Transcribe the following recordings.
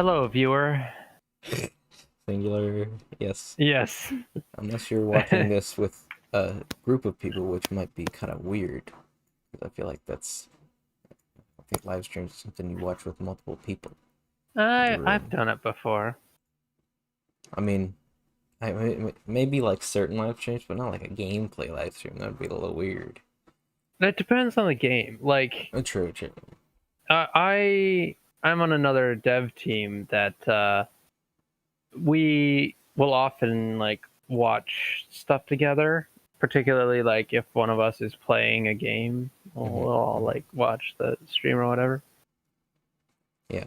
Hello, viewer. Singular, yes. Yes. Unless you're watching this with a group of people, which might be kind of weird. Because I feel like I think live streams is something you watch with multiple people in the I've room. done it before. I mean, maybe like certain live streams, but not like a gameplay live stream. That would be a little weird. It depends on the game. Like, True. I'm on another dev team that we will often like watch stuff together. Particularly like if one of us is playing a game, we'll all like watch the stream or whatever. Yeah.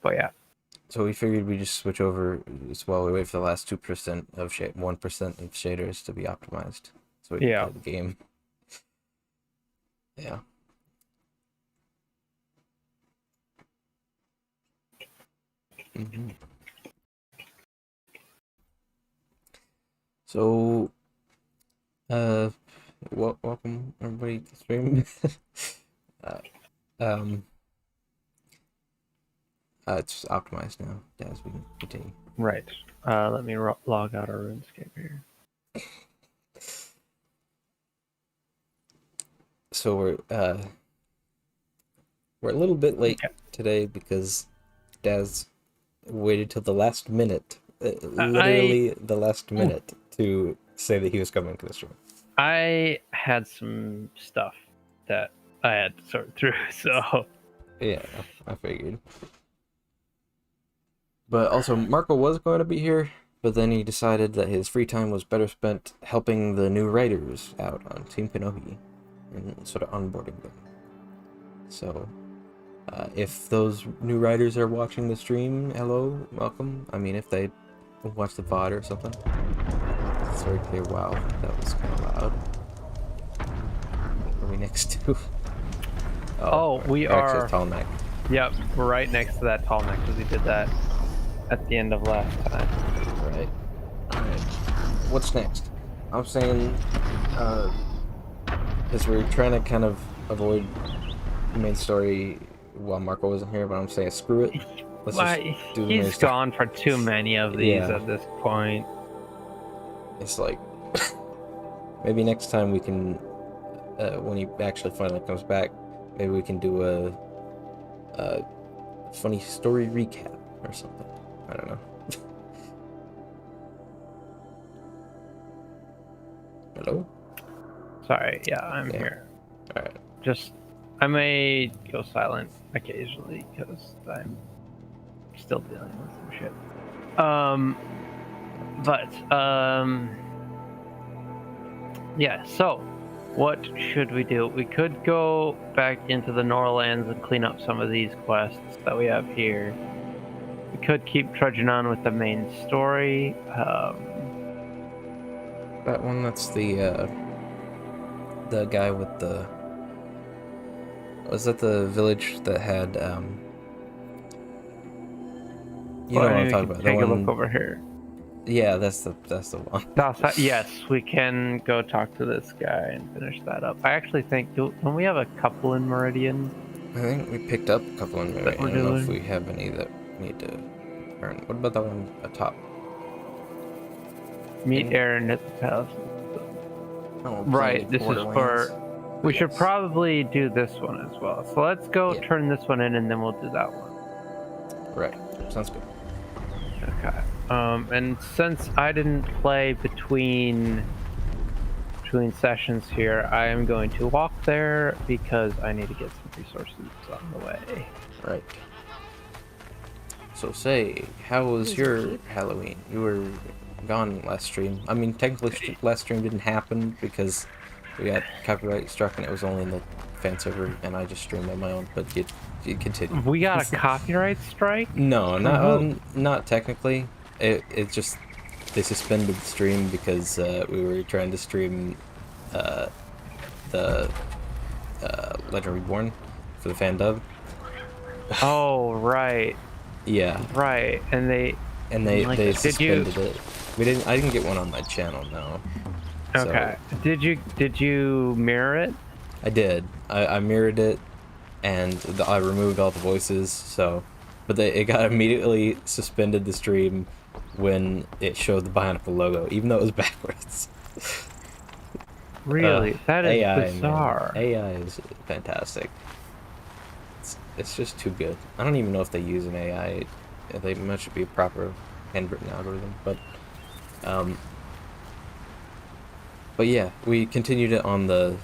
But yeah. So we figured we just switch over just while we wait for the last 2% of 1% of shaders to be optimized, so we can play the game. Yeah. So, welcome everybody to the stream. It's optimized now as we continue. Right. Let me log out our RuneScape here. So we're a little bit late today because Daz waited till the last minute, literally the last minute, to say that he was coming to the stream. I had some stuff that I had to sort through, so yeah, I figured. But also, Marco was going to be here, but then he decided that his free time was better spent helping the new writers out on Team Kanohi and sort of onboarding them. So, if those new writers are watching the stream, hello, welcome. I mean, if they watch the VOD or something. It's very clear. Wow, that was kind of loud. What are we next to? We are Tall Neck. Yep, we're right next to that Tall Neck because we did that at the end of last time. Right. Alright. What's next? I'm saying, because we're trying to kind of avoid the main story while Marco wasn't here, but I'm saying screw it. Let's just do the main He's story. gone for too many of these at this point. It's like, maybe next time we can, when he actually finally comes back, maybe we can do a funny story recap or something. I don't know. Hello? Sorry, yeah, I'm here. Alright. I may go silent occasionally because I'm still dealing with some shit. Yeah, so what should we do? We could go back into the Norlands and clean up some of these quests that we have here. We could keep trudging on with the main story. That one, that's the guy with the... Was that the village that had, you know what I'm talking about? Take a look over here. Yeah, that's the one. Yes, we can go talk to this guy and finish that up. I actually think, don't we have a couple in Meridian? I think we picked up a couple in Meridian. I don't know if we have any that need to earn. What about that one atop? Meet Aaron at the palace. Oh, right, this is for... We should probably do this one as well. So let's go turn this one in and then we'll do that one. Right, sounds good. Okay. And since I didn't play between sessions here, I am going to walk there because I need to get some resources on the way. Right. So say, how was your Halloween? You were gone last stream. I mean, technically last stream didn't happen because we got copyright struck and it was only in the fan server and I just streamed on my own, but you continue. We got a copyright strike? No, not technically. It just, they suspended the stream because we were trying to stream the Legend Reborn for the fan dub. Oh, right. Yeah. Right, and they suspended it. I didn't get one on my channel, no. Okay. So, did you mirror it? I did. I mirrored it, and I removed all the voices. So but it got immediately suspended the stream when it showed the Bionicle logo, even though it was backwards. Really? That is AI, bizarre. man. AI is fantastic. It's just too good. I don't even know if they use an AI. They must be a proper handwritten algorithm, but yeah, we continued it on the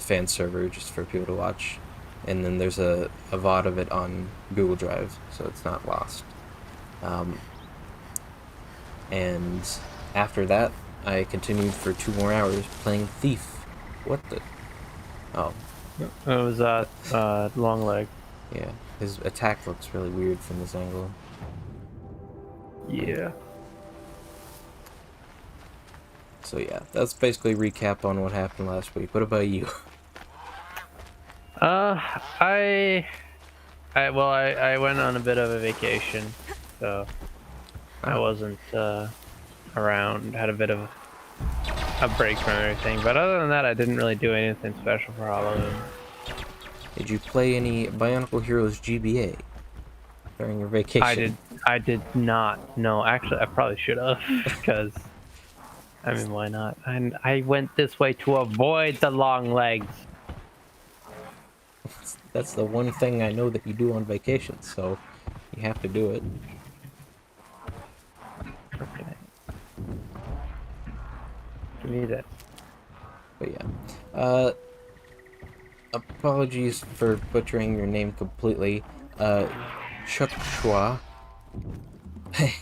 fan server just for people to watch, and then there's a VOD of it on Google Drive, so it's not lost. And after that, I continued for 2 more hours playing Thief. What the? Oh. It was long leg. Yeah, his attack looks really weird from this angle. Yeah. So yeah, that's basically a recap on what happened last week. What about you? I went on a bit of a vacation, so I wasn't around. Had a bit of a break from everything, but other than that, I didn't really do anything special for Halloween. Did you play any Bionicle Heroes GBA during your vacation? I did not. No, actually, I probably should have, because I mean, why not? And I went this way to avoid the long legs. That's the one thing I know that you do on vacation, so you have to do it. Okay. Give me that. But yeah. Apologies for butchering your name completely. Chuck Chua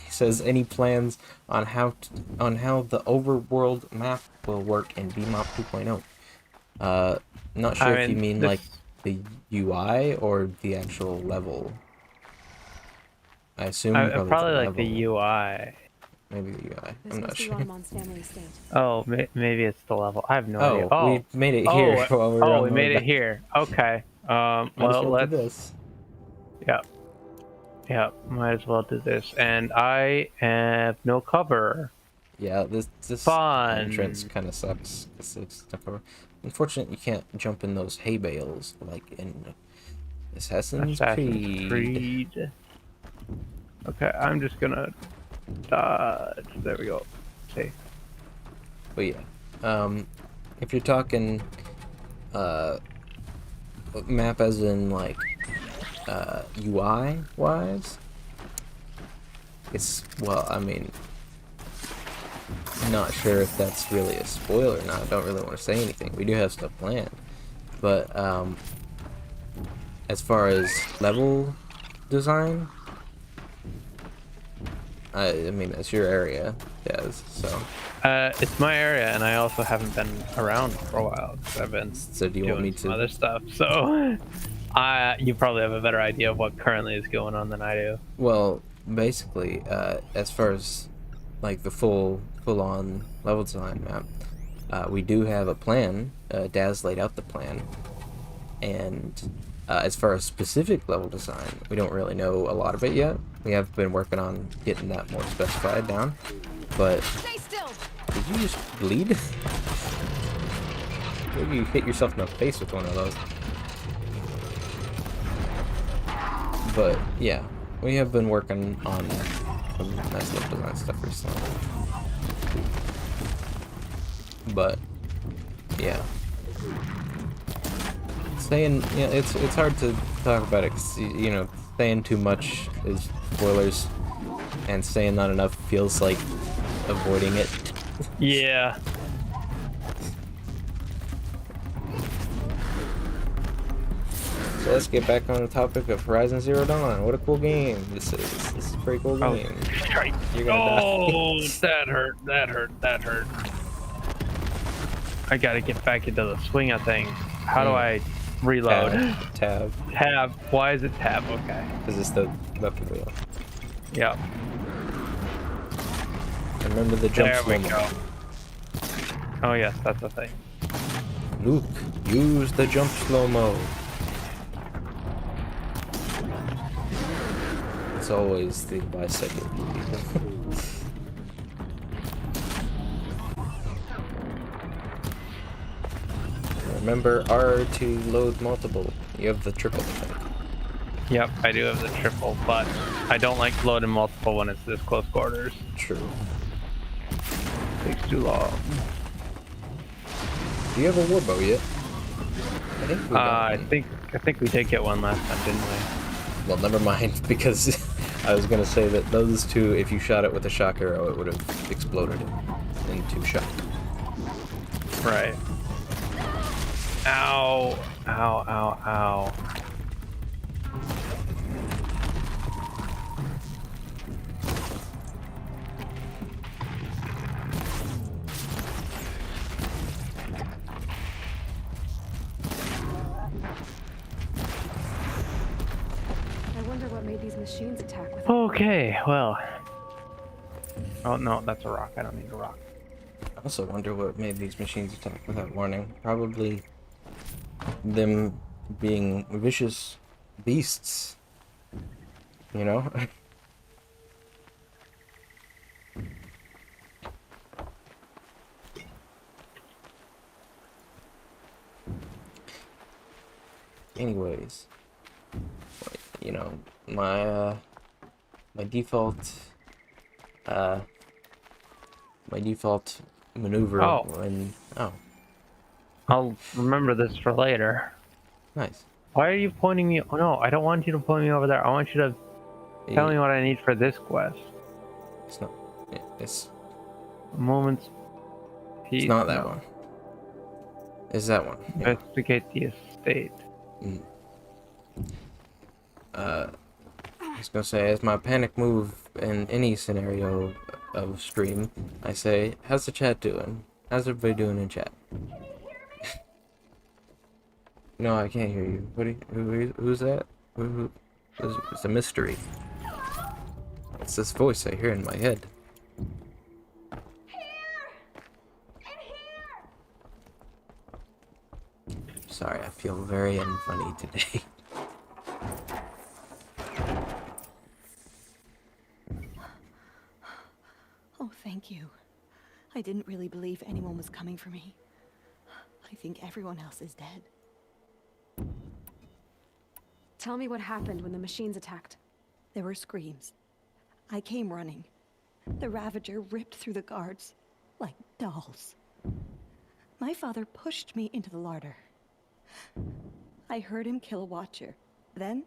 says, any plans on how the overworld map will work in BMOP 2.0? Not sure if you mean like the UI or the actual level. I assume probably like level. the UI. Maybe the UI. I'm not sure. Oh, maybe it's the level. I have no idea. Oh, we made it here while we were on we made it here. Okay. Well, let's do this. Yeah, might as well do this. And I have no cover. Yeah, this Fun. entrance kind of sucks because it's no cover. Unfortunately, you can't jump in those hay bales like in Assassin's Creed. Okay, I'm just gonna dodge. There we go. Okay. But yeah, if you're talking map as in like UI wise, it's, well, I mean, not sure if that's really a spoiler or not. I don't really want to say anything. We do have stuff planned, but as far as level design, I mean, it's your area, Daz, so. It's my area, and I also haven't been around for a while, because I've been doing some other stuff, so you probably have a better idea of what currently is going on than I do. Well, basically, as far as like the full-on level design map, we do have a plan. Daz laid out the plan, and as far as specific level design, we don't really know a lot of it yet. We have been working on getting that more specified down, but did you just bleed? Maybe you hit yourself in the face with one of those. But yeah, we have been working on some nice level design stuff recently. But yeah, saying, yeah, it's hard to talk about it, 'cause, you know, saying too much is spoilers, and saying not enough feels like avoiding it. Yeah. So let's get back on the topic of Horizon Zero Dawn. What a cool game this is. This is a pretty cool game. Right. You're gonna Oh, die. that hurt. I gotta get back into the swing of things. How do I reload? Tab. Tab. Why is it tab? Okay. Because it's the weapon wheel. Yeah. Remember the jump There we slow-mo. go. Oh yes, that's the thing. Luke, use the jump slow-mo. It's always the bicycle people. Remember R to load multiple. You have the triple, I think. Yep, I do have the triple, but I don't like loading multiple when it's this close quarters. True. Takes too long. Do you have a warbow yet? I think we got one. I think we did get one last time, didn't we? Well, never mind, because I was gonna say that those two, if you shot it with a shock arrow, it would have exploded in 2 shots. Right. Ow. Ow, ow, ow. I wonder what made these machines attack with. Okay, well. Oh no, that's a rock. I don't need a rock. I also wonder what made these machines attack without warning. Probably them being vicious beasts. You know? Anyways, you know, my default maneuver when I'll remember this for later. Nice. Why are you pointing me? Oh no, I don't want you to point me over there. I want you to tell me what I need for this quest. It's not. It's A moment's peace. It's not that one. It's that one. Yeah. Investigate the estate. I was gonna say, as my panic move in any scenario of stream, I say, "How's the chat doing? How's everybody doing in chat?" No, I can't hear you. Who's that? It's a mystery. It's this voice I hear in my head. Sorry, I feel very unfunny today. Oh, thank you. I didn't really believe anyone was coming for me. I think everyone else is dead. Tell me what happened when the machines attacked. There were screams. I came running. The Ravager ripped through the guards like dolls. My father pushed me into the larder. I heard him kill a watcher. Then,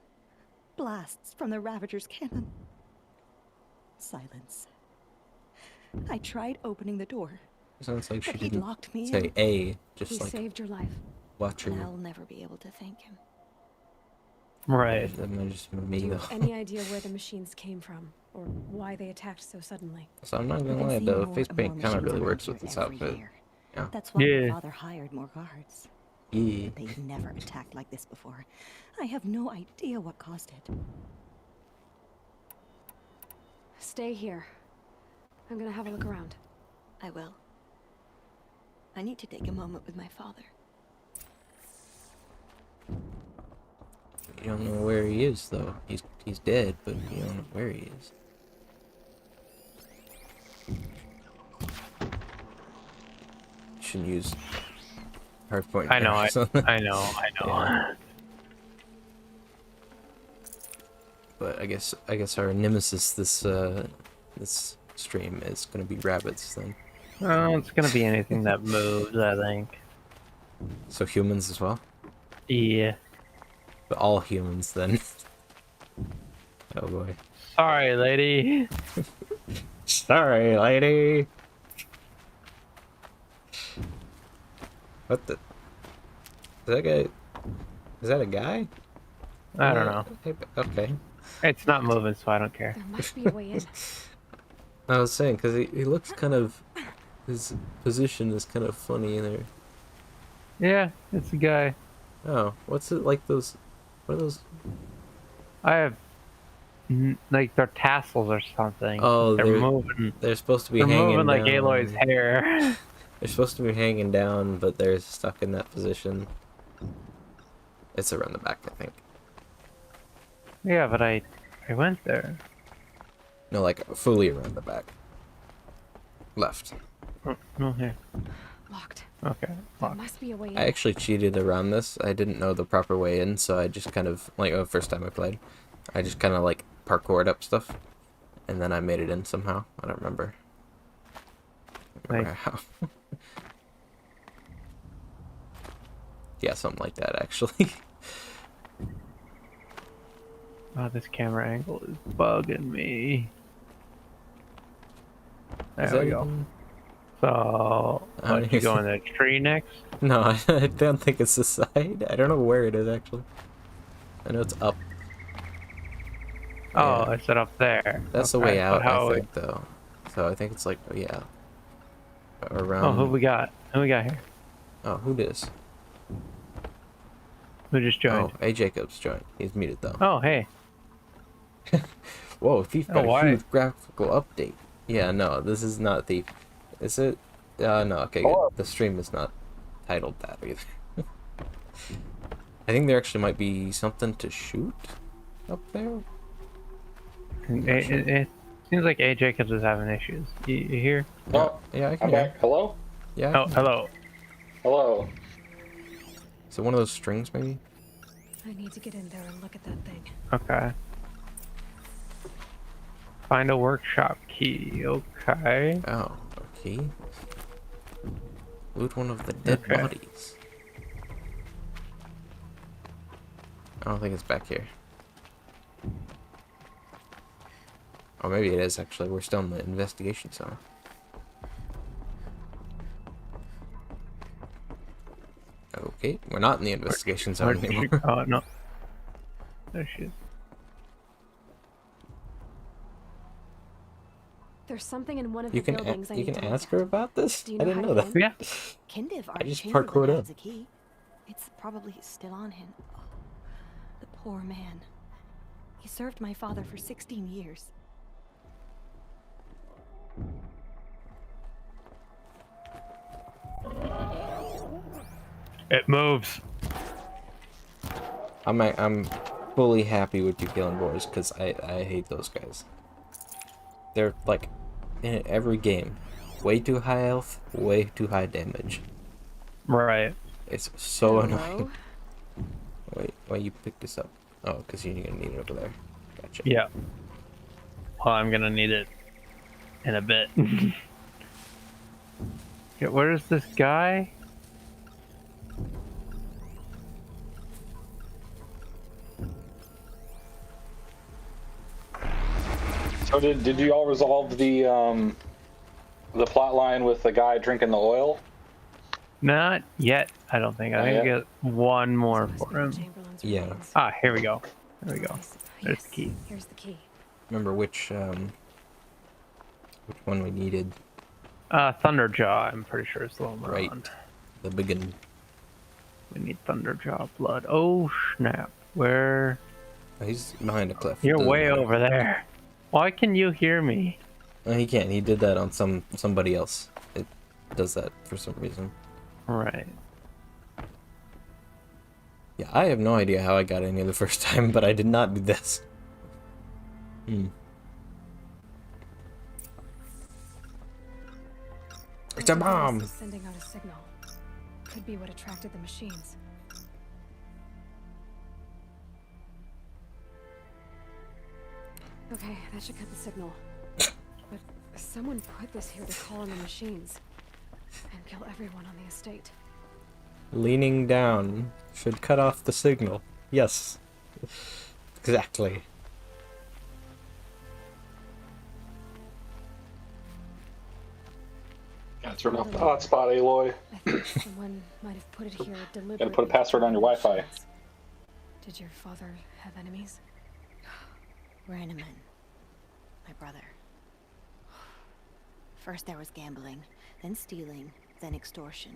blasts from the Ravager's cannon. Silence. I tried opening the door. Sounds like she but he didn't locked me say in. A, just He like saved your life. watcher. And I'll never be able to thank him. Right. That might just be Do me you though. have any idea where the machines came from, or why they attacked so suddenly? So I'm not gonna I've lie, seen the more face and paint more kind of machines really around works here with this every outfit. year. Yeah. That's why Yeah. my father hired more guards. Yeah. They've never attacked like this before. I have no idea what caused it. Stay here. I'm gonna have a look around. I will. I need to take a moment with my father. You don't know where he is though. He's dead, but you don't know where he is. Shouldn't use hard point. I know. arrows. I know. Yeah. But I guess our nemesis this stream is gonna be rabbits then. Oh, it's gonna be anything that moves, I think. So humans as well? Yeah. But all humans then. Oh boy. Sorry, lady. Sorry, lady. What the? Is that a guy? I don't know. Okay. It's not moving, so I don't care. There must be a way in. I was saying, because he looks kind of... His position is kind of funny in there. Yeah, it's a guy. Oh, what's it like those... What are those... I have like they're tassels or something. Oh, they're moving. They're supposed to be They're hanging moving like down. Aloy's hair. They're supposed to be hanging down, but they're stuck in that position. It's around the back, I think. Yeah, but I went there. No, like fully around the back. Left. Oh, no, here. Locked. Okay. There Lock. must be a way in. I actually cheated around this. I didn't know the proper way in, so I just kind of, like, the first time I played, I just kind of, like, parkoured up stuff, and then I made it in somehow. I don't remember. Nice. How. Yeah, something like that, actually. Oh, this camera angle is bugging me. There we go. So, what, you go in the tree next? No, I don't think it's the side. I don't know where it is, actually. I know it's up. Oh, Yeah. it's set up there. That's the Okay, way out, but how I think, though. So I think it's like, yeah. Around... Oh, who we got? Who we got here? Oh, who dis? Who just joined? Oh, A. Jacobs joined. He's muted, though. Oh, hey. Whoa, Thief got why? a huge graphical update. Yeah, no, this is not Thief. Is it? No, okay, good. The stream is not titled that either. I think there actually might be something to shoot up there. It seems like A. Jacobs is having issues. You hear? Oh, Yeah, I can I'm hear. back. Hello? Yeah. Oh, hello. Hello. Is it one of those strings, maybe? I need to get in there and look at that thing. Okay. Find a workshop key. Okay. Oh, okay. Loot one of the dead Okay. bodies. I don't think it's back here. Or maybe it is, actually. We're still in the investigation zone. Okay, we're not in the investigation zone Where'd she- anymore. Oh, no. There she is. There's something in one of You the can buildings I you need can to look ask at. her about this? Do you I know didn't how know to that. get Yeah. Kindiv, our I just chamberlain, parkoured up. has a key. It's probably still on him. Oh, the poor man. He served my father for 16 years. It moves. I'm fully happy with you killing boys, because I hate those guys. They're like in every game. Way too high health, way too high damage. Right. It's so Hello? annoying. Wait, why you pick this up? Oh, because you're gonna need it over there. Gotcha. Yeah. Well, I'm gonna need it in a bit. Okay, where's this guy? So did you all resolve the plot line with the guy drinking the oil? Not yet, I don't think. I Not think I yet? get one more Must be for the him. Chamberlain's Yeah. remains. Ah, here we go. There we go. Yes, There's yes, the key. Here's the key. Remember which one we needed? Thunderjaw, I'm pretty sure is the one we're Right. on. The beginning. We need Thunderjaw blood. Oh, snap. Where? Oh, he's behind a cliff. You're Doesn't way matter. over there. Why can you hear me? No, he can't. He did that on somebody else. It does that for some reason. Right. Yeah, I have no idea how I got in here the first time, but I did not do this. It's a That device bomb! is sending out a signal. Could be what attracted the machines. Okay, that should cut the signal. But someone put this here to call on the machines and kill everyone on the estate. Leaning down should cut off the signal. Yes. Exactly. Gotta turn off the hotspot, Aloy. I think someone might have put it here deliberately. Gotta put a password on your Wi-Fi. Did your father have enemies? Reignites, my brother. First there was gambling, then stealing, then extortion.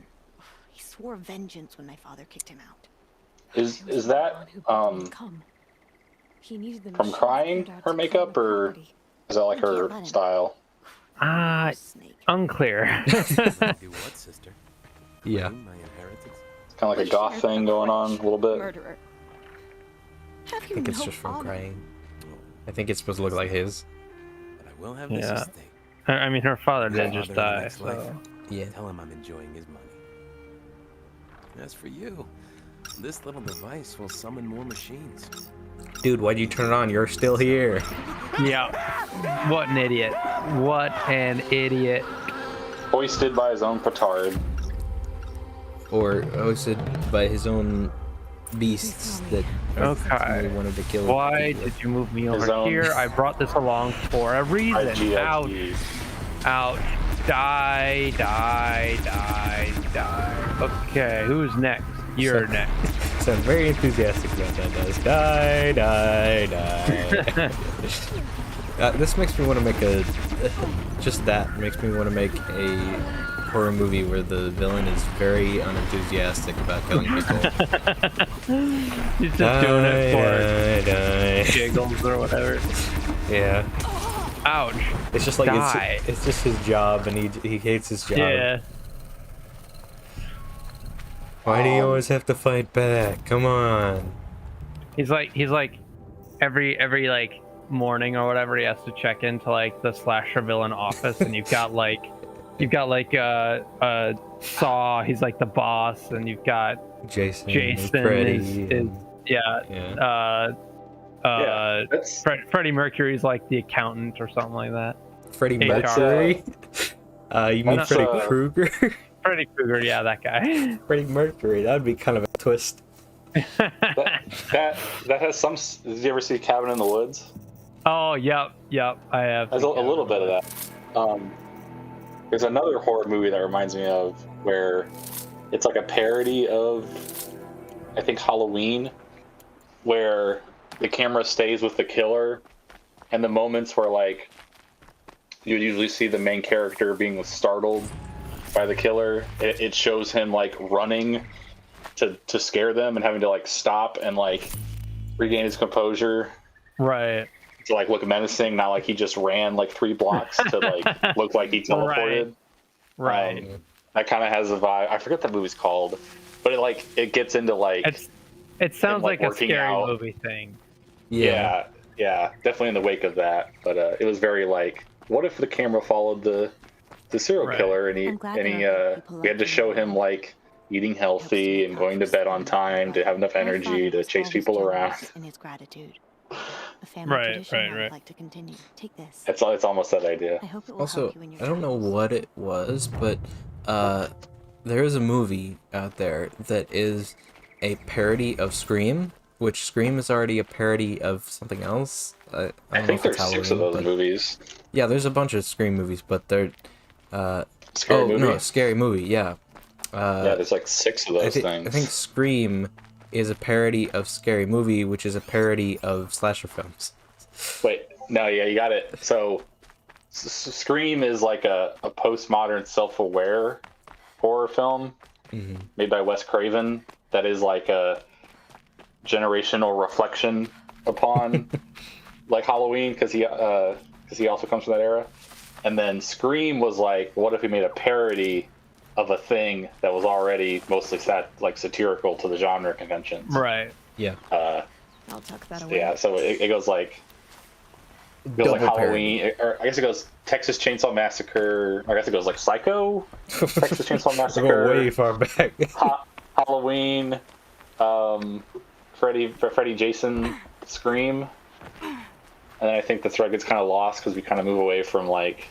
He swore vengeance when my father kicked him out. Is He was the that one who helped me come. He needed the from machines crying cleared out her to makeup, claim the or property. is that like her style? Snake. Unclear. Do what, sister? Yeah. Claim my inheritance? It's kind of like a goth thing going on a little bit. Murderer. Have I you think it's no just from honor? crying. Oh, I think it's supposed to look like his. but I will have this Yeah. estate. I mean, her father did Yeah. just Father in the die, next so... life. Yeah. Tell him I'm enjoying his money. As for you, this little device will summon more machines. Dude, why'd you turn it on? You're still here. Yeah. What an idiot. What an idiot. Hoisted by his own petard. Or hosted by his own beasts that Okay. wanted to kill Why people. did you move me His over own- here? I brought this along for a reason. Ouch. IGLG. Ouch. Die, die, die, die. Okay, who's next? You're So- next. So I'm very enthusiastic about that. Does die, die, die. This makes me want to make a. Just that makes me want to make a horror movie where the villain is very unenthusiastic about killing people. He's just doing it for die. giggles or whatever. Yeah. Ouch. It's just like Die. it's just his job, and he hates his job. Yeah. Why do you always have to fight back? Come on. He's like every like morning or whatever he has to check into like the slasher villain office, and you've got like Saw, he's like the boss, and you've got Jason Jason is yeah. Freddie Mercury's like the accountant or something like that. Freddie HR. Mercury. You mean That's, Freddy Krueger? Freddy Krueger, yeah, that guy. Freddie Mercury. That'd be kind of a twist. That has some. Did you ever see Cabin in the Woods? Oh, yep, I have. There's a little bit of that. There's another horror movie that reminds me of where it's like a parody of, I think, Halloween, where the camera stays with the killer, and the moments where like you would usually see the main character being startled by the killer, it shows him like running to scare them and having to like stop and like regain his composure. Right. To like look menacing, not like he just ran like 3 blocks to like look like he teleported. Right. That kind of has a vibe. I forget the movie's called, but it gets into like It sounds like, like a working scary out. movie thing. yeah, definitely in the wake of that. But it was very like, what if the camera followed the serial Right. killer and I'm glad he there are people we had to like show you. him like eating healthy and going to bed on time to have enough energy to chase people around. In his gratitude. A family Right, tradition I right. would like to continue. Take this. It's almost that idea. I hope it will Also, help you in your I don't know travels. what it was, but there is a movie out there that is a parody of Scream, which Scream is already a parody of something else. I don't I know think if it's there's 6 of Halloween, those but movies. yeah, there's a bunch of Scream movies, but they're Scary movie. no, Scary Movie, yeah. Yeah, there's like 6 of those things. I think Scream is a parody of Scary Movie, which is a parody of slasher films. Wait, no, yeah, you got it. So, Scream is like a postmodern, self-aware horror film made by Wes Craven that is like a generational reflection upon like Halloween because he also comes from that era. And then Scream was like, what if we made a parody of a thing that was already mostly satirical to the genre conventions? Right. Yeah. I'll tuck that away. Yeah, so it goes like Double Halloween, or I guess it goes Texas Chainsaw Massacre. I guess it goes like Psycho, Texas Chainsaw We're Massacre, going way far back. Halloween, Freddy, Jason, Scream, and then I think the thread gets kind of lost because we kind of move away from like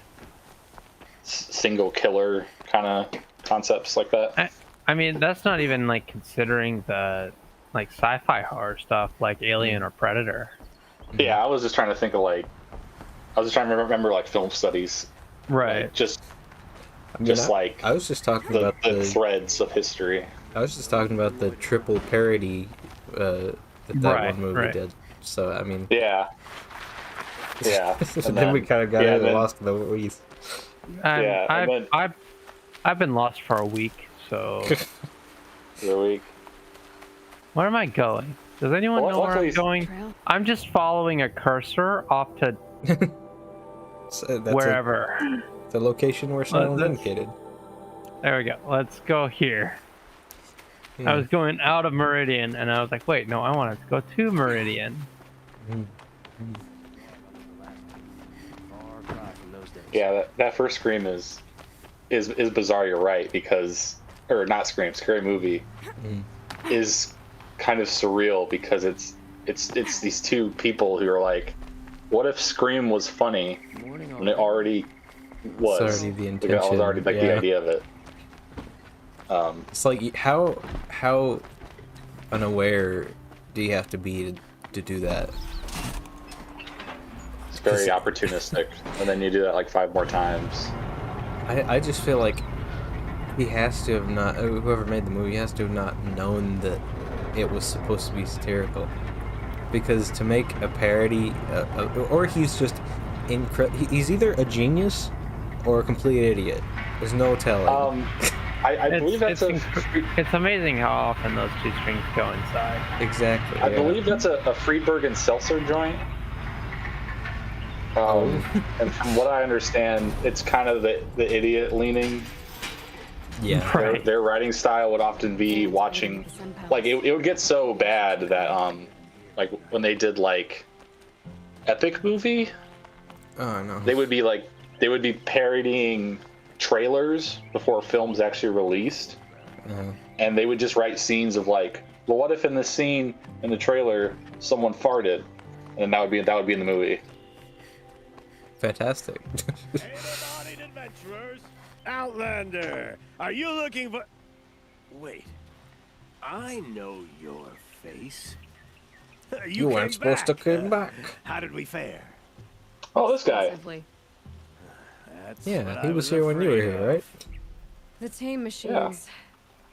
single killer kind of concepts like that. I mean, that's not even like considering the like sci-fi horror stuff like Alien or Predator. Yeah, I was just trying to think of like, I was just trying to remember like film studies, Right. like, just I mean, like I was just talking the about the threads of history. I was just talking about the triple parody that Right, one movie right. did. So I mean, Yeah. Yeah. so And then we kind of got and then- lost in the weeds. Yeah, and I've been lost for a week, so the week. where am I going? Does anyone Well, know where I'm luckily- going? Trail. I'm just following a cursor off to So that's wherever. the location where someone's that's- indicated. There we go. Let's go here. Yeah. I was going out of Meridian, and I was like, wait, no, I wanted to go to Meridian. Far cry from those days. Yeah, that first Scream is is bizarre. You're right, because or not Scream, Scary Movie is kind of surreal because it's these two people who are like, what if Scream was funny when it already was? It's already the Like, it was already like the idea of it. It's like how unaware do you have to be to do that? It's very opportunistic, and then you do that like 5 more times. I just feel like he has to have not, whoever made the movie has to have not known that it was supposed to be satirical. Because to make a parody, or he's just he's either a genius or a complete idiot. There's no telling. I believe that's it's amazing how often those two strings coincide. Exactly. I believe that's a Friedberg and Seltzer joint. And from what I understand, it's kind of the idiot leaning. Yeah. Right. Their writing style would often be watching, like it would get so bad that like when they did like epic movie, Oh no. they would be parodying trailers before films actually released, and they would just write scenes of like, well, what if in this scene in the trailer someone farted, and that would be in the movie. Fantastic. Able-bodied adventurers, Outlander, are you looking for... Wait, I know your face. You weren't supposed to come back. How did we fare? Oh, this guy. Simply. That's Yeah, what he I was here when you were afraid here, of. right? The tame machines.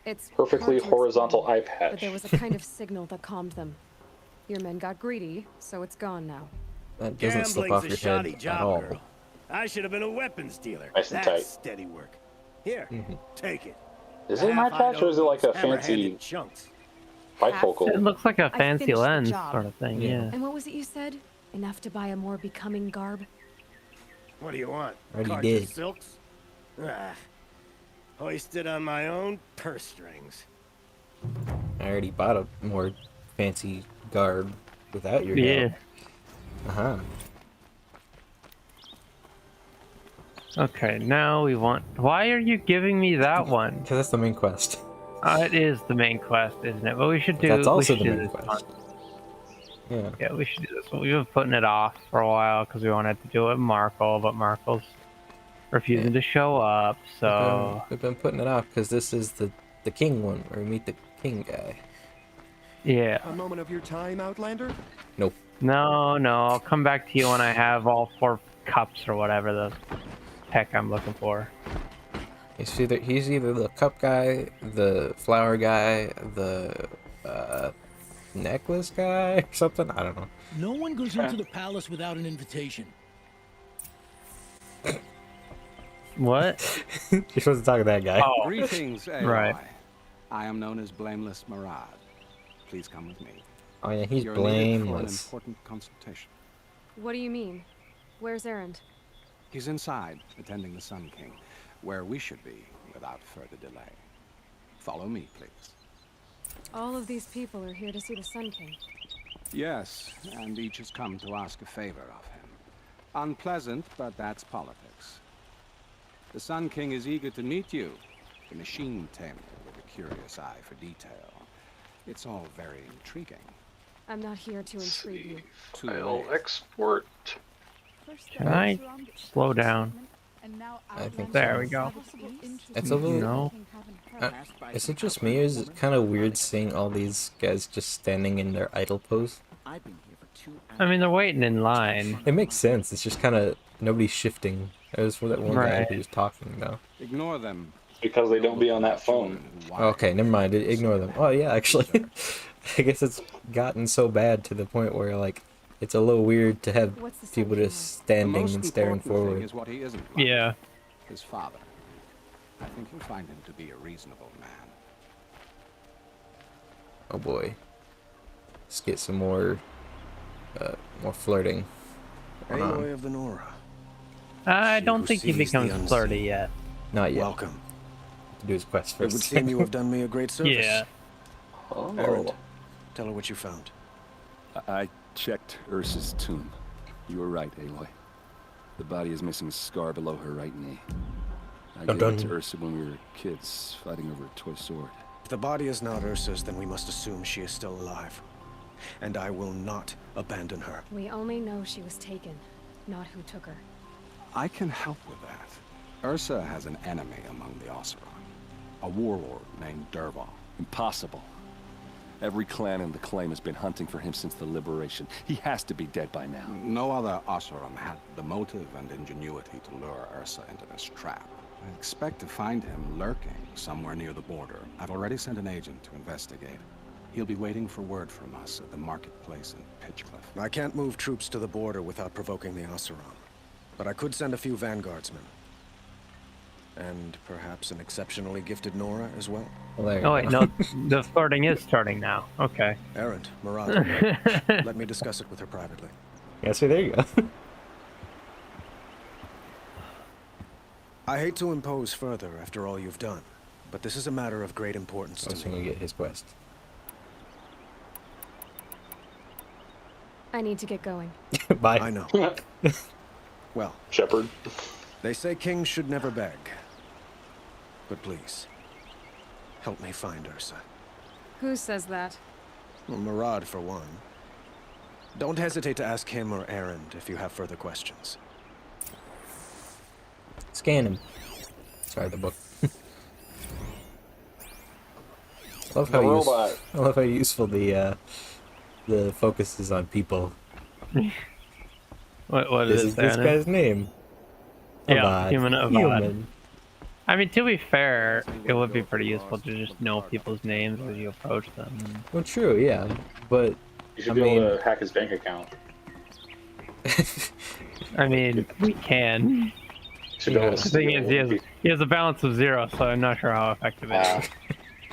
It's Perfectly hard to horizontal explain, eye patch. But there was a kind of signal that calmed them. Your men got greedy, so it's gone now. That doesn't slip Gambling's off a your shoddy head job, at all. girl. I should have been a weapons dealer. Nice and That's tight. steady work. Here, take it. Is it an eye patch or is it like a fancy Hammer-handed chunks. bifocal? It looks like a I fancy finished the lens job. sort of thing. Yeah. Yeah. And what was it you said? Enough to buy a more becoming garb? What do you want? Already Carts did. of silks? Ah, hoisted on my own purse strings. I already bought a more fancy garb without your Yeah. help. Uh-huh. Okay, now we want. Why are you giving me that one? Because that's the main quest. It is the main quest, isn't it? But we should do. That's also we should the do main this quest. one. Yeah. Yeah, we should do this one. We've been putting it off for a while because we wanted to do it with Markle, but Markle's refusing to show up. So We've been putting it off because this is the king one, where we meet the king guy. yeah, A moment of your time, Outlander? Nope. no, I'll come back to you when I have all 4 cups or whatever the heck I'm looking for. He's either the cup guy, the flower guy, the necklace guy, or something. I don't know. No one goes into the palace without an invitation. What? You're supposed to talk to that guy. Oh, Greetings, AI. Right. I am known as Blameless Marad. Please come with me. Oh yeah, he's You're needed for an blameless. important consultation. What do you mean? Where's Erend? He's inside, attending the Sun King, where we should be without further delay. Follow me, please. All of these people are here to see the Sun King. Yes, and each has come to ask a favor of him. Unpleasant, but that's politics. The Sun King is eager to meet you, the machine tamer with a curious eye for detail. It's all very intriguing. I'm not here to intrigue you. Too File late. export. can I slow down? I think There we go. It's a little. No. Is it just me, or is it kind of weird seeing all these guys just standing in their idle pose? I mean, they're waiting in line. It makes sense. It's just kind of nobody's shifting. It was for that one guy Right. who was talking though. Ignore them. Because they don't be on that phone. Okay, never mind. Ignore them. Oh yeah, actually, I guess it's gotten so bad to the point where like it's a little weird to have What's the people Sun just The standing most and staring important thing forward. is what he isn't like. Yeah. His father. I think you'll find him to be a reasonable man. Oh boy. Let's get some more flirting. Aloy of the Nora. I She don't who think he sees the becomes unseen. flirty yet. Not yet. Welcome. To do his quest It would first. seem you have done me a great service. Yeah. Erend, tell her what you found. I checked Ursa's tomb. You were right, Aloy. The body is missing a scar below her right knee. I Dun gave it dun. to Ursa when we were kids, fighting over a toy sword. If the body is not Ursa's, then we must assume she is still alive. And I will not abandon her. We only know she was taken, not who took her. I can help with that. Ursa has an enemy among the Oseram. A warlord named Dervahl. Impossible. Every clan in the claim has been hunting for him since the liberation. He has to be dead by now. No other Oseram had the motive and ingenuity to lure Ursa into this trap. I expect to find him lurking somewhere near the border. I've already sent an agent to investigate. He'll be waiting for word from us at the marketplace in Pitchcliff. I can't move troops to the border without provoking the Oseram. But I could send a few vanguardsmen. And perhaps an exceptionally gifted Nora as well. Well, there you Oh wait, go. no, the flirting is starting now. Okay. Errant, Murad. Let me discuss it with her privately. Yeah, so there you go. I hate to impose further after all you've done, but this is a matter of great importance So to I'm me. gonna get his quest. I need to get going. Bye. I know. Well, Shepherd. they say kings should never beg. But please, help me find Ursa. Who says that? Well, Murad, for one. Don't hesitate to ask him or Erend if you have further questions. Scan him. Sorry, the book. I love The how robot. I love how useful the focus is on people. What This is is this that? guy's name. Yeah, Avad. human Avad. Human. I mean, to be fair, it would be pretty useful to just know people's names as you approach them. Well, true, yeah, but You should I be able mean- to hack his bank account. I mean, we can. You should be able to The thing is, steal he has a balance of 0, so I'm not sure how effective it is.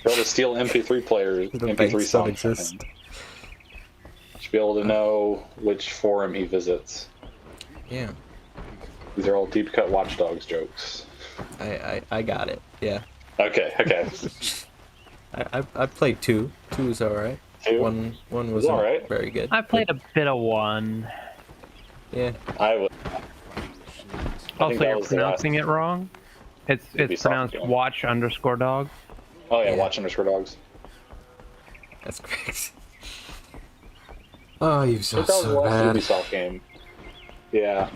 be able to steal MP3 players, the MP3 banks don't songs from exist. him. Should be able to know which forum he visits. Yeah, These are all deep cut Watch Dogs jokes. I got it. Yeah, Okay. I played 2. 2 was alright. Two? One wasn't alright. very good. I played a bit of 1. Yeah, I would. Also, that you're was the last- pronouncing it wrong. It's Ubisoft pronounced game. watch_dog. Oh yeah, Yeah. Watch underscore dogs. that's great. Oh, I Ubisoft's think that was the so last bad. Ubisoft game. Yeah.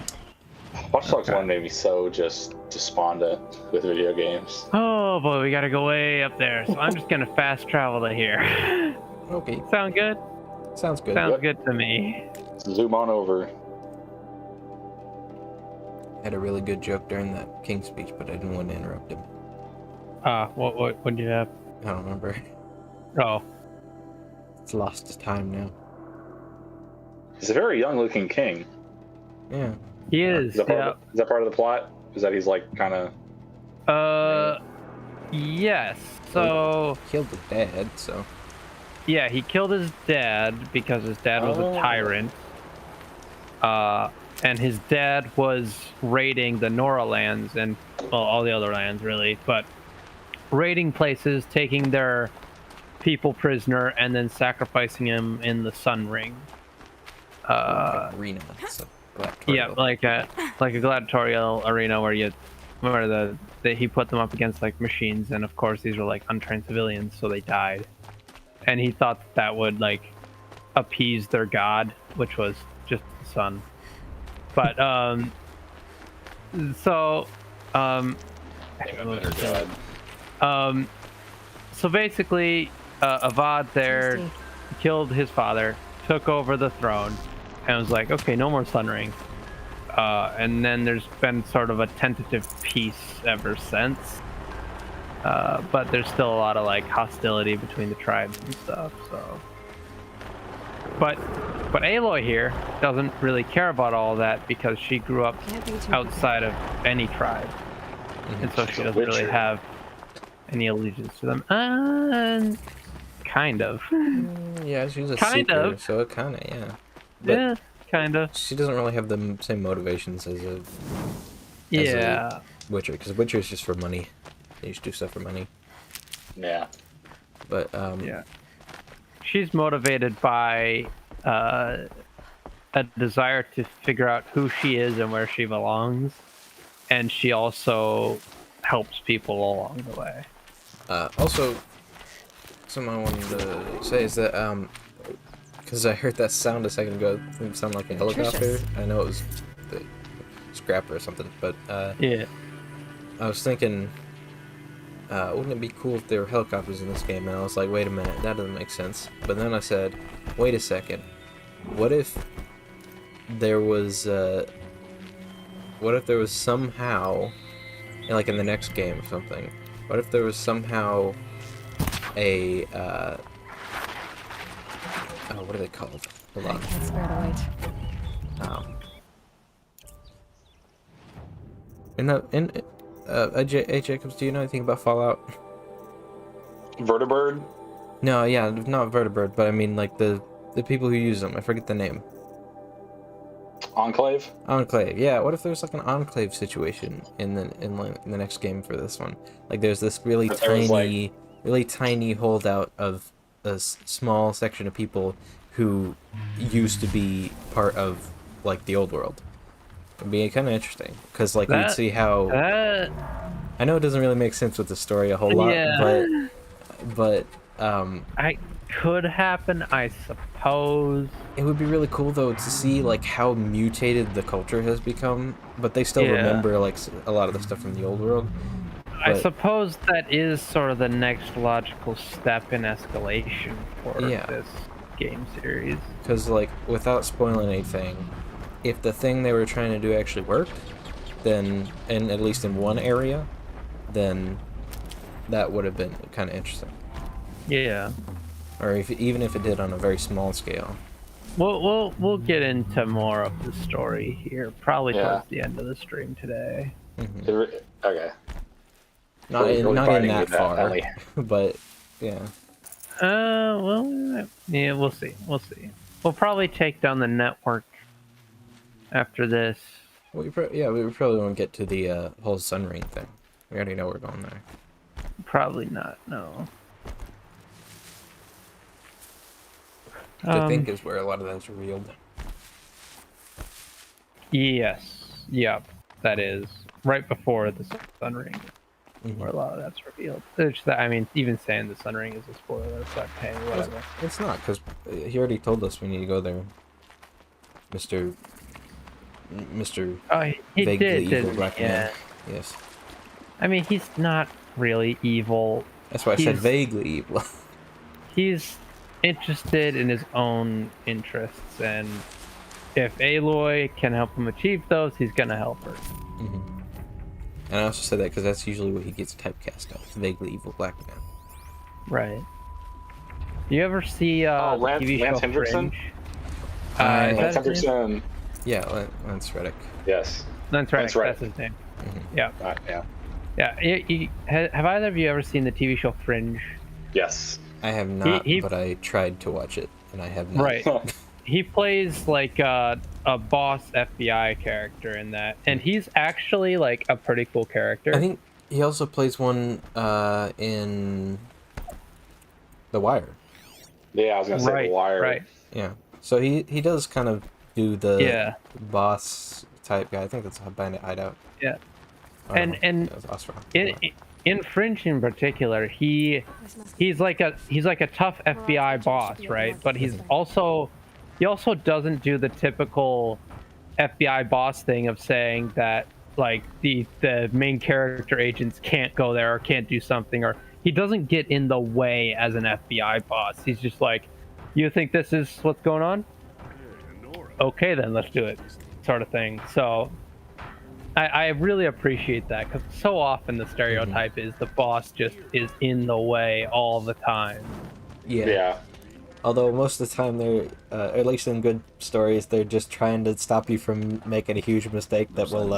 Watch Dogs Okay. 1 made me so just despondent with video games. Oh boy, we gotta go way up there. So I'm just gonna fast travel to here. Okay, Sound good? sounds good. Sounds Yep. good to me. Zoom on over. Had a really good joke during that King speech, but I didn't want to interrupt him. What do you have? I don't remember. Oh, It's lost to time now. He's a very young looking king. Yeah. he is. Is that part, Yeah. is that part of the plot? Is that he's like kind of... Yes. So Killed the dad, so. yeah, he killed his dad because his dad was Oh. a tyrant. And his dad was raiding the Nora lands and well, all the other lands really, but raiding places, taking their people prisoner, and then sacrificing him in the Sun Ring. Arena. So Yeah, like a gladiatorial arena where he put them up against like machines, and of course these were like untrained civilians, so they died. And he thought that would like appease their god, which was just the sun. But so basically, Avad there Tasty. killed his father, took over the throne, and was like, okay, no more Sun Ring. And then there's been sort of a tentative peace ever since. But there's still a lot of like hostility between the tribes and stuff. So, but Aloy here doesn't really care about all that because she grew up Can't be too outside of any tribe, and so she She's a doesn't really witcher. have any allegiance to them. Kind of. Yeah, she's a Kind seeker, of. so it kind of, yeah. But Yeah, kind of. she doesn't really have the same motivations as a Yeah. Witcher, because Witcher is just for money. They just do stuff for money. Yeah. But, Yeah. She's motivated by a desire to figure out who she is and where she belongs. And she also helps people along the way. Also, something I wanted to say is that because I heard that sound a second ago, it sounded like a helicopter. Nutritious. I know it was the scrapper or something, but Yeah. I was thinking, wouldn't it be cool if there were helicopters in this game? And I was like, wait a minute, that doesn't make sense. But then I said, wait a second, what if there was somehow, like in the next game or something, what if there was somehow a what are they called? Hold I on. can't spare the wait. Hey Jacobs, do you know anything about Fallout? Vertibird? No, yeah, not Vertibird, but I mean like the people who use them. I forget the name. Enclave? Enclave. Yeah. What if there's like an enclave situation in the next game for this one? Like there's this really tiny holdout of a small section of people who used to be part of like the old world. It'd be kind of interesting because like we'd see how. I know it doesn't really make sense with the story a whole lot, but I could happen, I suppose. It would be really cool though to see like how mutated the culture has become, but they still remember like a lot of the stuff from the old world. I suppose that is sort of the next logical step in escalation for this game series. Because like without spoiling anything, if the thing they were trying to do actually worked, then, and at least in one area, then that would have been kind of interesting. Yeah. Or even if it did on a very small scale. We'll get into more of the story here, probably towards the end of the stream today. Mm-hmm. Okay. Not in that far, but yeah. Well, yeah, we'll see. We'll probably take down the network after this. Well, we probably won't get to the whole Sun Ring thing. We already know we're going there. Probably not. No. Which I think is where a lot of that's revealed. Yes. Yep. That is right before the Sun Ring, where a lot of that's revealed. Which, I mean, even saying the Sun Ring is a spoiler, but hey, whatever. It's not, because he already told us we need to go there. Mr. He vaguely did, evil didn't black he? man. Yes. I mean, he's not really evil. That's why I said vaguely evil. He's interested in his own interests, and if Aloy can help him achieve those, he's gonna help her. And I also said that because that's usually what he gets typecast as, vaguely evil black man. Right. Do you ever see Lance Hendrickson? Fringe? Lance Hendrickson. Yeah, Lance Reddick. Yes. Lance Reddick, that's his name. Yeah. Yeah. Have either of you ever seen the TV show Fringe? Yes. I have not, but I tried to watch it, and I have not. Right. He plays like a boss FBI character in that, and he's actually like a pretty cool character. I think he also plays one in The Wire. Yeah, I was gonna say The Wire. Right. Yeah. So he does kind of do the boss type guy. I think that's Bandit Hideout. Yeah. And in Fringe in particular, he's like a tough FBI boss, right? But he also doesn't do the typical FBI boss thing of saying that like the main character agents can't go there or can't do something, or he doesn't get in the way as an FBI boss. He's just like, you think this is what's going on? Okay, then let's do it, sort of thing. So I really appreciate that, because so often the stereotype is the boss just is in the way all the time. Yeah. Although most of the time they're, at least in good stories, they're just trying to stop you from making a huge mistake that will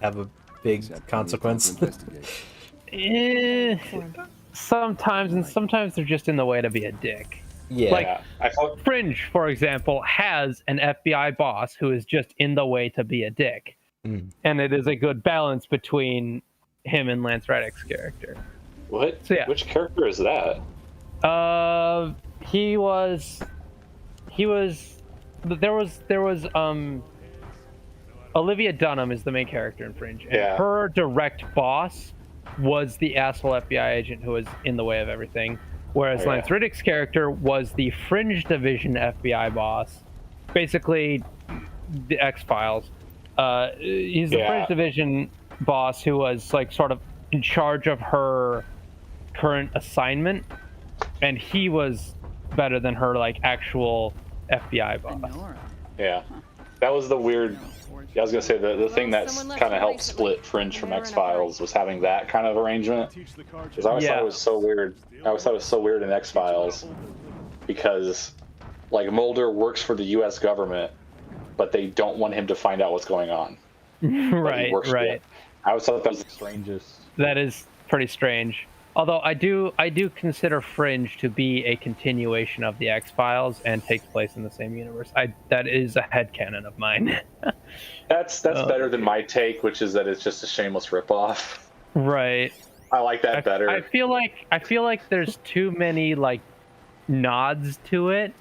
have a big consequence. Sometimes, and sometimes they're just in the way to be a dick. Yeah. Like, Fringe, for example, has an FBI boss who is just in the way to be a dick. And it is a good balance between him and Lance Reddick's character. What? So, yeah. Which character is that? There was Olivia Dunham is the main character in Fringe, and Yeah. her direct boss was the asshole FBI agent who was in the way of everything. Whereas Oh, yeah. Lance Riddick's character was the Fringe Division FBI boss, basically the X-Files. He's the Yeah. Fringe Division boss who was like sort of in charge of her current assignment, and he was better than her like actual FBI boss. Yeah, that was the weird. Yeah, I was gonna say the thing that's someone left kind of here helped recently. split Fringe from They're in a X-Files was having that kind of arrangement. Because I always thought Yeah. it was so weird. I always thought it was so weird in X-Files because like Mulder works for the U.S. government, but they don't want him to find out what's going on. But he Right, works for right. it. I always thought that was the strangest. That is pretty strange. Although I do consider Fringe to be a continuation of the X-Files and takes place in the same universe. That is a headcanon of mine. That's better than my take, which is that it's just a shameless ripoff. Right. I like that better. I feel like there's too many like nods to it.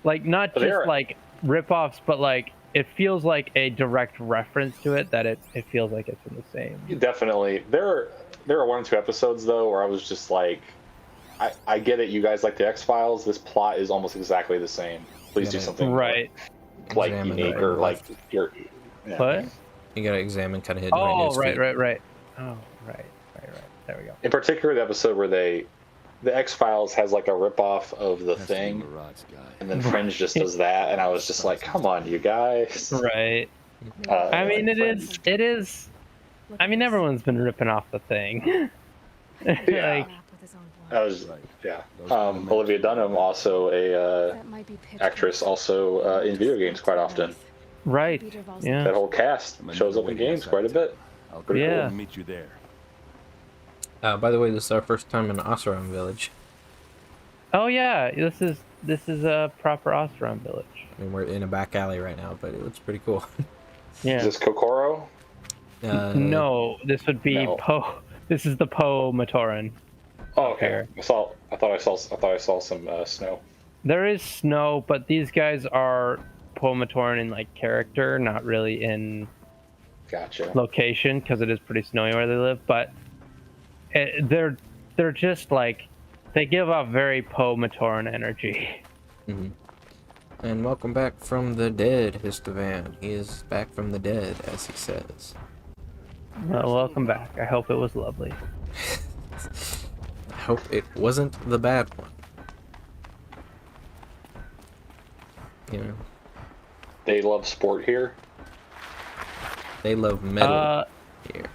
Like not But just they're- like ripoffs, but like it feels like a direct reference to it that it feels like it's in the same. Definitely. There are 1 or 2 episodes though where I was just like, I get it. You guys like the X-Files. This plot is almost exactly the same. Please do Yeah. something Right. like Examine unique it. or like your. Yeah. What? You gotta examine kind of hidden behind Oh, his right. feet. Oh, right. There we go. In particular, the episode where the X-Files has like a ripoff of the Thing, and then Fringe just does that, and I was just like, come on, you guys. Right. Uh, I mean, Fringe. it is. I mean, everyone's been ripping off the Thing. Yeah. Like, I was, yeah. Olivia Dunham, also a That might be pitch actress, also in video games quite often. right. Yeah. That whole cast shows up in games quite a bit. Pretty Yeah. cool. Meet you there. By the way, this is our first time in Oseram Village. Oh yeah, this is a proper Oseram village. I mean, we're in a back alley right now, but it looks pretty cool. Yeah. Is this Kokoro? No, this would be no. Poe. This is the Poe Matoran. Oh, okay. Here. I thought I saw some snow. There is snow, but these guys are Poe Matoran in like character, not really in Gotcha. location, because it is pretty snowy where they live. But they're just like they give off very Poe Matoran energy. Mhm. And welcome back from the dead, Histovan. He is back from the dead, as he says. Well, welcome back. I hope it was lovely. I hope it wasn't the bad one. You know, They love sport here. they love metal here.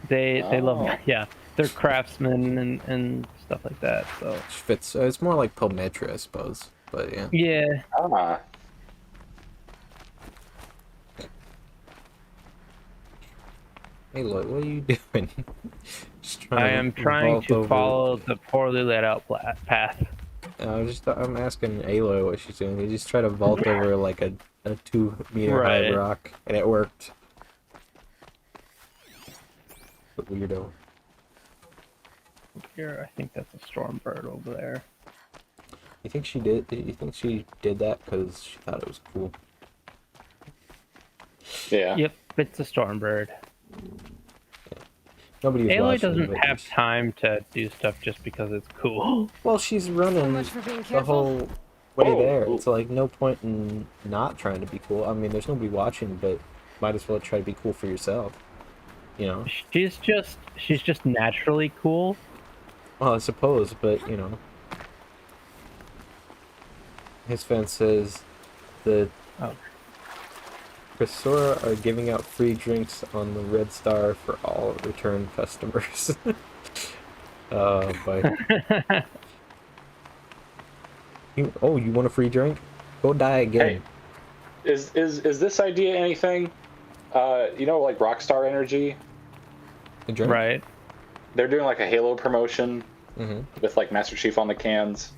They love Oh. yeah. They're craftsmen and stuff like that. So Which fits. It's more like Pometra, I suppose. But yeah. yeah. Ah. Hey, Lloyd, what are you doing? Just trying I am trying vault to over- follow the poorly laid out path. I'm asking Aloy what she's doing. You just try to vault over like a 2-meter high Right. rock, and it worked. What weirdo. Here, I think that's a storm bird over there. You think she did? You think she did that because she thought it was cool? Yeah. Yep, it's a storm bird. Nobody's Aloy watching, doesn't but have time to do stuff just because it's cool. Well, she's running much for being the careful. whole way Oh, there. oh. It's like no point in not trying to be cool. I mean, there's nobody watching, but might as well try to be cool for yourself. You know? She's just naturally cool. Well, I suppose, but you know. His fan says the Oh. Crisora are giving out free drinks on the Red Star for all return customers. Oh boy. You want a free drink? Go die again. Hey, is this idea anything? You know, like Rockstar Energy. A drink? Right. They're doing like a Halo promotion Mm-hmm. with like Master Chief on the cans.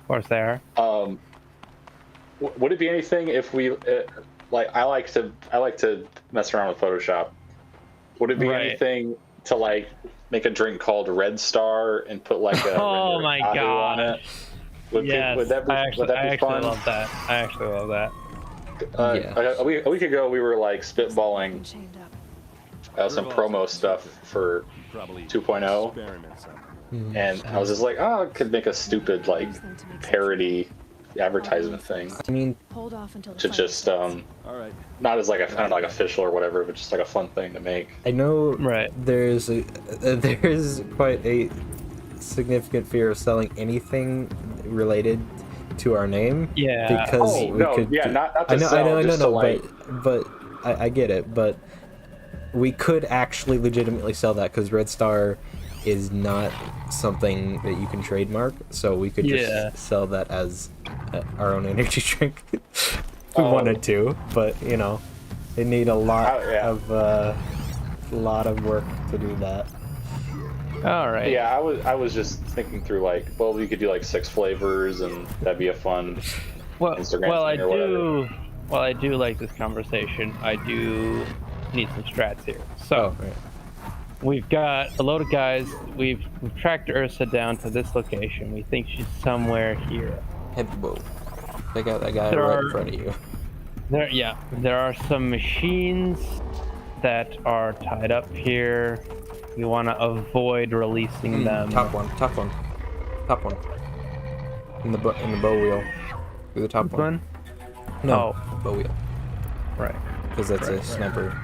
Of course they are. Would it be anything if we like? I like to mess around with Photoshop. Would it be Right. anything to like make a drink called Red Star and put like a Oh render my Yahoo god. on it? Would Yes, that be I actually fun? love that. I actually love that. Yeah. a week ago we were like spitballing Chained some promo stuff for 2.0, and I was just like, oh, I could make a stupid like parody advertisement thing. I mean, Hold off until the To fight just starts. not as like I don't know, like official or whatever, but just like a fun thing to make. I know Right. there's quite a significant fear of selling anything related to our name. Yeah. Because Oh, we no, could. yeah, not to I know, sell, just to, like- but I get it. But we could actually legitimately sell that because Red Star is not something that you can trademark, so we could just Yeah. sell that as our own energy drink. If we wanted to, but you know, it need a lot of work to do that. All right. Yeah, I was just thinking through like, well, we could do like 6 flavors, and that'd be a fun Well, Instagram well, I thing or whatever. do. Well, I do like this conversation. I do need some strats here. So Right. we've got a load of guys. We've tracked Ursa down to this location. We think she's somewhere here. Heavy bow. Take out that guy There right in are- front of you. There are some machines that are tied up here. We want to avoid releasing them. Top one. In the bow wheel. Do the top Which one. one? No, Oh. bow wheel. Right. Because that's a sniper.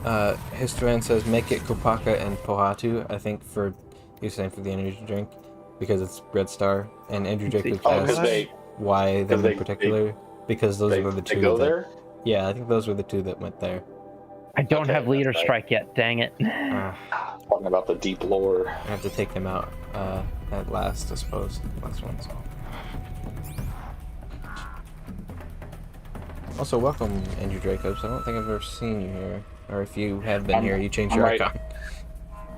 Histovan says make it Kopaka and Pohatu. I think for he's saying for the energy drink because it's Red Star and Andrew Jacobs Oh, because asked why them in particular because those were the they two go that, there. yeah, I think those were the two that went there. I don't Okay, have leader that's right. strike yet. Dang it. Talking about the deep lore. I have to take them out at last, I suppose. Last ones. Also, welcome, Andrew Jacobs. I don't think I've ever seen you here. Or if you have been here, you changed your right. icon.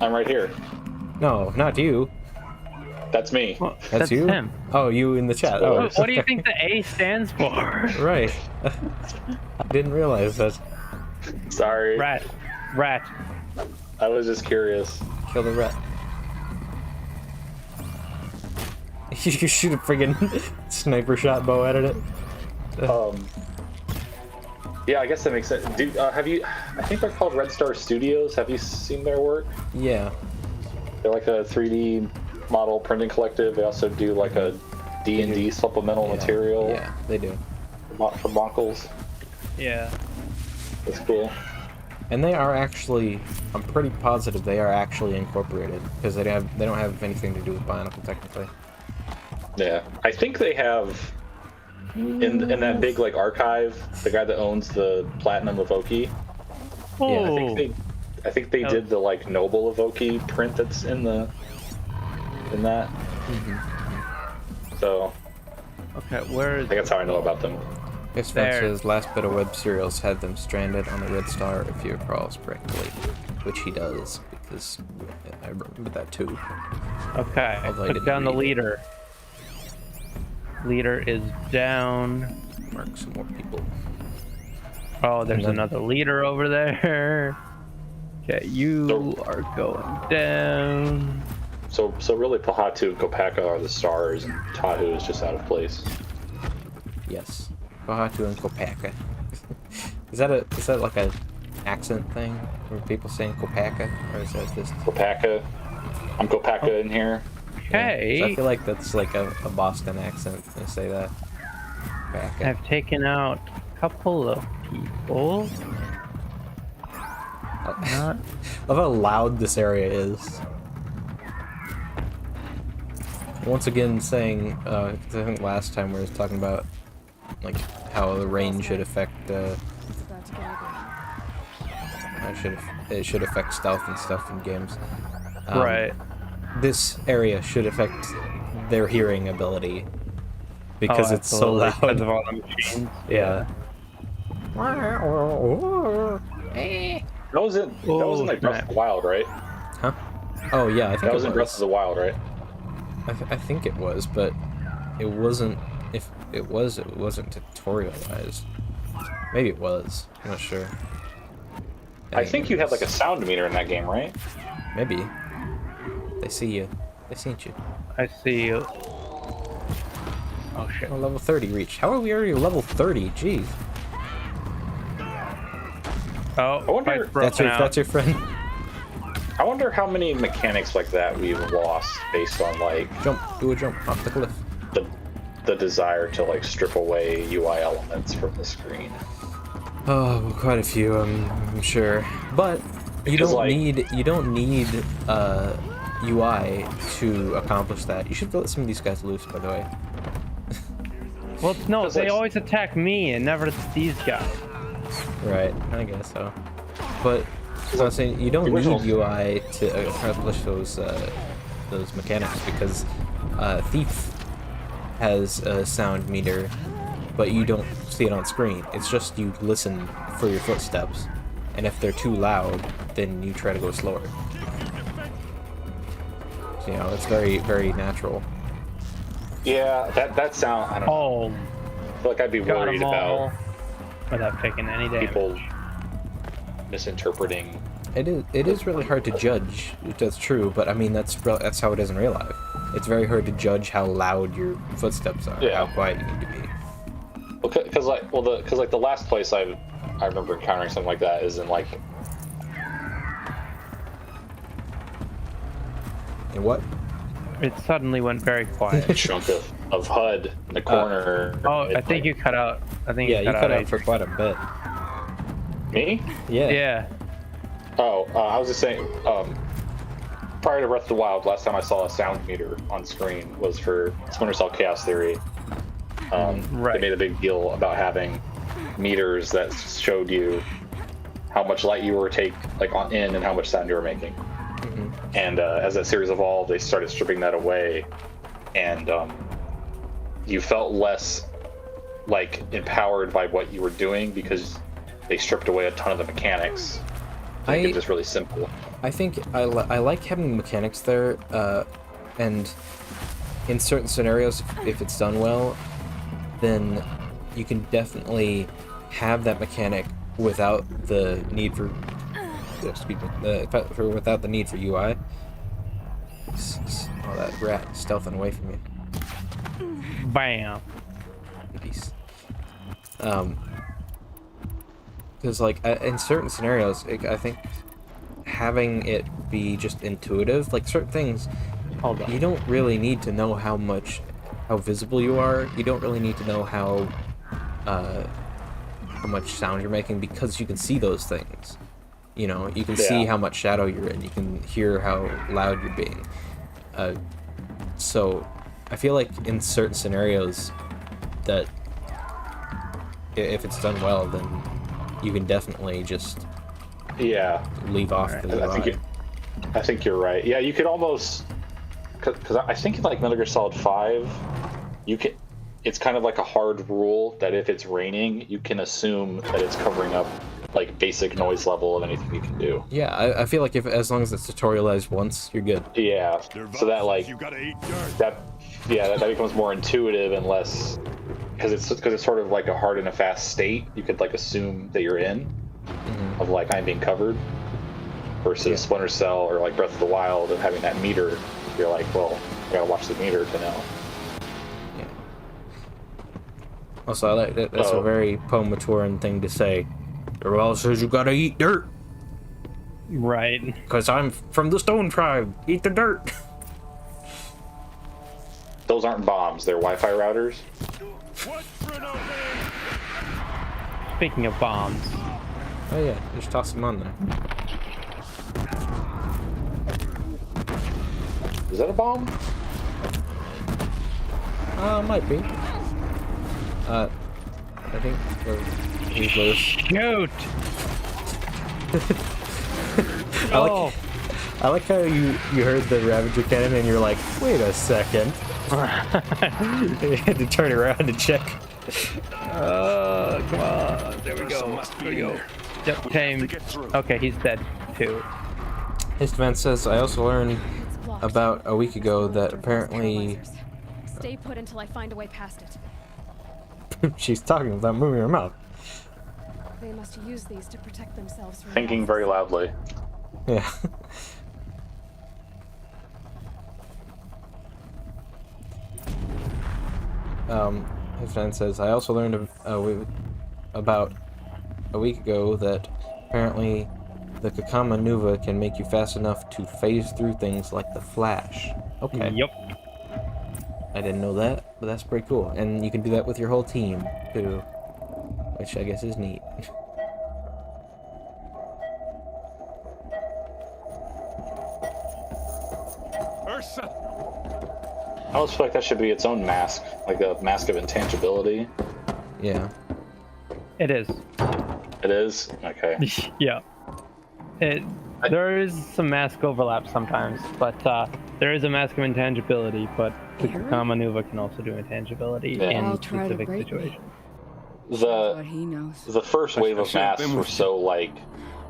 I'm right here. No, not you. That's me. Well, That's you? him. Oh, you in the chat. What- Oh, What do you think the A stands for? Right. I didn't realize that. Sorry. Rat. I was just curious. Kill the rat. You shoot a friggin' sniper shot bow at it. Yeah, I guess that makes sense. Dude, have you? I think they're called Red Star Studios. Have you seen their work? Yeah. They're like a 3D model printing collective. They also do like a D&D supplemental material Yeah, they do. for Monkles. Yeah. That's cool. And they are actually, I'm pretty positive they are actually incorporated because they don't have anything to do with Bionicle technically. Yeah, I think they have in that big like archive. The guy that owns the Platinum Evoke. Oh. I think they did the like Noble Evoke print that's in that. So Okay, where I is? think that's how I know about them. This one There. says last bit of web serials had them stranded on the Red Star if he recalls correctly, which he does because I remember that too. Okay, I Although I took didn't down the read it. leader. Leader is down. Mark some more people. Oh, there's And then- another leader over there. Okay, you are going down. So really, Pahatu and Kopaka are the stars, and Tahu is just out of place. Yes. Bahatu and Kopaka. Is that like a accent thing? Where people saying Kopaka? Or is that just Kopaka, I'm Kopaka in here. Okay, 'Cause I feel like that's like a Boston accent. They say that. Kopaka. I've taken out a couple of people. Not Love how loud this area is. Once again, saying, 'cause I think last time we were talking about like how the rain should affect, It's about to get ugly. it should affect stealth and stuff in games. right. This area should affect their hearing ability because it's so absolutely, loud. because of all the machines. Yeah. That was in like Breath of the Wild, right? Huh? Oh yeah, I think That was it in Breath of the Wild, right? I think it was, but it wasn't. If it was, it wasn't tutorialized. Maybe it was. I'm not sure. I think you had like a sound meter in that game, right? Maybe. They see you. They seen you. I see you. Oh shit. Oh, level 30 reached. How are we already level 30? Jeez. Oh, I wonder- That's your friend. I wonder how many mechanics like that we've lost based on like Jump. Do a jump off the cliff. the desire to like strip away UI elements from the screen. Oh, quite a few, I'm sure. But you Because, don't need UI to accomplish that. You should let some of these guys loose, by the way. Well, no, Because, they like- always attack me and never these guys. Right, I guess so. But as I was saying, you don't need UI to accomplish those mechanics because Thief has a sound meter, but you don't see it on screen. It's just you listen for your footsteps, and if they're too loud, then you try to go slower. So, you know, it's very, very natural. Yeah, that sound. I don't know. Oh, I feel like I'd be got worried them all about without taking any damage. people misinterpreting. It is really hard to judge. That's true, but I mean that's how it is in real life. It's very hard to judge how loud your footsteps are, Yeah. how quiet you need to be. Because the last place I remember encountering something like that is in like And what? It suddenly went very quiet. a chunk of HUD in the corner. Oh, I It's think like, you cut out. I think Yeah, you cut out eight. for quite a bit. me. Yeah. Yeah. Oh, I was just saying. Prior to Breath of the Wild, last time I saw a sound meter on screen was for Splinter Cell Chaos Theory. Right. They made a big deal about having meters that showed you how much light you were in and how much sound you were making. And as that series evolved, they started stripping that away, and you felt less like empowered by what you were doing because they stripped away a ton of the mechanics. To make it just really simple. I think I like having mechanics there, and in certain scenarios, if it's done well, then you can definitely have that mechanic without the need for without the need for UI. Oh, that rat stealthing away from me. Bam. Nice. Because like in certain scenarios, I think having it be just intuitive, like certain things, Hold on. you don't really need to know how visible you are. You don't really need to know how much sound you're making because you can see those things. You know, you can see how much shadow you're in. You can hear how loud you're being. So I feel like in certain scenarios that if it's done well, then you can definitely just leave off the UI. I think you're right. Yeah, you could almost, because I think in like Metal Gear Solid 5, you can. It's kind of like a hard rule that if it's raining, you can assume that it's covering up like basic noise level of anything you can do. Yeah, I feel like as long as it's tutorialized once, you're good. Yeah, so that like that becomes more intuitive and less because it's sort of like a hard and a fast state. You could like assume that you're in of like I'm being covered versus Splinter Cell or like Breath of the Wild and having that meter. You're like, well, I gotta watch the meter to know. Yeah. Also, I like that's a very Poe Maturin thing to say. Or else says you gotta eat dirt. Right. Because I'm from the Stone Tribe. Eat the dirt. Those aren't bombs, they're Wi-Fi routers. Speaking of bombs. Oh yeah, just toss them on there. Is that a bomb? Might be. I think he's loose. Shoot! I like how you heard the Ravager cannon and you're like, wait a second. You had to turn around and check. Come on. There we go. There we go. Yep, tame. Okay, he's dead too. His defense says, I also learned about a week ago that apparently... Stay put until I find a way past it. She's talking without moving her mouth. They must use these to protect themselves from Thinking very loudly. Yeah. His friend says, I also learned about a week ago that apparently the Kakama Nuva can make you fast enough to phase through things like the Flash. Okay. Yep. I didn't know that, but that's pretty cool. And you can do that with your whole team, too. Which I guess is neat. Ursa! I almost feel like that should be its own mask, like a mask of intangibility. Yeah. It is. It is? Okay. Yeah. There is some mask overlap sometimes, but there is a mask of intangibility, but the Kakama Nuva can also do intangibility in specific situations. The first wave of masks were so, like...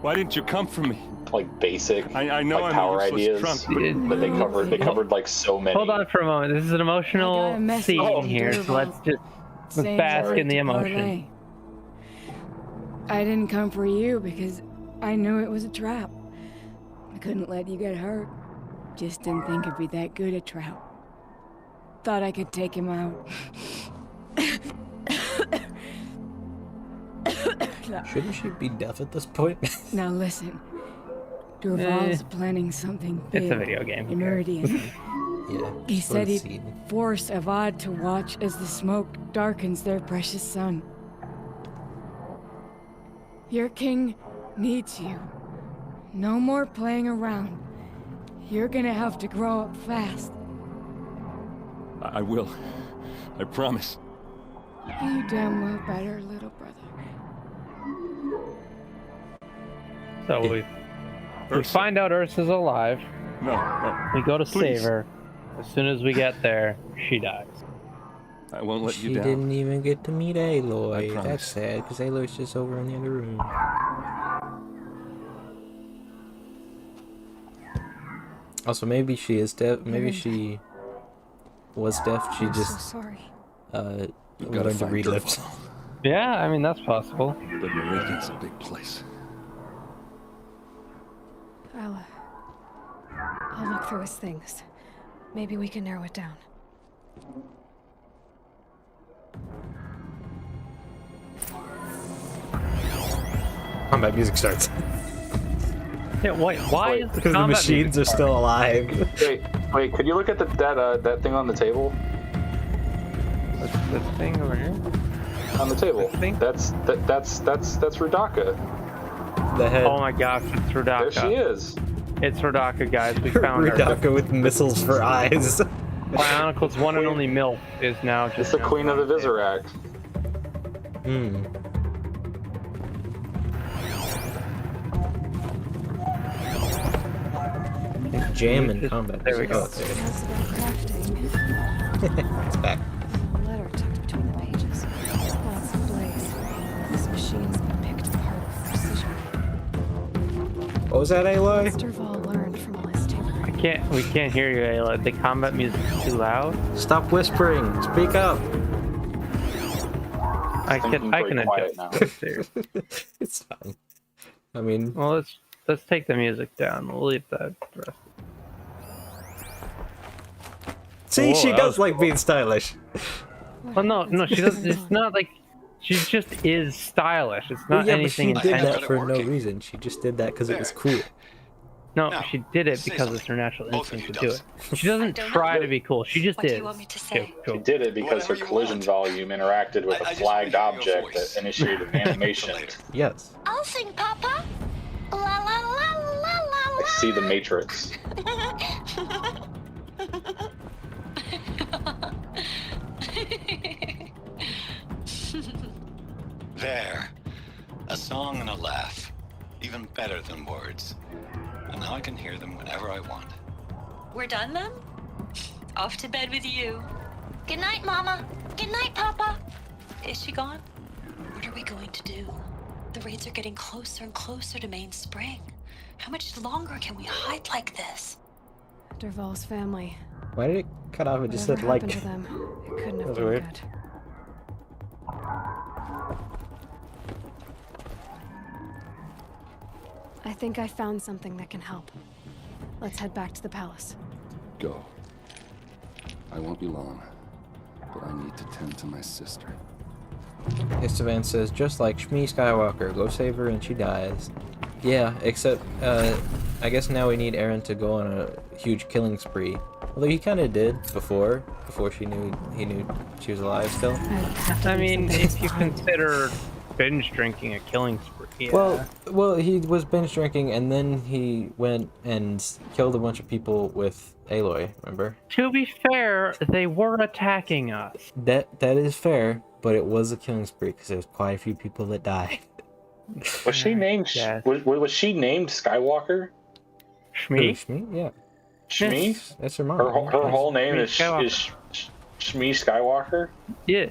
Why didn't you come for me? Like, basic, I know like, I'm power a useless ideas, drunk, but they covered, like, so many. Hold on for a moment. This is an emotional scene here, so let's bask in the emotion. I didn't come for you because I knew it was a trap. I couldn't let you get hurt. Just didn't think it'd be that good a trap. Thought I could take him out. Shouldn't she be deaf at this point? Now listen. Durval's planning something big. It's a video game. In Meridian. Yeah. He said he'd force Avad to watch as the smoke darkens their precious sun. Your king needs you. No more playing around. You're gonna have to grow up fast. I will. I promise. You damn well better, little brother. So we find out Ursa's alive. No. We go to Please. save her. As soon as we get there, she dies. I won't let you She down. didn't even get to meet I Aloy. promise. That's sad, because Aloy's just over in the other room. Also, maybe she is deaf. Maybe she was deaf. She I'm just so sorry. learned to read lips. Yeah, I mean, that's possible. The Meridian's a big place. I'll look through his things. Maybe we can narrow it down. Combat music starts. Yeah, why is the Because the combat machines are music still alive. Wait, could you look at that thing on the table? This thing over here? On the table. That's Rudaka. The head. Oh my gosh, it's Rudaka. There she is. It's Rudaka, guys. We found her. Rudaka with missiles for eyes. Bionicle's one and only MILF is now just... It's the Queen of the Vizirac. Hmm. Jam in combat. There we go. That's about crafting. It's back. A letter tucked between the pages. Lots of blaze. This machine's been picked apart with precision. What was that, Aloy? Durval learned from all his tinkering. We can't hear you, Ayla. The combat music is too loud. Stop whispering. Speak up. I can adjust now. there. It's fine. I mean, Well, let's take the music down. We'll leave that rest. see, Whoa, she that does was like being stylish. Well, no, she doesn't. It's not like she just is stylish. It's not Well, yeah, but anything she did intentional. that for no reason. She just did that because it was cool. No, No, she did it say because it's something. her natural Both of instinct you to do it. does. She doesn't try to be cool. She just What do is. you want me to say? Cool. She did it because her Whatever you collision want. volume interacted with I a just flagged wanna hear your object voice. that initiated an animation. Yes. I'll sing, Papa. La la la la la la. I see the Matrix. There. A song and a laugh. Even better than words. And now I can hear them whenever I want. We're done then? Off to bed with you. Good night, Mama. Good night, Papa. Is she gone? What are we going to do? The raids are getting closer and closer to Main Spring. How much longer can we hide like this? Durval's family. Why did it cut off? It just Whatever said like. happened to them, it couldn't have That was been weird. good. I think I found something that can help. Let's head back to the palace. Go. I won't be long, but I need to tend to my sister. Esteban says, just like Shmi Skywalker, go save her and she dies. Yeah, except, I guess now we need Eren to go on a huge killing spree. Although he kind of did before he knew she was alive still. I mean, if you consider binge drinking a killing spree. Yeah. Well, he was binge drinking and then he went and killed a bunch of people with Aloy, remember? To be fair, they were attacking us. That is fair, but it was a killing spree because there was quite a few people that died. Was she named? Yes. Was she named Skywalker? Shmi? Shmi? Yeah. Shmi? That's her mom. Her whole name is Skywalker. Shmi Skywalker. Yeah,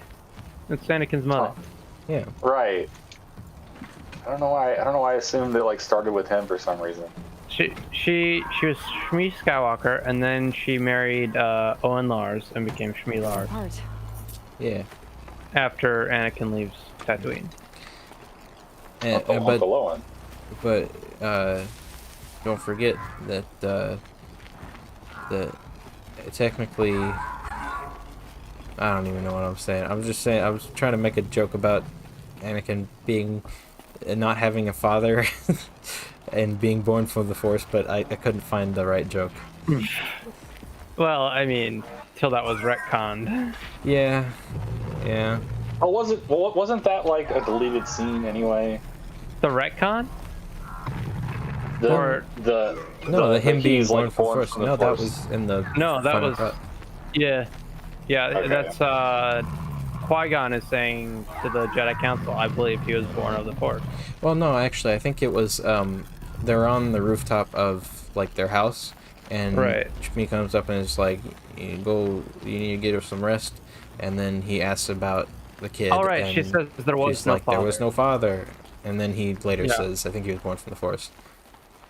that's Anakin's mother. Yeah. Right. I don't know why I assumed it like started with him for some reason. She was Shmi Skywalker, and then she married Owen Lars and became Shmi Lars. Yeah. After Anakin leaves Tatooine. But don't forget that technically, I don't even know what I'm saying. I was trying to make a joke about Anakin being not having a father and being born from the Force, but I couldn't find the right joke. Well, I mean, till that was retconned. Yeah. Oh, wasn't that like a deleted scene anyway? The retcon? Him being born from the Force. No, that was in the. No, that was. Cut. Yeah, Okay. That's Qui-Gon is saying to the Jedi Council, I believe he was born of the Force. Well, no, actually, I think it was. They're on the rooftop of like their house, and Shmi comes up and is like, "You need to get her some rest," and then he asks about the kid. All right, she says there was no father. There was no father, and then he later says, "I think he was born from the Force."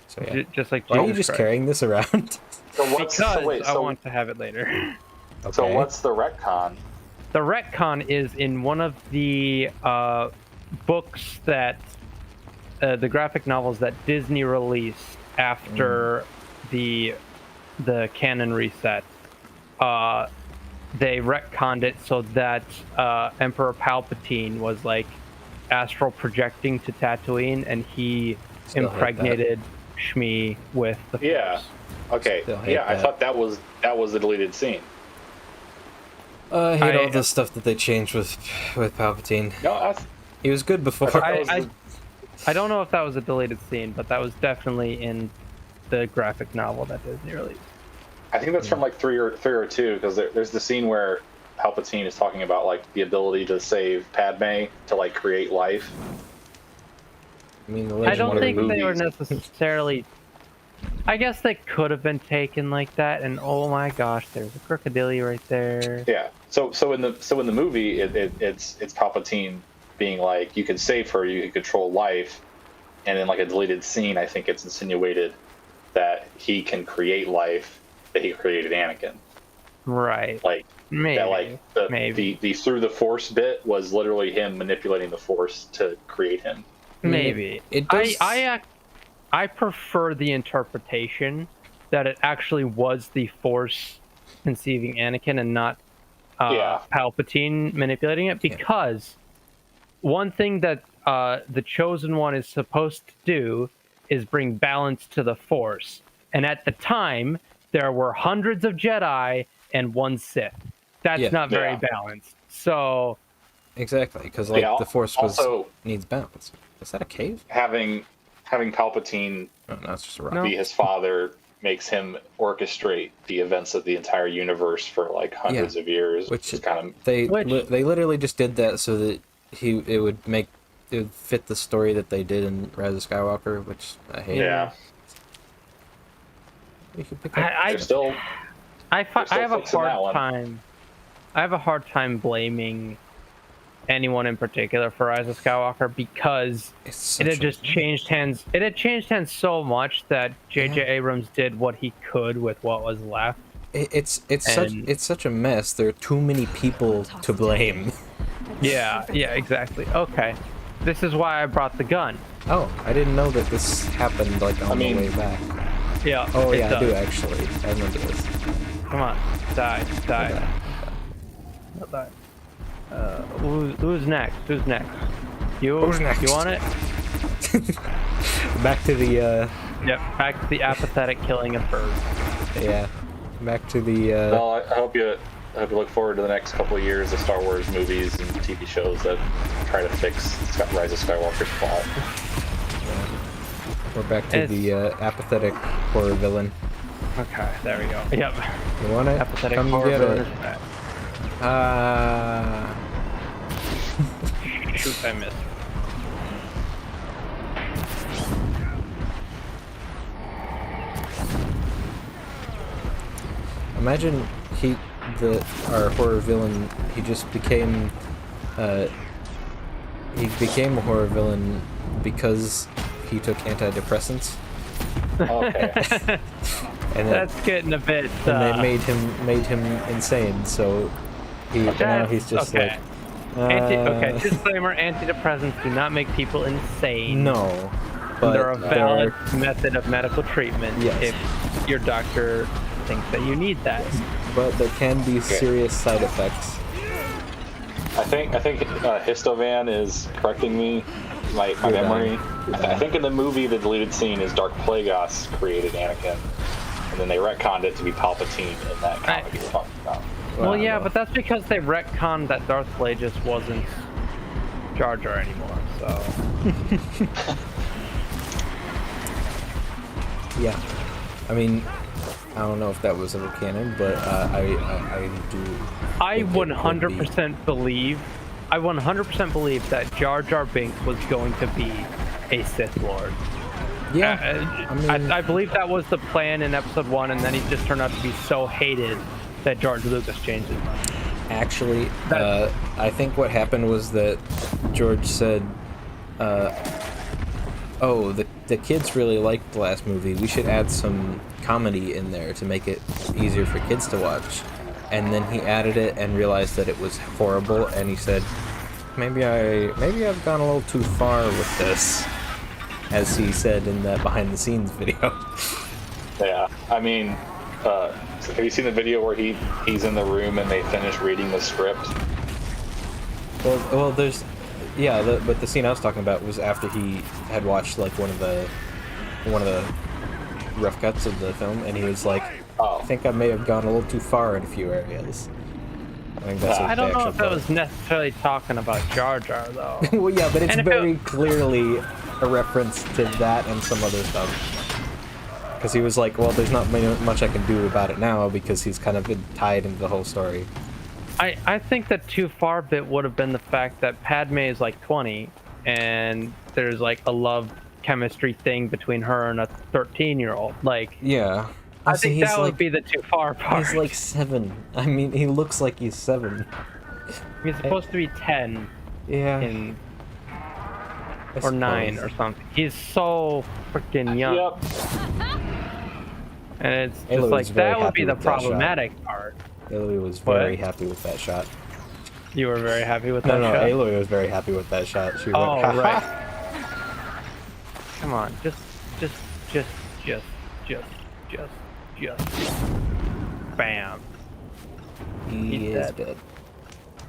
So yeah. Just like why are you just carrying this around? I want to have it later. Okay. So what's the retcon? The retcon is in one of the books that the graphic novels that Disney released after the canon reset. They retconned it so that Emperor Palpatine was like astral projecting to Tatooine, and he impregnated Shmi with the Force. Yeah. Okay. Yeah, I thought that was the deleted scene. I hate all the stuff that they changed with Palpatine. No, he was good before. I don't know if that was a deleted scene, but that was definitely in the graphic novel that Disney released. I think that's from like 3 or 2, because there's the scene where Palpatine is talking about like the ability to save Padme to like create life. I mean, I don't think they were necessarily. I guess they could have been taken like that, and oh my gosh, there's a crocodile right there. Yeah. So in the movie, it's Palpatine being like, you can save her, you can control life, and in like a deleted scene, I think it's insinuated that he can create life, that he created Anakin. Right. Like maybe. That, like the through the Force bit was literally him manipulating the Force to create him. Maybe. It does... I prefer the interpretation that it actually was the Force conceiving Anakin and not Palpatine manipulating it, because one thing that the Chosen One is supposed to do is bring balance to the Force. And at the time, there were hundreds of Jedi and 1 Sith. That's not very balanced. So exactly, because like the Force needs balance. Is that a cave? Having Palpatine be his father makes him orchestrate the events of the entire universe for like hundreds of years. Which is kind of they literally just did that so that it would fit the story that they did in Rise of Skywalker, which I hate. Yeah. You can pick up. I have a hard time blaming anyone in particular for Rise of Skywalker, because it had just changed hands. It had changed hands so much that J.J. Abrams did what he could with what was left. It's such a mess. There are too many people to blame. Yeah, exactly. Okay, this is why I brought the gun. Oh, I didn't know that this happened like on the way back. Yeah. Oh yeah, I do actually. I remember this. Come on, die. Not die. Who's next? Who's next? You? Who's next? You want it? Back to the. Yep. Back to the apathetic killing of birds. Yeah. Back to the. Well, I hope you look forward to the next couple of years of Star Wars movies and TV shows that try to fix Rise of Skywalker's plot. We're back to the apathetic horror villain. Okay, there we go. Yep. You want it? Apathetic Come horror get villain it. is back. Shoot, I missed. Imagine our horror villain, he just became a horror villain because he took antidepressants. Okay. And that's getting a bit. And they made him insane. So now he's just okay. Okay, disclaimer: antidepressants do not make people insane. No, but they're a valid method of medical treatment if your doctor thinks that you need that. But there can be serious side effects. I think Histovan is correcting me, my memory. I think in the movie the deleted scene is Dark Plagueis created Anakin, and then they retconned it to be Palpatine in that comic you were talking about. Well, yeah, but that's because they retconned that Darth Plagueis wasn't Jar Jar anymore, so... Yeah. I mean, I don't know if that was ever canon, but I do... I 100% believe that Jar Jar Binks was going to be a Sith Lord. Yeah. I believe that was the plan in Episode 1, and then he just turned out to be so hated that George Lucas changed his mind. Actually, I think what happened was that George said, oh, the kids really liked the last movie. We should add some comedy in there to make it easier for kids to watch. And then he added it and realized that it was horrible, and he said, maybe I've gone a little too far with this, as he said in that behind-the-scenes video. Yeah, I mean, have you seen the video where he's in the room and they finish reading the script? Well, there's, yeah, but the scene I was talking about was after he had watched like one of the rough cuts of the film, and he was like, I think I may have gone a little too far in a few areas. I think that's I don't know if that was necessarily talking about Jar Jar, though. Well, yeah, but it's very clearly a reference to that and some other stuff. Because he was like, well, there's not much I can do about it now, because he's kind of been tied into the whole story. I think the too far bit would have been the fact that Padme is like 20, and there's like a love chemistry thing between her and a 13-year-old. Like, yeah. I think that would be the too far part. He's like 7. I mean, he looks like he's 7. He's supposed to be 10. Yeah. Or 9 or something. He's so freaking young. Yep. And it's just like, that would be the problematic part. Aloy was very happy with that shot. You were very happy with that shot? No, Aloy was very happy with that shot. She went, right. Come on, just. Bam. He's dead.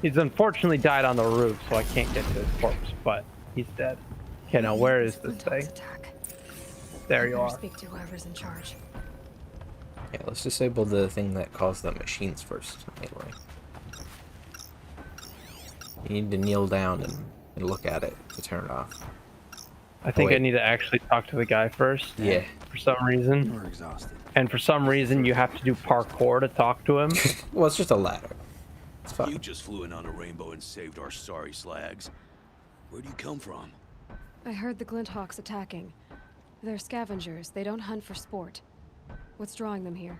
He's unfortunately died on the roof, so I can't get to his corpse, but he's dead. Okay, now where is this thing? There you are. Speak to whoever's in charge. Yeah, let's disable the thing that caused the machines first, anyway. You need to kneel down and look at it to turn it off. I think I need to actually talk to the guy first. Yeah. For some reason. We're exhausted. And for some reason, you have to do parkour to talk to him. Well, it's just a ladder. It's fine. You just flew in on a rainbow and saved our sorry slags. Where'd you come from? I heard the Glinthawks attacking. They're scavengers. They don't hunt for sport. What's drawing them here?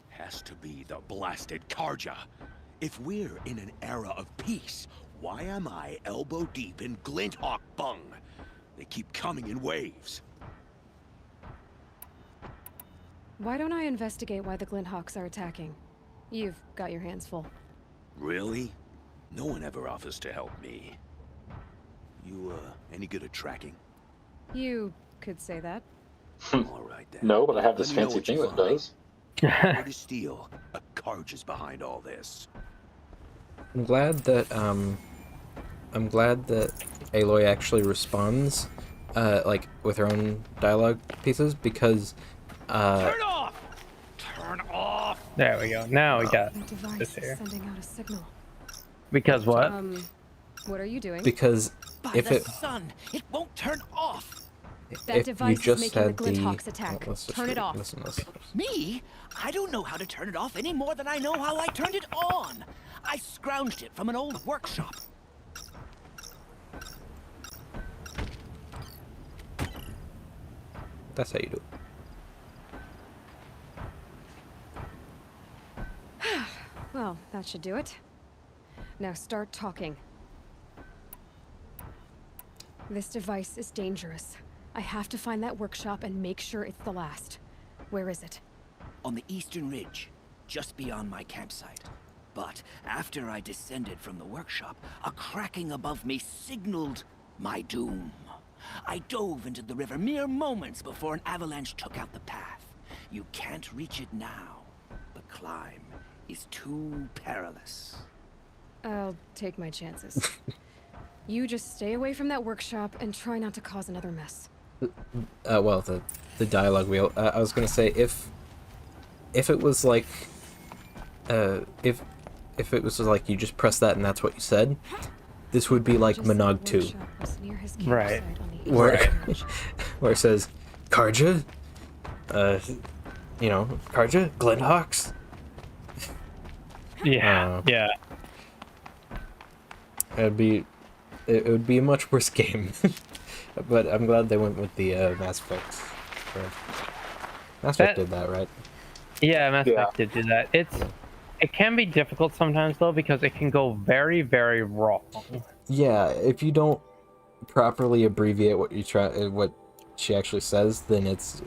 Has to be the blasted Karja. If we're in an era of peace, why am I elbow deep in Glinthawk bung? They keep coming in waves. Why don't I investigate why the Glinthawks are attacking? You've got your hands full. Really? No one ever offers to help me. You, any good at tracking? You could say that. All right then. No, but I have this Let me know fancy what you thing that find. does. Power to steal. A Karja's behind all this. I'm glad that Aloy actually responds, like with her own dialogue pieces, because Turn off! Turn off! There we go. Now we got That device this is here. sending out a signal. Because what? What are you doing? because By if the it sun, it won't turn off. That if you device is just making the had glint the hawks attack. let's just Turn it off. listen to this. Me? I don't know how to turn it off any more than I know how I turned it on. I scrounged it from an old workshop. That's how you do it. Well, that should do it. Now start talking. This device is dangerous. I have to find that workshop and make sure it's the last. Where is it? On the eastern ridge, just beyond my campsite. But after I descended from the workshop, a cracking above me signaled my doom. I dove into the river mere moments before an avalanche took out the path. You can't reach it now. The climb is too perilous. I'll take my chances. You just stay away from that workshop and try not to cause another mess. Well, the dialogue wheel. I was gonna say if it was like, if it was like you just press that and that's what you said, this would be like Monog 2, Right. where where it says, Karja, Karja, Glenhawks. Yeah, yeah. It would be a much worse game. But I'm glad they went with the Mass Effect. Mass Effect did that, right? Yeah, Mass Effect did do that. It can be difficult sometimes though because it can go very, very wrong. Yeah, if you don't properly abbreviate what she actually says, then it's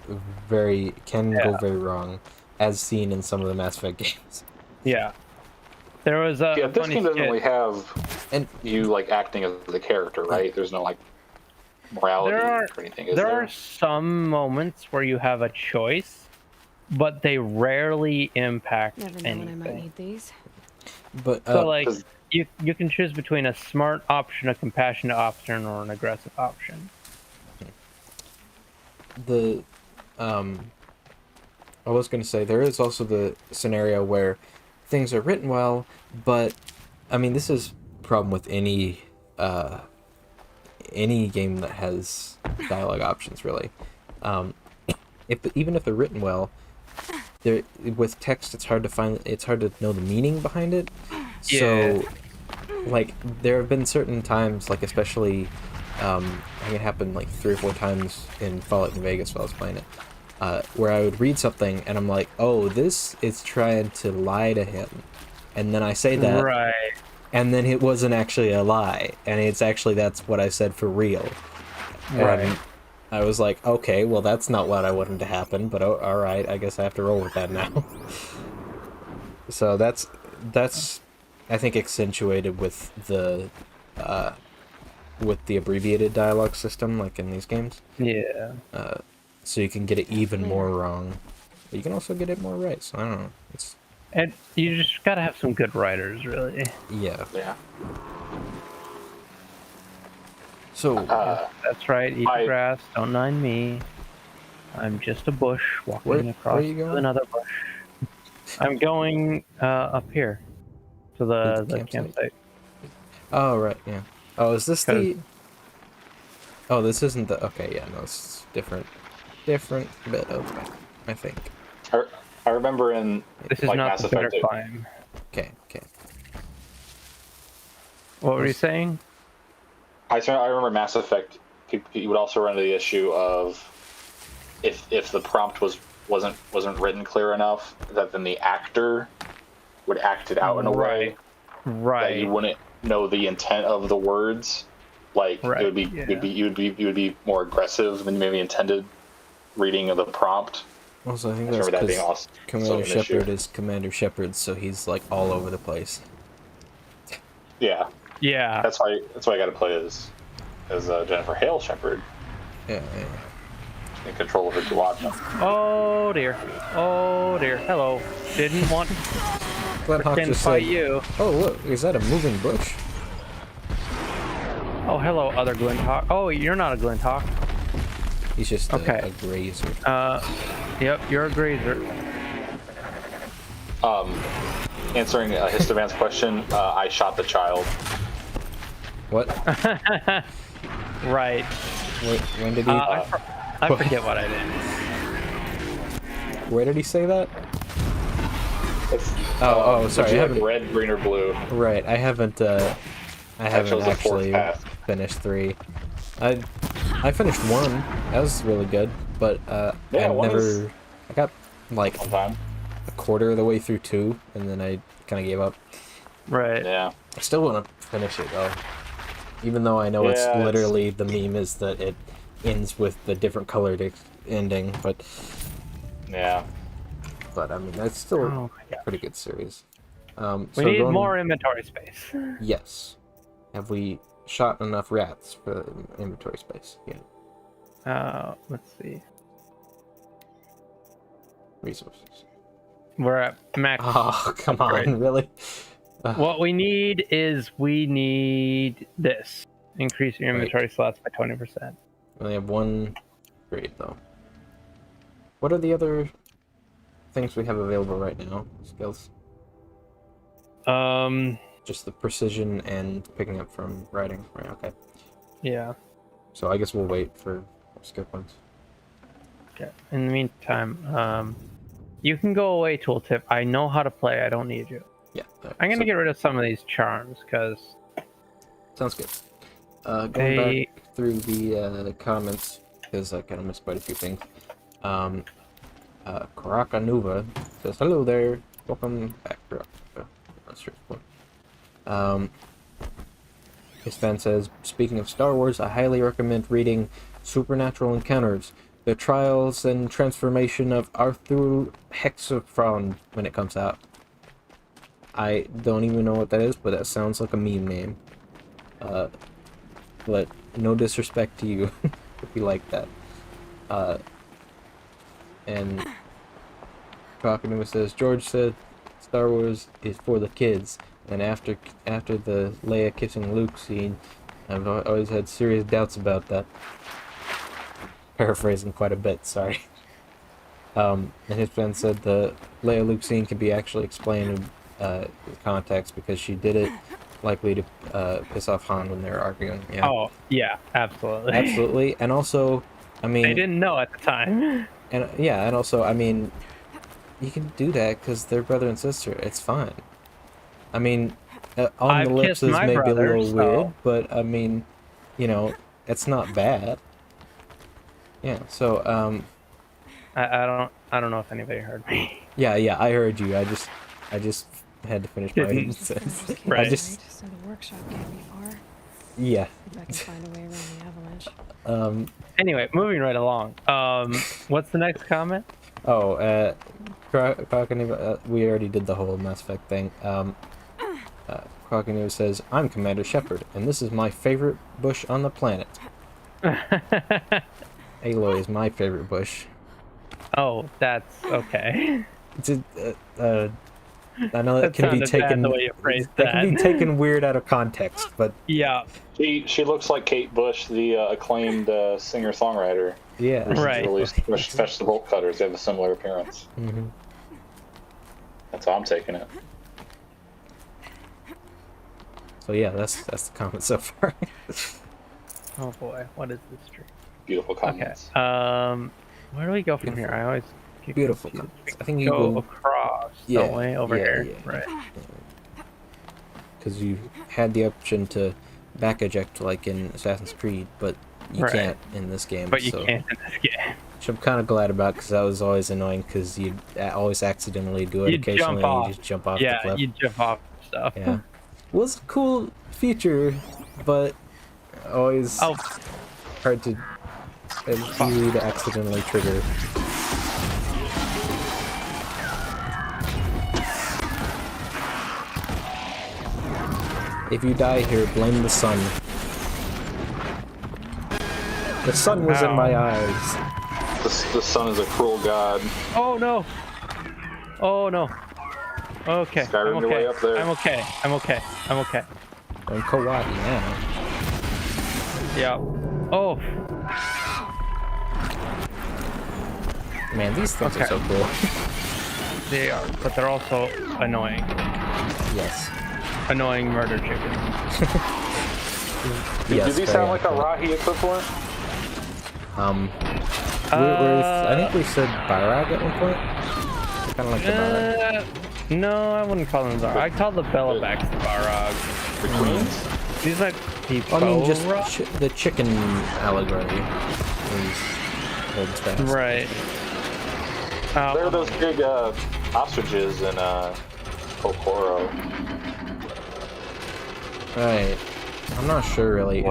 can go very wrong, as seen in some of the Mass Effect games. Yeah. There was a this game doesn't really have you like acting as the character, right? There's no like morality or anything. Is there there? are some moments where you have a choice, but they rarely impact Never know anything. when I might need these. But so like you can choose between a smart option, a compassionate option, or an aggressive option. I was going to say there is also the scenario where things are written well, but I mean this is a problem with any game that has dialogue options, really. Even if they're written well, with text it's hard to know the meaning behind it. So like there have been certain times, like especially I think it happened like 3 or 4 times in Fallout New Vegas while I was playing it, where I would read something and I'm like, oh, this is trying to lie to him, and then I say that, right, and then it wasn't actually a lie, and it's actually that's what I said for real. Right. And I was like, okay, well that's not what I wanted to happen, but all right, I guess I have to roll with that now. So that's I think accentuated with the abbreviated dialogue system, like in these games. Yeah. So you can get it even more wrong, but you can also get it more right. So I don't know. And you just gotta have some good writers, really. Yeah. Yeah. So that's right. Eat the grass. Don't mind me. I'm just a bush walking across where are you going? to another bush. I'm going up here to the campsite. Oh right, yeah. Oh, is this the? Oh, this isn't the. Okay, yeah, no, it's different bit of, I think. I remember in This is like not Mass the better Effect. climb. Okay. What were you saying? I remember Mass Effect. You would also run into the issue of if the prompt wasn't written clear enough, that then the actor would act it out in a way that you wouldn't know the intent of the words. Like it would be you would be more aggressive than you maybe intended reading of the prompt. Also, I think I that's remember that being because awesome. Commander Shepard is Commander Shepard, so he's like all over the place. Yeah. Yeah. That's why I got to play as Jennifer Hale Shepard. Yeah. In control of her to watch them. Oh dear. Oh dear. Hello. Didn't want to Glenhawk pretend just fight said, you. "Oh look, is that a moving bush?" Oh hello, other Glinthawk. Oh, you're not a Glinthawk. He's just okay. a grazer. Yep, you're a grazer. Answering Histoman's question, I shot the child. What? Right. Wait, when did he? I forget what I did. Where did he say that? Sorry. Would you like red, green, or blue? Right. I haven't actually finished 3. I finished 1. That was really good, but I got like a quarter of the way through 2, and then I kind of gave up. Right. Yeah. I still want to finish it though, even though I know it's literally the meme is that it ends with the different colored ending, but yeah. But I mean, that's still a pretty good series. We need more inventory space. Yes. Have we shot enough rats for inventory space yet? Let's see. Resources. We're at max. Oh, come on, really? What we need is this. Increase your inventory slots by 20%. We only have 1 grade though. What are the other things we have available right now? Skills? Just the precision and picking up from writing, right? Okay. Yeah. So I guess we'll wait for skill points. Okay. In the meantime, you can go away, Tooltip. I know how to play. I don't need you. Yeah. I'm gonna get rid of some of these charms because. Sounds good. Going back through the comments because I kind of missed quite a few things. Karakanuva says, "Hello there. Welcome back, Karaka." That's straightforward. His fan says, "Speaking of Star Wars, I highly recommend reading Supernatural Encounters, the trials and transformation of Arthur Hexafron when it comes out." I don't even know what that is, but that sounds like a meme name. But no disrespect to you if you like that. And Kakanuma says, "George said Star Wars is for the kids, and after the Leia kissing Luke scene, I've always had serious doubts about that." Paraphrasing quite a bit, sorry. And his friend said the Leia Luke scene can be actually explained in context because she did it likely to piss off Han when they were arguing. Yeah. Oh, yeah, absolutely. Absolutely. And also, I mean... I didn't know at the time. And yeah, and also, I mean, you can do that because they're brother and sister. It's fine. I mean, on the lips is maybe a little weird, but I mean, you know, it's not bad. Yeah, so, I don't know if anybody heard me. Yeah, I heard you. I just had to finish writing. Right. So the workshop can't be far. Yeah. If I can find a way around the avalanche. Anyway, moving right along. What's the next comment? Oh, we already did the whole Mass Effect thing. Crocodile says, "I'm Commander Shepard, and this is my favorite bush on the planet." Aloy is my favorite bush. Oh, that's okay. I know that can be taken. The way you phrased that can be taken weird out of context, but yeah. She looks like Kate Bush, the acclaimed singer-songwriter. Yeah, right. Released Fetch the Bolt Cutters. They have a similar appearance. Mm-hmm. That's how I'm taking it. So yeah, that's the comment so far. Oh boy, what is this tree? Beautiful comments. Okay. Where do we go from here? I always get beautiful confused. comments. I think you go across, don't we? Over here, right? Because you had the option to back eject like in Assassin's Creed, but you can't in this game. But you can't in this game. Which I'm kind of glad about because that was always annoying because you'd always accidentally do it occasionally and you just jump off the cliff. Yeah, you jump off stuff. Yeah. Was a cool feature, but always hard to easy to accidentally trigger. If you die here, blame the sun. The sun was in my eyes. The sun is a cruel god. Oh no! Oh no! Okay. Skyrim, I'm your okay. way up there. I'm okay. I'm okay. I'm okay. I'm Kawhi now. Yeah. Oh. Man, these things are so cool. They are, but they're also annoying. Yes. Annoying murder chickens. Do these sound like a Rahi equivalent? I think we said Barag at one point. Kind of like the Barag. No, I wouldn't call them Barag. I call the Bellabacks the Barag. The queens? These might be I mean, just the chicken allegory holds fast. Right. There are those big ostriches in Kokoro. Right. I'm not sure really. I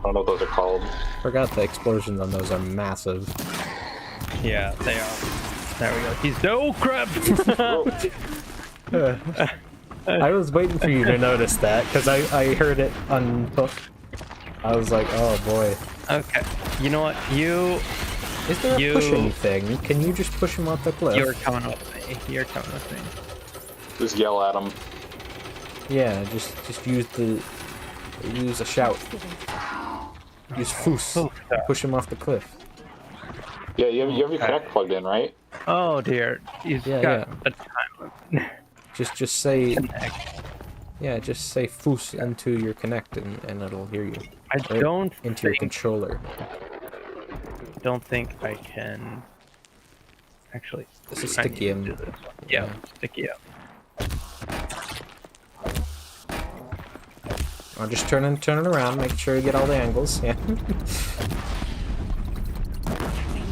don't know what those are called. Forgot the explosions on those are massive. Yeah, they are. There we go. He's no crap. I was waiting for you to notice that because I heard it unhook. I was like, oh boy. Okay. You know what? Is there a pushing thing? Can you just push him off the cliff? You're coming with me. You're coming with me. Just yell at him. Yeah, just use a shout. Use foos. Push him off the cliff. Yeah, you have your Connect plugged in, right? Oh dear. He's got a time limit. Just say Connect. Yeah, just say foos into your Connect and it'll hear you. I don't into your controller. Don't think I can actually. This is sticky him. Yeah, sticky up. I'll just turn it around, make sure you get all the angles. Yeah.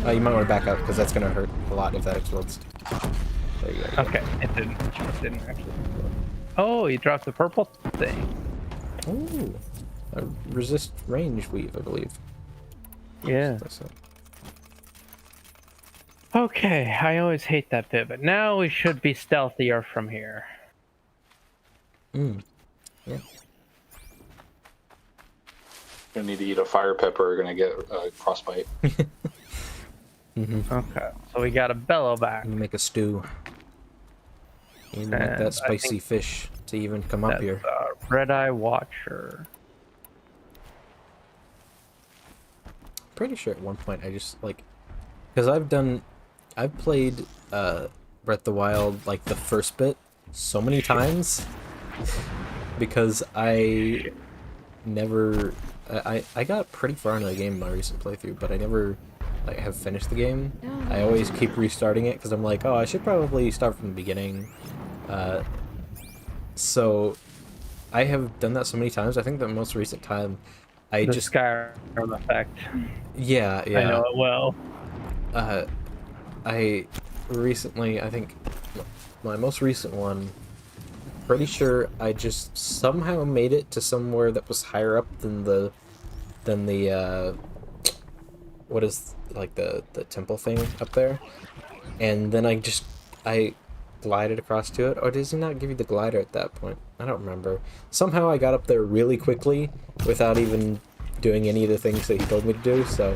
You might want to back up because that's gonna hurt a lot if that explodes. There you go. Okay, it didn't actually explode. Oh, he dropped the purple thing. Ooh, a resist range weave, I believe. Yeah. Okay, I always hate that bit, but now we should be stealthier from here. Yeah. Gonna need to eat a fire pepper. Gonna get frostbite. Okay, so we got a bellow back. You make a stew. You make that spicy fish to even come up here. Red Eye Watcher. Pretty sure at one point I just because I've played Breath of the Wild like the first bit so many times because I never I got pretty far into the game in my recent playthrough, but I never have finished the game. I always keep restarting it because I'm like, oh, I should probably start from the beginning. So I have done that so many times. I think the most recent time I the just Skyrim effect. Yeah. I know it well. I recently, I think my most recent one, pretty sure I just somehow made it to somewhere that was higher up than the what is the temple thing up there, and then I glided across to it. Or does he not give you the glider at that point? I don't remember. Somehow I got up there really quickly without even doing any of the things that he told me to do. So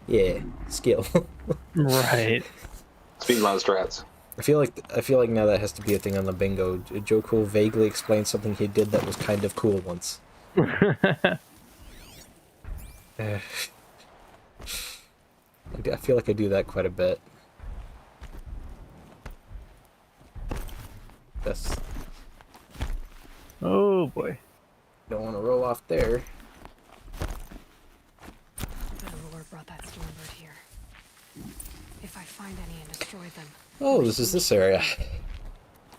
yeah, skill. Right. Speedrun strats. I feel like now that has to be a thing on the bingo. Joe Cool vaguely explained something he did that was kind of cool once. I feel like I do that quite a bit. That's... Oh boy. Don't want to roll off there. The Lord brought that stormbird here. If I find any and destroy them. Oh, this is this area.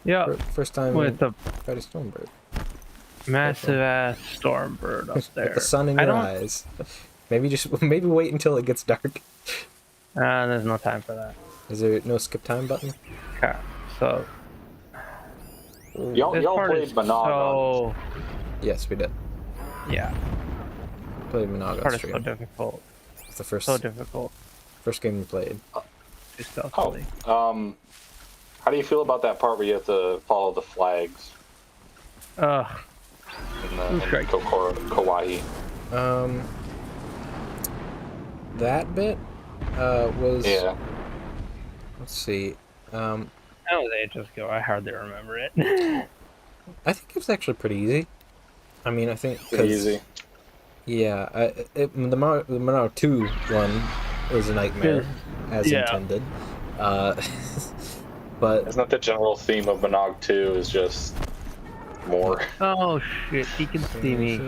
Yeah. First time with the fight a stormbird. Massive ass stormbird up there. With the sun in your eyes. Maybe wait until it gets dark. There's no time for that. Is there no skip time button? Okay, so y'all played Monog. Yes, we did. Yeah. Played Monog on Part stream. is so difficult. It's the first. So difficult. First game we played. How do you feel about that part where you have to follow the flags? Ugh. In Kauai. that bit was... Yeah. Let's see. How was ages ago? I hardly remember it. I think it was actually pretty easy. I mean, I think... Pretty easy. Yeah, the Mario 2 one was a nightmare, as intended. But... Isn't that the general theme of Monog 2 is just more? Oh shit, he can see me.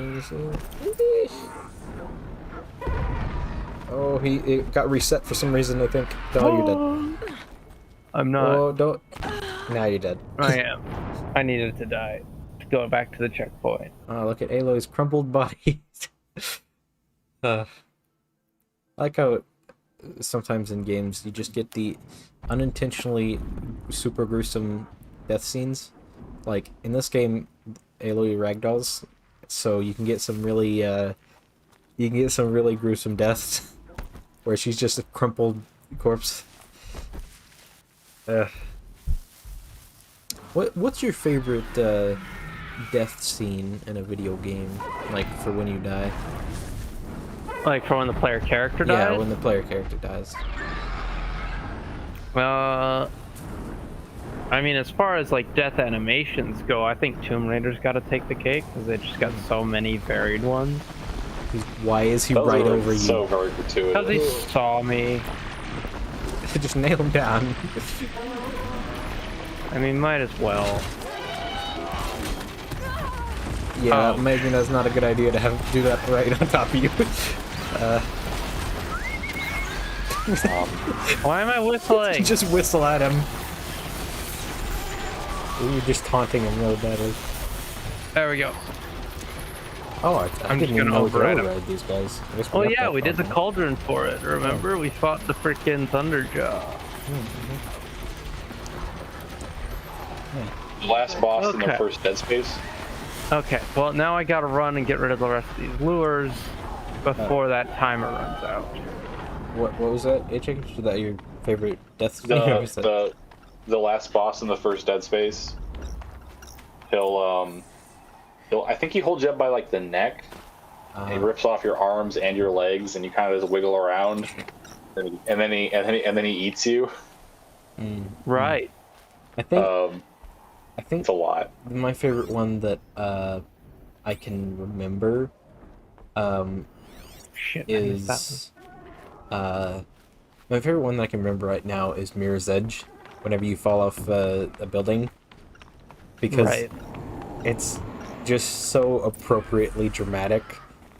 Oh, it got reset for some reason, I think. Oh, you're dead. I'm not. Oh, don't. Now you're dead. I am. I needed to die to go back to the checkpoint. Oh, look at Aloy's crumpled body. I like how sometimes in games you just get the unintentionally super gruesome death scenes. Like in this game, Aloy ragdolls, so you can get some really gruesome deaths where she's just a crumpled corpse. What's your favorite death scene in a video game? Like for when you die? Like for when the player character dies? Yeah, when the player character dies. I mean, as far as like death animations go, I think Tomb Raider's got to take the cake because they just got so many varied ones. Why is he right over you? So very gratuitous. Because he saw me. Just nail him down. I mean, might as well. Yeah, maybe that's not a good idea to have do that right on top of you. Why am I whistling? Just whistle at him. You're just taunting him really badly. There we go. Oh, I didn't even know we could override override these guys. Oh yeah, we did the cauldron for it. Remember, we fought the freaking Thunderjaw. The last boss in the first Dead Space. Okay, well now I gotta run and get rid of the rest of these lures before that timer runs out. What was that, HX? Was that your favorite death scene? The last boss in the first Dead Space. I think he holds you up by like the neck. And he rips off your arms and your legs, and you kind of just wiggle around, and then he eats you. Right. I think it's a lot. My favorite one that I can remember is my favorite one that I can remember right now is Mirror's Edge. Whenever you fall off a building, because it's just so appropriately dramatic.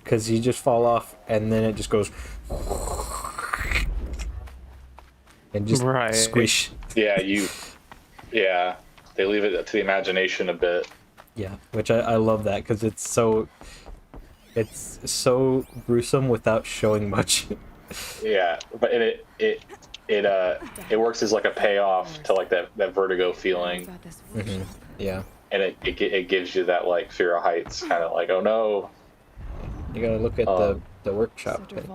Because you just fall off and then it just goes and just squish. Yeah, they leave it to the imagination a bit. Yeah, which I love that because it's so gruesome without showing much. Yeah, but it works as like a payoff to like that vertigo feeling. Yeah, and it gives you that like fear of heights, kind of like, oh no. You gotta look at the workshop page.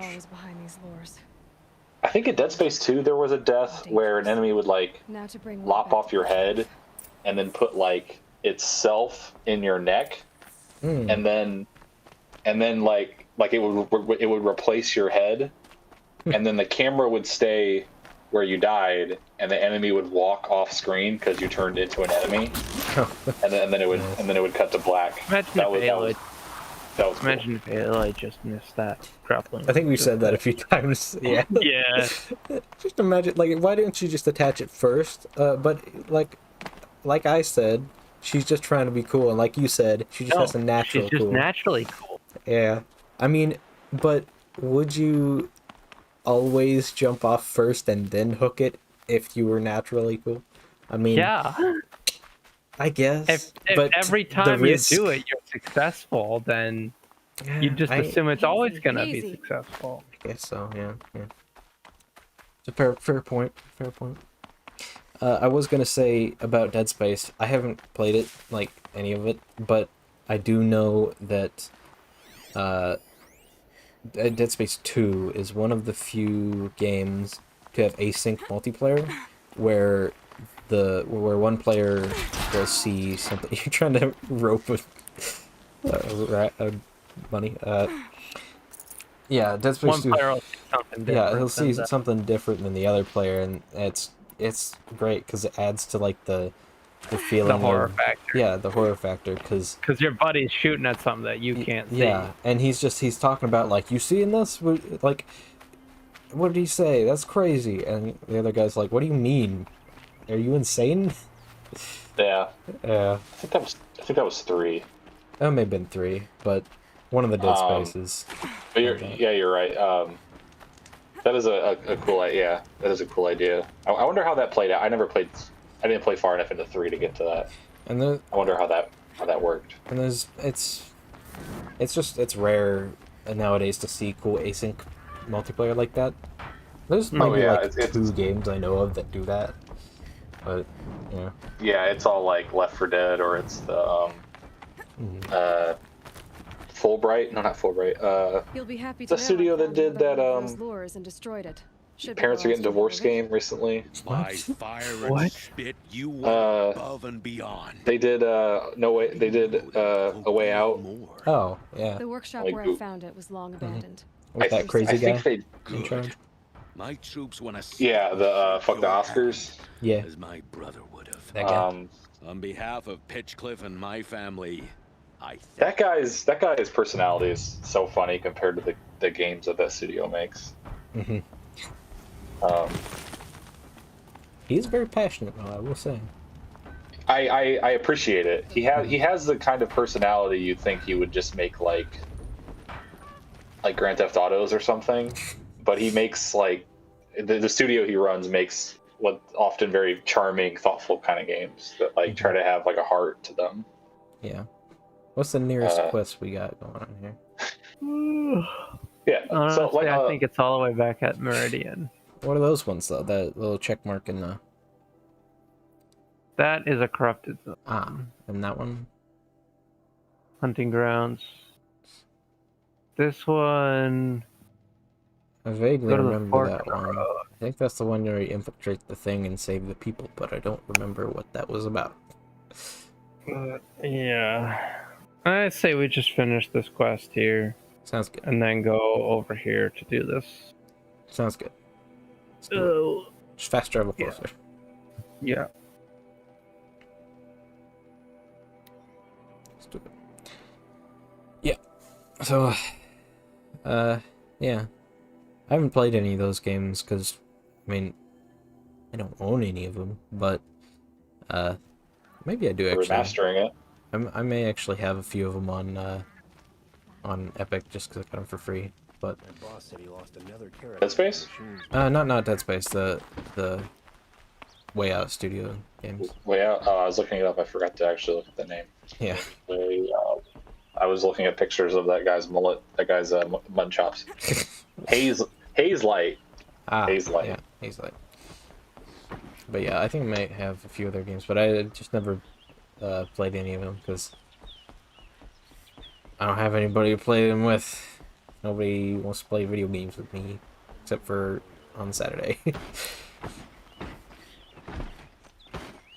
I think in Dead Space 2 there was a death where an enemy would like lop off your head and then put like itself in your neck, and then like it would replace your head, and then the camera would stay where you died, and the enemy would walk off screen because you turned into an enemy, and then it would cut to black. Imagine if Aloy just missed that grappling. I think we've said that a few times. Yeah. Yeah. Just imagine, like, why didn't you just attach it first? But like I said, she's just trying to be cool, and like you said, she just has a natural she's just naturally cool. Yeah. I mean, but would you always jump off first and then hook it if you were naturally cool? I mean, yeah. I guess. If but every time you do it, you're successful, then you just assume it's always gonna be successful. I guess so. Yeah. It's a fair point. Fair point. I was gonna say about Dead Space. I haven't played it, like any of it, but I do know that Dead Space 2 is one of the few games to have async multiplayer, where one player will see something. You're trying to rope a bunny. Yeah, Dead Space One 2. player will see something different. Yeah, he'll see than something different than the other player, and it's great because it adds to like the feeling horror of factor. Yeah, the horror factor because your buddy's shooting at something that you can't see. Yeah, and he's talking about like, you seeing this? Like, what did he say? That's crazy. And the other guy's like, what do you mean? Are you insane? Yeah. Yeah. I think that was 3. That may have been 3, but one of the Dead Spaces. But you're right. That is a cool idea. That is a cool idea. I wonder how that played out. I didn't play far enough into 3 to get to that. And I wonder how that worked. And it's rare nowadays to see cool async multiplayer like that. There's maybe like 2 games I know of that do that, but yeah. Yeah, it's all like Left 4 Dead, or it's the Fulbright. No, not Fulbright. You'll be happy to the know studio I that found did another that. one of those lures and destroyed it. Should be Parents are getting lost in divorced revision. game recently. By fire and spit, you went above and beyond. They did They did A Way Out. Oh yeah. The workshop Like, where I found it was long abandoned. With that crazy guy in charge. My troops want to. Yeah, the fuck the Oscars. Yeah. As my brother would have. That guy. On behalf of Pitchcliff and my family, that guy's personality is so funny compared to the games that studio makes. Mm-hmm. He's very passionate, though, I will say. I appreciate it. He has the kind of personality you'd think he would just make like Grand Theft Autos or something, but he makes like the studio he runs makes what often very charming, thoughtful kind of games that like try to have like a heart to them. Yeah. What's the nearest quest we got going on here? Yeah. Honestly, so I think it's all the way back at Meridian. What are those ones though? That little check mark in the. That is a corrupted zone. And that one? Hunting grounds. This one. I vaguely remember that Road. one. I think that's the one where you infiltrate the thing and save the people, but I don't remember what that was about. Yeah. I say we just finish this quest here. Sounds good. And then go over here to do this. Sounds good. Just fast travel closer. Yeah. Stupid. Yeah. So, yeah. I haven't played any of those games because, I mean, I don't own any of them, but, maybe I do actually. Remastering it. I may actually have a few of them on Epic just because I got them for free, but. Dead Space? Not Dead Space. The Way Out Studio games. Way Out. I was looking it up. I forgot to actually look at the name. Yeah. I was looking at pictures of that guy's mullet. That guy's mud chops. Haze Light. Haze Light. Yeah, Haze Light. But yeah, I think I might have a few other games, but I just never played any of them because I don't have anybody to play them with. Nobody wants to play video games with me, except for on Saturday.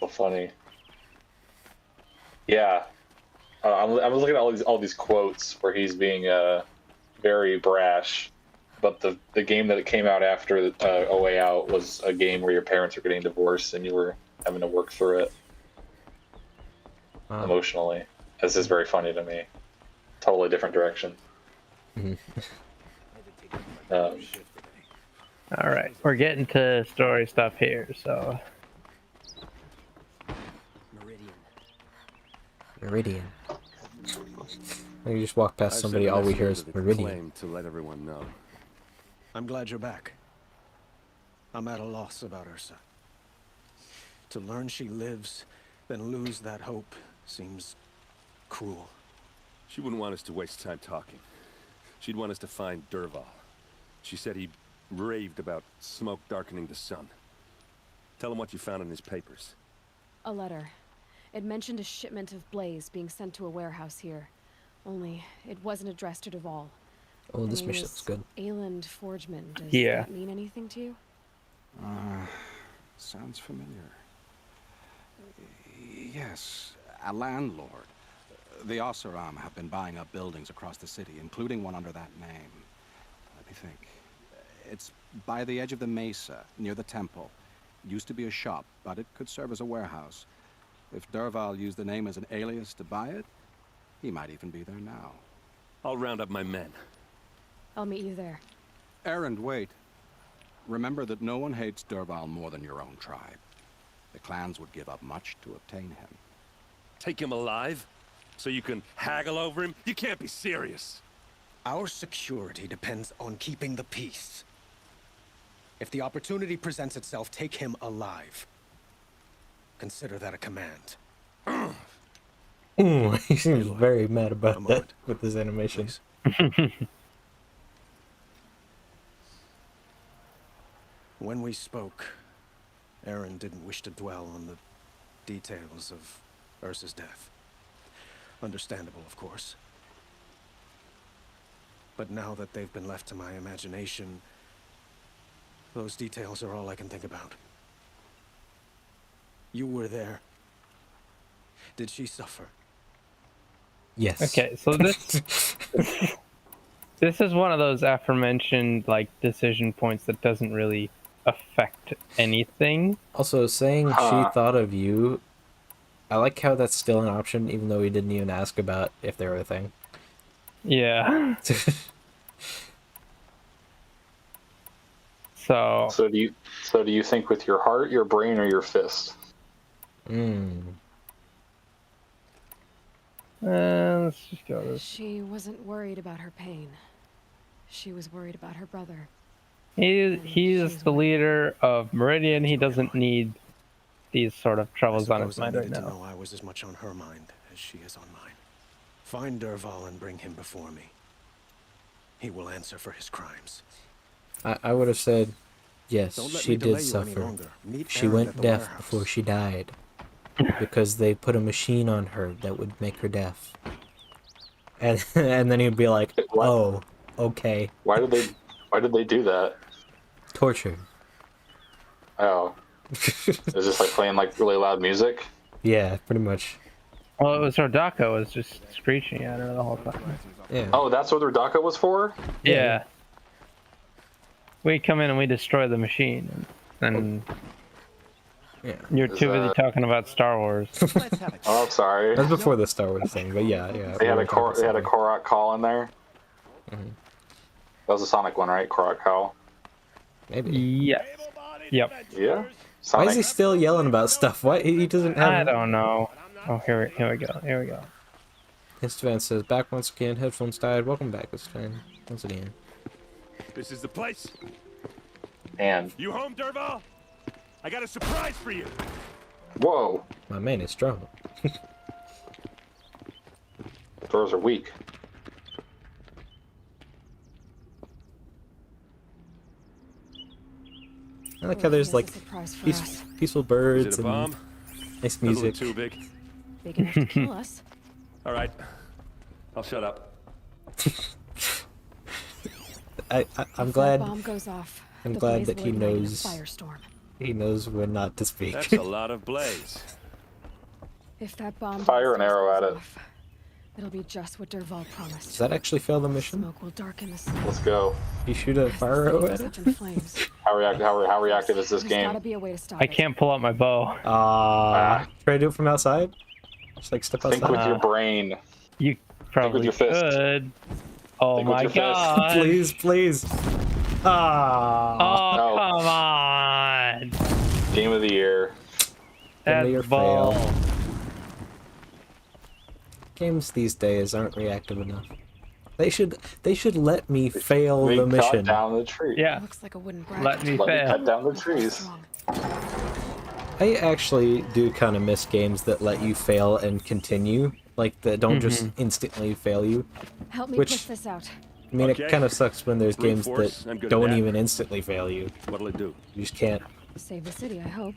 So funny. Yeah, I was looking at all these quotes where he's being very brash, but the game that it came out after A Way Out was a game where your parents were getting divorced and you were having to work through it emotionally. This is very funny to me. Totally different direction. All right, we're getting to story stuff here, so. Meridian. You just walk past somebody, all we hear is Meridian. To let everyone know. I'm glad you're back. I'm at a loss about Ursa. To learn she lives, then lose that hope seems cruel. She wouldn't want us to waste time talking. She'd want us to find Dervahl. She said he raved about smoke darkening the sun. Tell him what you found in his papers. A letter. It mentioned a shipment of blaze being sent to a warehouse here. Only, it wasn't addressed to Dervahl. Oh, this mission looks good. Ayland Forgeman. Does Yeah. that mean anything to you? Sounds familiar. Yes, a landlord. The Oseram have been buying up buildings across the city, including one under that name. you think? It's by the edge of the mesa, near the temple. It used to be a shop, but it could serve as a warehouse. If Dervahl used the name as an alias to buy it, he might even be there now. I'll round up my men. I'll meet you there. Erend, wait. Remember that no one hates Dervahl more than your own tribe. The clans would give up much to obtain him. Take him alive? So you can haggle over him? You can't be serious. Our security depends on keeping the peace. If the opportunity presents itself, take him alive. Consider that a command. Ooh, he seems very mad about that with his animation. When we spoke, Erend didn't wish to dwell on the details of Ursa's death. Understandable, of course. But now that they've been left to my imagination, those details are all I can think about. You were there. Did she suffer? Yes. Okay, so this is one of those aforementioned like decision points that doesn't really affect anything. Also, saying she thought of you, I like how that's still an option, even though we didn't even ask about if they were a thing. Yeah. So do you think with your heart, your brain, or your fist? Let's just go this. She wasn't worried about her pain. She was worried about her brother. He's the leader of Meridian. He doesn't need these sort of troubles on his mind right To now. know I was as much on her mind as she is on mine. Find Dervahl and bring him before me. He will answer for his crimes. I would have said, yes, Don't let she me delay did you any suffer. longer. Meet She Erend went at the deaf warehouse. before she died. Because they put a machine on her that would make her deaf. And then he'd be like, oh, okay. Why did they do that? Torture. Oh. It was just like playing like really loud music? Yeah, pretty much. Well, it was Rodaka was just screeching at her the whole time. Yeah. Oh, that's what Rodaka was for? Yeah. We come in and we destroy the machine, and yeah. You're too busy talking about Star Wars. Oh, sorry. That's before the Star Wars thing, but yeah. They had a Korok call in there. Mm-hmm. That was a Sonic one, right? Korok call. Maybe. Yes. Yep. Yeah. Why is he still yelling about stuff? Why he doesn't have? I don't know. Oh, here we go. Istvan says, back once again, headphones died. Welcome back, Istvan. Once again. This is the place. And you home, Dervahl? I got a surprise for you. Whoa. My man is strong. Doors are weak. I like how there's like peaceful birds Is it a bomb? and nice Doesn't look music. too big. Big enough to kill us. All right. I'll shut up. I'm If glad. that bomb goes off, I'm the glad blaze that will he ignite a knows. firestorm. He knows when not to speak. That's a lot of blaze. If that bomb Fire an arrow at it. it'll be just what Dervahl promised. Does that actually fail the mission? Smoke will darken the sky. Let's go. You shoot a fire arrow at it? In flames. How reactive is this There's game? gotta be a way to stop I can't pull out my bow. Try to do it from outside? Just like step outside? Think with your brain. You probably your fist. could. Oh Think with my your fist. god. Please. Oh, No. come on. Game of the year. Failure, That's ball. fail. Games these days aren't reactive enough. They should let me fail We the cut mission. down the tree. Yeah. Looks like a wooden bracket. Let me Let me fail. cut down the trees. I actually do kind of miss games that let you fail and continue, like that don't just instantly fail you. Help me Which- push this out. I mean, Okay. it kind of sucks when there's Brute games force, I'm that good at don't that. even instantly fail you. What'll it do? You just can't. Save the city, I hope.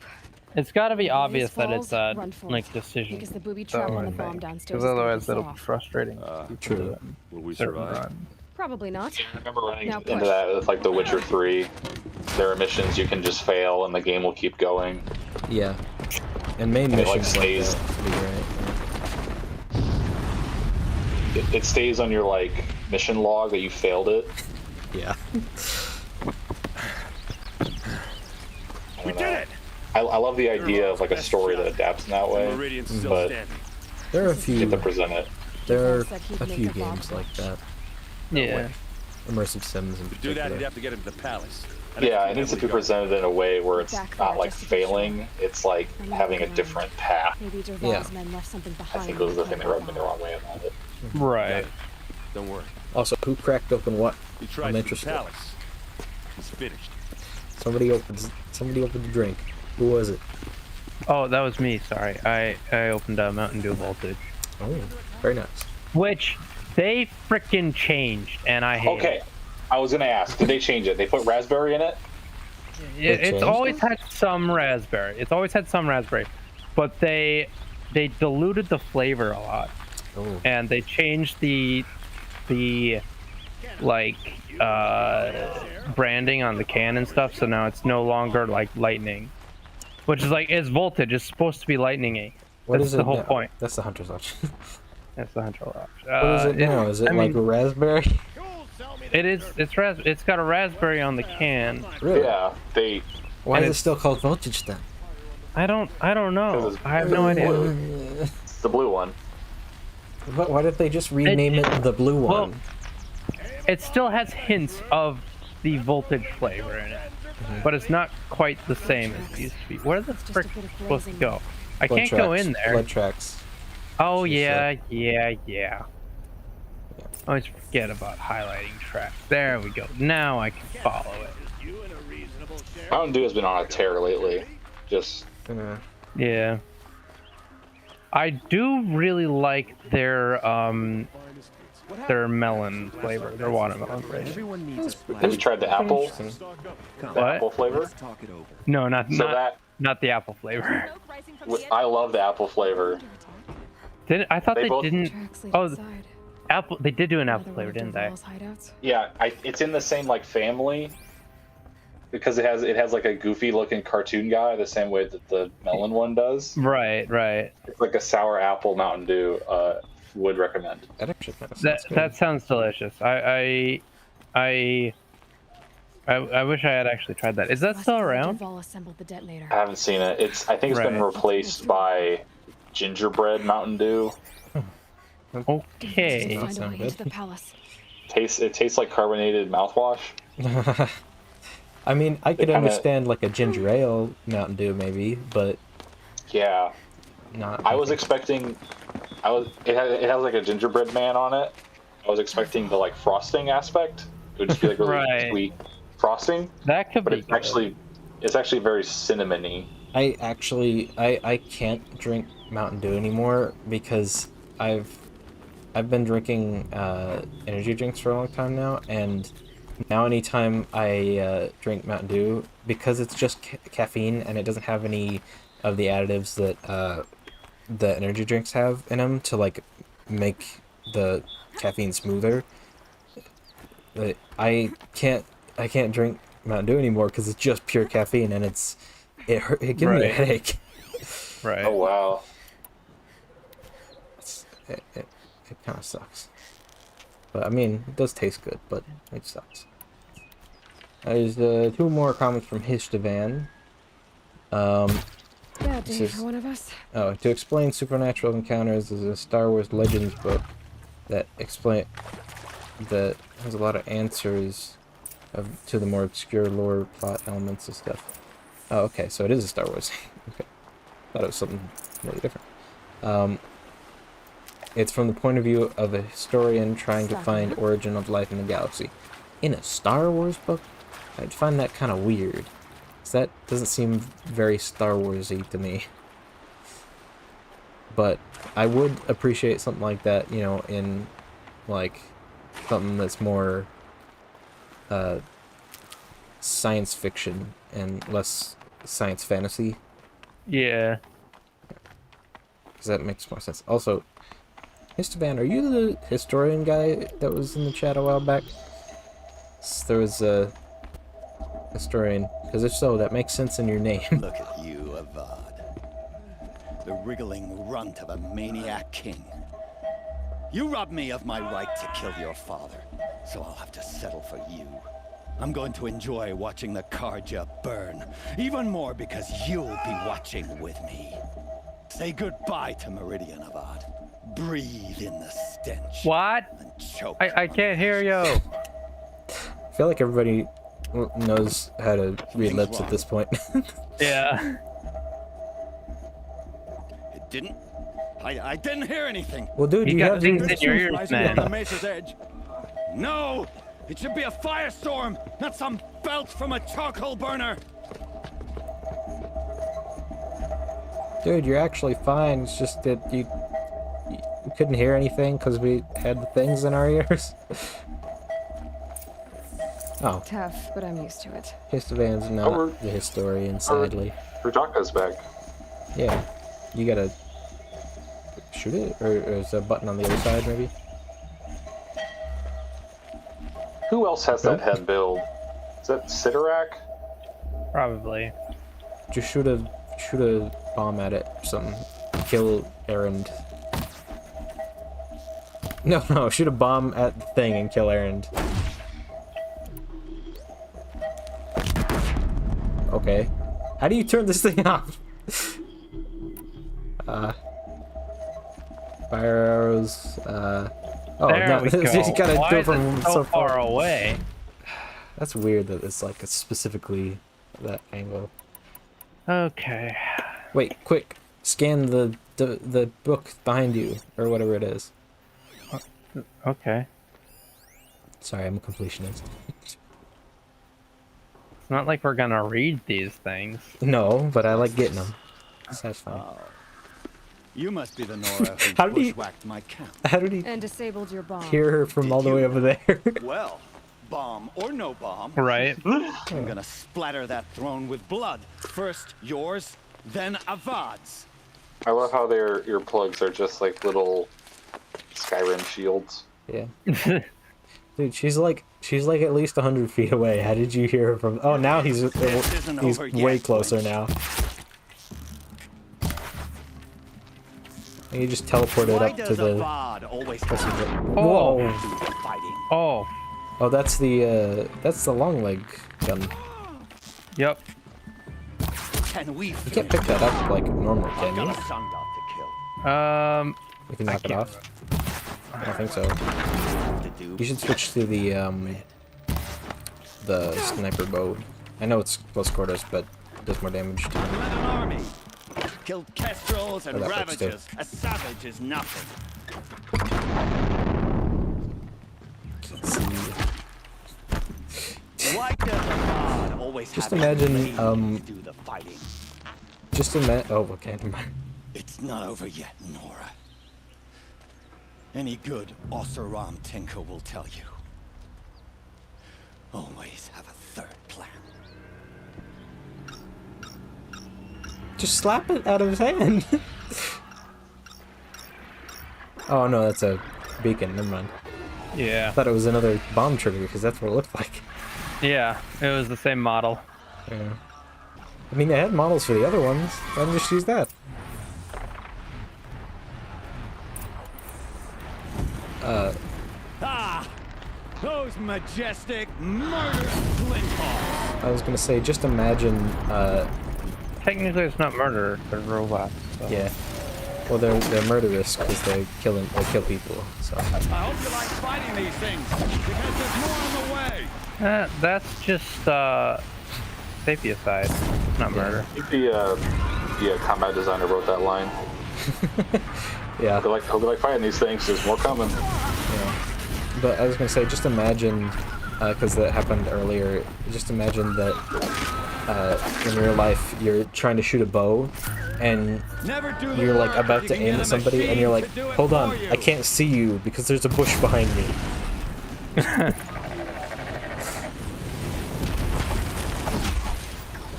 It's got to be obvious that falls, it's a run for like it, decision. because the booby So trap on I the bomb think. downstairs Because is gonna otherwise piss it'll off. be frustrating. True. Will we Certain survive? run. Probably not. I remember running Now into push. that with like The Witcher 3. There are missions you can just fail and the game will keep going. Yeah. And main And it, like, missions like stays. that. You're right. It stays on your like mission log that you failed it. Yeah. We did it! I love the idea of like a story that adapts in that way, but there are a few. you have to present it. There are a few games like that. Yeah. Immersive Sims in To do that, particular. you'd have to get him to the palace. Yeah, it needs to be presented in a way where it's not like failing, it's like having a different path. Maybe Yeah. Dervahl's men left something I behind. think those are the thing that rubbed me the wrong way about it. Right. Don't worry. Also, who cracked open what? He tried I'm for the interested. palace. He's finished. Somebody opened the drink. Who was it? Oh, that was me. Sorry, I opened a Mountain Dew Voltage. Oh, very nice. Which they frickin' changed, and I hate Okay, it. I was gonna ask, did they change it? They put raspberry in it? It's always had some raspberry. It's always had some raspberry, but they diluted the flavor a lot, and they changed the like branding on the can and stuff. So now it's no longer like lightning, which is like it's voltage. It's supposed to be lightning-y. What That's is it the whole now? point. That's the Hunter's option. That's the Hunter option. What is it now? Is it like a raspberry? It is. It's got a raspberry on the can. Really? Yeah, they. Why is it still called Voltage then? I don't know. I have no idea. It's the blue one. Why did they just rename it the blue one? Well, it still has hints of the voltage flavor in it, but it's not quite the same as it used to be. Where the frick am I supposed to go? I can't go in there. Blood tracks. Oh yeah. I always forget about highlighting tracks. There we go. Now I can follow it. Mountain Dew has been on a tear lately. Just. Yeah. I do really like their melon flavor, their watermelon flavor. Have you tried the apple? What? Apple flavor? No, not So not the apple flavor. I love the apple flavor. I thought they both- didn't. Oh, apple. They did do an apple flavor, didn't they? Yeah, it's in the same like family because it has like a goofy looking cartoon guy the same way that the melon one does. Right. It's like a sour apple Mountain Dew. Would recommend. That sounds delicious. I wish I had actually tried that. Is that still around? Dervahl assembled the detonator. I haven't seen it. I think it's been replaced by gingerbread Mountain Dew. Okay. Find a way into the palace. It tastes like carbonated mouthwash. I mean, I could kinda- understand like a ginger ale Mountain Dew maybe, but Yeah. not. I was expecting. It has like a gingerbread man on it. I was expecting the like frosting aspect. It would just be like really Right. sweet frosting. That could But be. it's actually very cinnamony. I can't drink Mountain Dew anymore because I've been drinking energy drinks for a long time now, and now anytime I drink Mountain Dew, because it's just caffeine and it doesn't have any of the additives that the energy drinks have in them to like make the caffeine smoother. I can't drink Mountain Dew anymore because it's just pure caffeine and it gives me a headache. Right. Oh wow. It kind of sucks. But I mean, it does taste good, but it sucks. There's two more comments from Hishtavan. Bad day This for is- one of us. Oh, to explain supernatural encounters is a Star Wars Legends book that has a lot of answers to the more obscure lore plot elements and stuff. Oh, okay, so it is a Star Wars. Okay, thought it was something really different. It's from the point of view of a historian trying to find origin of life in the galaxy. In a Star Wars book? I'd find that kind of weird. 'Cause that doesn't seem very Star Wars-y to me. But I would appreciate something like that, you know, in like something that's more science fiction and less science fantasy. Yeah. Because that makes more sense. Also, Histoban, are you the historian guy that was in the chat a while back? There was a historian. Because if so, that makes sense in your name. Look at you, Avad. The wriggling runt of a maniac king. You robbed me of my right to kill your father. so I'll have to settle for you. I'm going to enjoy watching the Karja burn, even more because you'll be watching with me. Say goodbye to Meridian, Avad. Breathe in the stench. What? I can't hear you. I feel like everybody knows how to read lips at this point. Yeah. It didn't. I didn't hear anything. Well, dude, you got have things in your ears, Rising man. on the mesa's edge. No! It should be a firestorm, not some belch from a charcoal burner. Dude, you're actually fine. It's just that you couldn't hear anything because we had the things in our ears. Oh. Tough, but I'm used to it. Histavan's not the historian, sadly. Rudaka's back. Yeah. You gotta shoot it? Or is there a button on the other side, maybe? Who else has that head build? Is that Sidorak? Probably. Just shoot a bomb at it. Something. Kill Erend. No, shoot a bomb at the thing and kill Erend. Okay. How do you turn this thing off? Fire arrows, oh, there no, we go. you gotta Why go is from it so far away. That's weird that it's like specifically that angle. Okay. Wait, quick. Scan the book behind you, or whatever it is. Okay. Sorry, I'm a completionist. It's not like we're gonna read these things. No, but I like getting them. That's fine. You must be the Nora who How did he- bushwhacked my camp. How did he And disabled your bomb. hear her from all the way over there? Well, bomb or no bomb. Right. I'm gonna splatter that throne with blood. First yours, then Avad's. I love how their earplugs are just like little Skyrim shields. Yeah. Dude, she's like at least 100 feet away. How did you hear her from? Oh, now he's over way yet, closer now. And you just teleported Why up to does the. Avad always Whoa! Oh. Oh, that's the long leg gun. Yep. Can we You can't pick that up like normal, can you? You can knock it off. I don't think so. You should switch to the sniper bow. I know it's close quarters, but it does more damage. Led an army. Killed kestrels and Oh, that works too. ravagers. A savage is nothing. Why does Avad always Just have imagine, ladies do the fighting? Oh, okay, never mind. It's not over yet, Nora. Any good Oseram tinker will tell you. Always have a third plan. Just slap it out of his hand. Oh no, that's a beacon. Never mind. Yeah. I thought it was another bomb trigger because that's what it looked like. Yeah, it was the same model. Yeah. I mean, they had models for the other ones. Why don't just use that? Those majestic murder splinters. I was gonna say, just imagine. Technically, it's not murder; they're robots. So. Yeah. Well, they're murderous because they kill people. So. I hope you like fighting these things because there's more on the way. That's just safety aside, not murder. I think the combat designer wrote that line. Yeah. Hope you like fighting these things. There's more coming. Yeah. But I was gonna say, just imagine, because that happened earlier. Just imagine that in real life you're trying to shoot a bow, and you're like about to aim at somebody, and you're like, "Hold on, I can't see you because there's a bush behind me."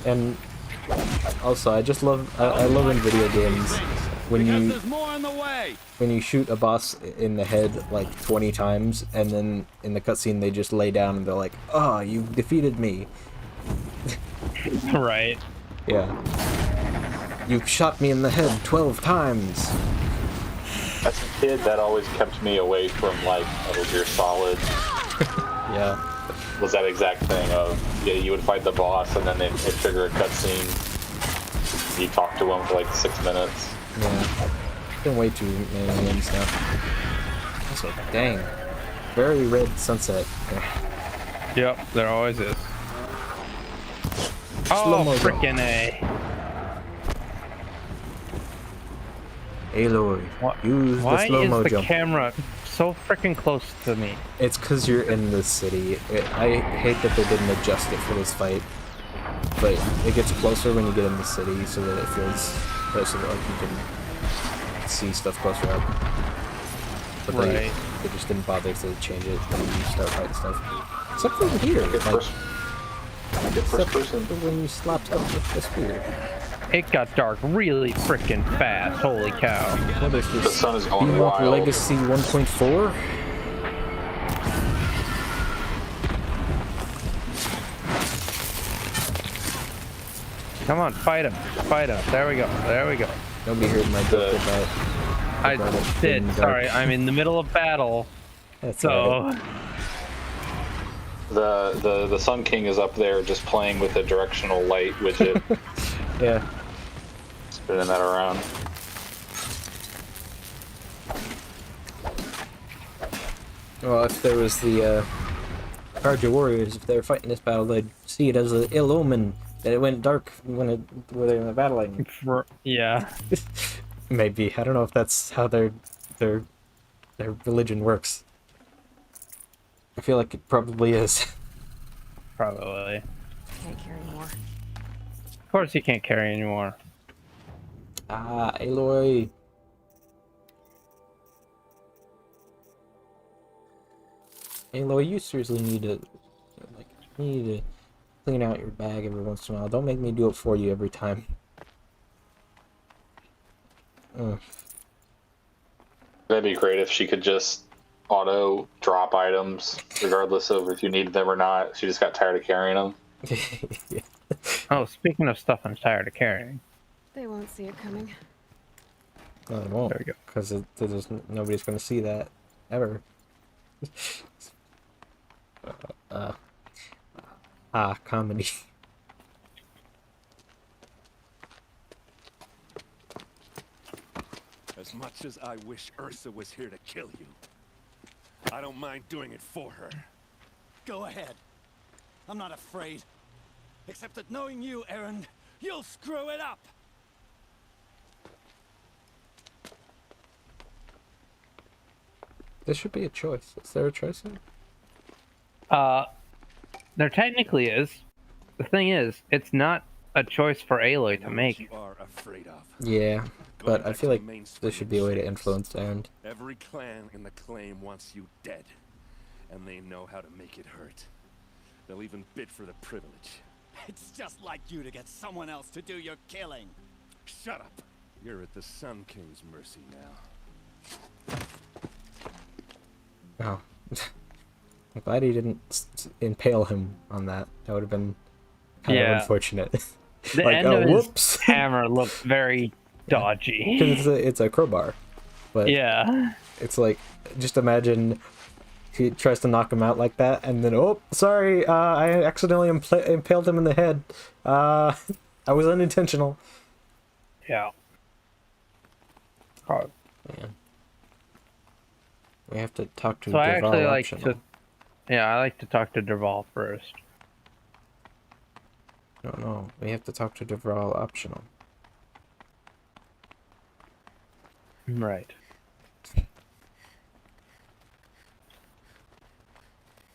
And also, I just love I love in video games when you shoot a boss in the head like 20 times, and then in the cutscene they just lay down and they're like, "Oh, you defeated me." Right. Yeah. You shot me in the head 12 times. As a kid, that always kept me away from like Metal Gear Solid Yeah. Was that exact thing of, yeah, you would fight the boss and then it'd trigger a cutscene. You talk to him for like 6 minutes. Yeah. Been way too many games now. Also, dang. Very red sunset. Yep, there always is. Slow-mo Oh, frickin' A. Aloy, use the slow-mo Why is the jump. camera so frickin' close to me? It's because you're in this city. I hate that they didn't adjust it for this fight. But it gets closer when you get in the city so that it feels closer, like you can see stuff closer up. But they just didn't bother to change it when you start fighting stuff. Except for here, like, except for when you slap stuff with the spear. It got dark really frickin' fast. Holy cow. What is this? The sun is going Ewok wild. Legacy 1.4? Come on, fight him. Fight him. There we go. There we go. Nobody heard my joke about... I did. Sorry, I'm in the middle of battle. That's so... The Sun King is up there just playing with the directional light widget. Yeah. Spinning that around. Well, if there was the Karja warriors, if they were fighting this battle, they'd see it as an ill omen that it went dark when they were battling. Yeah. Maybe. I don't know if that's how their religion works. I feel like it probably is. Probably. Can't carry more. Of course you can't carry anymore. Ah, Aloy. Aloy, you seriously need to clean out your bag every once in a while. Don't make me do it for you every time. That'd be great if she could just auto drop items regardless of if you needed them or not. She just got tired of carrying them. Yeah. Oh, speaking of stuff I'm tired of carrying. They won't see it coming. No, they won't. There we go. Because nobody's going to see that ever. Comedy. As much as I wish Ursa was here to kill you, I don't mind doing it for her. Go ahead. I'm not afraid. Except that knowing you, Aaron, you'll screw it up. There should be a choice. Is there a choice in it? There technically is. The thing is, it's not a choice for Aloy to make. You are afraid of. Yeah, but I feel like there should be a way to influence Aaron. Every clan in the claim wants you dead, and they know how to make it hurt. They'll even bid for the privilege. It's just like you to get someone else to do your killing. Shut up! You're at the Sun King's mercy now. Oh. I'm glad he didn't impale him on that. That would have been kind of unfortunate. The like, end oh, of whoops. his hammer looked very dodgy. Because it's a crowbar. But yeah. It's like, just imagine he tries to knock him out like that, and then, oh, sorry, I accidentally impaled him in the head. I was unintentional. Yeah. Oh. Yeah. We have to talk to So I Derval actually like optional. to... Yeah, I like to talk to Derval first. No, we have to talk to Derval optional. Right.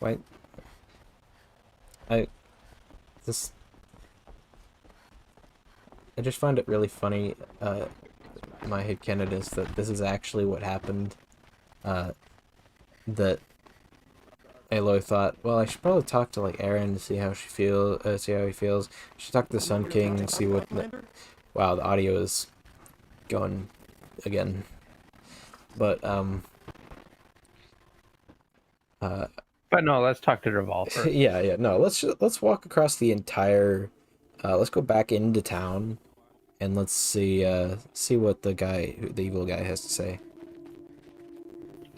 Wait. I just find it really funny, my headcanon is that this is actually what happened, that Aloy thought, well, I should probably talk to, like, Aaron to see how she see how he feels. I should talk to the Sun King and see what... Wow, the audio is going again. But, But no, let's talk to Derval first. yeah, no, let's walk across the entire... let's go back into town, and let's see what the evil guy has to say.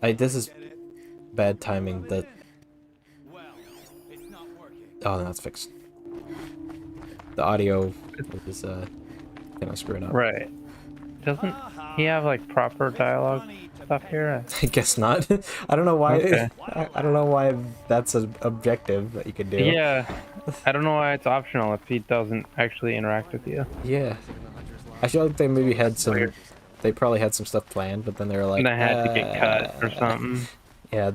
This is bad timing. Oh, no, it's fixed. The audio is kind of screwing up. Right. Doesn't he have like proper dialogue stuff here? I guess not. I don't know why. Okay. I don't know why that's an objective that you could do. Yeah. I don't know why it's optional if he doesn't actually interact with you. Yeah. I feel like they maybe had some. Weird. They probably had some stuff planned, but then they were like, and they had to get cut or something. Yeah,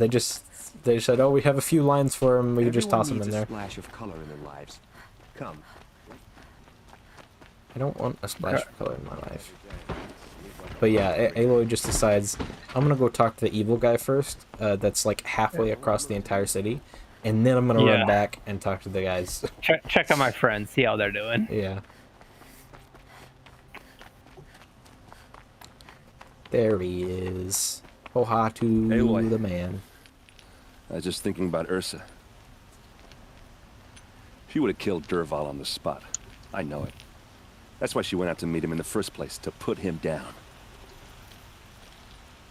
they said, oh, we have a few lines for him. We can just toss them in there. A splash of color in their lives. Come. I don't want a splash of color in my life. But yeah, Aloy just decides, I'm gonna go talk to the evil guy first. That's like halfway across the entire city, and then I'm gonna run back and talk to the guys. Check on my friends, see how they're doing. Yeah. There he is. Hohatu, Aloy. the man. I was just thinking about Ursa. She would have killed Dervahl on the spot. I know it. That's why she went out to meet him in the first place, to put him down.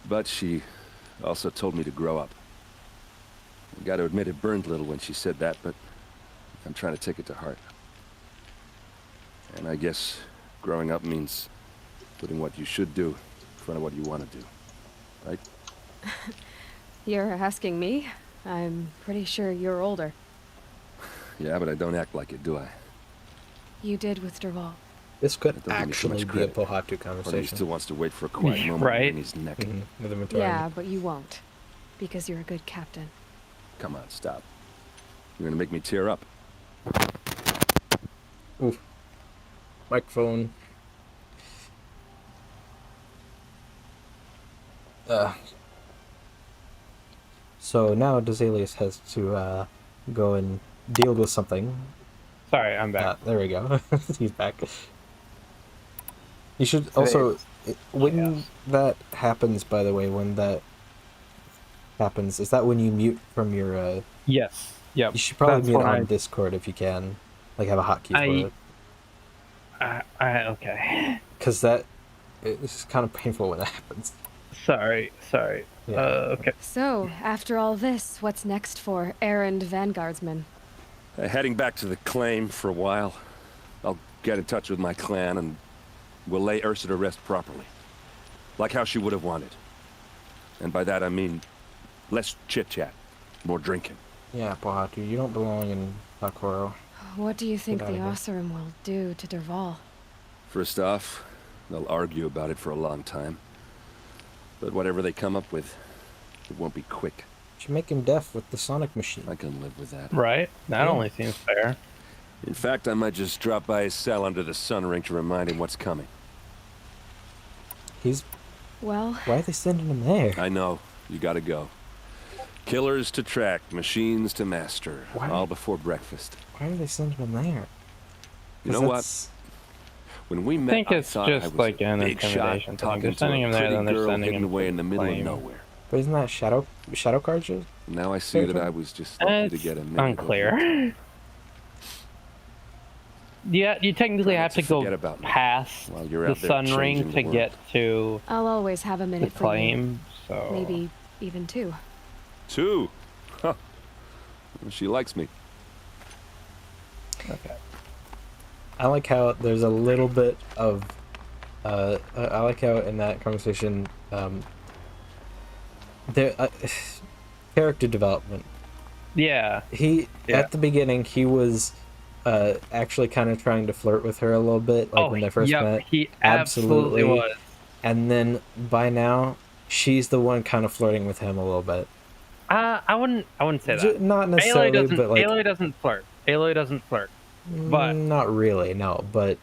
But she also told me to grow up. I gotta admit it burned a little when she said that, but I'm trying to take it to heart. And I guess growing up means putting what you should do in front of what you want to do, right? You're asking me? I'm pretty sure you're older. Yeah, but I don't act like it, do I? You did with Dervahl. This could actually be a Pohatu Or conversation. he still wants to wait for a quiet moment Right. in his neck. Yeah, but you won't. Because you're a good captain. Come on, stop. You're gonna make me tear up. Oof. Microphone. So now Dazalius has to go and deal with something. Sorry, I'm back. There we go. He's back. You should also, when that happens, by the way, when that happens, is that when you mute from your... Yes. Yep. You should probably mute on I... Discord if you can. Like, have a hotkey for it. Okay. Because that... It's kind of painful when that happens. Sorry. Yeah. Okay. So, after all this, what's next for errand vanguardsman? Heading back to the claim for a while. I'll get in touch with my clan and we'll lay Ursa to rest properly. Like how she would have wanted. And by that I mean less chit-chat, more drinking. Yeah, Pohatu, you don't belong in Takoro. What do you think the Oseram will do to Dervahl? First off, they'll argue about it for a long time. But whatever they come up with, it won't be quick. Should make him deaf with the sonic machine. I can live with that. Right? That only seems fair. In fact, I might just drop by his cell under the sun ring to remind him what's coming. Well... Why are they sending him there? I know. You gotta go. Killers to track, machines to master. All before breakfast. Why are they sending him there? You know what? When we met, I think it's just like an intimidation thing. They're sending him there, then they're sending him away in the middle of nowhere. But isn't that shadow cards? Now I see that I was just lucky to get a minute. Unclear. Yeah, you technically have to go past the sun ring to get to I'll always have a minute the claim, so... Maybe even two. Two? Huh. She likes me. Okay. I like how there's a little bit of... I like how in that conversation... character development. Yeah. At the beginning, he was... actually kind of trying to flirt with her a little bit, like when they first met. He absolutely was. And then by now, she's the one kind of flirting with him a little bit. I wouldn't say that. Not necessarily, but like Aloy doesn't flirt. Aloy doesn't flirt. But not really, no. But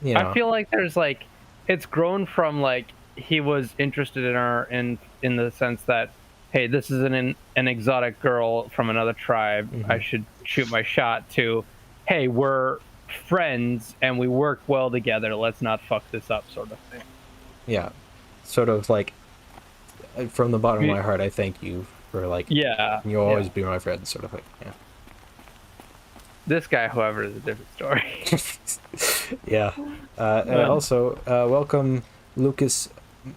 you know, I feel like there's like it's grown from like he was interested in her in the sense that, hey, this is an exotic girl from another tribe. Mm-hmm. I should shoot my shot, to, hey, we're friends and we work well together. Let's not fuck this up, sort of thing. Yeah, sort of like from the bottom of my heart, I thank you for like. Yeah. You'll always be my friend, sort of thing. Yeah. This guy, however, is a different story. Yeah. Also, welcome, Lucas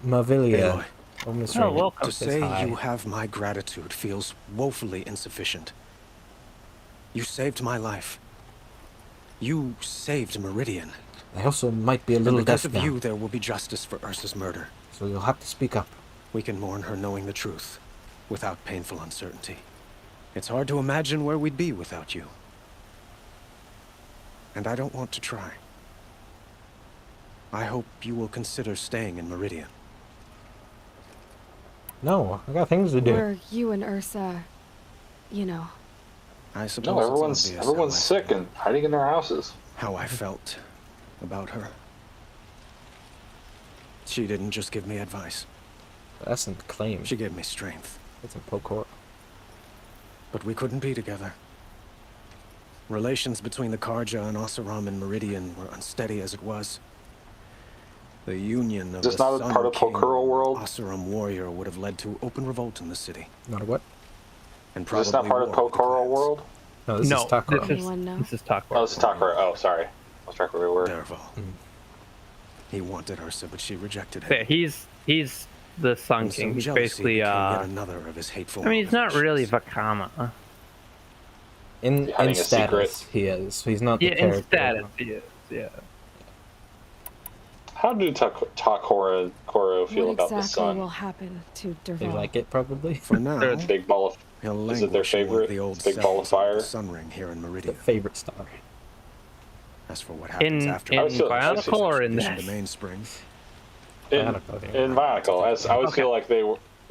Mavilia. welcome. To say you have my gratitude feels woefully insufficient. You saved my life. You saved Meridian. I also might be a little and because deaf of now. you, there will be justice for Ursa's murder. So you'll have to speak up. We can mourn her knowing the truth, without painful uncertainty. It's hard to imagine where we'd be without you. And I don't want to try. I hope you will consider staying in Meridian. No, I got things to do. Were you and Ursa, you know? I suppose No, it's obvious everyone's how I sick feel. and hiding in their houses. How I felt about her. She didn't just give me advice. That's some claim. She gave me strength. That's some poke. But we couldn't be together. Relations between the Karja and Oseram and Meridian were unsteady as it was. The union of Is this the not a Sun part of King Pokuro and world? Oseram warrior would have led to open revolt in the city. Not a what? And Is this not probably part of war with the Pokuro clans. world? No, this is Takuro. This is Takuro. Oh, this is Takuro. Oh, sorry. I was trying to remember. Derval. He wanted Ursa, but she rejected him. Yeah, he's the Sun And so King. He's jealousy basically became yet another of his hateful I mean, he's not motivations. really Vakama. In Hiding a status, secret. he is. He's not the Yeah, character. in status, he is. Yeah. How do Takuro and Koro feel What about the exactly sun? will happen to They Derval? like it, probably. For now, It's a big ball of. he'll Is it their languish in one of favorite? the old It's a big ball of cells of fire. the Sun Ring here in The Meridian. favorite star. As for what happens In after I was feel- Bionicle or in expedition this? to Mainspring, In Bionicle, I always feel like they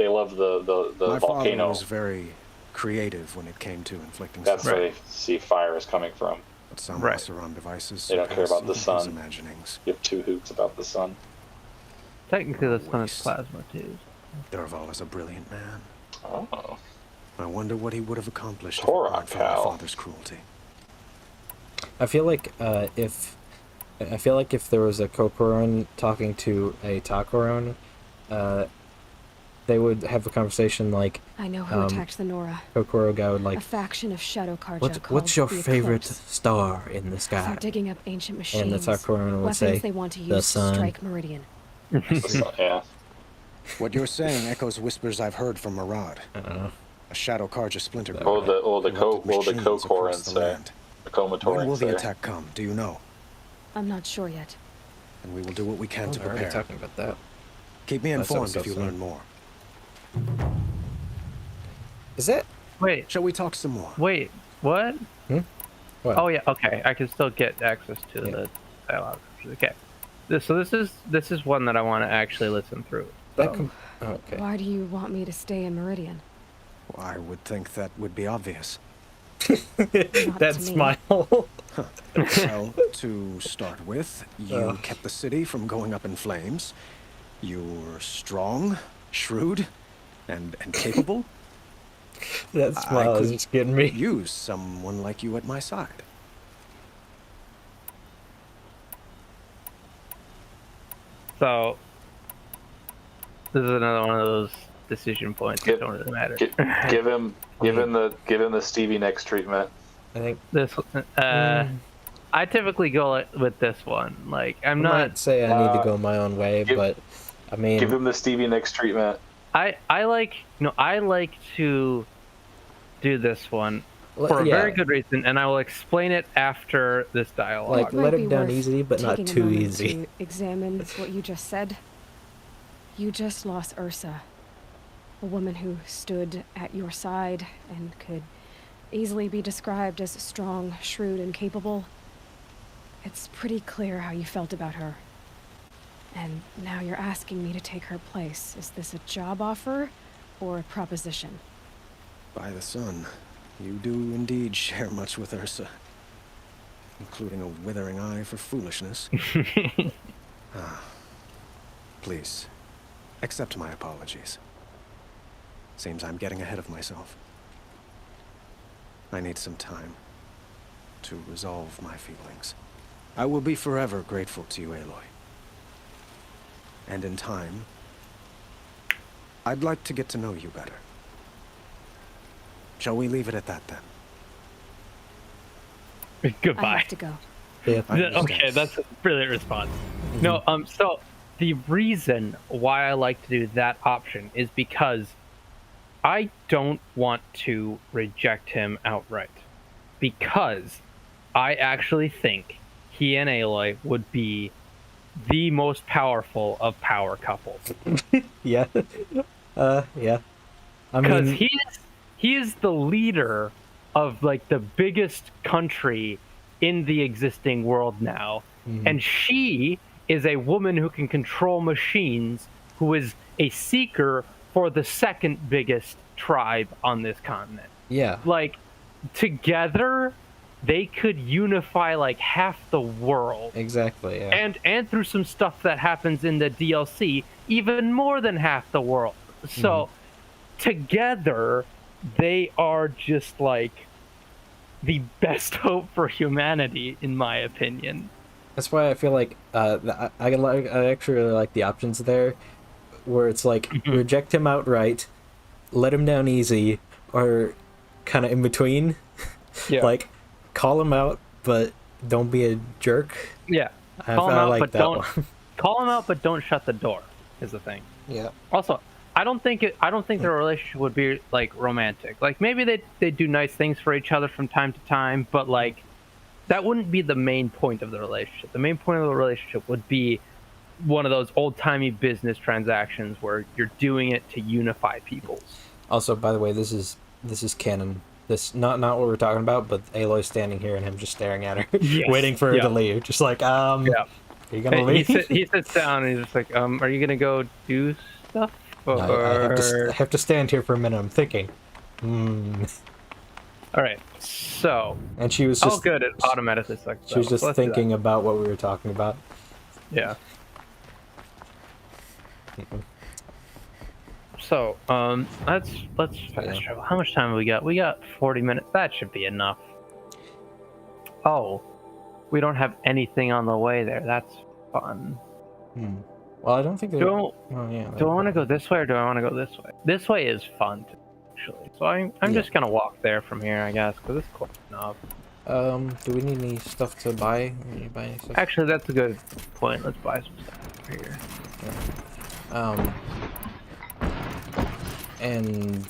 love the my father volcano. was very creative when it came to inflicting That's suffering. where they see fire is coming from. But some Right. Oseram devices They don't care about the surpass sun. even his imaginings. You have two hoots about the sun. Technically, the sun is Waste. plasma too. Derval is a brilliant man. Oh. I wonder what he would have accomplished if it Torah weren't for my cow. father's cruelty. I feel like if there was a Kokoron talking to a Takoron, they would have a conversation like, I know who attacked the Nora. Kokoro guy would like, A faction of Shadow Karja what's called your the favorite Eclipse. star in the sky? They're digging up ancient machines. And the Takoron would weapons say, they want to the use to sun. strike Meridian. Yeah. What you're saying echoes whispers I've heard from Murad. Uh-oh. A Shadow Karja splinter group. What will the Corrupted machines Kokoran across the say? land. The When will Komatorans the say? attack come? Do you know? I'm not sure yet. And we will do what we can to We're already prepare. talking about that. Keep me That's informed also if you soon. learn more. Is it? Wait, Shall we talk some more? wait, what? What? Oh yeah, okay. I can still get access to the dialogue. Okay. So this is one that I want to actually listen through. That So, okay. Why do you want me to stay in Meridian? Well, I would think that would be obvious. That to me. smile. Well, to start with, you kept the city from going up in flames. You're strong, shrewd, and capable. That smile is just getting me. Use someone like you at my side. So this is another one of those decision points that don't really matter. Give him the Stevie Nicks treatment. I think This I typically go with this one. Like I'm I not might say I need to go my own way, but I mean, Give him the Stevie Nicks treatment. I like to do this one for a yeah. very good reason, and I will explain it after this dialogue. Like, Might let be it down worth easy, but not taking a too moment easy. to examine what you just said. You just lost Ursa, a woman who stood at your side and could easily be described as strong, shrewd, and capable. It's pretty clear how you felt about her. And now you're asking me to take her place. Is this a job offer or a proposition? By the sun, you do indeed share much with Ursa, including a withering eye for foolishness. Please, accept my apologies. Seems I'm getting ahead of myself. I need some time to resolve my feelings. I will be forever grateful to you, Aloy. And in time, I'd like to get to know you better. Shall we leave it at that then? Goodbye. I have to go. Yeah. Okay, that's a brilliant response. No, so the reason why I like to do that option is because I don't want to reject him outright. because I actually think he and Aloy would be the most powerful of power couples. Yeah. Yeah. I Because mean, he is the leader of like the biggest country in the existing world now, and she is a woman who can control machines, who is a seeker for the second biggest tribe on this continent. yeah. Like, together they could unify like half the world. Exactly, yeah. And through some stuff that happens in the DLC, even more than half the world. So together they are just like the best hope for humanity, in my opinion. That's why I feel like I actually really like the options there, where it's like reject him outright, let him down easy, or kind of in between. Yeah. Like, call him out, but don't be a jerk. Yeah. Call him out, but don't call him out, but don't shut the door. Is the thing. Yeah. Also, I don't think their relationship would be like romantic. Like maybe they do nice things for each other from time to time, but like that wouldn't be the main point of the relationship. The main point of the relationship would be one of those old-timey business transactions where you're doing it to unify peoples. Also, by the way, this is canon. This not what we're talking about, but Aloy standing here and him just staring at her, waiting for her to leave. Just like, are you gonna leave? He sits down and he's just like, are you gonna go do stuff? Or... I have to stand here for a minute. I'm thinking. All right, so. And she was just. Oh, good. It automatically sucks. She was just thinking about what we were talking about. Yeah. So, let's fast travel. How much time have we got? We got 40 minutes. That should be enough. Oh, we don't have anything on the way there. That's fun. Well, I don't think they do I want to go this way or do I want to go this way? This way is fun, actually. So I'm just gonna walk there from here, I guess, because it's close enough. Do we need any stuff to buy? Buy any stuff? Actually, that's a good point. Let's buy some stuff over here. Yeah. And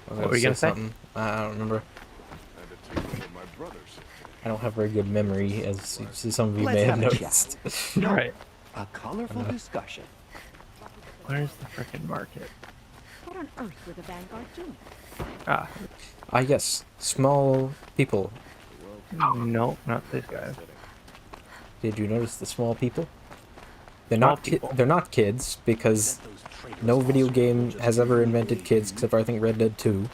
what were you gonna say? I don't remember. I don't have very good memory, as some of you may have noticed. Right. A colorful discussion. Where's the frickin' market? What on earth were the Vanguard doing? Yes, small people. No, not these guys. Did you notice the small people? They're not kids, because no video game has ever invented kids except for I think Red Dead 2.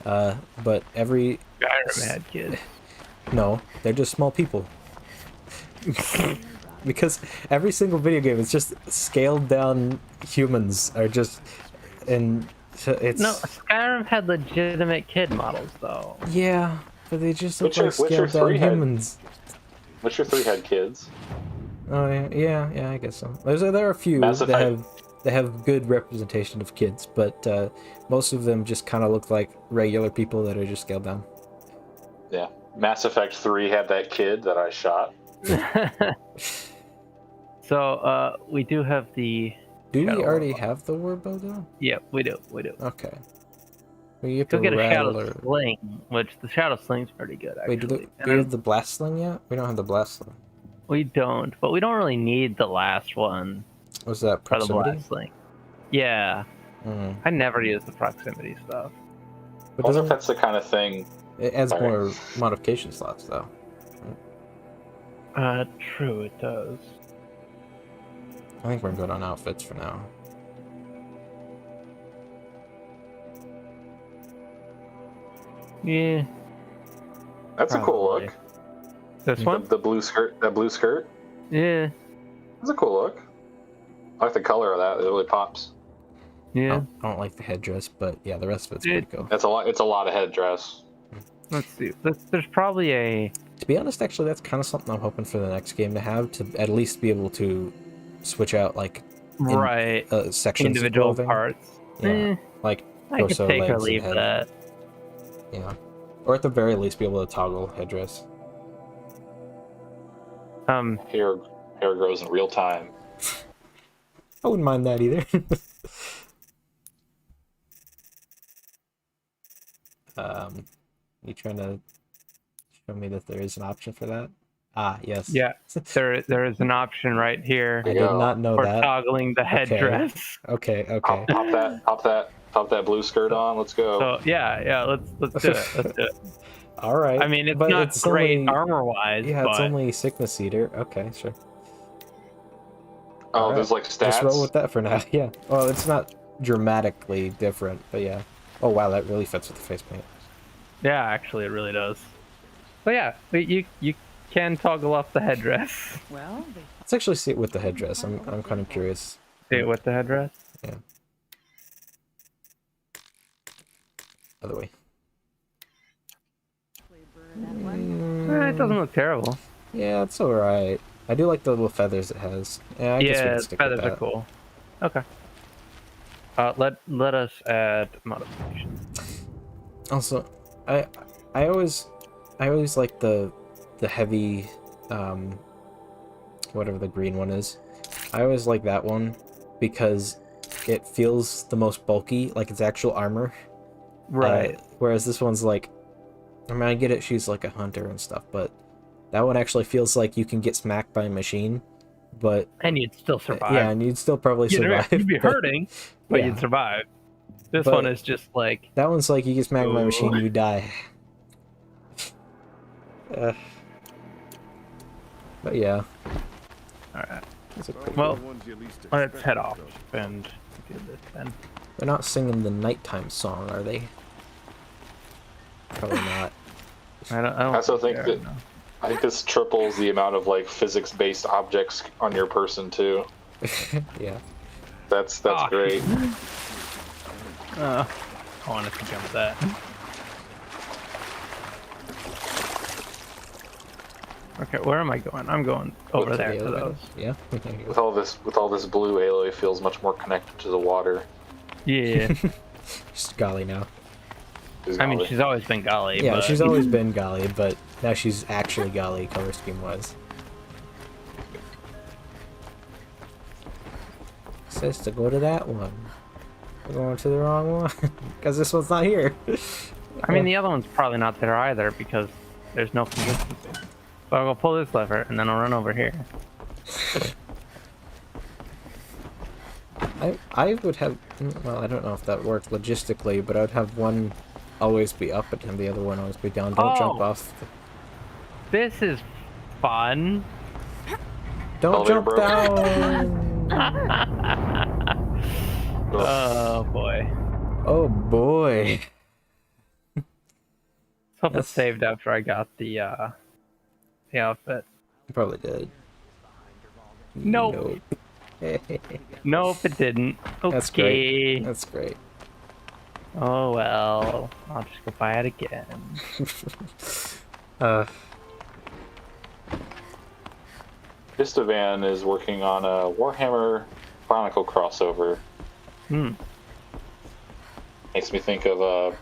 But every Skyrim had kids. No, they're just small people. Because every single video game is just scaled down humans are just and it's no Skyrim had legitimate kid models though. Yeah, but they just look like scaled down humans. Witcher 3 had kids. Oh yeah, I guess so. There are a few that have good representation of kids, but most of them just kind of look like regular people that are just scaled down. Yeah, Mass Effect 3 had that kid that I shot. So we do have the. Do we already have the warbow though? Yeah, we do. Okay. We Go get a shadow sling, which the shadow sling's pretty good. Actually. Wait, do we have the blast sling yet? We don't have the blast sling. We don't, but we don't really need the last one. Was that proximity? For the blast sling. Yeah. I never use the proximity stuff. But I wonder if that's the kind of thing. It adds more modification slots, though. True, it does. I think we're good on outfits for now. Yeah. That's a cool look. This one? The blue skirt. That blue skirt. Yeah. That's a cool look. I like the color of that. It really pops. Yeah. I don't like the headdress, but yeah, the rest of it's pretty cool. That's a lot. It's a lot of headdress. Let's see. There's probably a. To be honest, actually, that's kind of something I'm hoping for the next game to have, to at least be able to switch out like sections, individual of clothing. Parts. Yeah, like I torso, could take legs, or leave and head. that. Yeah, or at the very least, be able to toggle headdress. Hair grows in real time. I wouldn't mind that either. You trying to show me that there is an option for that? Ah, yes. Yeah, there is an option right here. I did not know for that. toggling the headdress. Okay. Pop that blue skirt on. Let's go. So yeah, let's do it. Let's do it. All right. I mean, it's but not it's great only, armor-wise, Yeah, but it's only Sickness Eater. Okay, sure. Oh, there's like stats? Just roll with that for now, yeah. Well, it's not dramatically different, but yeah. Oh, wow, that really fits with the face paint. yeah, actually, it really does. So yeah, you can toggle off the headdress. Well, Let's actually see it with the headdress. I'm kind of curious. See it with the headdress? Yeah. Other way. It doesn't look terrible. Yeah, it's alright. I do like the little feathers it has. Yeah, I guess we Yeah, can the stick feathers with are that. cool. Okay. Let us add modifications. Also, I always like the heavy, whatever the green one is. I always like that one because it feels the most bulky, like it's actual armor. Right. Whereas this one's like, I mean, I get it, she's like a hunter and stuff, but that one actually feels like you can get smacked by a machine, but... And you'd still survive. Yeah, and you'd still probably survive. You'd be hurting, but yeah. you'd survive. This But one is just like... That one's like, you get smacked by a machine, you die. But yeah. Alright. Well, let's head off and do this then. They're not singing the nighttime song, are they? Probably not. I don't I also think that I think this triples the amount of like physics-based objects on your person too. Yeah. That's great. I wanted to jump that. Okay, where am I going? I'm going over there to those. Yeah. With all this blue, Aloy feels much more connected to the water. Yeah. She's golly now. I mean, she's always been golly. Yeah, but... she's always been golly, but now she's actually golly color scheme wise. Says to go to that one. We're going to the wrong one because this one's not here. I mean, the other one's probably not there either because there's no consistency. So I'll go pull this lever and then I'll run over here. I would have, well, I don't know if that worked logistically, but I'd have one always be up and the other one always be down. Don't jump off. This is fun. Don't jump down. Oh boy. Oh boy. Hope it saved after I got the outfit. You probably did. Nope. Nope, it didn't. Okay. That's great. That's great. Oh well, I'll just go buy it again. Istavan is working on a Warhammer Chronicle crossover. Makes me think of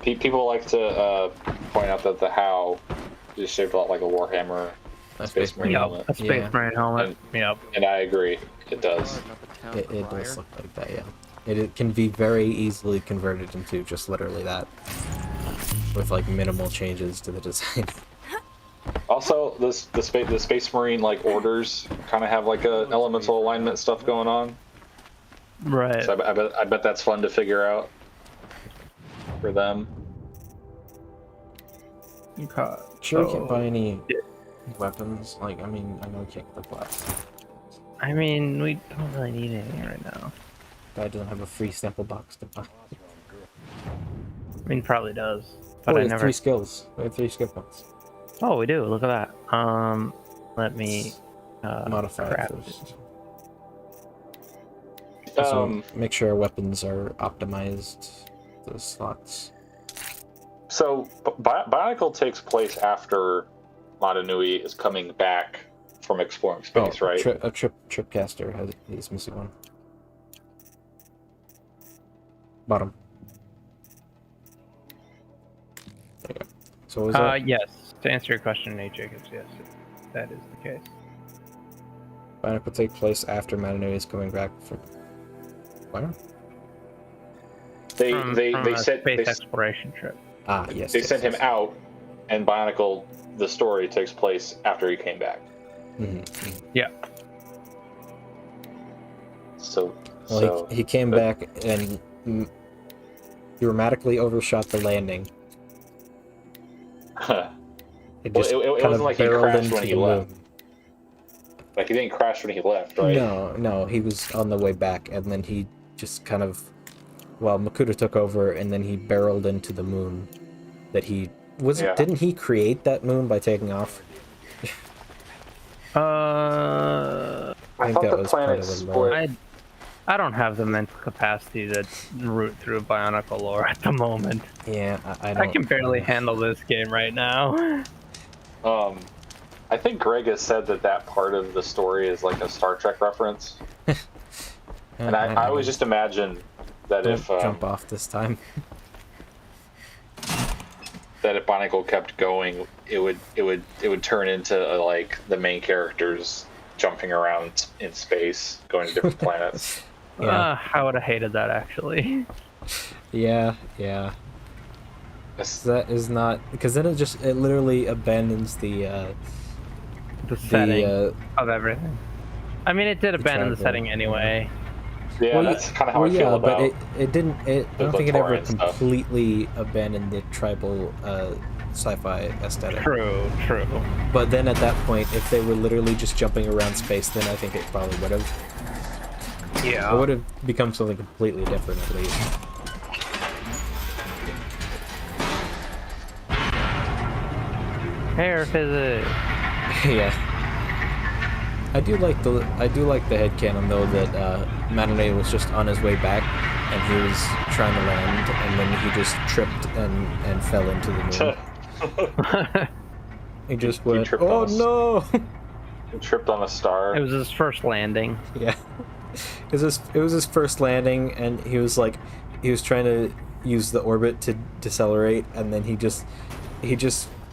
people like to point out that the HOW is shaped a lot like a Warhammer Space Marine helmet. A Space Marine helmet. And I agree, it does. It does look like that, yeah. It can be very easily converted into just literally that, with like minimal changes to the design. Also, the Space Marine like orders kind of have like a elemental alignment stuff going on. Right. So I bet that's fun to figure out for them. Okay. Sure, we can't buy any weapons. Like, I mean, I know we can't get the blast. I mean, we don't really need anything right now. Guy doesn't have a free sample box to buy. I mean, probably does, but we I have never. 3 skills. We have 3 skill points. Oh, we do. Look at that. Let me modify craft it first. it. So make sure our weapons are optimized. Those slots. So Bionicle takes place after Madanui is coming back from exploring space, right? A Tripcaster he's missing one. Bottom. There you go. So what was that? Yes. To answer your question, Nate Jacobs, yes, that is the case. Bionicle will take place after Madanui is coming back from... Where? They sent space exploration trip. Ah, yes. They sent him out, and Bionicle, the story takes place after he came back. Yeah. Well, he came back and dramatically overshot the landing. It just it wasn't like he crashed when he left. moon. Like, he didn't crash when he left, right? No, he was on the way back, and then he just kind of... Well, Makuta took over, and then he barreled into the moon. That he... Didn't he create that moon by taking off? I thought the planet split. I don't have the mental capacity to root through Bionicle lore at the moment. Yeah, I can barely handle this game right now. I think Greg has said that part of the story is like a Star Trek reference. And I always just imagine that if jump off this time. that if Bionicle kept going, it would turn into like the main characters jumping around in space, going to different planets. Yeah. I would have hated that, actually. Yeah. That is not... Because then it literally abandons the setting of everything. I mean, it did abandon the setting anyway. Yeah, that's kind of how I feel about it. It didn't... I don't think it ever stuff. completely abandoned the tribal sci-fi aesthetic. True. But then at that point, if they were literally just jumping around space, then I think it probably would have. Yeah. It would have become something completely different, at least. Hair physics. Yeah. I do like the headcanon though that Matinee was just on his way back and he was trying to land and then he just tripped and fell into the moon. He just went, "Oh no!" He tripped on a star. It was his first landing. Yeah. It was his first landing, and he was trying to use the orbit to decelerate, and then he just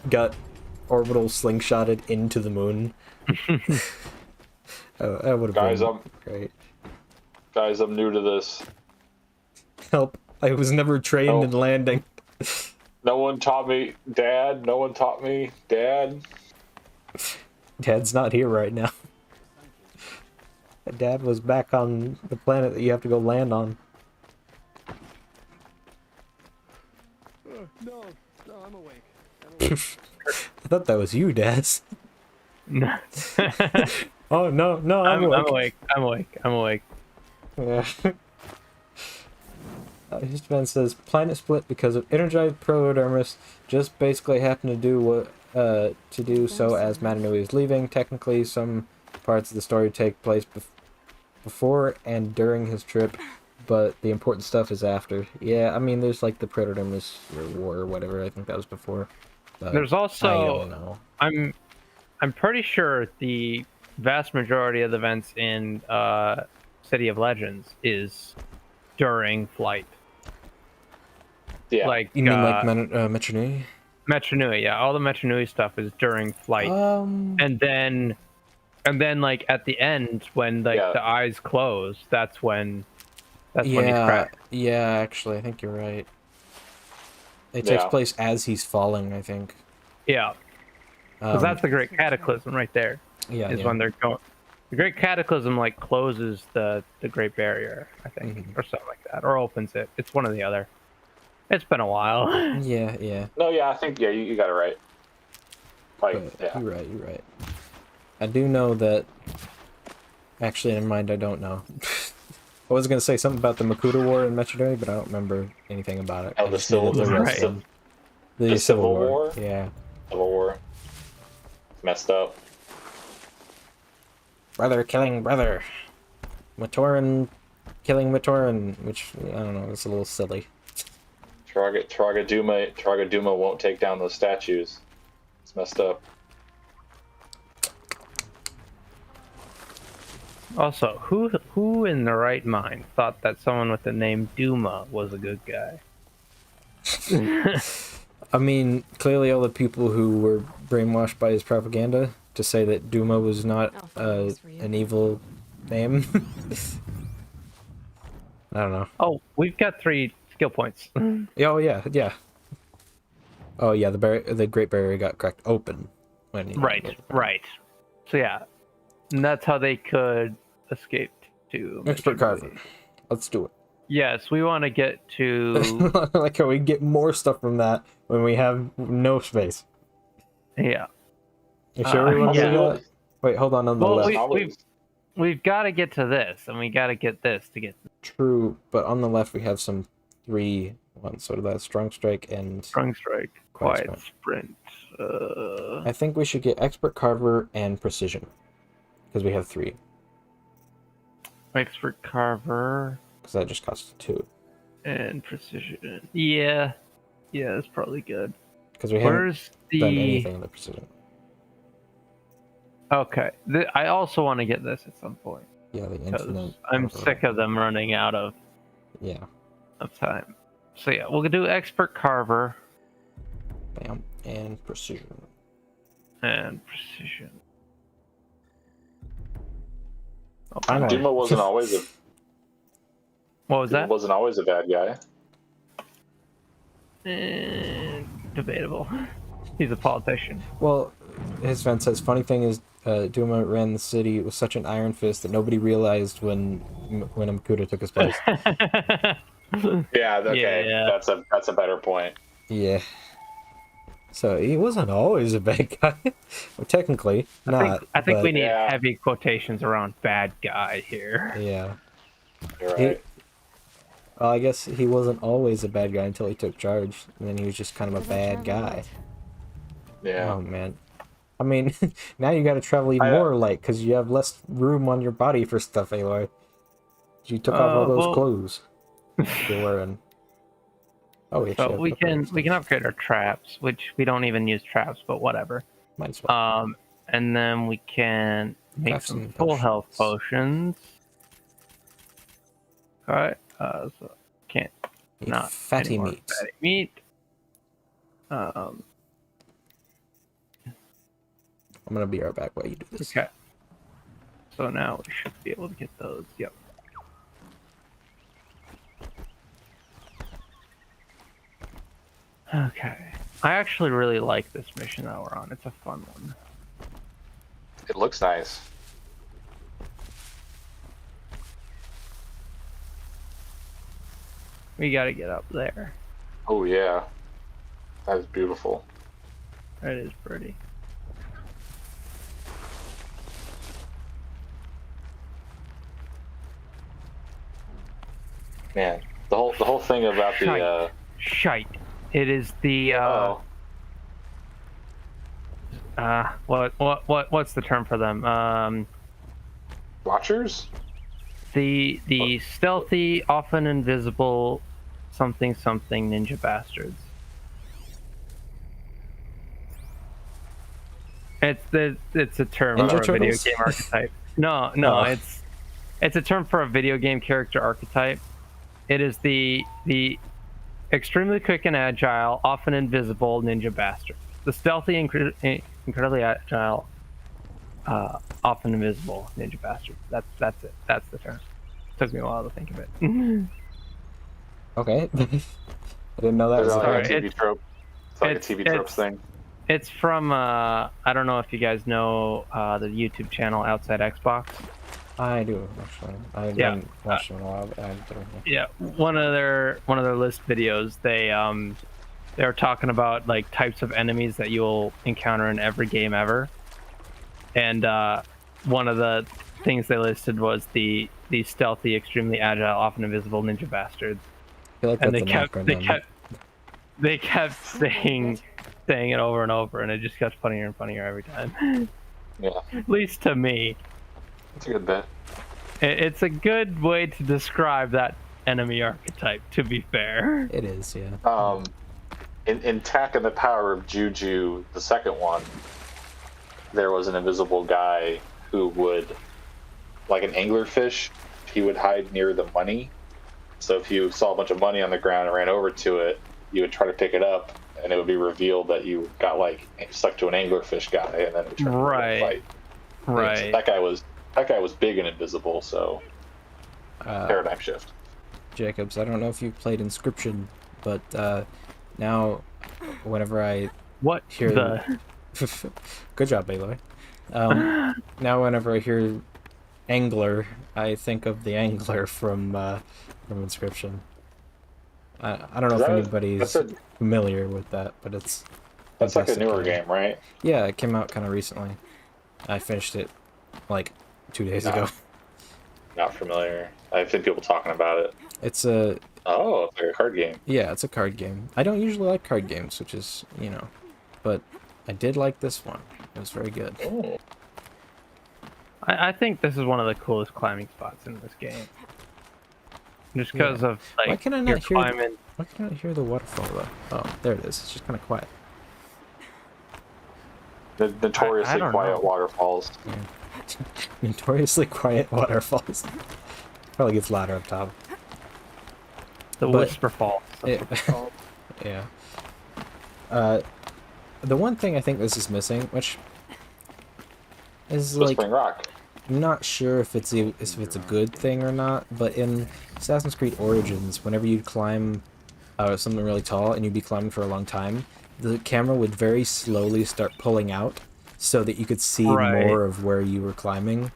got orbital slingshotted into the moon. That would have been great. Guys, I'm new to this. Help! I was never trained in landing. No one taught me, Dad. No one taught me, Dad. Dad's not here right now. Dad was back on the planet that you have to go land on. No, I'm awake. I thought that was you, Dad. No. Oh no, I'm awake. I'm awake. Yeah. Hitchman says planet split because of energized protodermis. Just basically happened to do what so as Matinee is leaving. Technically, some parts of the story take place before and during his trip, but the important stuff is after. Yeah, I mean, there's like the protodermis war or whatever. I think that was before. There's also I don't know. I'm pretty sure the vast majority of the events in City of Legends is during flight. Yeah. Like you mean like Metronui? Metronui, yeah. All the Metronui stuff is during flight. And then like at the end when like the eyes close, that's when he's cracked. Yeah, actually, I think you're right. It takes place as he's falling, I think. Yeah. Because that's the Great Cataclysm right there. Yeah. When they're going. The Great Cataclysm like closes the Great Barrier, I think, or something like that, or opens it. It's one or the other. It's been a while. Yeah. No, yeah, I think you got it right. You're right. I do know that. Actually, in mind, I don't know. I was gonna say something about the Makuta War in Metrodary, but I don't remember anything about it. Oh, the Civil War. Yeah. Civil War. Messed up. Brother killing brother. Matoran killing Matoran, which I don't know, it's a little silly. Traga Duma won't take down those statues. It's messed up. Also, who in their right mind thought that someone with the name Duma was a good guy? I mean, clearly all the people who were brainwashed by his propaganda to say that Duma was not an evil name. I don't know. Oh, we've got three skill points. Oh yeah, yeah. Oh yeah, the Great Barrier got cracked open when you Right. So yeah, and that's how they could escape to Expert Mission Carver. Belief. Let's do it. Yes, we want to get to. Like how we get more stuff from that when we have no space. Yeah. You sure we want to do that? Wait, hold on the left. We've got to get to this, and we got to get this to get. True, but on the left we have some 3 ones. So that's Strong Strike and Quiet Sprint. I think we should get Expert Carver and Precision because we have 3. Expert Carver. Because that just costs 2. And Precision. Yeah, that's probably good. Because we haven't done anything in the Precision. Okay, I also want to get this at some point. Yeah, the Infinite. I'm sick of them running out of time. So yeah, we'll do Expert Carver. Bam, and Precision. Duma wasn't always a. What was that? Wasn't always a bad guy. Debatable. He's a politician. Well, his friend says, funny thing is, Duma ran the city with such an iron fist that nobody realized when Makuta took his place. Yeah, okay. Yeah. That's a better point. Yeah. So he wasn't always a bad guy. Well, technically, I think we need heavy quotations around bad guy here. Yeah. You're right. Well, I guess he wasn't always a bad guy until he took charge, and then he was just kind of a bad guy. Yeah. Oh man. I mean, now you got to travel even more light because you have less room on your body for stuff, Aloy. You took off all those clothes you're wearing. Oh, so we can upgrade our traps, which we don't even use traps, but whatever. Might as well. And then we can make some full health potions. All right. So can't not fatty meat. Fatty meat. I'm gonna be right back while you do this. Okay. So now we should be able to get those. Yep. Okay. I actually really like this mission that we're on. It's a fun one. It looks nice. We gotta get up there. Oh yeah. That is beautiful. That is pretty. Man, the whole thing about the Shite. It is the what's the term for them? Watchers? The stealthy, often invisible, something ninja bastards. It's a term for a video game archetype. No, it's a term for a video game character archetype. It is the extremely quick and agile, often invisible ninja bastard. The stealthy, incredibly agile, often invisible ninja bastard. That's it. That's the term. Took me a while to think of it. Okay. I didn't know that was like a TV trope. It's like a TV tropes thing. It's from I don't know if you guys know the YouTube channel Outside Xbox. I do actually. I haven't watched it in a while. But I do. Yeah, one of their list videos, they were talking about like types of enemies that you'll encounter in every game ever, and one of the things they listed was the stealthy, extremely agile, often invisible ninja bastards. I feel like that's they kept saying it over and over, and it just got funnier and funnier every time. Yeah. At least to me. It's a good bet. It's a good way to describe that enemy archetype, to be fair. It is, yeah. In Tack and the Power of Juju, the second one, there was an invisible guy who would, like an anglerfish, he would hide near the money. So if you saw a bunch of money on the ground and ran over to it, you would try to pick it up, and it would be revealed that you got like stuck to an anglerfish guy, and then it turned into a fight. Right. So that guy was big and invisible, so paradigm shift. Jacobs. I don't know if you've played Inscription, but now whenever I hear the good job, Aloy. Now whenever I hear angler, I think of the angler from Inscription. I don't know if anybody's familiar with that, but that's like a newer game, right? Yeah, it came out kind of recently. I finished it like 2 days ago. Not familiar. I've seen people talking about it. It's a it's like a card game. Yeah, it's a card game. I don't usually like card games, which is, but I did like this one. It was very good. Oh. I think this is one of the coolest climbing spots in this game. Just because of like why can I you're not hear climbing. why can I not hear the waterfall though? Oh, there it is. It's just kind of quiet. The notoriously quiet waterfalls. Yeah. Notoriously quiet waterfalls. Probably gets louder up top. The Whisper Falls. Yeah. The one thing I think this is missing, which is Whispering Rock. I'm not sure if it's a good thing or not, but in Assassin's Creed Origins, whenever you'd climb something really tall and you'd be climbing for a long time, the camera would very slowly start pulling out so that you could see more of where you were climbing.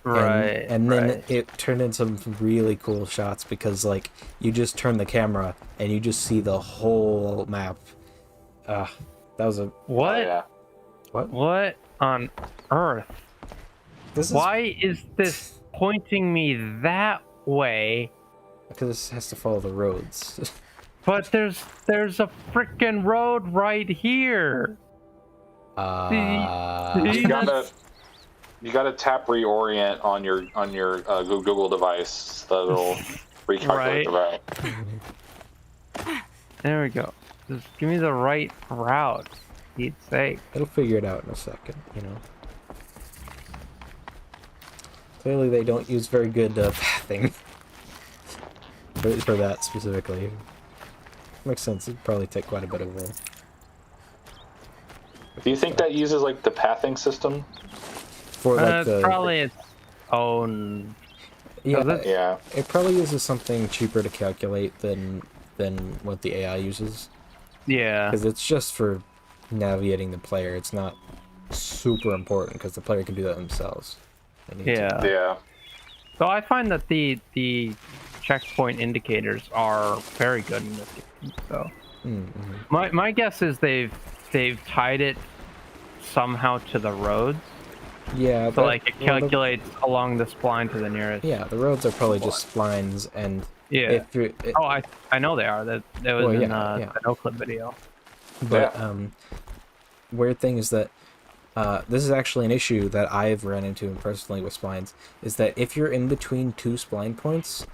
And then it turned into some really cool shots because like you just turn the camera and you just see the whole map. That was a What on earth? Why is this pointing me that way? Because this has to follow the roads. But there's a freaking road right here. You gotta tap reorient on your Google device. That'll recalculate the route. There we go. Just give me the right route. He'd say. It'll figure it out in a second, Clearly they don't use very good pathing for that specifically. Makes sense. It'd probably take quite a bit of room. Do you think that uses like the pathing system? For like probably its own. Yeah. It probably uses something cheaper to calculate than what the AI uses. Yeah. Because it's just for navigating the player. It's not super important because the player can do that themselves. Yeah. So I find that the checkpoint indicators are very good in this game. So my guess is they've tied it somehow to the roads. Yeah. So like it calculates along the spline to the nearest. Yeah, the roads are probably just splines and. Yeah. I know they are. That was in the no-clip video. But weird thing is that this is actually an issue that I've ran into personally with splines, is that if you're in between two spline points,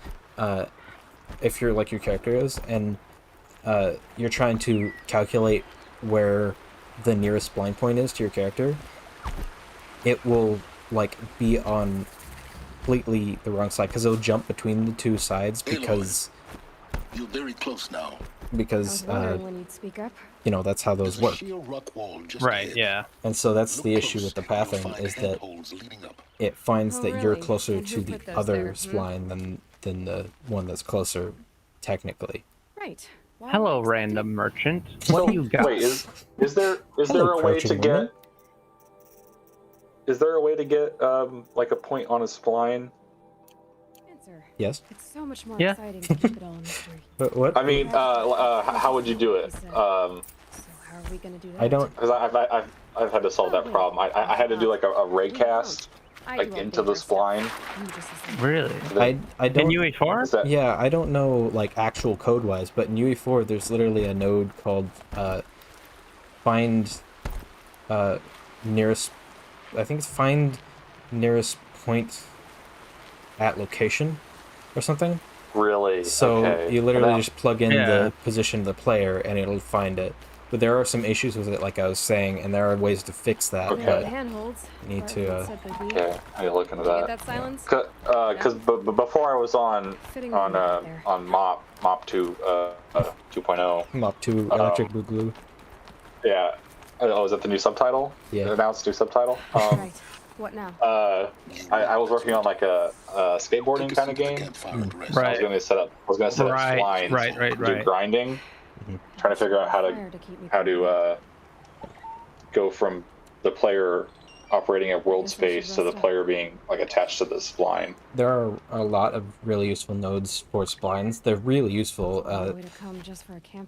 if you're like your character is, and you're trying to calculate where the nearest spline point is to your character, it will like be on completely the wrong side because it'll jump between the two sides because you're very close now. Because when you'd speak up. That's how those work. Right, yeah. And so that's the issue with the pathing, is that it finds that you're closer to the other spline than the one that's closer technically. Right. Hello, random merchant. What do you got? Wait, is there a way to get? Is there a way to get like a point on a spline? Yes. It's so much more exciting to keep it all a mystery. But what? I mean, how would you do it? So how are we gonna do that? I don't. Because I've had to solve that problem. I had to do like a ray cast like into the spline. Really? I don't. In UE4? Yeah, I don't know like actual code wise, but in UE4 there's literally a node called find nearest. I think it's find nearest point at location or something. Really? So okay. you literally just plug in the position of the player and it'll find it. But there are some issues with it, like I was saying, and there are ways to fix that. Okay. But handholds. you need to. Okay, I need to look into that. Get that silence? Because before I was on Mop 2 2.0. Mop 2 Electric Boogaloo. Yeah. Oh, is that the new subtitle? Yeah. The announced new subtitle? Right. What now? I was working on like a skateboarding kind of game. Right. I was going to set up splines, do grinding, trying to figure out how to go from the player operating at world space to the player being like attached to the spline. There are a lot of really useful nodes for splines. They're really useful.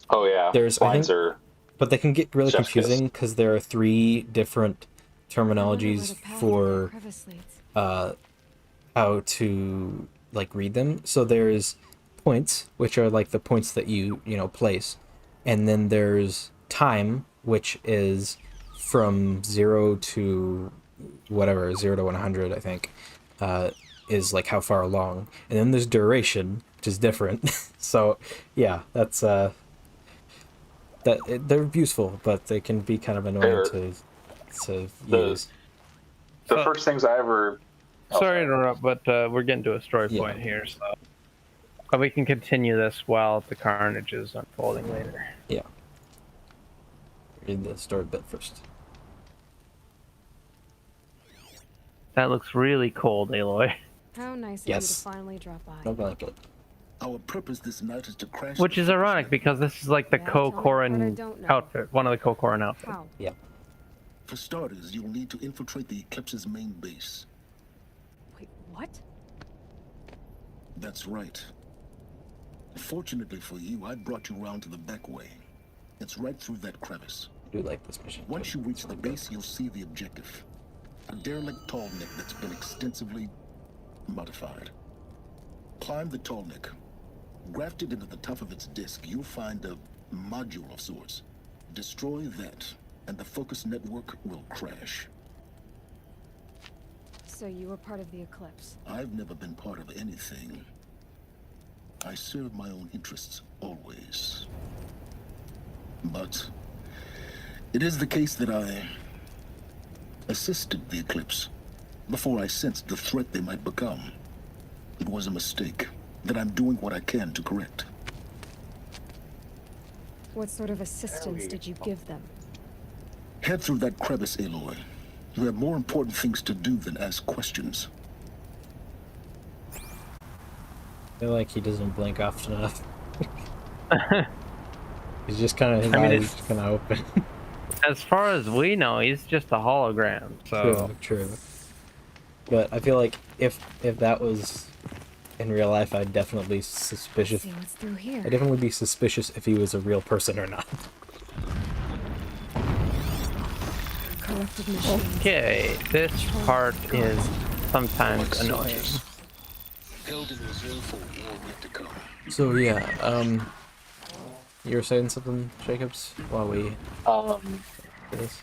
Oh yeah, there's splines are, but they can get really confusing because there are 3 different terminologies for how to like read them. So there's points, which are like the points that you place, and then there's time, which is from 0 to whatever, 0 to 100, I think, is like how far along. And then there's duration, which is different. So yeah, that's they're useful, but they can be kind of annoying to use. The first things I ever... Sorry to interrupt, but we're getting to a story point here, so... But we can continue this while the carnage is unfolding later. Yeah. Read the story bit first. That looks really cold, Aloy. How nice of you to finally drop by. No blanket. Our purpose this night is to crash. Which is ironic because this is like the Ko-Korin outfit, one of the Ko-Korin outfits. Yeah. For starters, you'll need to infiltrate the Eclipse's main base. Wait, what? That's right. Fortunately for you, I brought you round to the back way. It's right through that crevice. I do like this mission. Once you reach the base, you'll see the objective. A derelict tall neck that's been extensively modified. Climb the tall neck. Grafted into the top of its disc, you'll find a module of sorts. Destroy that, and the focus network will crash. So you were part of the Eclipse? I've never been part of anything. I serve my own interests, always. But it is the case that I assisted the Eclipse before I sensed the threat they might become. It was a mistake that I'm doing what I can to correct. What sort of assistance did you give them? Head through that crevice, Aloy. You have more important things to do than ask questions. I feel like he doesn't blink often enough. He's just kind of, his eyes kind of open. As far as we know, he's just a hologram, so... True. But I feel like if that was in real life, I'd definitely be suspicious. See what's through here. I'd definitely be suspicious if he was a real person or not. Okay, this part is sometimes annoying. So yeah, you were saying something, Jacobs, while we this?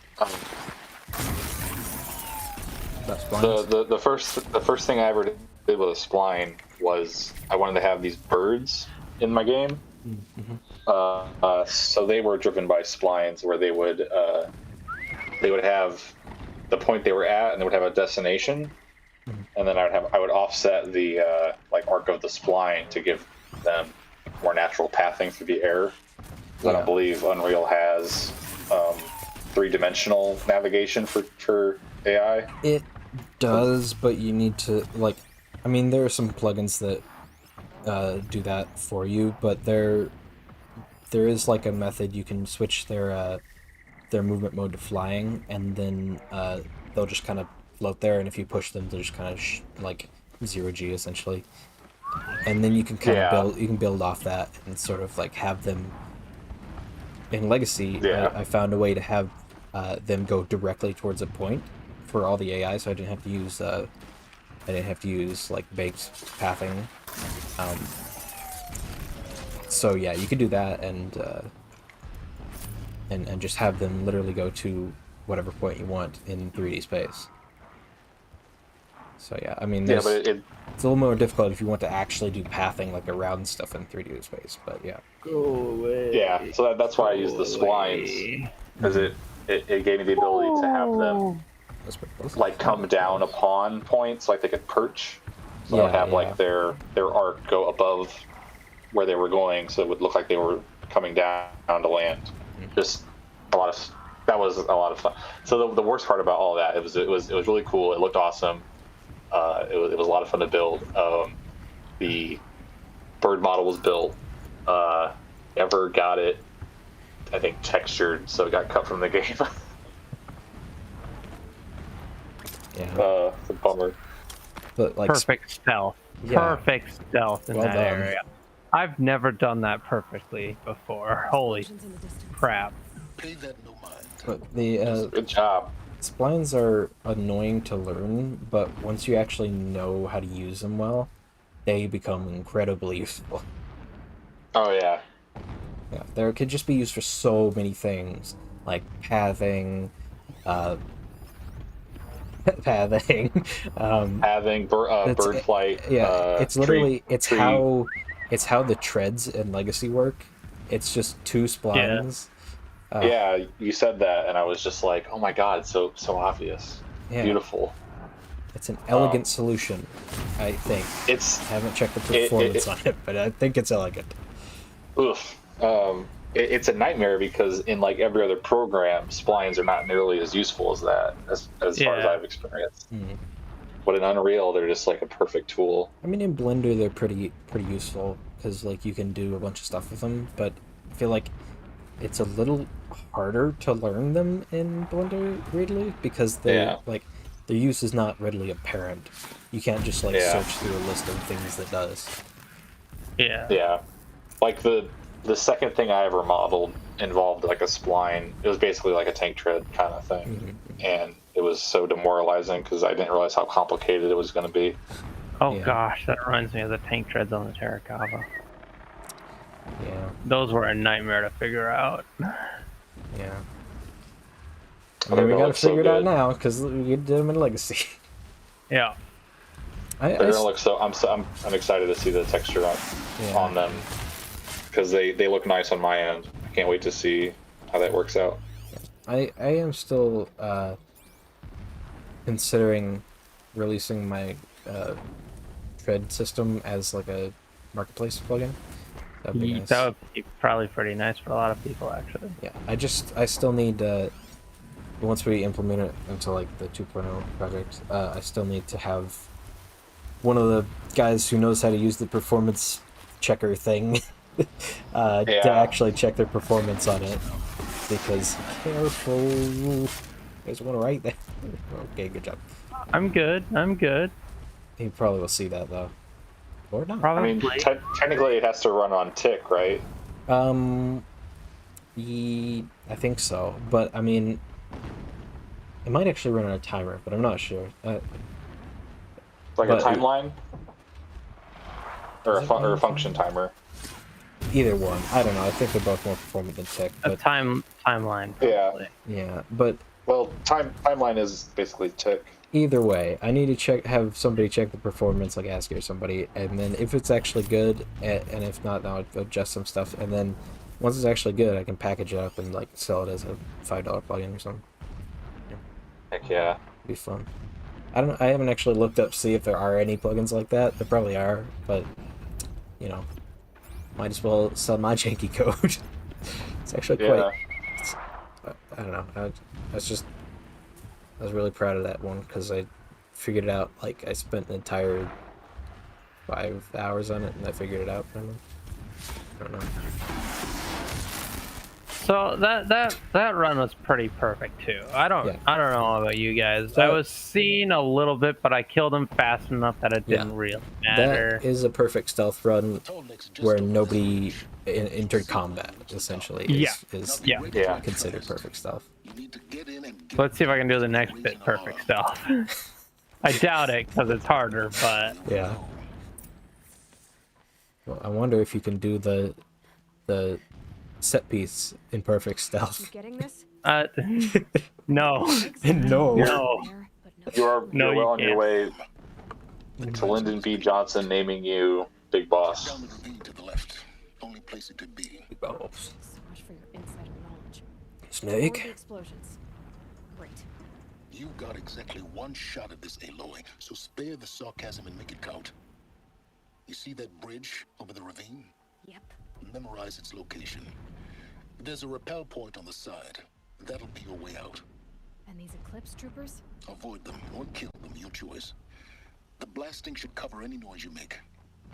The first thing I ever did with a spline was I wanted to have these birds in my game. Mm-hmm. So they were driven by splines where they would have the point they were at, and they would have a destination, and then I would offset the like arc of the spline to give them more natural pathing through the air. I don't believe Unreal has 3-dimensional navigation for AI. It does, but you need to I mean, there are some plugins that do that for you, but there is like a method you can switch their movement mode to flying, and then they'll just kind of float there, and if you push them, they'll just kind of like 0G essentially, and then you can kind of build off that and sort of like have them in Legacy. I found a way to have them go directly towards a point for all the AI, so I didn't have to use like baked pathing. So yeah, you could do that and just have them literally go to whatever point you want in 3D space. So yeah, I mean, it's a little more difficult if you want to actually do pathing like around stuff in 3D space, but yeah. Go away. Yeah, so that's why I used the splines, because it gave me the ability to have them like come down upon points, like they could perch. So they would have like their arc go above where they were going, so it would look like they were coming down to land. Just a lot of that was a lot of fun. So the worst part about all that, it was really cool. It looked awesome. It was a lot of fun to build. The bird model was built. Never got it, I think, textured, so it got cut from the game. Yeah. It's a bummer. But like perfect stealth. Yeah. Perfect stealth in Well that done. area. I've never done that perfectly before. Holy crap. But the good job. Splines are annoying to learn, but once you actually know how to use them well, they become incredibly useful. Oh yeah. Yeah, they could just be used for so many things, like pathing, pathing, bird flight. It's literally it's how the treads in Legacy work. It's just two splines. Yeah, you said that, and I was just like, "Oh my god, so obvious, beautiful." It's an elegant solution, I think. I haven't checked the performance on it, but I think it's elegant. Oof. It's a nightmare because in like every other program, splines are not nearly as useful as that, as far as I've experienced. But in Unreal, they're just like a perfect tool. I mean, in Blender, they're pretty useful because like you can do a bunch of stuff with them, but I feel like it's a little harder to learn them in Blender, weirdly, because they like their use is not readily apparent. You can't just like search through a list of things that does. Yeah. Like the second thing I ever modeled involved like a spline. It was basically like a tank tread kind of thing, and it was so demoralizing because I didn't realize how complicated it was going to be. Oh gosh, that reminds me of the tank treads on the Terracotta. Yeah. Those were a nightmare to figure out. Yeah. I mean, we gotta figure it out now because we did them in Legacy. Yeah. They're gonna look so. I'm excited to see the texture on them because they look nice on my end. I can't wait to see how that works out. I am still considering releasing my tread system as like a marketplace plugin. That'd be nice. That would be probably pretty nice for a lot of people, actually. Yeah, I still need once we implement it into like the 2.0 project, I still need to have one of the guys who knows how to use the performance checker thing to actually check their performance on it. Because careful, there's one right there. Okay, good job. I'm good. He probably will see that though, or not. Probably. I mean, technically, it has to run on tick, right? I think so, but I mean, it might actually run on a timer, but I'm not sure. Like a timeline, or a function timer. Either one. I don't know. I think they're both more performant than tick. A But timeline. Probably. yeah, but well, timeline is basically tick. Either way, I need to have somebody check the performance, like ask it or somebody, and then if it's actually good, and if not, then I'll adjust some stuff, and then once it's actually good, I can package it up and like sell it as a $5 plugin or something. Heck yeah. It'd be fun. I haven't actually looked up to see if there are any plugins like that. There probably are, but you know, might as well sell my janky code. It's actually quite. I don't know. I was really proud of that one because I figured it out. Like I spent an entire 5 hours on it, and I figured it out. I don't know. So that run was pretty perfect too. I don't know about you guys. I was seeing a little bit, but I killed him fast enough that it didn't really matter. That is a perfect stealth run where nobody entered combat. Essentially, is considered perfect stealth. Let's see if I can do the next bit perfect stealth. I doubt it because it's harder, but yeah. Well, I wonder if you can do the set piece in perfect stealth. You getting this? No. No. You're well on your way to Lyndon B. Johnson naming you Big Boss. Down the ravine to the left. Only place it could be. Big Boss. So much for your insider knowledge. Snake. More the explosions. Great. You got exactly one shot at this, Aloy, so spare the sarcasm and make it count. You see that bridge over the ravine? Yep. Memorize its location. There's a rappel point on the side. That'll be your way out. And these Eclipse troopers? Avoid them or kill them, your choice. The blasting should cover any noise you make.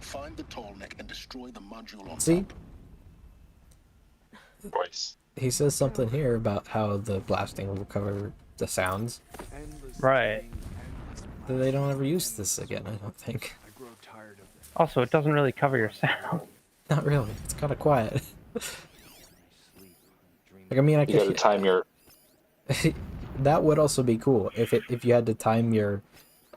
Find the tall neck and destroy the module on See? top. Voice. He says something here about how the blasting will cover the sounds. Right. They don't ever use this again, I don't think. Also, it doesn't really cover your sound. Not really. It's kind of quiet. Like, I mean, I You gotta could... time your... That would also be cool if you had to time your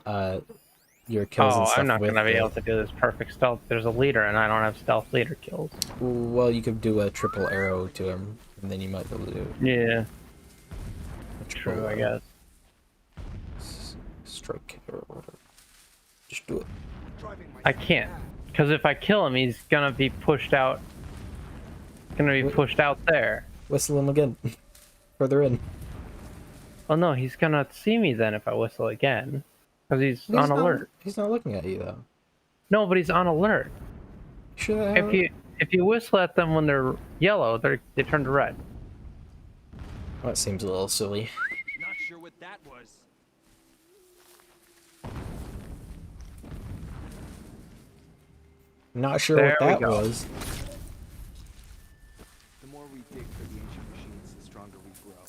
kills and stuff. I'm not with gonna be the- able to do this perfect stealth. There's a leader, and I don't have stealth leader kills. Well, you could do a triple arrow to him, and then you might be able to do Yeah. a triple True, I arrow. guess. Strike or whatever. Just do it. I can't, because if I kill him, he's gonna be pushed out. Gonna be pushed out there. Whistle him again. Further in. Oh no, he's gonna see me then if I whistle again, because he's on alert. He's not looking at you though. No, but he's on alert. Sure. If you whistle at them when they're yellow, they turn to red. That seems a little silly. Not sure what that was. Not sure There what we that go. was. The more we dig for the ancient machines, the stronger we grow.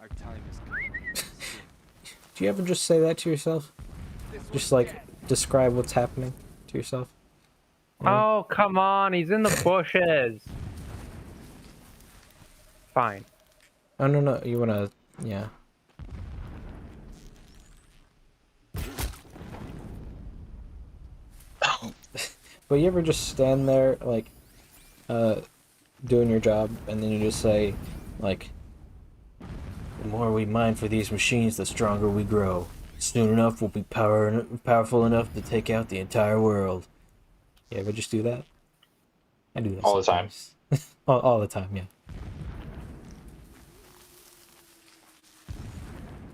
Our time is coming. Do you ever just say that to yourself? Just like describe what's happening to yourself? Oh, come on, he's in the bushes. Fine. Oh no, you wanna, yeah. But you ever just stand there, like, doing your job, and then you just say, like, the more we mine for these machines, the stronger we grow. Soon enough, we'll be powerful enough to take out the entire world. You ever just do that? I do that All the time. all the time, yeah.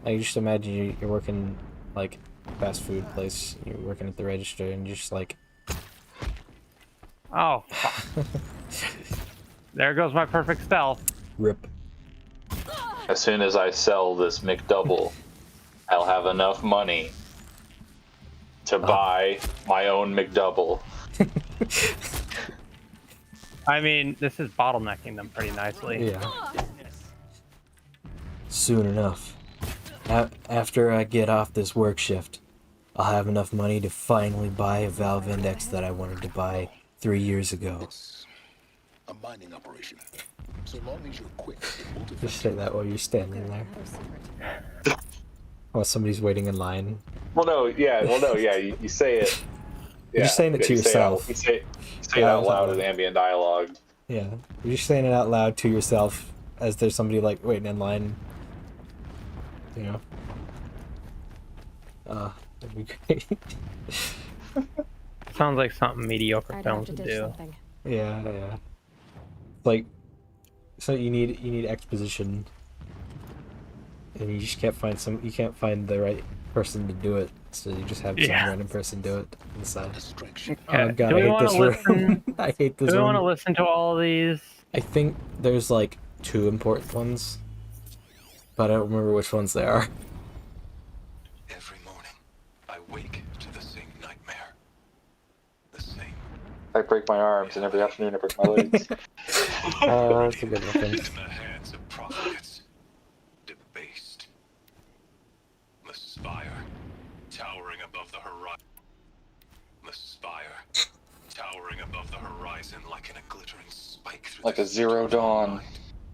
Like, just imagine you're working, like, fast food place, you're working at the register, and you're just like... Oh, fuck. There goes my perfect stealth. Rip. As soon as I sell this McDouble, I'll have enough money to buy my own McDouble. I mean, this is bottlenecking them pretty nicely. Yeah. Soon enough. After I get off this work shift, I'll have enough money to finally buy a Valve Index that I wanted to buy 3 years ago. It's a mining operation. So long as you're quick, it won't Just say that while you're standing there. While somebody's waiting in line. Well, no, yeah, you say it. You're just saying it to yourself. You say it out loud as ambient dialogue. Yeah, you're just saying it out loud to yourself as there's somebody like waiting in line. You know. That'd be great. Sounds like something mediocre I'd films have to would ditch do. something. Yeah. Like, so you need exposition, and you just can't find you can't find the right person to do it, so you just have some random person do it inside. Oh god, Do we I hate wanna this room. listen- I hate this Do we room. want to listen to all of these? I think there's like 2 important ones, but I don't remember which ones they are. Every morning, I wake to the same nightmare. The same. I break my arms, and every afternoon I break my legs. That's a good one. In the hands of profligates, debased. The spire, towering above the horizon. The spire, towering above the horizon like in a glittering spike through Like the a zero dawn.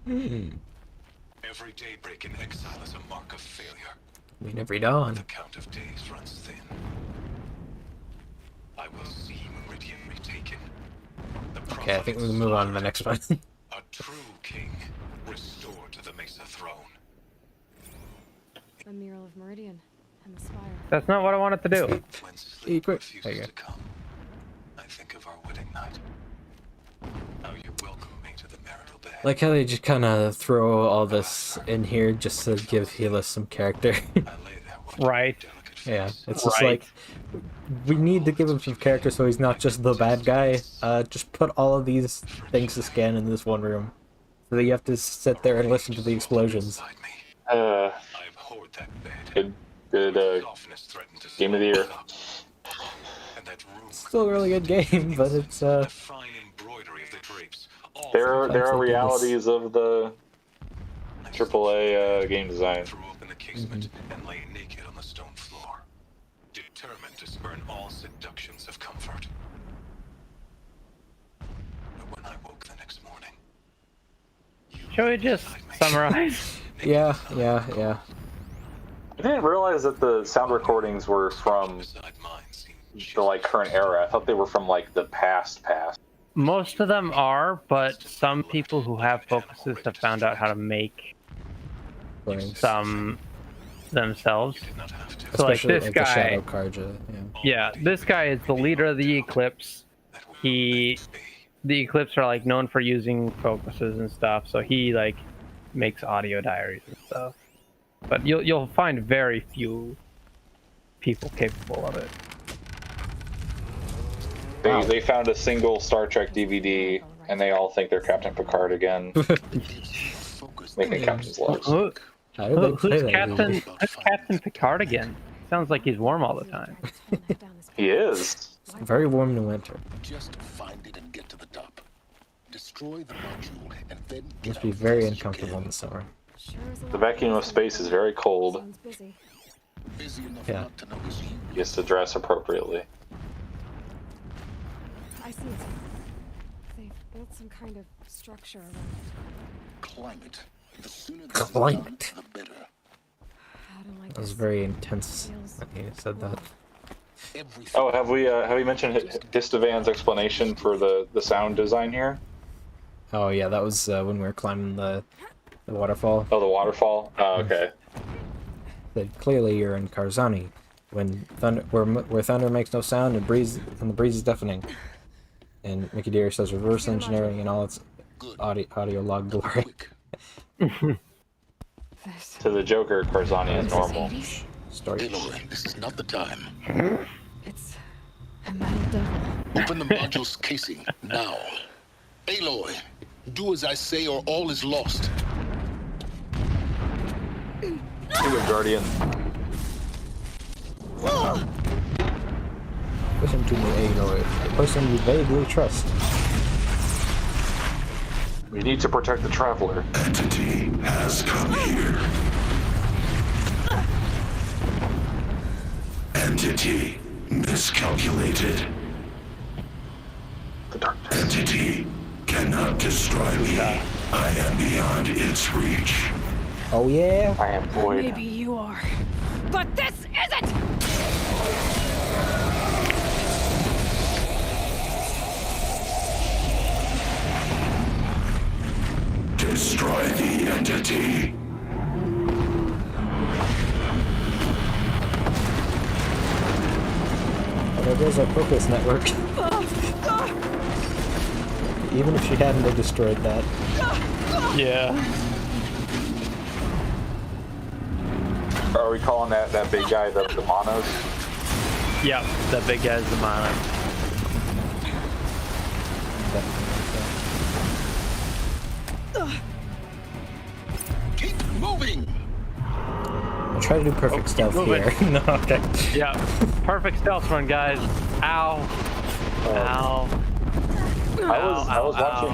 Every daybreak in exile is a mark of failure. I mean, every dawn. The count of days runs thin. I will see Meridian retaken. Okay, I think we can move on to the next one. A true king restored to the Mesa throne. A mural of Meridian and the spire. That's not what I wanted to do. When sleep There refuses you to come, I think of our wedding night. How you welcome me to the marital bed. Like how they just kind of throw all this in here just to give Helis some character. Right. Yeah, it's just Right. like, we need to give him some character so he's not just the bad guy. Just put all of these things to scan in this one room. So you have to sit there and listen to the explosions. Good game of the year. Still a really good game, but it's There are realities of the AAA game design. And lay naked on the stone floor, determined to spurn all seductions of comfort. But when I woke the next morning, Shall we just summarize? Yeah. I didn't realize that the sound recordings were from the like current era. I thought they were from like the past. Most of them are, but some people who have focuses have found out how to make some themselves. So like Especially this like guy, the Shadow Karja, yeah, this guy is the leader of the Eclipse. The Eclipse are like known for using focuses and stuff, so he like makes audio diaries and stuff. But you'll find very few people capable of it. They found a single Star Trek DVD, and they all think they're Captain Picard again. Making captain's logs. Who's Captain Picard again? Sounds like he's warm all the time. He is. Very warm in winter. Just find it and get to the top. Destroy the module and then Must be very uncomfortable in the summer. The vacuum of space is very cold. Yeah. He has to dress appropriately. I see it. They've built some kind of structure around it. Climate. The sooner this is Climate. done, the better. That was very intense when he said that. Oh, have we mentioned Histavan's explanation for the sound design here? Oh yeah, that was when we were climbing the waterfall. Oh, the waterfall. Oh, okay. That clearly you're in Karzani, when thunder, where thunder makes no sound and the breeze is deafening. And Mickey Deere says reverse engineering in all its audio log glory. To the Joker, Karzani is normal. Story. Aloy, this is not the time. It's a metal devil. Open the module's casing now. Aloy, do as I say or all is lost. Do it, Guardian. Listen to me, Aloy, the person you vaguely trust. We need to protect the Traveler. Entity has come here. Entity miscalculated. The darkness. Entity cannot destroy me. I am beyond its reach. Oh yeah? I am void. Maybe you are, but this isn't! Destroy the entity. Oh, there goes our focus network. Even if she hadn't have destroyed that. Yeah. Are we calling that big guy the Monos? Yep, that big guy's the mono. Keep moving. I'll try to do perfect stealth here. No, okay. Yeah, perfect stealth run, guys. Ow. Ow. I was watching.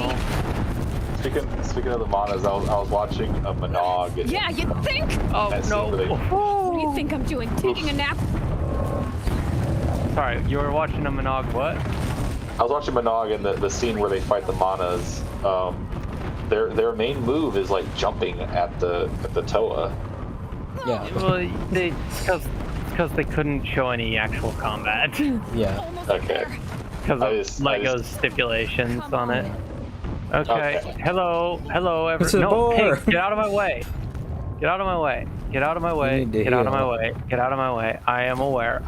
Speaking of the Monos, I was watching a Monog. Yeah, you think? Oh no. What do you think I'm doing? Taking a nap? Sorry, you were watching a Monog what? I was watching Monog and the scene where they fight the Monos. Their main move is like jumping at the Toa. Yeah. Well, because they couldn't show any actual combat. Yeah. Okay. Because of LEGO's stipulations on it. Okay. Hello, everyone. No, Pig, get out of my way. Get out of my way. Get out of my way. Get out of my way. Get out of my way. I am aware.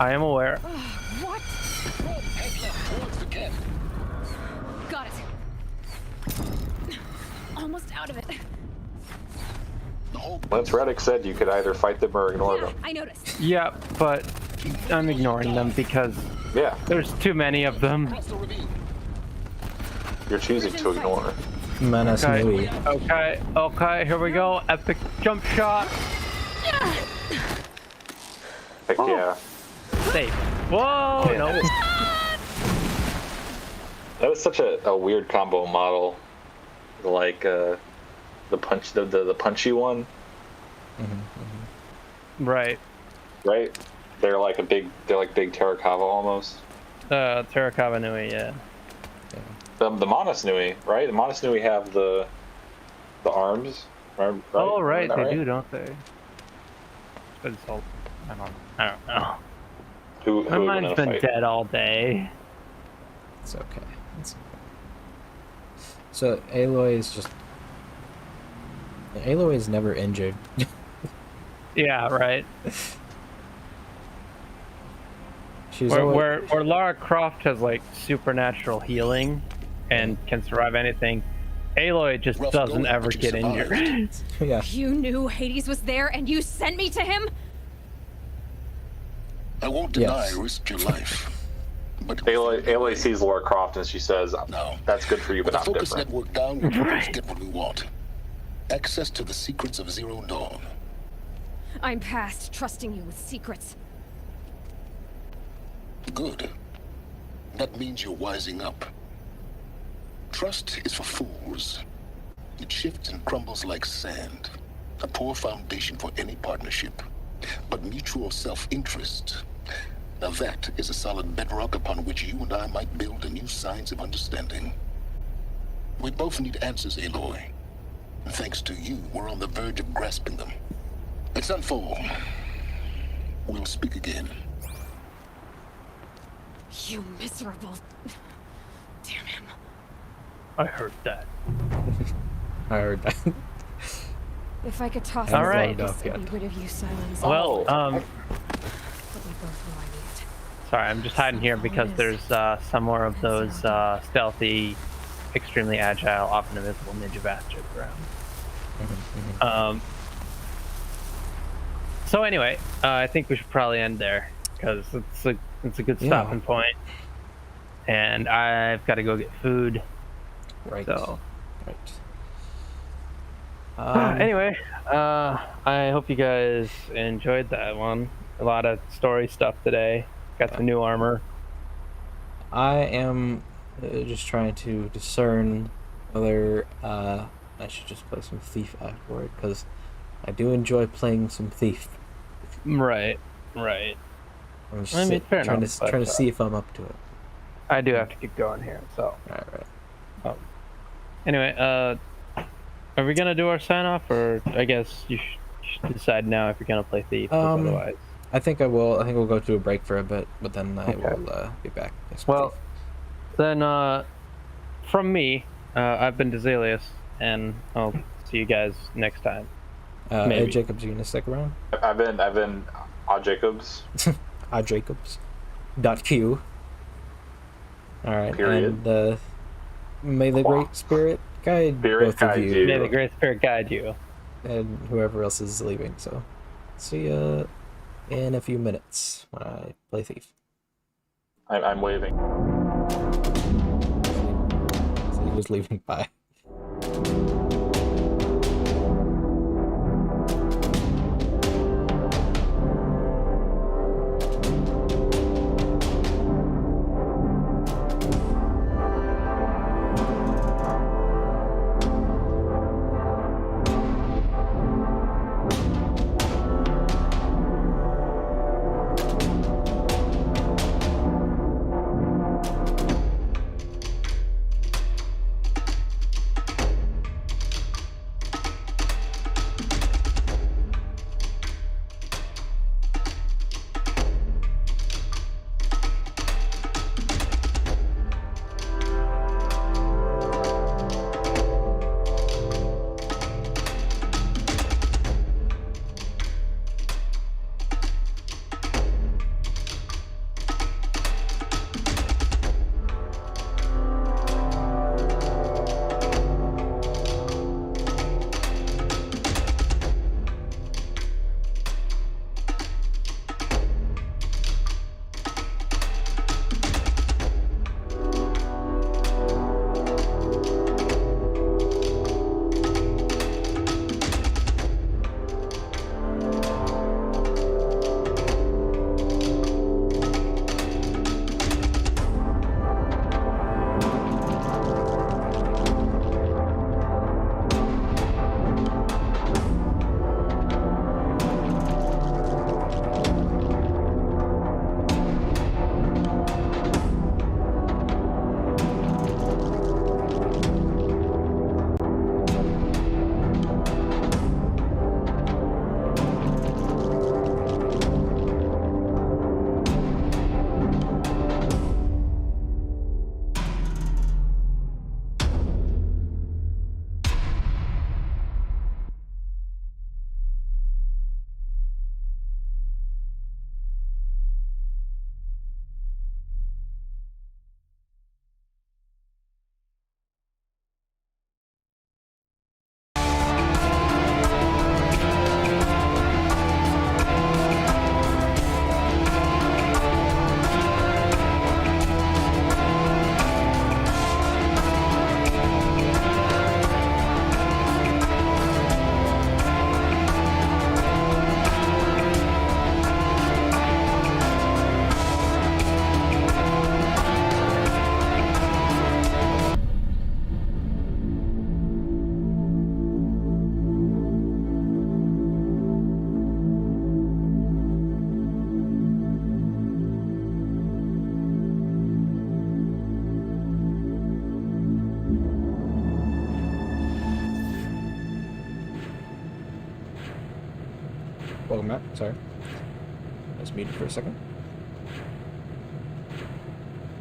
What? Got it. Almost out of it. Lance Reddick said you could either fight them or ignore them. I noticed. Yeah, but I'm ignoring them because there's too many of them. You're choosing to ignore. Manas Nui. Okay, here we go. Epic jump shot. Heck yeah. Safe. Whoa, no. That was such a weird combo model. Like the punchy one. Right. Right? They're like big Terracotta almost. Terracotta Nui, yeah. The Manas Nui, right? The Manas Nui have the arms, right? Oh, right, they right? do, don't they? But it's all, I don't know. Who My would mind's win a been fight? dead all day. It's okay. It's okay. So Aloy is never injured. Yeah, right. She's where Lara Croft has like supernatural healing and can survive anything, Aloy just doesn't ever get injured. Yeah. You knew Hades was there and you sent me to him? I won't deny I risked your life. But Aloy sees Lara Croft and she says, "That's good for you, but with the I'm focus different." network down, we right. Get what we want. Access to the secrets of Zero Dawn. I'm past trusting you with secrets. Good. That means you're wising up. Trust is for fools. It shifts and crumbles like sand. A poor foundation for any partnership. But mutual self-interest, now that is a solid bedrock upon which you and I might build a new science of understanding. We both need answers, Aloy. And thanks to you, we're on the verge of grasping them. Let's unfold. We'll speak again. You miserable... Damn him. I heard that. I heard that. If I could toss All this right. focus and be rid of you, Silence. Well, But we both know I need it. sorry, I'm just hiding here because there's some more of those stealthy, extremely agile, often invisible ninja bastards around. So anyway, I think we should probably end there because it's a good stopping point. And I've got to go get food. Right. So. Right. Anyway, I hope you guys enjoyed that one. A lot of story stuff today. Got some new armor. I am just trying to discern whether I should just play some Thief afterward, because I do enjoy playing some Thief. Right. I'm just fair trying enough, to see if I'm up to it. I do have to keep going here, so. Right. Anyway, are we gonna do our sign off, or I guess you should decide now if you're gonna play Thief, otherwise. I think I will. I think we'll go to a break for a bit, but then I will be back. Well, then from me, I've been Desalius, and I'll see you guys next time. Hey, Jacobs, you gonna stick around? I've been Jacobs. Jacobs. .q. All right. Period. And may the Great Spirit guide both of you. May the Great Spirit guide you. And whoever else is leaving. So, see ya in a few minutes when I play Thief. I'm waving. So he was leaving. Bye. Welcome back. Sorry. I was muted for a second.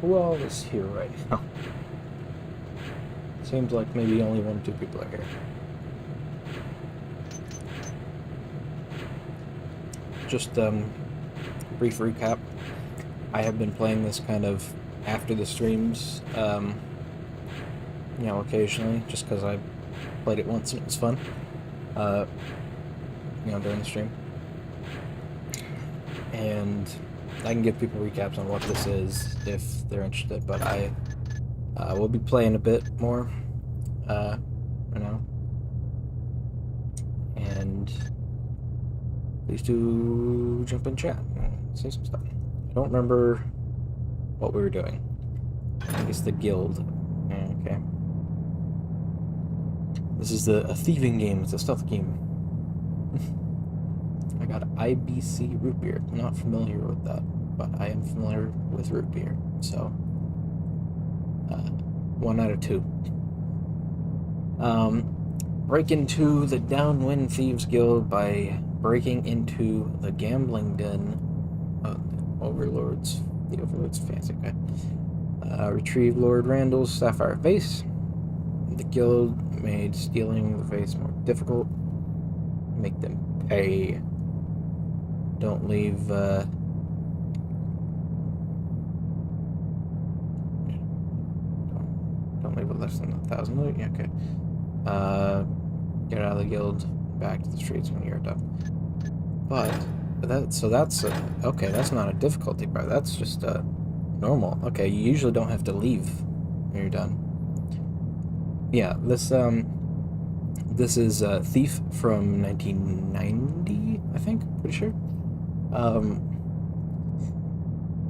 Who all is here right now? Seems like maybe only 1 or 2 people are here. Just brief recap. I have been playing this kind of after the streams, you know, occasionally, just because I played it once and it was fun, you know, during the stream. And I can give people recaps on what this is if they're interested, but I will be playing a bit more, you know, and please do jump in chat and say some stuff. I don't remember what we were doing. I think it's the guild. Okay. This is a thieving game. It's a stealth game. I got IBC root beer. I'm not familiar with that, but I am familiar with root beer. So, 1 out of 2. Break into the Downwind Thieves Guild by breaking into the gambling den. The Overlord's fancy guy. Retrieve Lord Randall's sapphire vase. The guild made stealing the vase more difficult. Make them pay. Don't leave, don't leave with less than 1,000 loot. Yeah, okay. Get out of the guild. Back to the streets when you're done. But that's okay. That's not a difficulty bar. That's just normal. Okay, you usually don't have to leave when you're done. Yeah, this is Thief from 1990, I think. Pretty sure.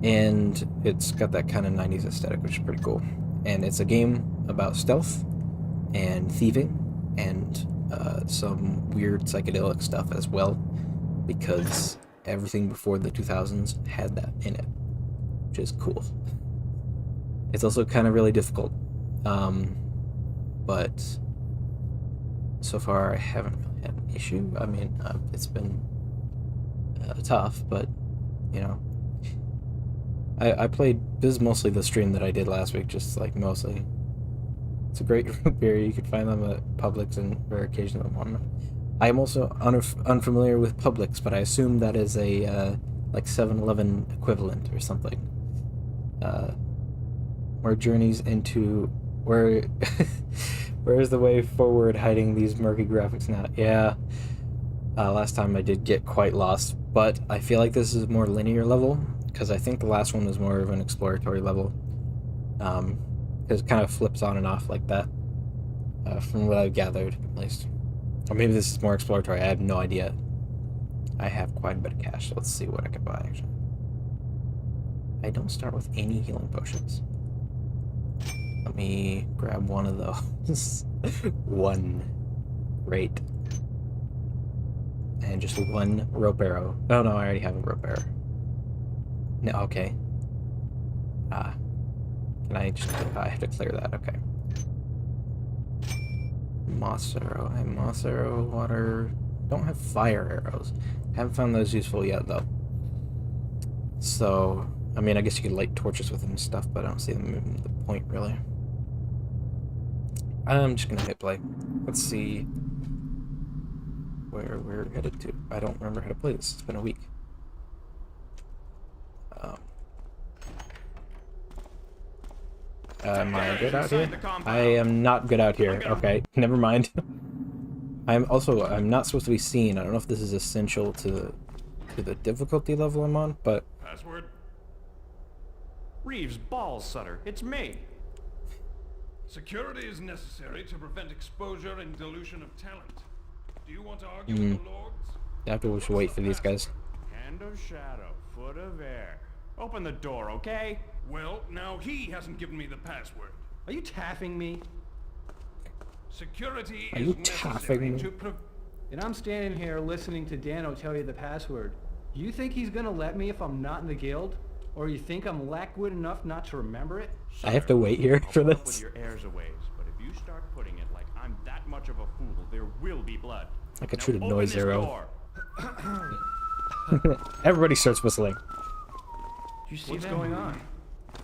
And it's got that kind of 90s aesthetic, which is pretty cool. And it's a game about stealth and thieving and some weird psychedelic stuff as well, because everything before the 2000s had that in it, which is cool. It's also kind of really difficult, but so far I haven't really had an issue. I mean, it's been tough, but you know, I played. This is mostly the stream that I did last week, just like mostly. It's a great root beer. You can find them at Publix and very occasionally one. I am also unfamiliar with Publix, but I assume that is a like 7-Eleven equivalent or something. Where journeys into where is the way forward hiding these murky graphics now? Yeah. Last time I did get quite lost, but I feel like this is a more linear level, because I think the last one was more of an exploratory level. Because it kind of flips on and off like that, from what I've gathered, at least. Or maybe this is more exploratory, I have no idea. I have quite a bit of cash, so let's see what I can buy, actually. I don't start with any healing potions. Let me grab one of those. One. Great. And just 1 rope arrow. Oh no, I already have a rope arrow. No, okay. Can I just... I have to clear that, okay. Moss arrow. I have moss arrow, water... Don't have fire arrows. Haven't found those useful yet, though. So, I mean, I guess you could light torches with them and stuff, but I don't see them the point, really. I'm just gonna hit play. Let's see where we're headed to. I don't remember how to play this. It's been a week. Am I good out here? I am not good out here. Okay, never mind. I'm not supposed to be seen. I don't know if this is essential to the difficulty level I'm on, but... Password? Reeves Balls Sutter. It's me. Security is necessary to prevent exposure and dilution of talent. Do you want to argue with the lords? I have to wait for these guys. Hand of shadow, foot of air. Open the door, okay? Well, now he hasn't given me the password. Are you taffing me? Security Are you taffing me? And I'm standing here listening to Dano tell you the password. You think he's gonna let me if I'm not in the guild? Or you think I'm lack-wit enough not to remember it? I have to wait here for this. With your airs a ways, but if you start putting it like I'm that much of a fool, there will be blood. I could shoot a noise arrow. Everybody starts whistling. You see what's going on?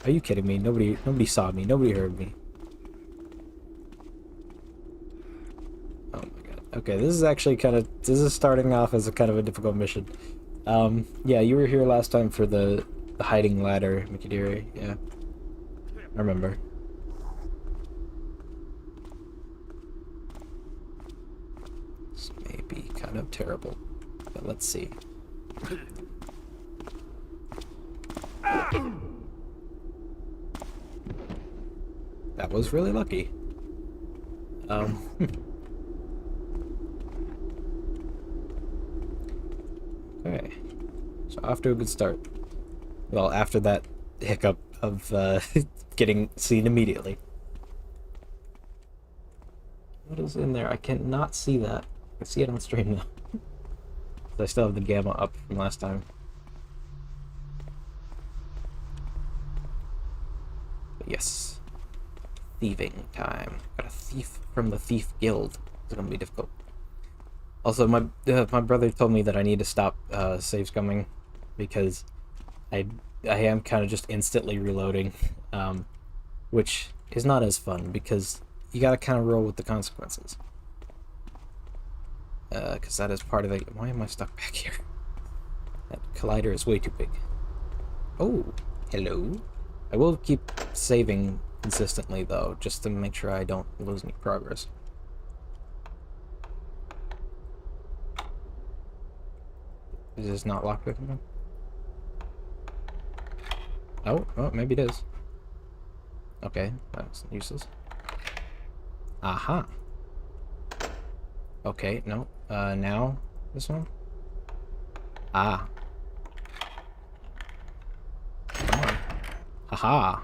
Are you kidding me? Nobody saw me. Nobody heard me. Oh my god. Okay, this is actually this is starting off as a kind of a difficult mission. Yeah, you were here last time for the hiding ladder, Mikidiri. Yeah. I remember. This may be kind of terrible, but let's see. That was really lucky. Okay. So off to a good start. Well, after that hiccup of getting seen immediately. What is in there? I cannot see that. I can see it on stream now. I still have the gamma up from last time. But yes. Thieving time. Got a thief from the Thief Guild. It's gonna be difficult. Also, my brother told me that I need to stop save scumming because I am kind of just instantly reloading, which is not as fun because you gotta kind of roll with the consequences. Because that is part of it. Why am I stuck back here? That collider is way too big. Oh, hello. I will keep saving consistently though, just to make sure I don't lose any progress. Is this not lockpicking? Oh, maybe it is. Okay, that's useless. Aha. Okay, no. Now this one. Ah. Come on. Haha.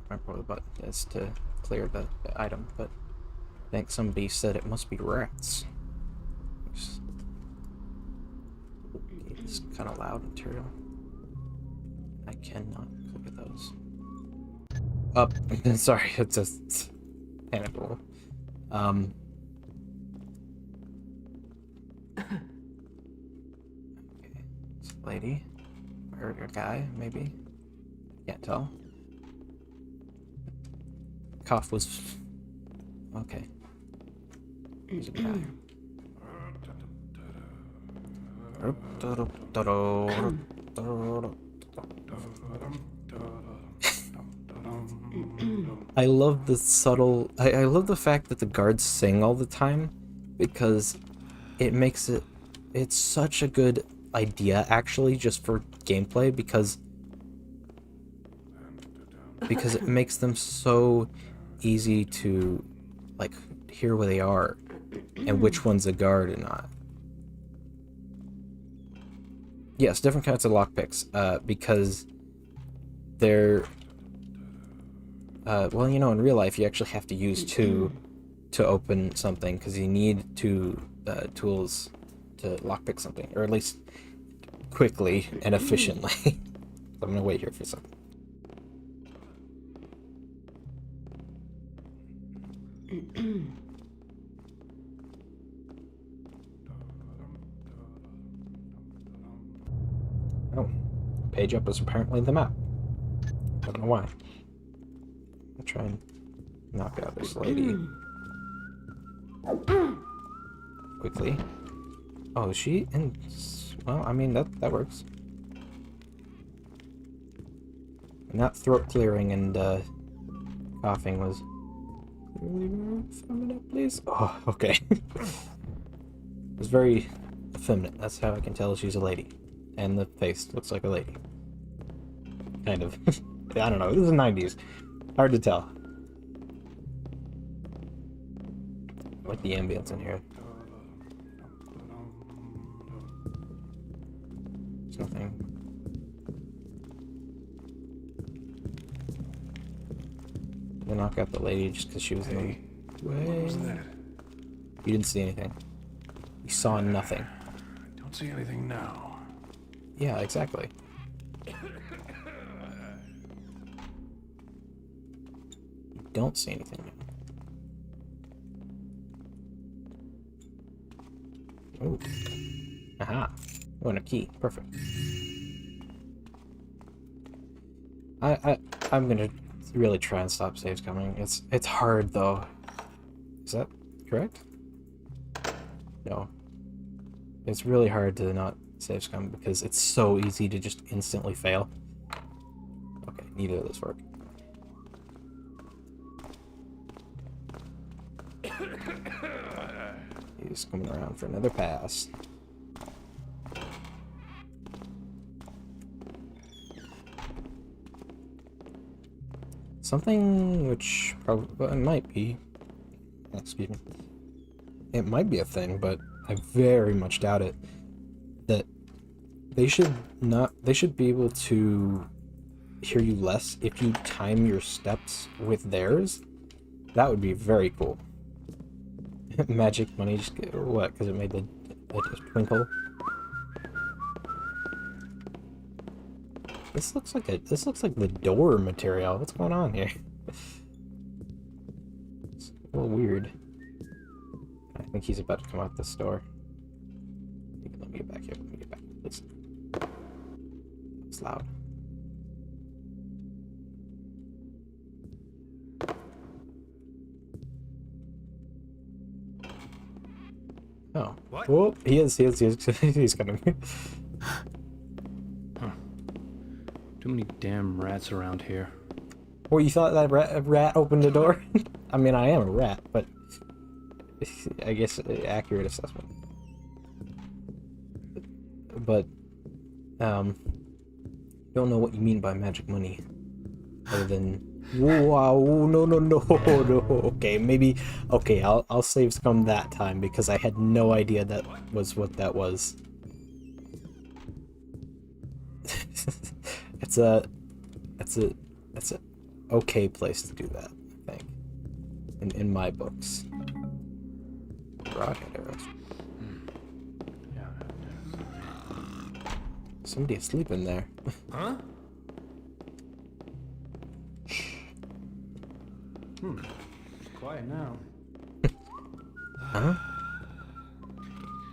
Remember what the button is to clear the item, but I think somebody said it must be rats. It's kind of loud material. I cannot clear those. Up. Sorry, it's just panic roll. Okay, it's a lady or a guy, maybe. Can't tell. Cough was okay. He's a guy. I love the subtle... I love the fact that the guards sing all the time, because it makes it... It's such a good idea, actually, just for gameplay, because it makes them so easy to, like, hear where they are, and which one's a guard or not. Yes, different kinds of lockpicks, because they're... well, you know, in real life, you actually have to use two to open something, because you need two tools to lockpick something, or at least quickly and efficiently. I'm gonna wait here for a second. Oh, page up is apparently the map. I don't know why. I'll try and knock out this lady. Quickly. Oh, is she in... Well, I mean, that works. And that throat clearing and coughing was... Really effeminate, please? Oh, okay. It was very effeminate. That's how I can tell she's a lady. And the face looks like a lady. Kind of. I don't know. This is the 90s. Hard to tell. I like the ambience in here. There's nothing. We'll knock out the lady just because she was in the way. What was that? You didn't see anything. You saw nothing. Don't see anything now. Yeah, exactly. You don't see anything now. Ooh. Aha. Oh, and a key. Perfect. I'm gonna really try and stop saves coming. It's hard though. Is that correct? No. It's really hard to not save scum because it's so easy to just instantly fail. Okay, neither of those work. He's coming around for another pass. Something which probably might be, excuse me, it might be a thing, but I very much doubt it, that they should be able to hear you less if you time your steps with theirs. That would be very cool. Magic money, just what? Because it made the twinkle. This looks like the door material. What's going on here? It's a little weird. I think he's about to come out this door. Let me get back here. Let me get back, please. It's loud. Oh. What? Oh, he is he's coming. Too many damn rats around here. Well, you thought that rat opened the door? I mean, I am a rat, but I guess accurate assessment. But don't know what you mean by magic money, other than wow, no. Okay, maybe okay. I'll save scum that time because I had no idea that was what that was. That's a okay place to do that, I think. In my books. Rocket arrows. Somebody asleep in there. Huh? Quiet now. Huh?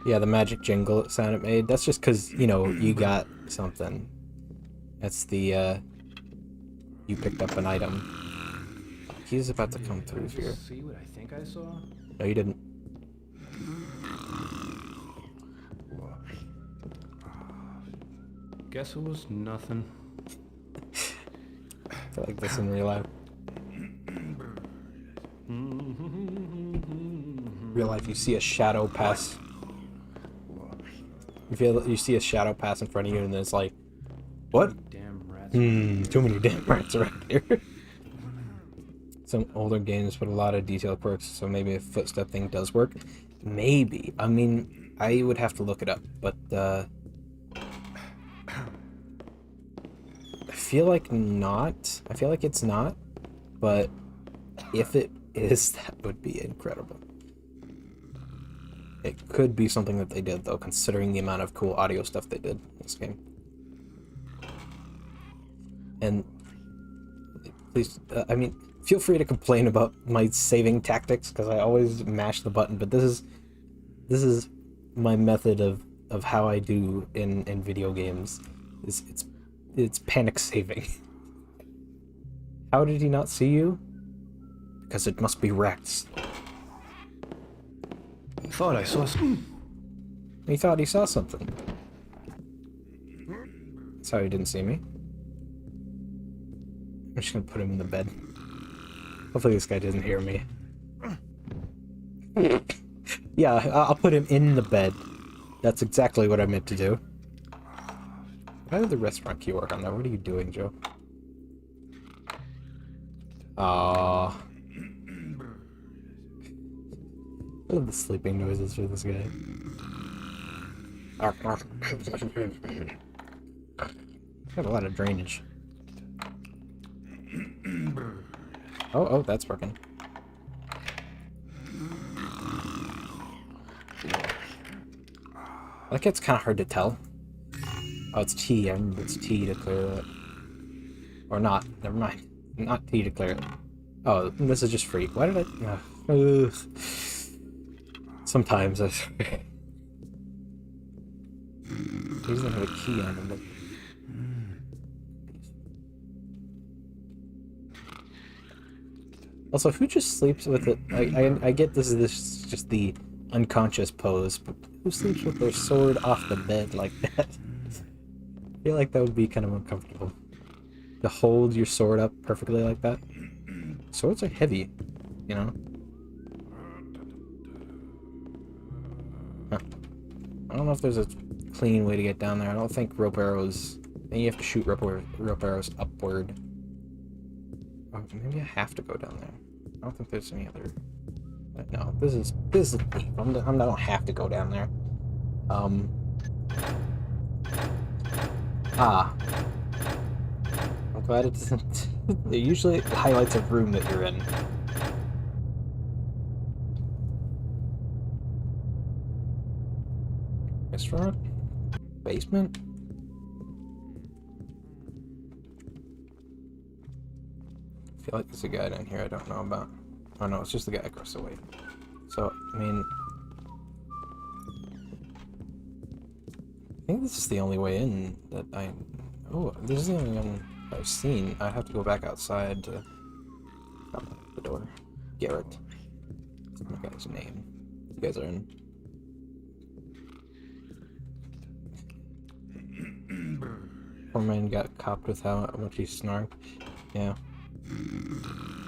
Yeah, the magic jingle sound it made. That's just because, you know, you got something. That's the, you picked up an item. He's about to come through here. See what I think I saw? No, you didn't. Guess it was nothing. I feel like this in real life. Real life, you see a shadow pass. You see a shadow pass in front of you, and then it's like, what? Too many damn rats around here. Some older games put a lot of detailed quirks, so maybe a footstep thing does work. Maybe. I mean, I would have to look it up, but I feel like not. I feel like it's not, but if it is, that would be incredible. It could be something that they did, though, considering the amount of cool audio stuff they did in this game. And please, I mean, feel free to complain about my saving tactics, because I always mash the button, but this is my method of how I do in video games. It's panic saving. How did he not see you? Because it must be Rex. I thought I saw something. He thought he saw something. That's how he didn't see me. I'm just gonna put him in the bed. Hopefully this guy doesn't hear me. Yeah, I'll put him in the bed. That's exactly what I meant to do. Why did the restaurant key work on that? What are you doing, Joe? I love the sleeping noises for this guy. Got a lot of drainage. Oh, that's working. Like, it's kind of hard to tell. Oh, it's T. I remember it's T to clear it. Or not. Never mind. Not T to clear it. Oh, this is just free. Why did I... Sometimes I... He doesn't have a key on him, but... Also, who just sleeps with it? I get this is just the unconscious pose, but who sleeps with their sword off the bed like that? I feel like that would be kind of uncomfortable. To hold your sword up perfectly like that. Swords are heavy, you know? Huh. I don't know if there's a clean way to get down there. I don't think rope arrows... I think you have to shoot rope arrows upward. Oh, maybe I have to go down there. I don't think there's any other... No, this is deep. I don't have to go down there. I'm glad it doesn't... It usually highlights a room that you're in. Restaurant? Basement? I feel like there's a guy down here I don't know about. Oh no, it's just the guy across the way. So, I mean... I think this is the only way in that I... Oh, this is the only one I've seen. I'd have to go back outside to... open the door. Garrett. That's my guy's name. You guys are in. Poor man got copped with how much he snarked. Yeah.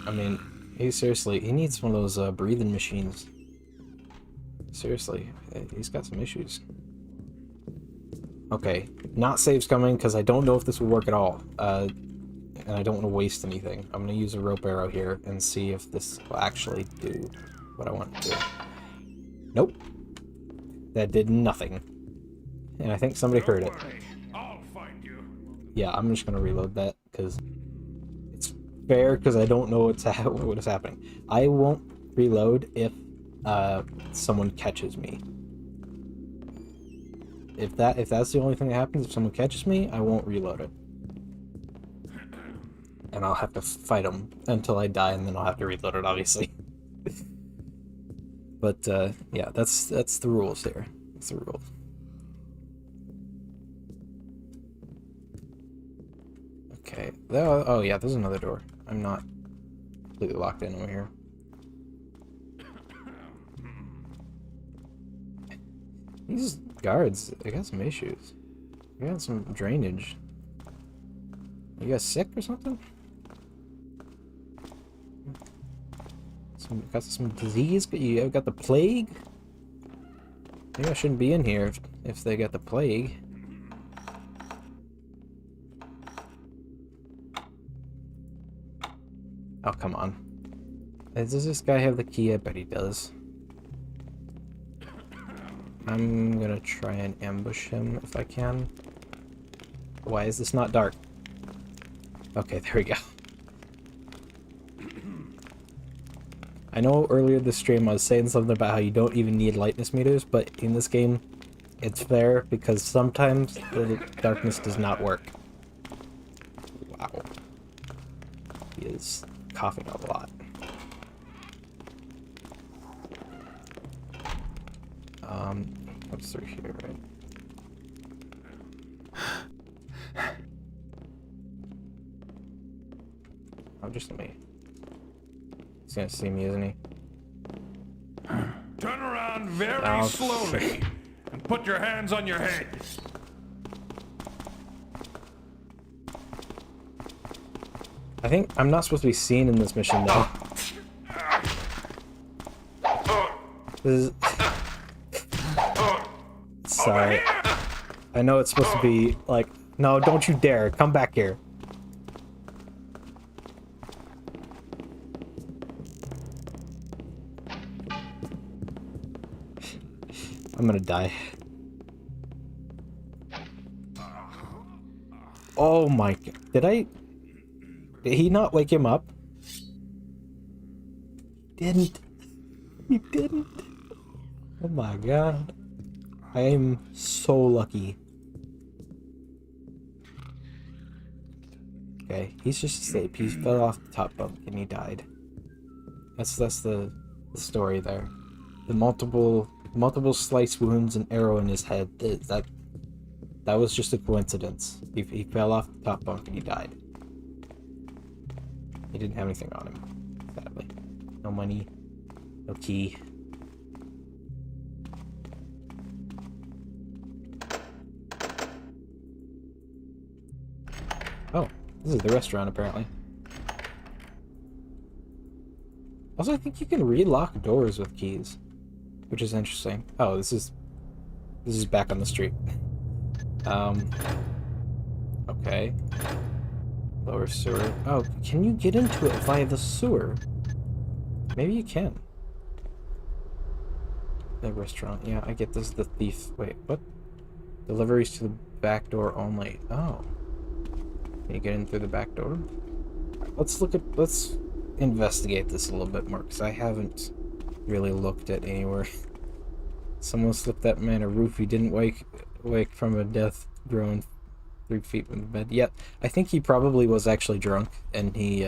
I mean, he needs one of those breathing machines. Seriously, he's got some issues. Okay, not saves coming because I don't know if this will work at all. And I don't want to waste anything. I'm going to use a rope arrow here and see if this will actually do what I want it to do. Nope. That did nothing. And I think somebody heard it. I'll find you. Yeah, I'm just going to reload that because it's fair because I don't know what is happening. I won't reload if someone catches me. If that's the only thing that happens, if someone catches me, I won't reload it. And I'll have to fight them until I die, and then I'll have to reload it, obviously. But, yeah, that's the rules here. That's the rules. Okay. Oh, yeah, there's another door. I'm not completely locked in over here. These guards, they got some issues. They got some drainage. You guys sick or something? Got some disease? You got the plague? Maybe I shouldn't be in here if they got the plague. Oh, come on. Does this guy have the key? I bet he does. I'm gonna try and ambush him if I can. Why is this not dark? Okay, there we go. I know earlier this stream I was saying something about how you don't even need lightness meters, but in this game, it's fair because sometimes the darkness does not work. Wow. He is coughing a lot. What's through here, right? Oh, just me. He's gonna see me, isn't he? Turn around very slowly and put your hands on your head. I think I'm not supposed to be seen in this mission, though. This is... Sorry. I know it's supposed to be like, no, don't you dare, come back here. I'm gonna die. Oh my god. Did he not wake him up? He didn't. Oh my god. I am so lucky. Okay, he's just asleep. He fell off the top bunk and he died. That's the story there. The multiple slice wounds and arrow in his head. That was just a coincidence. He fell off the top bunk and he died. He didn't have anything on him, sadly. No money, no key. Oh, this is the restaurant apparently. Also, I think you can relock doors with keys, which is interesting. Oh, this is back on the street. Okay. Lower sewer. Oh, can you get into it via the sewer? Maybe you can. The restaurant. Yeah, I get this. The thief. Wait, what? Deliveries to the back door only. Oh. Can you get in through the back door? Let's investigate this a little bit more, because I haven't really looked at anywhere. Someone slipped that man a roof. He didn't wake from a death grown 3 feet from the bed. Yep, I think he probably was actually drunk, and he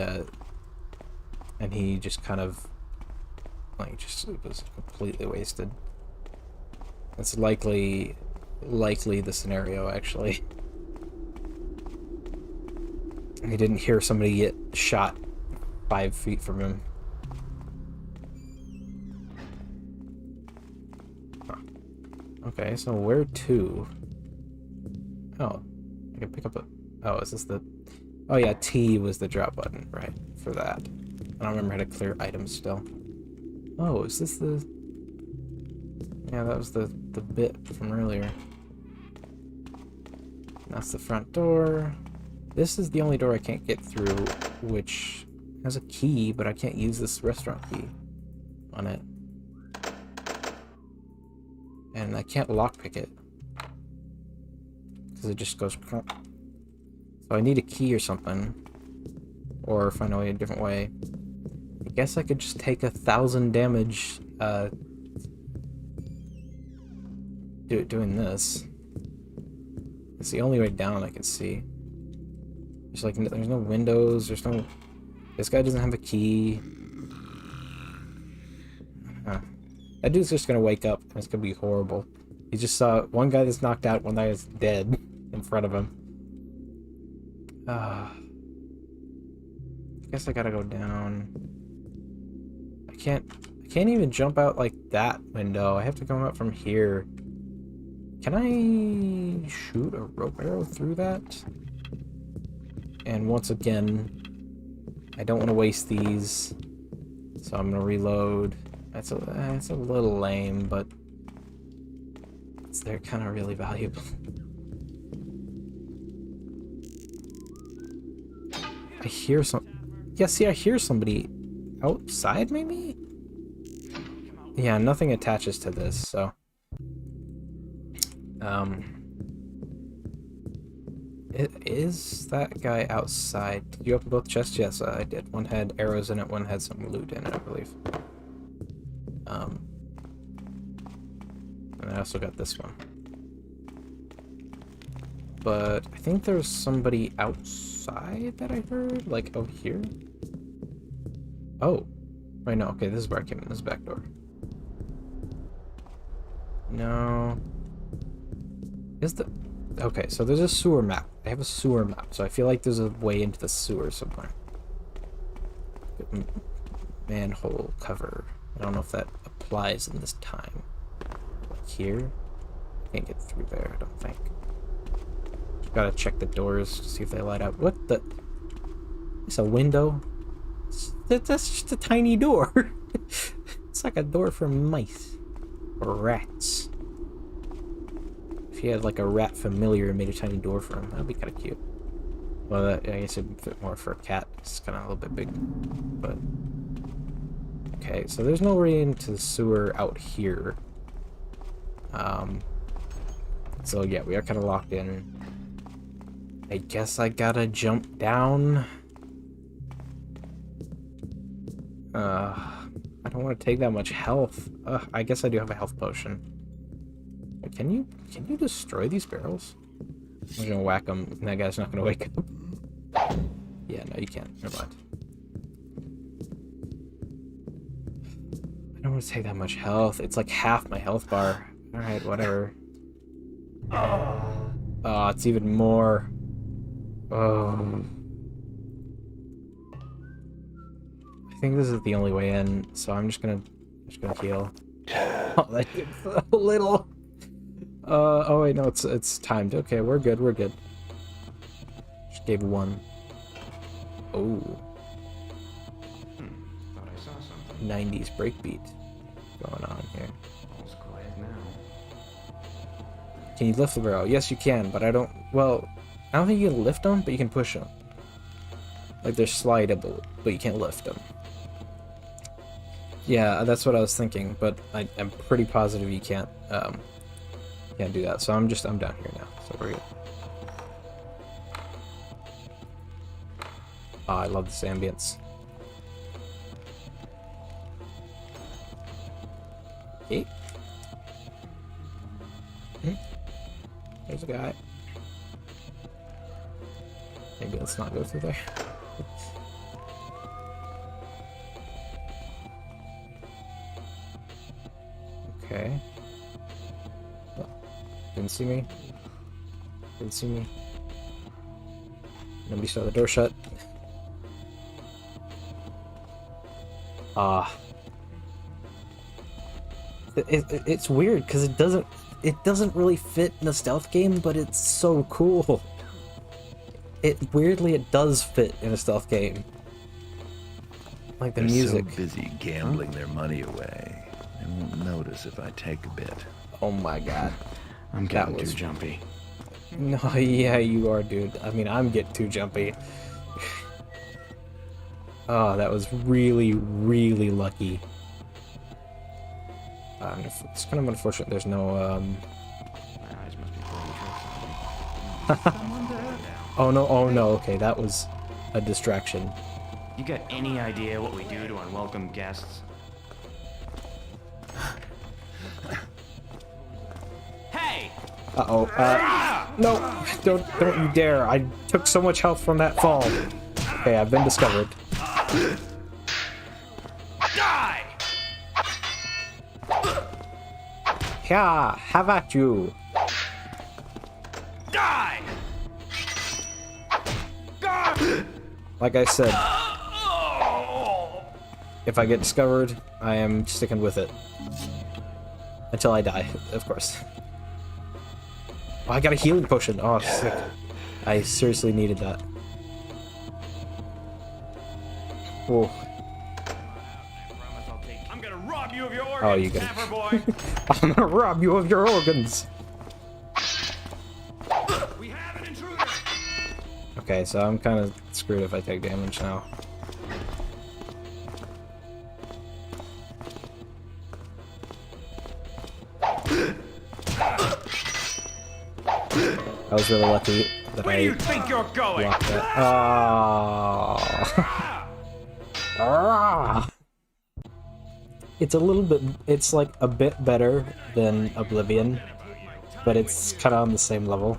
just kind of just was completely wasted. That's likely the scenario, actually. He didn't hear somebody get shot 5 feet from him. Huh. Okay, so where to? Oh, I can pick up a... Oh, is this the... Oh yeah, T was the drop button, right, for that. I don't remember how to clear items still. Oh, is this the... Yeah, that was the bit from earlier. That's the front door. This is the only door I can't get through, which has a key, but I can't use this restaurant key on it. And I can't lockpick it, because it just goes... So I need a key or something, or find a way a different way. I guess I could just take 1,000 damage doing this. It's the only way down I can see. There's like there's no windows, there's no... This guy doesn't have a key. Huh. That dude's just gonna wake up and it's gonna be horrible. He just saw one guy that's knocked out, one guy that's dead in front of him. I guess I gotta go down. I can't even jump out like that window. I have to come out from here. Can I shoot a rope arrow through that? And once again, I don't want to waste these, so I'm gonna reload. It's a little lame, but they're kind of really valuable. I hear some... Yeah, see, I hear somebody outside, maybe? Yeah, nothing attaches to this, so... Is that guy outside? Did you open both chests? Yes, I did. One had arrows in it, one had some loot in it, I believe. And I also got this one. But I think there's somebody outside that I heard, like over here. Oh, right, no, okay, this is where I came in, this back door. No. Is the... Okay, so there's a sewer map. I have a sewer map, so I feel like there's a way into the sewer somewhere. Manhole cover. I don't know if that applies in this time. Like here? Can't get through there, I don't think. Gotta check the doors to see if they light up. What the? It's a window? That's just a tiny door. It's like a door for mice. Or rats. If you had like a rat familiar and made a tiny door for him, that'd be kind of cute. Well, I guess it'd fit more for a cat. It's kind of a little bit big. But... Okay, so there's no way into the sewer out here. So yeah, we are kind of locked in. I guess I gotta jump down. I don't want to take that much health. I guess I do have a health potion. Can you destroy these barrels? I'm gonna whack them, and that guy's not gonna wake up. Yeah, no, you can't. Never mind. I don't want to take that much health. It's like half my health bar. Alright, whatever. Oh, it's even more. Oh. I think this is the only way in, so I'm just gonna heal. Oh, that did a little. Oh wait, no, it's timed. Okay, we're good. Just gave 1. Oh. Thought I saw something. 90s breakbeat going on here. All's quiet now. Can you lift the barrel? Yes, you can, but I don't. Well, I don't think you can lift them, but you can push them. Like they're slidable, but you can't lift them. Yeah, that's what I was thinking, but I'm pretty positive you can't do that. So I'm down here now. So we're good. Oh, I love this ambience. Okay. There's a guy. Maybe let's not go through there. Okay. Oh, didn't see me. Didn't see me. Nobody saw the door shut. It's weird because it doesn't really fit in a stealth game, but it's so cool. It does fit in a stealth game. Like the They're music. so busy gambling their money away. They won't notice if I take a bit. Oh my god. I'm getting too jumpy. No, yeah, you are, dude. I mean, I'm getting too jumpy. Oh, that was really, really lucky. It's kind of unfortunate there's no, My eyes must be playing tricks on me. Oh no, okay, that was a distraction. You got any idea what we do to unwelcome guests? Hey! Uh-oh, no, don't you dare. I took so much health from that fall. Okay, I've been discovered. Die! Yeah, have at you. Die! Like I said, if I get discovered, I am sticking with it. Until I die, of course. Oh, I got a healing potion. Oh, sick. I seriously needed that. Oh. I'm gonna rob you of your organs, Oh, you Snapper boy! I'm gonna rob you of your organs. We have an intruder! Okay, so I'm kind of screwed if I take damage now. I was really lucky that Where do you think you're going? blocked it. Oh. Ah. It's a little bit. It's like a bit better than Oblivion, but it's kind of on the same level.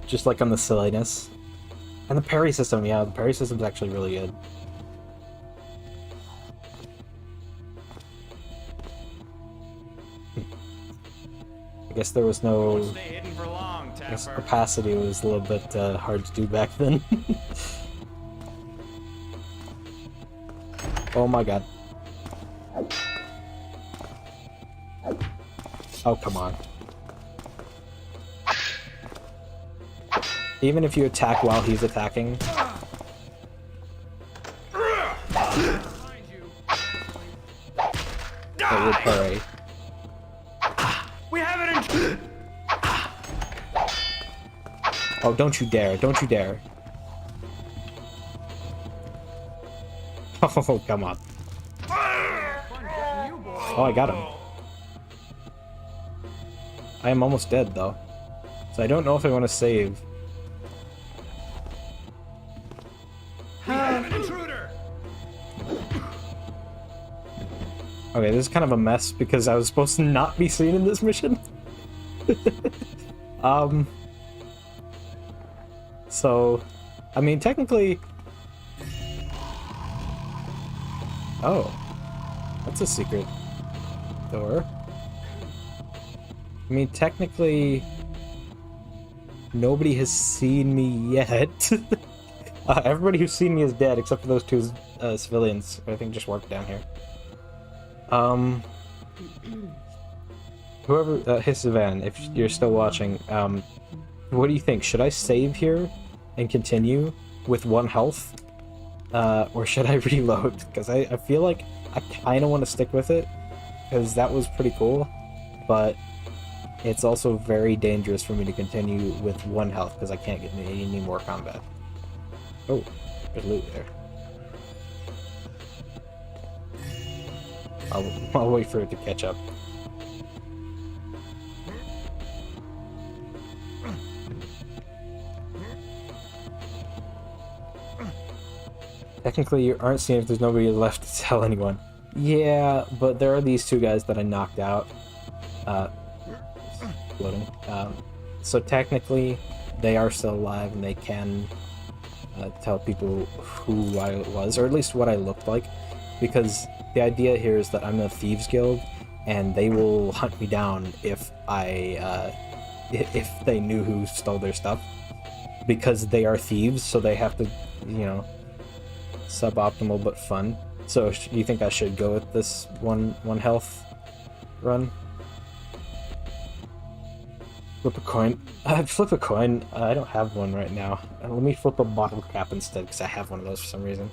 Just like on the silliness. And the parry system, yeah, the parry system's actually really good. I guess there was no... I guess opacity was a little bit hard to do back then. Oh my god. Oh, come on. Even if you attack while he's attacking. It would parry. We have it in... Oh, don't you dare. Don't you dare. Oh, come on. Oh, I got him. I am almost dead, though. So I don't know if I want to save. We have an intruder! Okay, this is kind of a mess because I was supposed to not be seen in this mission. So, I mean, technically... Oh. That's a secret door. I mean, technically... Nobody has seen me yet. Everybody who's seen me is dead, except for those two civilians who I think just worked down here. Whoever, Hisavan, if you're still watching, what do you think? Should I save here and continue with 1 health? Or should I reload? Because I feel like I kind of want to stick with it, because that was pretty cool, but it's also very dangerous for me to continue with 1 health, because I can't get any more combat. Oh, there's loot there. I'll wait for it to catch up. Technically, you aren't seeing if there's nobody left to tell anyone. Yeah, but there are these 2 guys that I knocked out. Loading. So technically, they are still alive, and they can tell people who I was, or at least what I looked like. Because the idea here is that I'm a thieves guild, and they will hunt me down if if they knew who stole their stuff. Because they are thieves, so they have to, you know, suboptimal but fun. So you think I should go with this one health run? Flip a coin. Flip a coin. I don't have one right now. Let me flip a bottle cap instead, because I have one of those for some reason.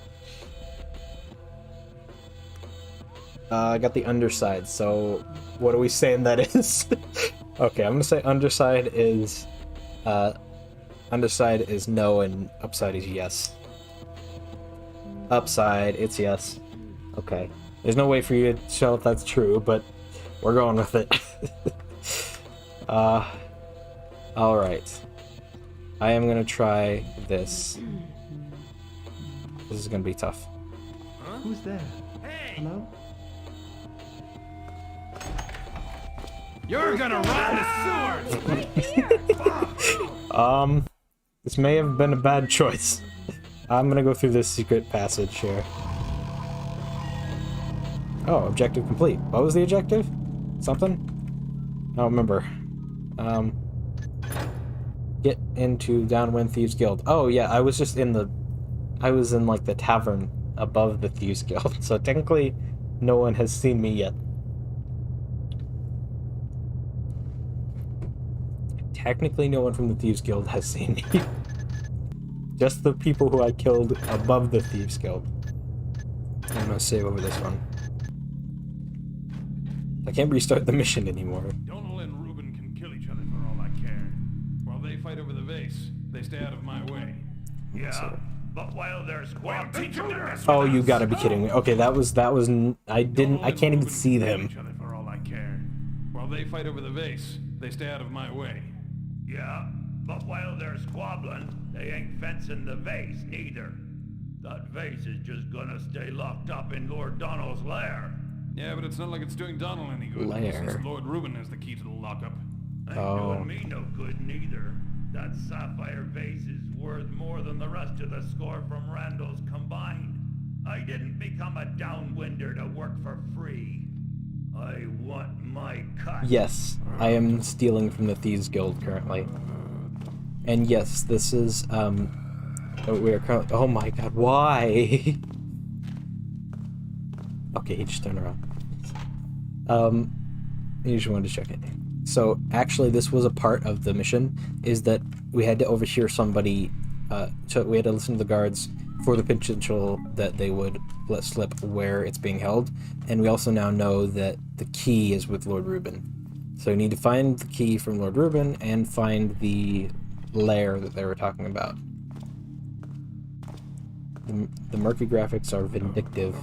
I got the underside, so what are we saying that is? Okay, I'm gonna say underside is no and upside is yes. Upside, it's yes. Okay. There's no way for you to tell if that's true, but we're going with it. Alright. I am gonna try this. This is gonna be tough. Huh? Who's there? Hey! Hello? You're gonna rot in the sewers! This may have been a bad choice. I'm gonna go through this secret passage here. Oh, objective complete. What was the objective? Something? I don't remember. Get into Downwind Thieves Guild. Oh yeah, I was in like the tavern above the Thieves Guild, so technically no one has seen me yet. Technically no one from the Thieves Guild has seen me. Just the people who I killed above the Thieves Guild. I'm gonna save over this one. I can't restart the mission anymore. Donal and Reuben can kill each other for all I care. While they fight over the vase, they stay out of my way. Yeah, but while there's Oh, you gotta be kidding me. Okay, that was I can't even see them. For all I care. While they fight over the vase, they stay out of my way. Yeah, but while they're squabbling, they ain't fencing the vase neither. That vase is just gonna stay locked up in Lord Donal's lair. Yeah, but it's not like it's doing Donal any good. Lair. Since Lord Reuben has the key to the lockup. Ain't doing me no good neither. That sapphire vase is worth more than the rest of the score from Randall's combined. I didn't become a downwinder to work for free. I want my cut. Yes, I am stealing from the Thieves Guild currently. And yes, this is, we are currently, oh my god, why? Okay, he just turned around. I just wanted to check it. So, actually, this was a part of the mission, is that we had to overhear somebody, so we had to listen to the guards for the potential that they would let slip where it's being held, and we also now know that the key is with Lord Reuben. So we need to find the key from Lord Reuben and find the lair that they were talking about. The murky graphics are vindictive.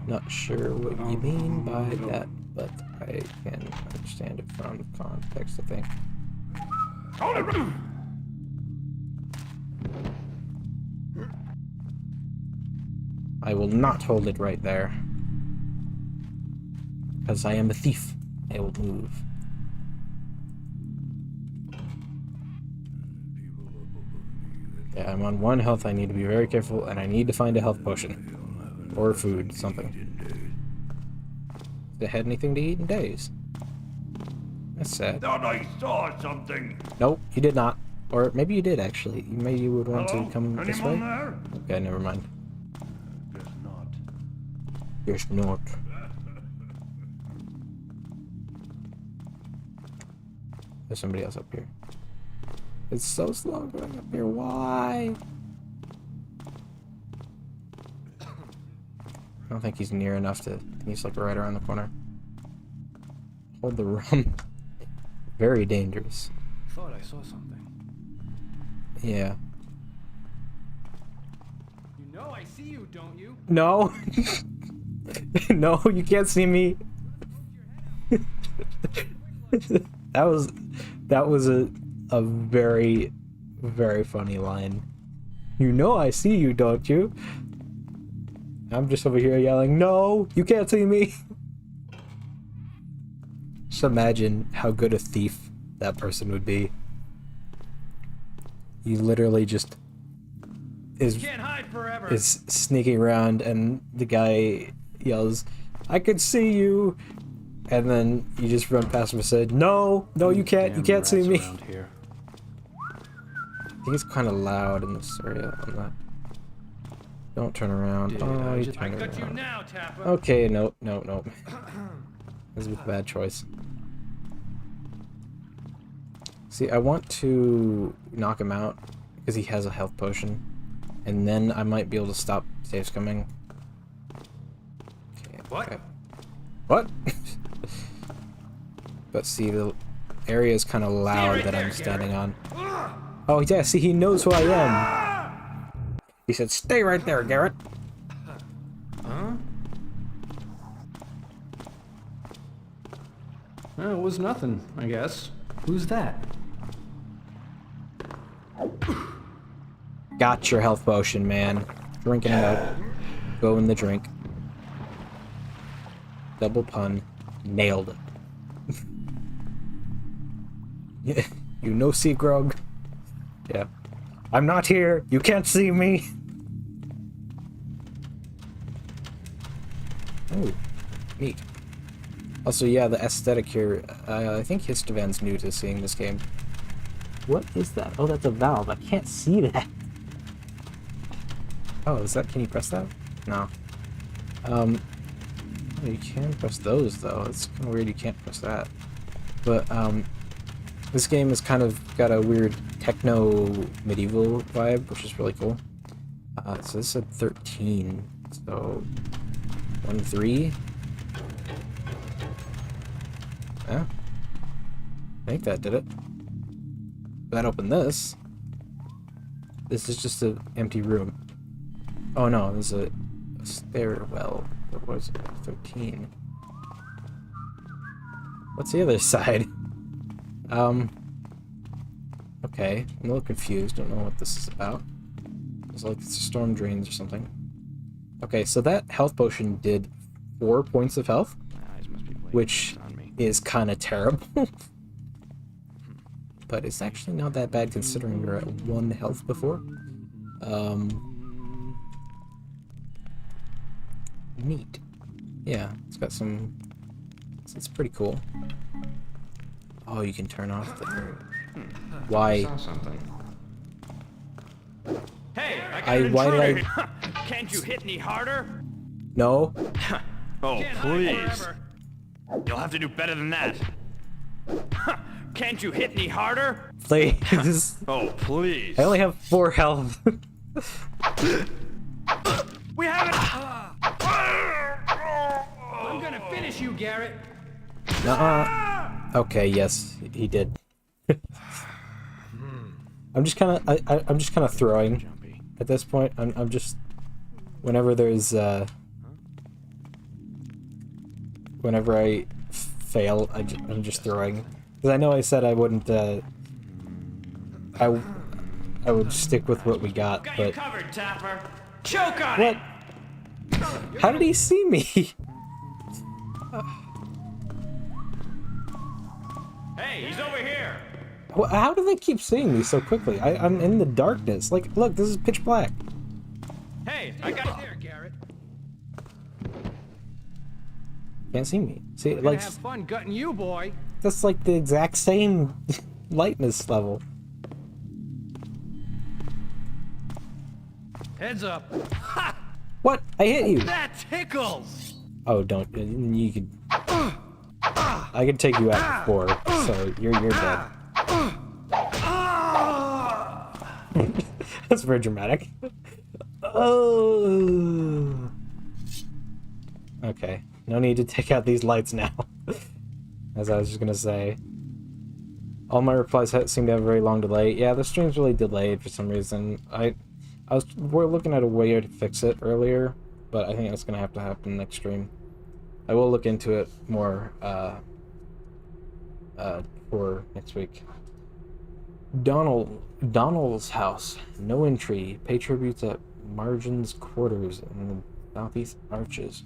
Not sure what you mean by that, but I can understand it from context, I think. I will not hold it right there. Because I am a thief. I will move. Yeah, I'm on 1 health. I need to be very careful, and I need to find a health potion. Or food, something. They had anything to eat in days. That's sad. Thought I saw something. Nope, he did not. Or maybe you did, actually. Maybe you would want to come this way? Anyone there? Okay, never mind. Guess not. Guess not. There's somebody else up here. It's so slow going up here. Why? I don't think he's near enough to... He's like right around the corner. Hold the rum. Very dangerous. Thought I saw something. Yeah. You know I see you, don't you? No. No, you can't see me. That was a very, very funny line. You know I see you, don't you? I'm just over here yelling, no, you can't see me. Just imagine how good a thief that person would be. He literally just is sneaking around, and the guy yells, I can see you. And then you just run past him and said, no, you can't see me. Here. I think it's kind of loud in this area. I'm not... Don't turn around. Dude, oh, you I turned got around. you now, Tapper. Okay, no. This is a bad choice. See, I want to knock him out because he has a health potion. And then I might be able to stop saves coming. Okay, what? Okay. What? But see, the area is kind of loud that I'm standing on. Oh yeah, see, he knows who I am. He said, stay right there, Garrett. Huh? Well, it was nothing, I guess. Who's that? Got your health potion, man. Drinking it up. Go in the drink. Double pun. Nailed it. You know, see, Grog? Yeah. I'm not here. You can't see me. Oh, neat. Also, yeah, the aesthetic here. I think Histavan's new to seeing this game. What is that? Oh, that's a valve. I can't see that. Oh, is that? Can you press that? No. Oh, you can press those though. It's kind of weird. You can't press that. But this game has kind of got a weird techno medieval vibe, which is really cool. So this said 13. So 1-3. Yeah. I think that did it. That opened this. This is just an empty room. Oh no, there's a stairwell. What was it? 13. What's the other side? Okay, I'm a little confused. Don't know what this is about. It's like it's storm drains or something. Okay, so that health potion did 4 points of health, which is kind of terrible. But it's actually not that bad considering we were at 1 health before. Neat. Yeah, it's got some... It's pretty cool. Oh, you can turn off the... Why? I saw something. Hey, I got why did I... Can't you hit any harder? No. Oh, please. You'll have to do better than that. Can't you hit any harder? Please. Oh, please. I only have 4 health. We have it! I'm gonna finish you, Garrett. Okay, yes, he did. I'm just kind of throwing at this point. I'm just whenever there's whenever I fail, I'm just throwing because I know I said I wouldn't. I would stick with what we got, Got but you covered, Tapper. Choke on what? it. How did he see me? Hey, he's over here. How do they keep seeing me so quickly? I'm in the darkness. Like, look, this is pitch black. Hey, I got it there, Garrett. Can't see me. See, We're like gonna have fun gutting you, boy. that's like the exact same lightness level. Heads up. What? I hit you. That tickles. Oh, don't. You could. I could take you out before, so you're dead. That's very dramatic. Oh. Okay. No need to take out these lights now. As I was just gonna say. All my replies seem to have a very long delay. Yeah, the stream's really delayed for some reason. We're looking at a way to fix it earlier, but I think that's gonna have to happen next stream. I will look into it more for next week. Donald's house. No entry. Pay tributes at Margin's quarters in the southeast arches.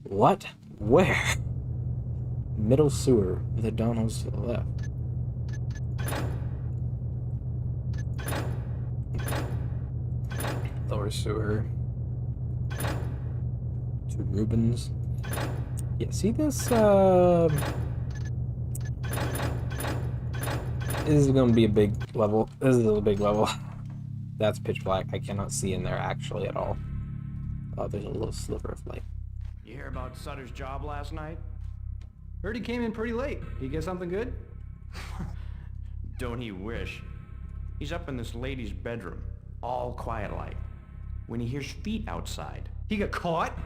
What? Where? Middle sewer. The Donald's to the left. Lower sewer. To Rubens. Yeah, see this, this is gonna be a big level. This is a big level. That's pitch black. I cannot see in there actually at all. Oh, there's a little sliver of light. You hear about Sutter's job last night? Heard he came in pretty late. He get something good? Don't he wish? He's up in this lady's bedroom, all quiet like, when he hears feet outside. He got caught?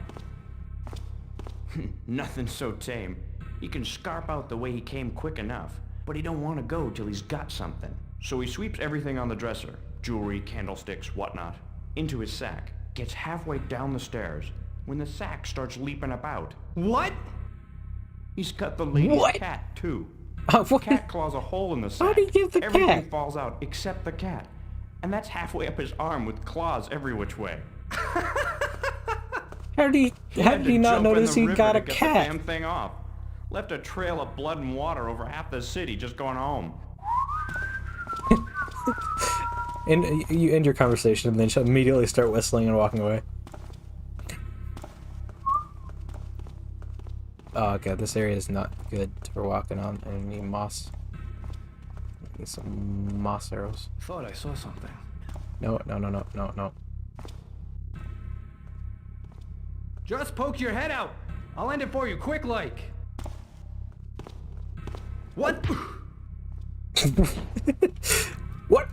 Nothing so tame. He can scarp out the way he came quick enough, but he don't want to go till he's got something. So he sweeps everything on the dresser, jewelry, candlesticks, whatnot, into his sack, gets halfway down the stairs, when the sack starts leaping about. What? He's cut the lady's cat, too. The cat claws a hole in the sack. How do you get the Everything cat? falls out except the cat. And that's halfway up his arm with claws every which way. How did he not notice he got a Get the cat? damn thing off. Left a trail of blood and water over half the city just going home. And you end your conversation and then immediately start whistling and walking away. Oh, okay, this area is not good for walking on. I need moss. I need some moss arrows. Thought I saw something. No. Just poke your head out. I'll end it for you, quick like. What? What?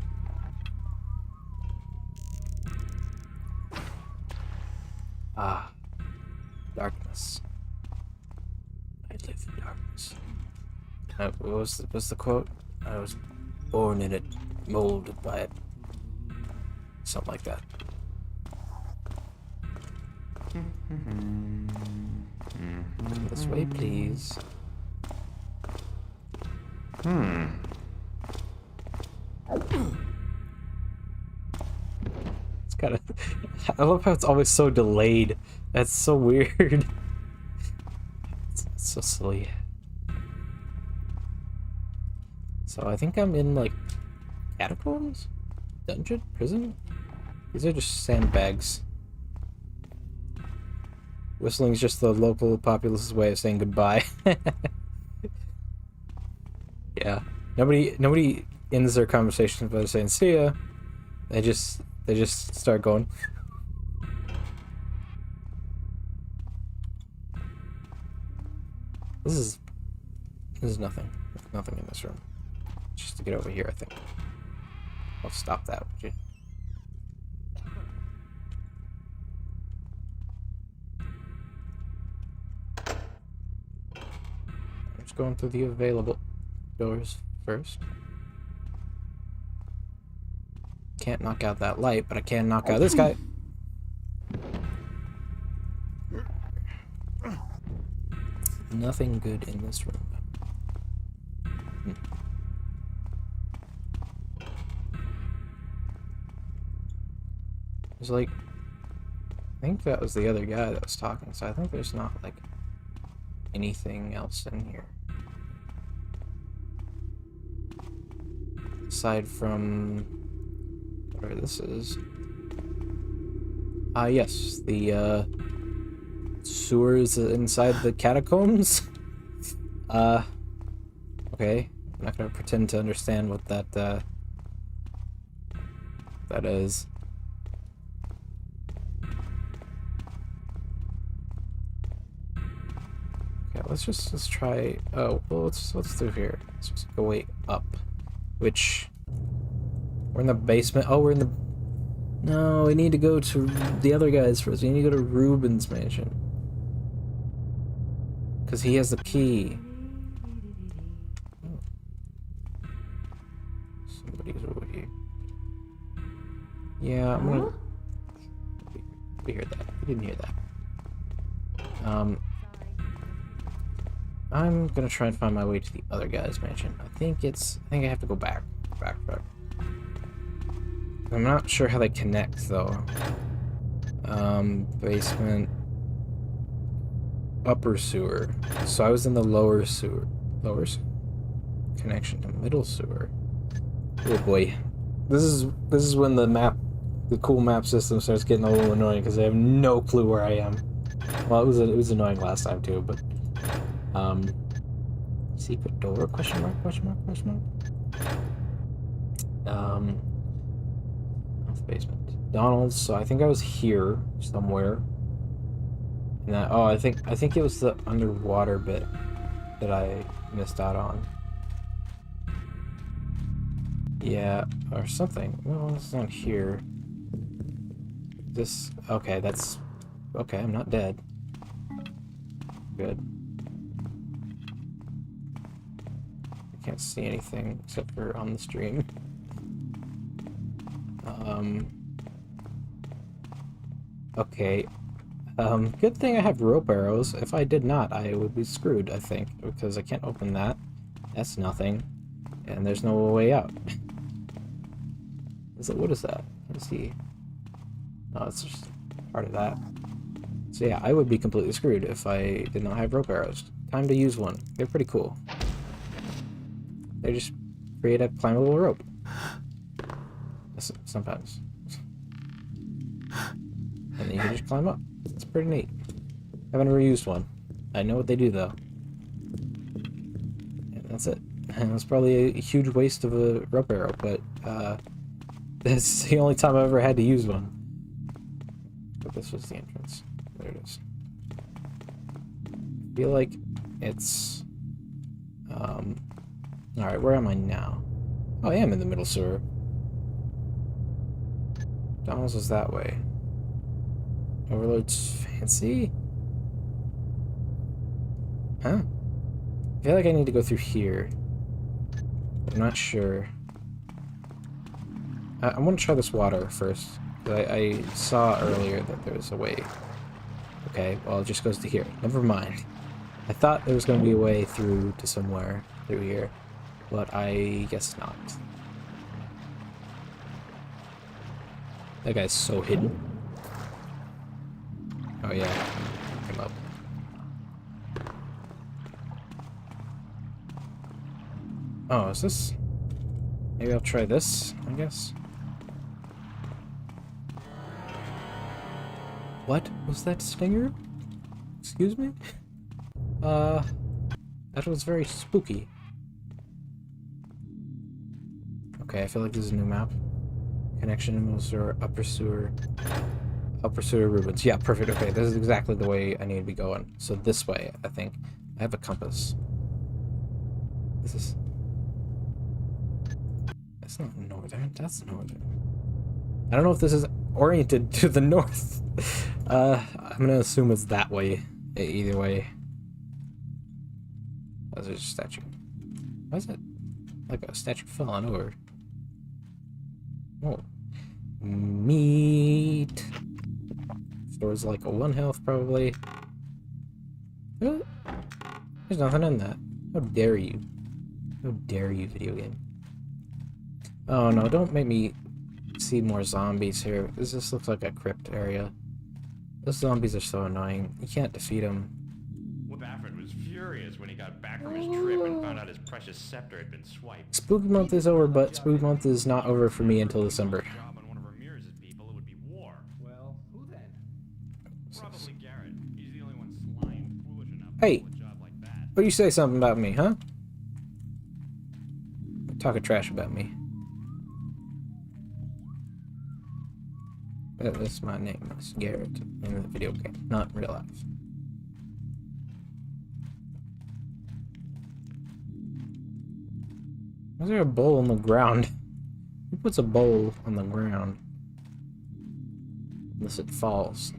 Ah, darkness. I live in darkness. What was the quote? I was born in it, molded by it. Something like that. This way, please. It's kind of. I love how it's always so delayed. That's so weird. It's so silly. So I think I'm in like catacombs, dungeon, prison. These are just sandbags. Whistling is just the local populace's way of saying goodbye. Yeah. Nobody ends their conversations by saying see ya. They just start going. This is nothing. There's nothing in this room. Just to get over here, I think. I'll stop that, would you? I'm just going through the available doors first. Can't knock out that light, but I can knock out this guy. Nothing good in this room. There's like, I think that was the other guy that was talking, so I think there's not like anything else in here. Aside from whatever this is. Yes, the sewers inside the catacombs. Okay, I'm not gonna pretend to understand what that is. let's try. Oh, well, let's do here. Let's just go way up. Which we're in the basement. Oh, we're in the. No, we need to go to the other guys first. We need to go to Ruben's mansion because he has the key. Oh. Somebody's over here. Yeah, I'm gonna. We heard that. We didn't hear that. I'm gonna try and find my way to the other guy's mansion. I think I have to go back. Back. I'm not sure how they connect though. Basement. Upper sewer. So I was in the lower sewer. Lower sewer? Connection to middle sewer. Oh boy. This is when the cool map system starts getting a little annoying because I have no clue where I am. Well, it was annoying last time too, but secret door? Question mark? South basement. Donald's. So I think I was here somewhere. And I think it was the underwater bit that I missed out on. Yeah, or something. Well, it's not here. Okay, that's okay. I'm not dead. Good. I can't see anything except for on the stream. Okay. Good thing I have rope arrows. If I did not, I would be screwed, I think, because I can't open that. That's nothing. And there's no way out. What is that? Let's see. Oh, it's just part of that. So yeah, I would be completely screwed if I did not have rope arrows. Time to use one. They're pretty cool. They just create a climbable rope. Sometimes. And then you can just climb up. It's pretty neat. Haven't ever used one. I know what they do though. And that's it. And it's probably a huge waste of a rope arrow, but that's the only time I've ever had to use one. But this was the entrance. There it is. I feel like it's alright, where am I now? Oh, I am in the middle sewer. Donald's is that way. Overlord's fancy? Huh? I feel like I need to go through here. I'm not sure. I want to try this water first. I saw earlier that there was a way. Okay, well, it just goes to here. Never mind. I thought there was going to be a way through to somewhere through here, but I guess not. That guy's so hidden. Oh yeah, come up. Oh, is this? Maybe I'll try this, I guess. What was that stinger? Excuse me? That was very spooky. Okay, I feel like this is a new map. Connection to middle sewer, upper sewer, Rubens. Yeah, perfect. Okay, this is exactly the way I need to be going. So this way, I think. I have a compass. This is... That's not northern. That's northern. I don't know if this is oriented to the north. I'm gonna assume it's that way. Either way. Oh, there's a statue. Why is it like a statue falling over? Oh. Meat. Store's like a 1 health, probably. There's nothing in that. How dare you? How dare you, video game? Oh no, don't make me see more zombies here. This just looks like a crypt area. Those zombies are so annoying. You can't defeat them. Whip Alfred was furious when he got back from his trip and found out his precious scepter had been swiped. Spooky month is over, but spooky month is not over for me until December. Well, who then? Probably Garrett. He's the only one sly and foolish enough Hey, to do a job like that. but you say something about me, huh? Talking trash about me. That's my name. It's Garrett in the video game, not in real life. Why is there a bowl on the ground? Who puts a bowl on the ground? Unless it falls.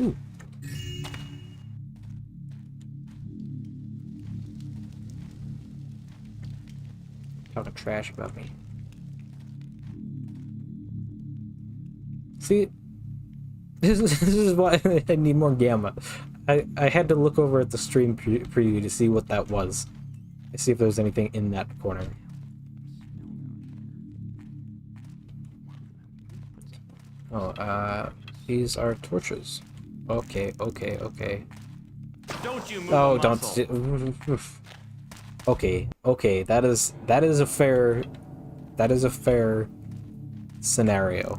Ooh. Talking trash about me. See, this is why I need more gamma. I had to look over at the stream preview to see what that was. To see if there was anything in that corner. Oh, these are torches. Okay. Don't you move Oh, a don't. muscle. Okay. That is a fair. That is a fair scenario.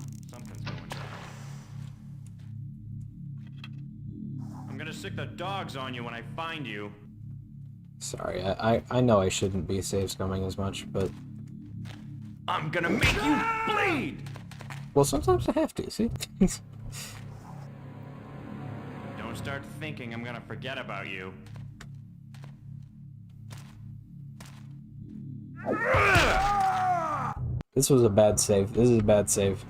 I'm gonna sick the dogs on you when I find you. Sorry, I know I shouldn't be save scumming as much, but I'm gonna make you bleed! well, sometimes I have to, see? Don't start thinking I'm gonna forget about you. This was a bad save. This is a bad save.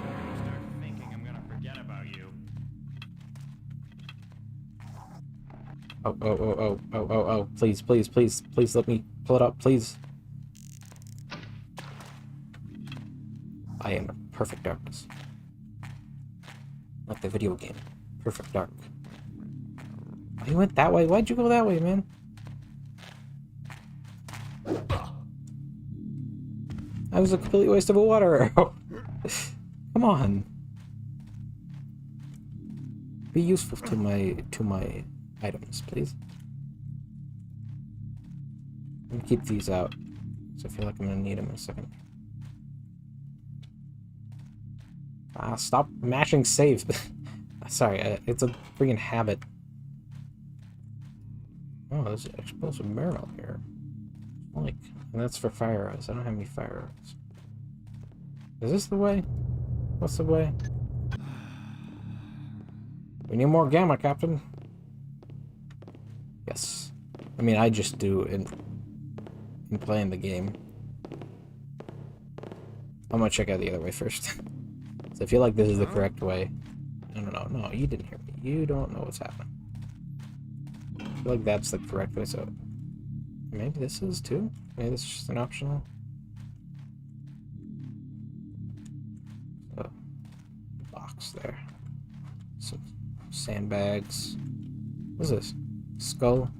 Don't start thinking I'm gonna forget about you. Oh. Please let me pull it up, please. I am in perfect darkness. Like the video game. Perfect dark. Oh, you went that way? Why'd you go that way, man? That was a complete waste of a water arrow. Come on. Be useful to my items, please. Let me keep these out, because I feel like I'm gonna need them in a second. Ah, stop mashing save. Sorry, it's a freaking habit. Oh, there's an explosive barrel here. Like, and that's for fire arrows. I don't have any fire arrows. Is this the way? What's the way? We need more gamma, Captain. Yes. I mean, I just do in playing the game. I'm gonna check out the other way first. So I feel like this is the correct way. No, you didn't hear me. You don't know what's happening. I feel like that's the correct way, so maybe this is too? Maybe this is just an optional. So, box there. Some sandbags. What's this? Skull?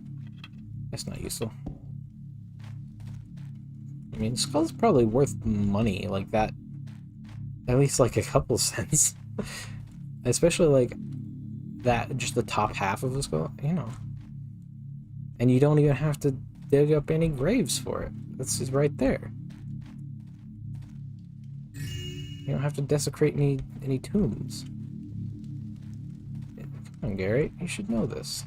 That's not useful. I mean, skull's probably worth money like that. At least like a couple cents. Especially like that, just the top half of the skull, you know. And you don't even have to dig up any graves for it. This is right there. You don't have to desecrate any tombs. Come on, Gary, you should know this.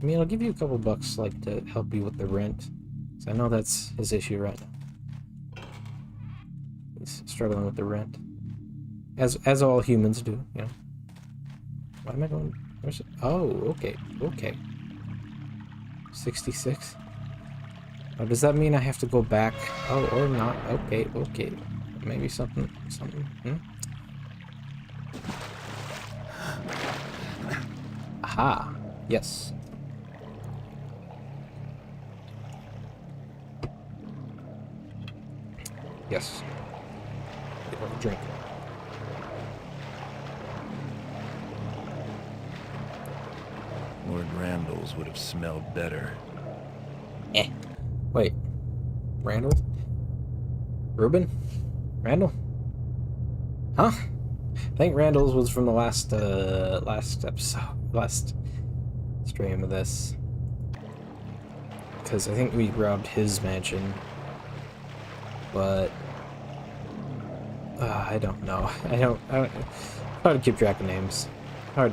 I mean, I'll give you a couple bucks, like, to help you with the rent. So I know that's his issue right now. He's struggling with the rent. As all humans do, you know. Why am I going... Where's it? Oh, okay. 66. Oh, does that mean I have to go back? Oh, or not. Okay. Maybe something. Aha. Yes. Yes. Get a drink. Lord Randall's would have smelled better. Wait. Randall? Reuben? Randall? Huh? I think Randall's was from the last stream of this. Because I think we robbed his mansion. But... I don't know. I don't... Hard to keep track of names. What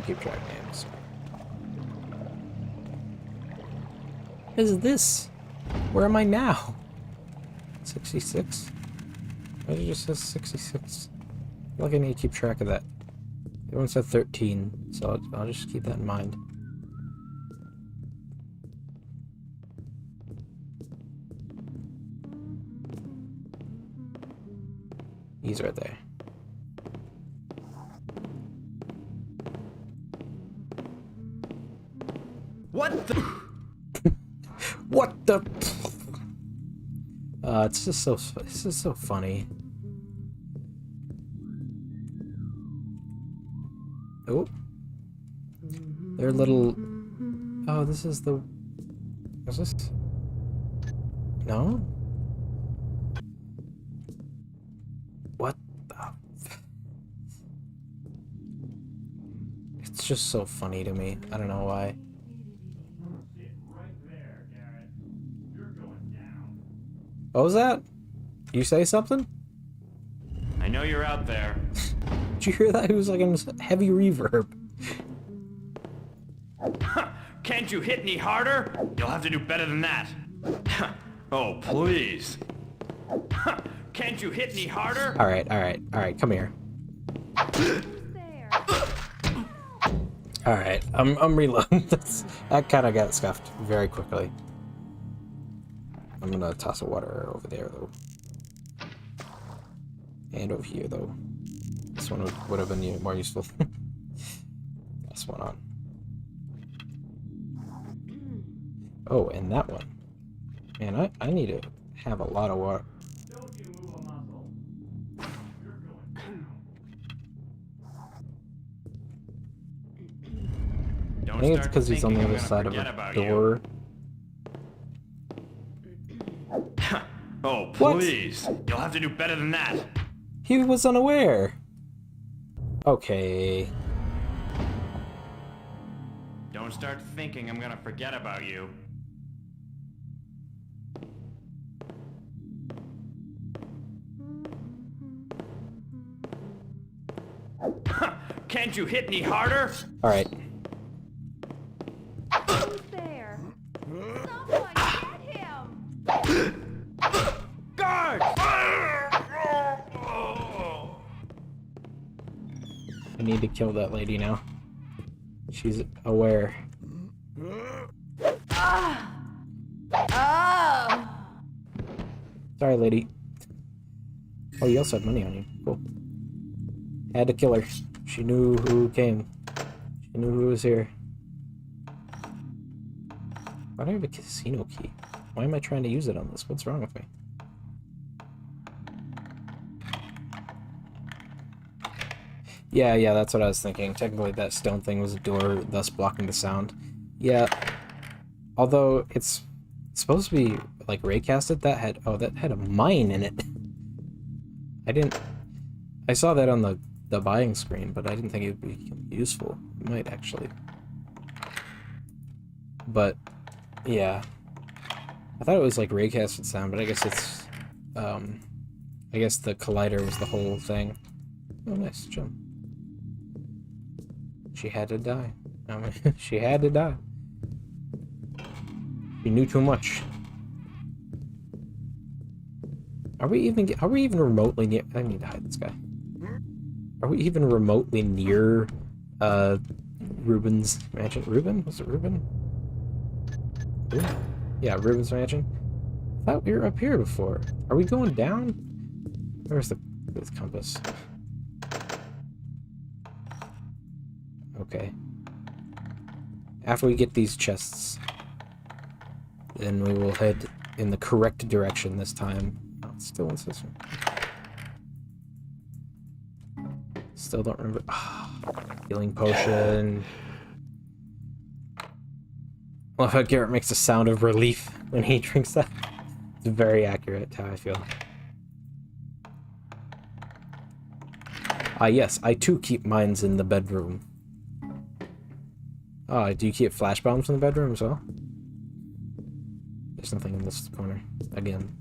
is this? Where am I now? 66? Why did it just say 66? I feel like I need to keep track of that. Everyone said 13, so I'll just keep that in mind. He's right there. What the? What the? It's just so funny. Oh, their little. Oh, this is the. Is this? No. What the? It's just so funny to me. I don't know why. What was that? You say something? I know you're out there. Did you hear that? It was like in heavy reverb. Can't you hit any harder? You'll have to do better than that. Oh, please. Can't you hit any harder? Alright, come here. Alright, I'm reloading. That kind of got scuffed very quickly. I'm gonna toss a water over there, though. And over here, though. This one would have been more useful. This one on. Oh, and that one. Man, I need to have a lot of water. I think it's because he's on the other side of a door. Oh, please. What? You'll have to do better than that. He was unaware. Okay. Don't start thinking I'm gonna forget about you. Can't you hit any harder? Alright. Who's there? Someone get him! Guard! I need to kill that lady now. She's aware. Sorry, lady. Oh, you also had money on you. Cool. Had to kill her. She knew who came. She knew who was here. Why do I have a casino key? Why am I trying to use it on this? What's wrong with me? Yeah, that's what I was thinking. Technically, that stone thing was a door, thus blocking the sound. Yeah. Although, it's supposed to be, like, raycasted. That had a mine in it. I saw that on the buying screen, but I didn't think it would be useful. It might, actually. But, yeah. I thought it was, like, raycasted sound, but I guess it's, I guess the collider was the whole thing. Oh, nice jump. She had to die. I mean, she had to die. She knew too much. Are we even remotely near? I need to hide this guy. Are we even remotely near Ruben's mansion? Ruben? Was it Ruben? Yeah, Ruben's mansion. I thought we were up here before. Are we going down? Where's the compass? Okay. After we get these chests, then we will head in the correct direction this time. Oh, it still wants this one. Still don't remember. Healing potion. I love how Garrett makes a sound of relief when he drinks that. It's very accurate how I feel. Yes, I too keep mines in the bedroom. Do you keep flash bombs in the bedroom as well? There's nothing in this corner. Again.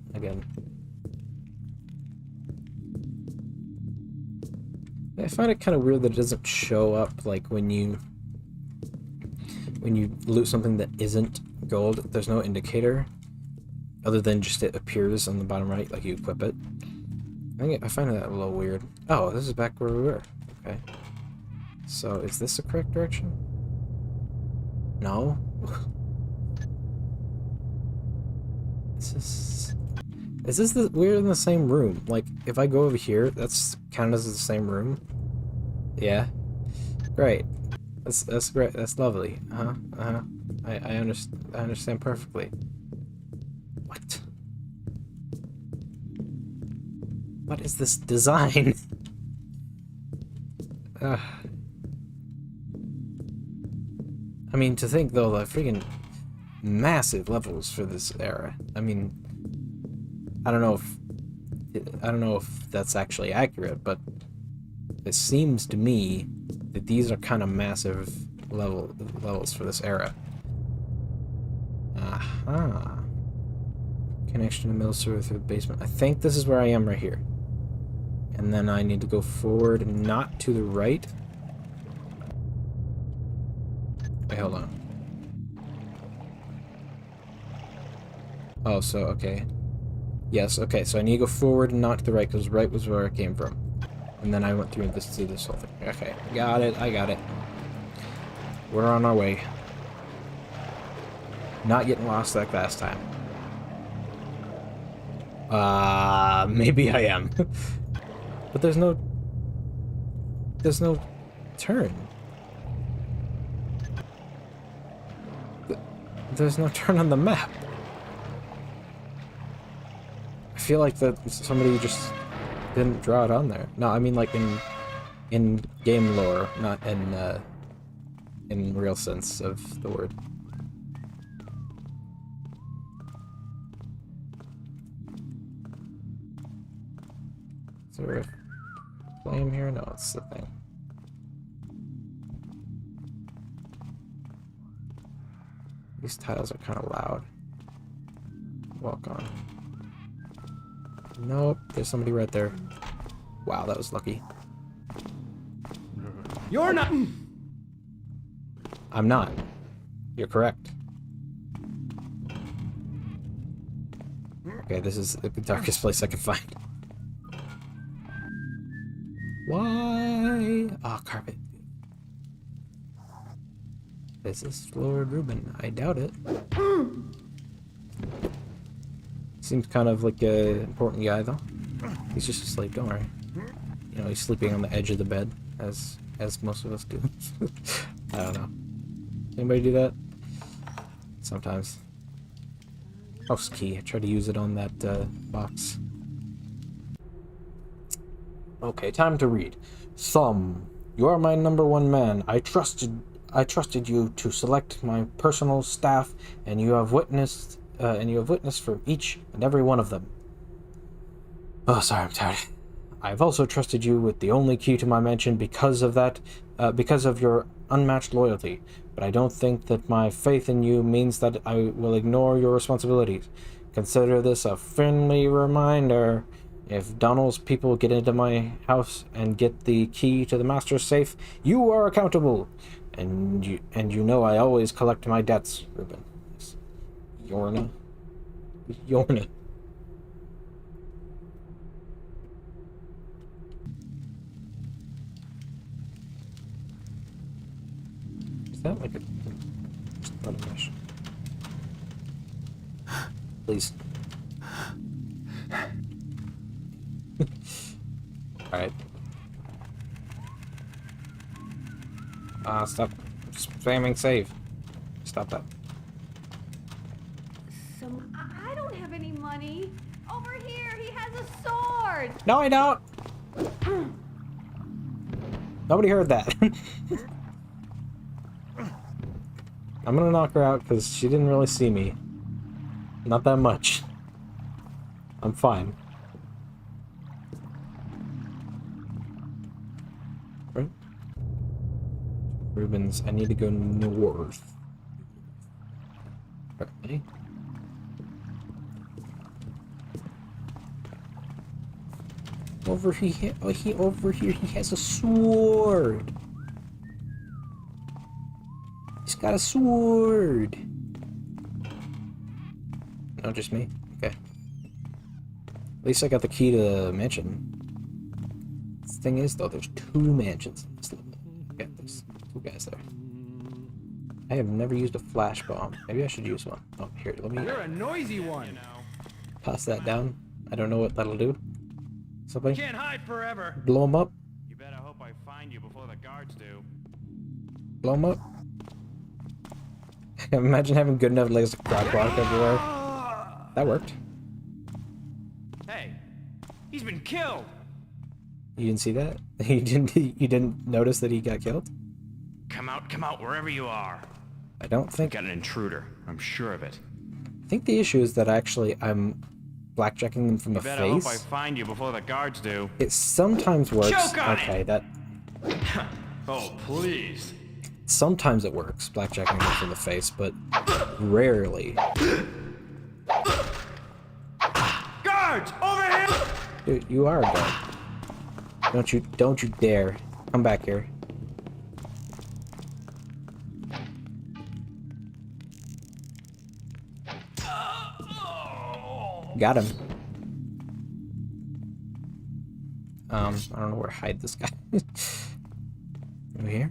I find it kind of weird that it doesn't show up, like, when you loot something that isn't gold. There's no indicator, other than just it appears on the bottom right, like you equip it. I find that a little weird. Oh, this is back where we were. Okay. So, is this the correct direction? No? This is... Is this the... We're in the same room. Like, if I go over here, that's counted as the same room? Yeah. Great. That's great. That's lovely. Uh-huh. Uh-huh. I understand perfectly. What? What is this design? I mean, to think though, the freaking massive levels for this era. I mean, I don't know if that's actually accurate, but it seems to me that these are kind of massive levels for this era. Aha. Connection to middle sewer through the basement. I think this is where I am right here. And then I need to go forward and not to the right. Wait, hold on. Oh, so, okay. Yes, okay, so I need to go forward and not to the right, because right was where I came from. And then I went through this whole thing. Okay, got it, I got it. We're on our way. Not getting lost like last time. Maybe I am. But there's no turn. There's no turn on the map. I feel like that somebody just didn't draw it on there. No, I mean like in game lore, not in real sense of the word. Is there a flame here? No, it's the thing. These tiles are kind of loud. Walk on. Nope, there's somebody right there. Wow, that was lucky. You're not. I'm not. You're correct. Okay, this is the darkest place I can find. Why? Ah, carpet. Is this Lord Reuben? I doubt it. Seems kind of like an important guy, though. He's just asleep, don't worry. You know, he's sleeping on the edge of the bed, as most of us do. I don't know. Anybody do that? Sometimes. House key. I tried to use it on that box. Okay, time to read. Thumb, you are my #1 man. I trusted you to select my personal staff, and you have witnessed for each and every one of them. Oh, sorry, I'm tired. I have also trusted you with the only key to my mansion because of your unmatched loyalty. But I don't think that my faith in you means that I will ignore your responsibilities. Consider this a friendly reminder. If Donald's people get into my house and get the key to the master's safe, you are accountable. And you know I always collect my debts, Reuben. Yorna. Is that like a... not a mission? Please. Alright. Stop spamming save. Stop that. I don't have any money. Over here, he has a sword. No, I don't. Nobody heard that. I'm gonna knock her out because she didn't really see me. Not that much. I'm fine. Right? Reuben's, I need to go north. Apparently. Over here, over here, he has a sword. He's got a sword. No, just me? Okay. At least I got the key to the mansion. The thing is, though, there's 2 mansions in this level. Okay, there's 2 guys there. I have never used a flash bomb. Maybe I should use one. Oh, here, let me... You're a noisy one. Pass that down. I don't know what that'll do. Something? Can't hide forever. Blow him up? You better hope I find you before the guards do. Blow him up? Imagine having good enough legs to crowd walk everywhere. That worked. Hey, he's been killed. You didn't see that? You didn't notice that he got killed? Come out, wherever you are. I don't think... Got an intruder. I'm sure of it. I think the issue is that I'm blackjacking them from the You better hope I face. find you before the guards do. It sometimes works. Choke on Okay, it! that... Oh, please. Sometimes it works, blackjacking them from the face, but rarely. Guards, over here! Dude, you are a guard. Don't you dare. Come back here. Got him. I don't know where to hide this guy. Over here?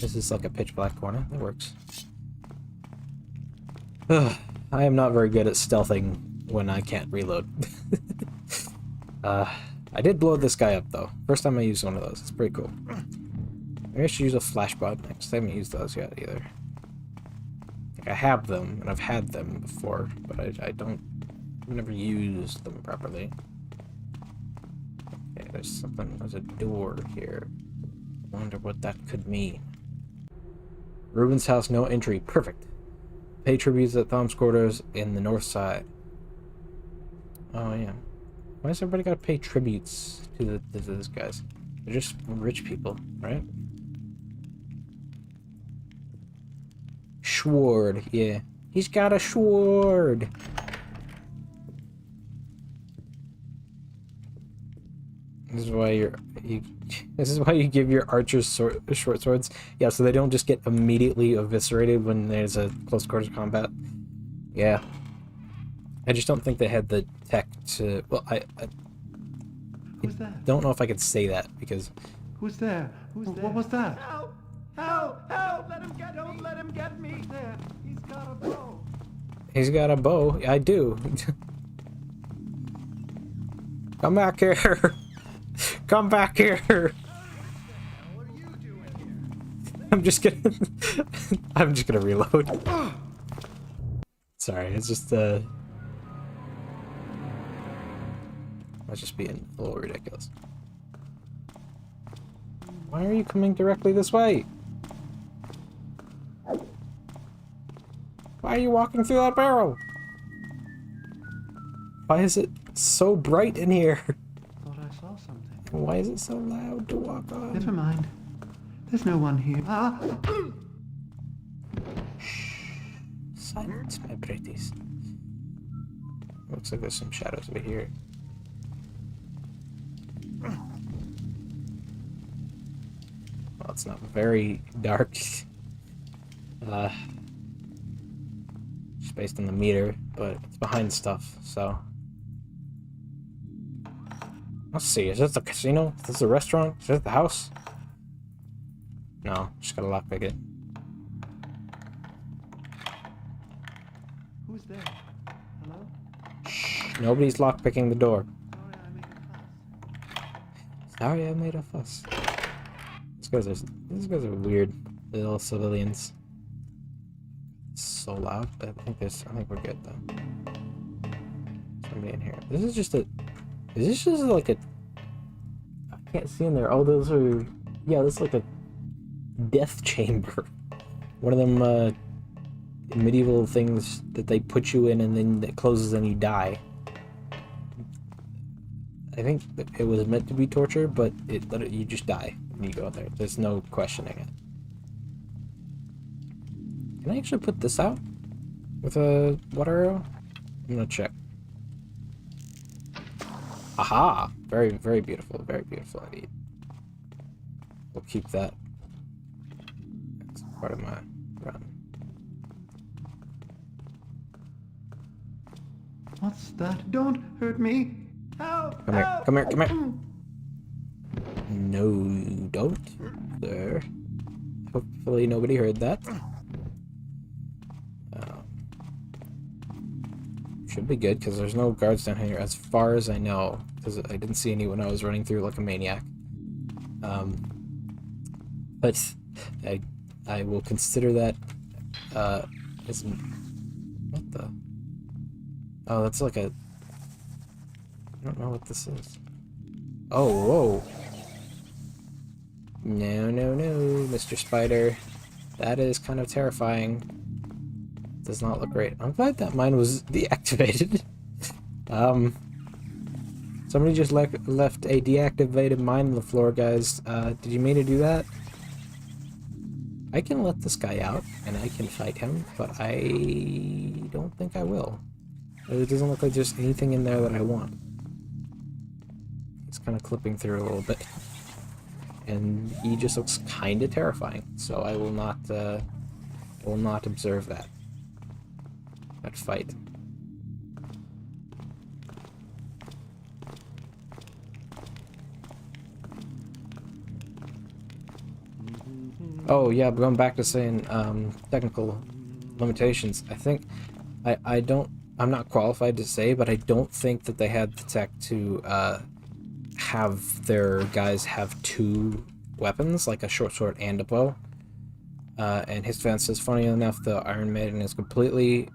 This is like a pitch black corner. That works. Ugh, I am not very good at stealthing when I can't reload. I did blow this guy up though. First time I used one of those. It's pretty cool. Maybe I should use a flashbot next. I haven't used those yet either. Like I have them, and I've had them before, but I don't... I've never used them properly. Okay, there's a door here. I wonder what that could mean. Reuben's house, no entry. Perfect. Pay tributes at Thom's quarters in the north side. Oh, yeah. Why does everybody gotta pay tributes to these guys? They're just rich people, right? Sword, yeah. He's got a sword! This is why this is why you give your archers short swords. Yeah, so they don't just get immediately eviscerated when there's a close quarters combat. Yeah. I just don't think they had the tech to... Well, I Who's that? don't know if I could say that, because... Who's there? What was that? Help! Help! Help! Don't let him get me! There. He's got a bow. He's got a bow. I do. Come back here! Come back here! I'm just gonna reload. Sorry, it's just I was just being a little ridiculous. Why are you coming directly this way? Why are you walking through that barrel? Why is it so bright in here? Thought I saw something. Why is it so loud to walk on? Never mind. There's no one here. Ah! Silence, my pretties. Looks like there's some shadows over here. Well, it's not very dark. Just based on the meter, but it's behind stuff, so... Let's see, is this the casino? Is this the restaurant? Is this the house? No, just gotta lockpick it. Who's there? Hello? Nobody's lockpicking the door. Sorry I made a fuss. These guys are weird little civilians. It's so loud. I think we're good though. Somebody in here. Is this just like a... I can't see in there. Oh, those are... Yeah, this is like a death chamber. One of them medieval things that they put you in and then it closes and you die. I think it was meant to be torture, but you just die when you go there. There's no questioning it. Can I actually put this out with a water arrow? I'm gonna check. Aha! Very, very beautiful. Very beautiful indeed. We'll keep that. That's part of my run. What's that? Don't hurt me. Help! Come here, come here, come here. No, you don't, sir. Hopefully nobody heard that. Should be good, because there's no guards down here, as far as I know. Because I didn't see any when I was running through like a maniac. But I will consider that, as... What the... Oh, that's like a... I don't know what this is. Oh, whoa. No, no, no, Mr. Spider. That is kind of terrifying. Does not look great. I'm glad that mine was deactivated. Somebody just left a deactivated mine on the floor, guys. Did you mean to do that? I can let this guy out, and I can fight him, but I don't think I will. It doesn't look like there's anything in there that I want. It's kind of clipping through a little bit. And he just looks kind of terrifying, so I will not observe that fight. Oh yeah, going back to saying technical limitations. I think I'm not qualified to say, but I don't think that they had the tech to have their guys have two weapons, like a short sword and a bow. And his defense says, funny enough, the Iron Maiden is completely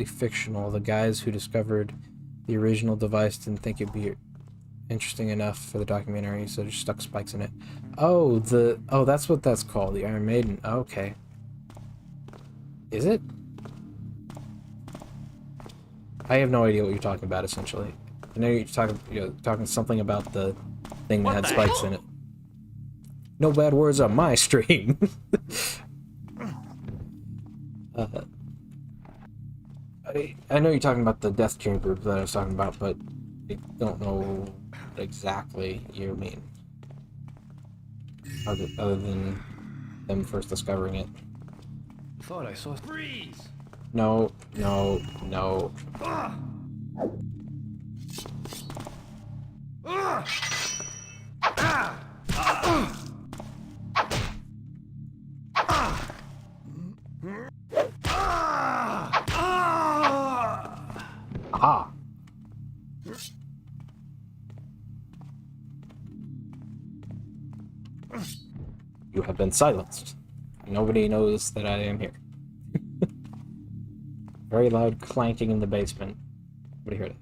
fictional. The guys who discovered the original device didn't think it'd be interesting enough for the documentary, so just stuck spikes in it. Oh, that's what that's called, the Iron Maiden. Okay. Is it? I have no idea what you're talking about, essentially. I know you're talking something about the thing that had spikes in it. No bad words on my stream. I know you're talking about the death chamber that I was talking about, but I don't know what exactly you mean. Other than them first discovering it. Thought I saw. Freeze! No, no, no. Ah. You have been silenced. Nobody knows that I am here. Very loud clanking in the basement. What do you hear?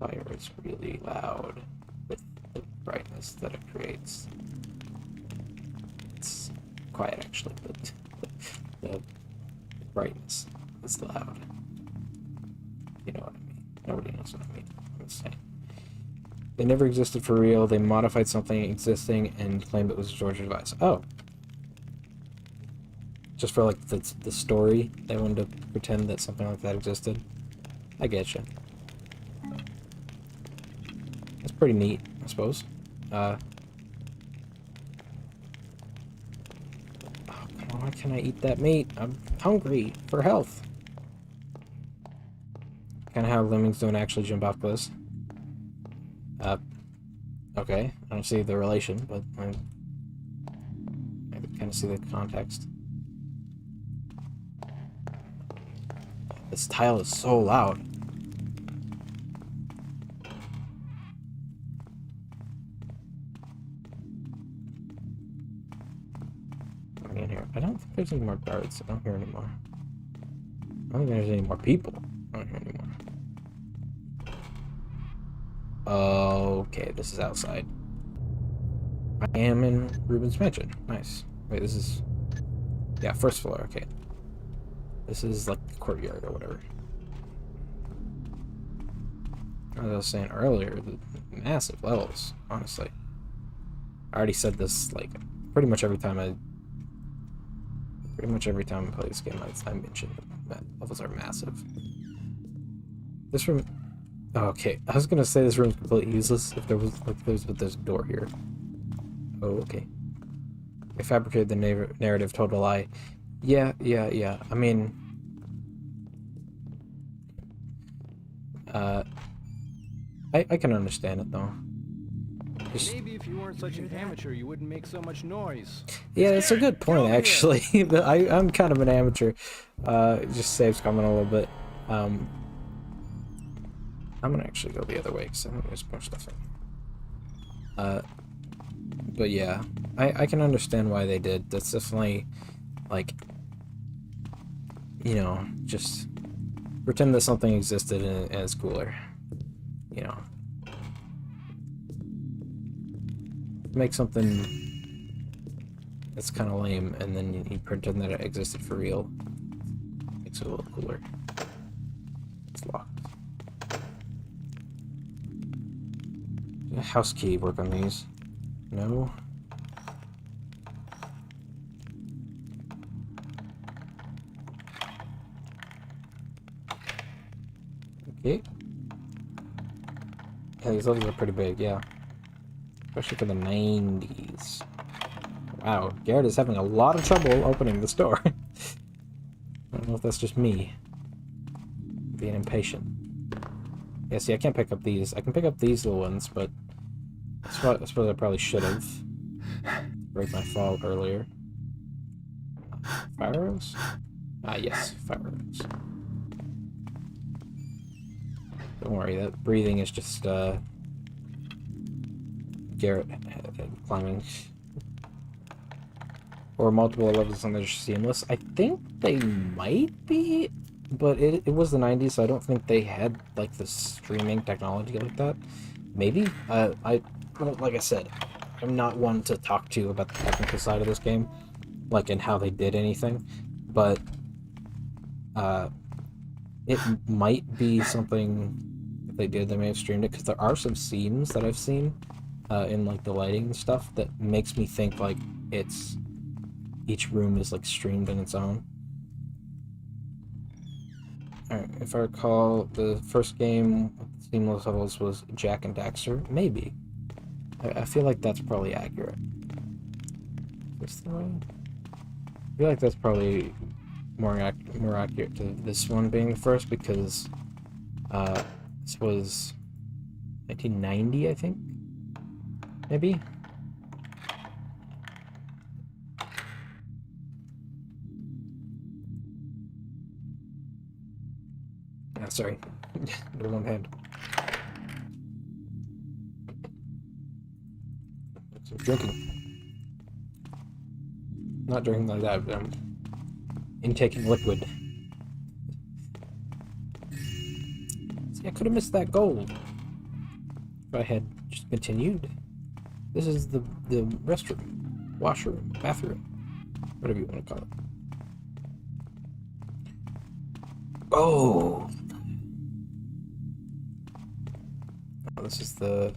Fire is really loud with the brightness that it creates. It's quiet actually, but the brightness is loud. You know what I mean. Nobody knows what I mean. I'm just saying. They never existed for real. They modified something existing and claimed it was George's device. Oh. Just for like the story, they wanted to pretend that something like that existed. I get you. That's pretty neat, I suppose. Oh, why can't I eat that meat? I'm hungry for health. Kind of how lemmings don't actually jump off cliffs. Okay, I don't see the relation, but I kind of see the context. This tile is so loud. In here. I don't think there's any more guards. I don't hear anymore. I don't think there's any more people. I don't hear anymore. Okay, this is outside. I am in Ruben's mansion. Nice. Wait, this is... Yeah, first floor, okay. This is like the courtyard or whatever. As I was saying earlier, the massive levels, honestly. I already said this, like, pretty much every time I play this game, I mention that levels are massive. This room... Oh, okay, I was gonna say this room's completely useless if there was, like, there's a door here. Oh, okay. I fabricated the narrative, total lie. Yeah. I mean... I can understand it, though. Maybe if you weren't such an amateur, you wouldn't make so much noise. Yeah, it's a good point, actually. But I'm kind of an amateur. It just saves coming a little bit. I'm gonna actually go the other way, because I think there's more stuff in. But yeah, I can understand why they did. That's definitely, like, you know, just pretend that something existed and it's cooler. You know. Make something that's kind of lame, and then you pretend that it existed for real. Makes it a little cooler. It's locked. House key, work on these. No. Okay. Yeah, these levels are pretty big, yeah. Especially for the 90s. Wow, Garrett is having a lot of trouble opening this door. I don't know if that's just me being impatient. Yeah, see, I can't pick up these. I can pick up these little ones, but I suppose I probably should have. Break my fall earlier. Fire arrows? Ah, yes, fire arrows. Don't worry, that breathing is just, Garrett climbing. Or multiple levels and they're seamless. I think they might be, but it was the 90s, so I don't think they had, like, the streaming technology like that. Maybe? Like I said, I'm not one to talk to you about the technical side of this game, like, and how they did anything, but, it might be something that they did. They may have streamed it, because there are some scenes that I've seen, in, like, the lighting and stuff that makes me think, like, it's... each room is, like, streamed in its own. Alright, if I recall, the first game with seamless levels was Jak and Daxter. Maybe. I feel like that's probably accurate. Is this the way? I feel like that's probably more accurate to this one being the first, because this was 1990, I think? Maybe? Ah, sorry. No one hand. Some drinking. Not drinking like that, but I'm intaking liquid. See, I could have missed that gold if I had just continued. This is the restroom, washroom, bathroom, whatever you want to call it. Oh! Oh, this is the...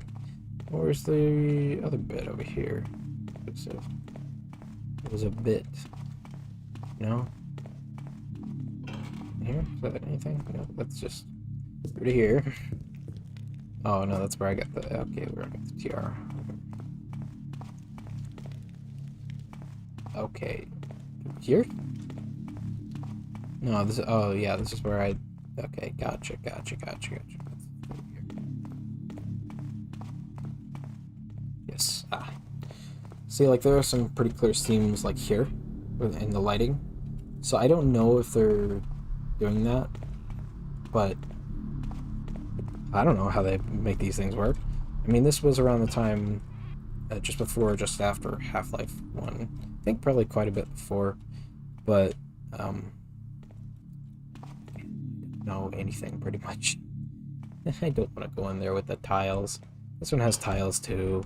Where's the other bit over here? It says it was a bit. No? Here? Is that anything? No, that's just through to here. Oh no, that's where I got the... Okay, where I got the tiara. Okay. Here? No, this... Oh, yeah, this is where I... Okay, gotcha. Yes. Ah. See, like, there are some pretty clear seams, like, here, in the lighting. So I don't know if they're doing that, but I don't know how they make these things work. I mean, this was around the time, just before or just after Half-Life 1. I think probably quite a bit before, but, know anything, pretty much. I don't want to go in there with the tiles. This one has tiles, too.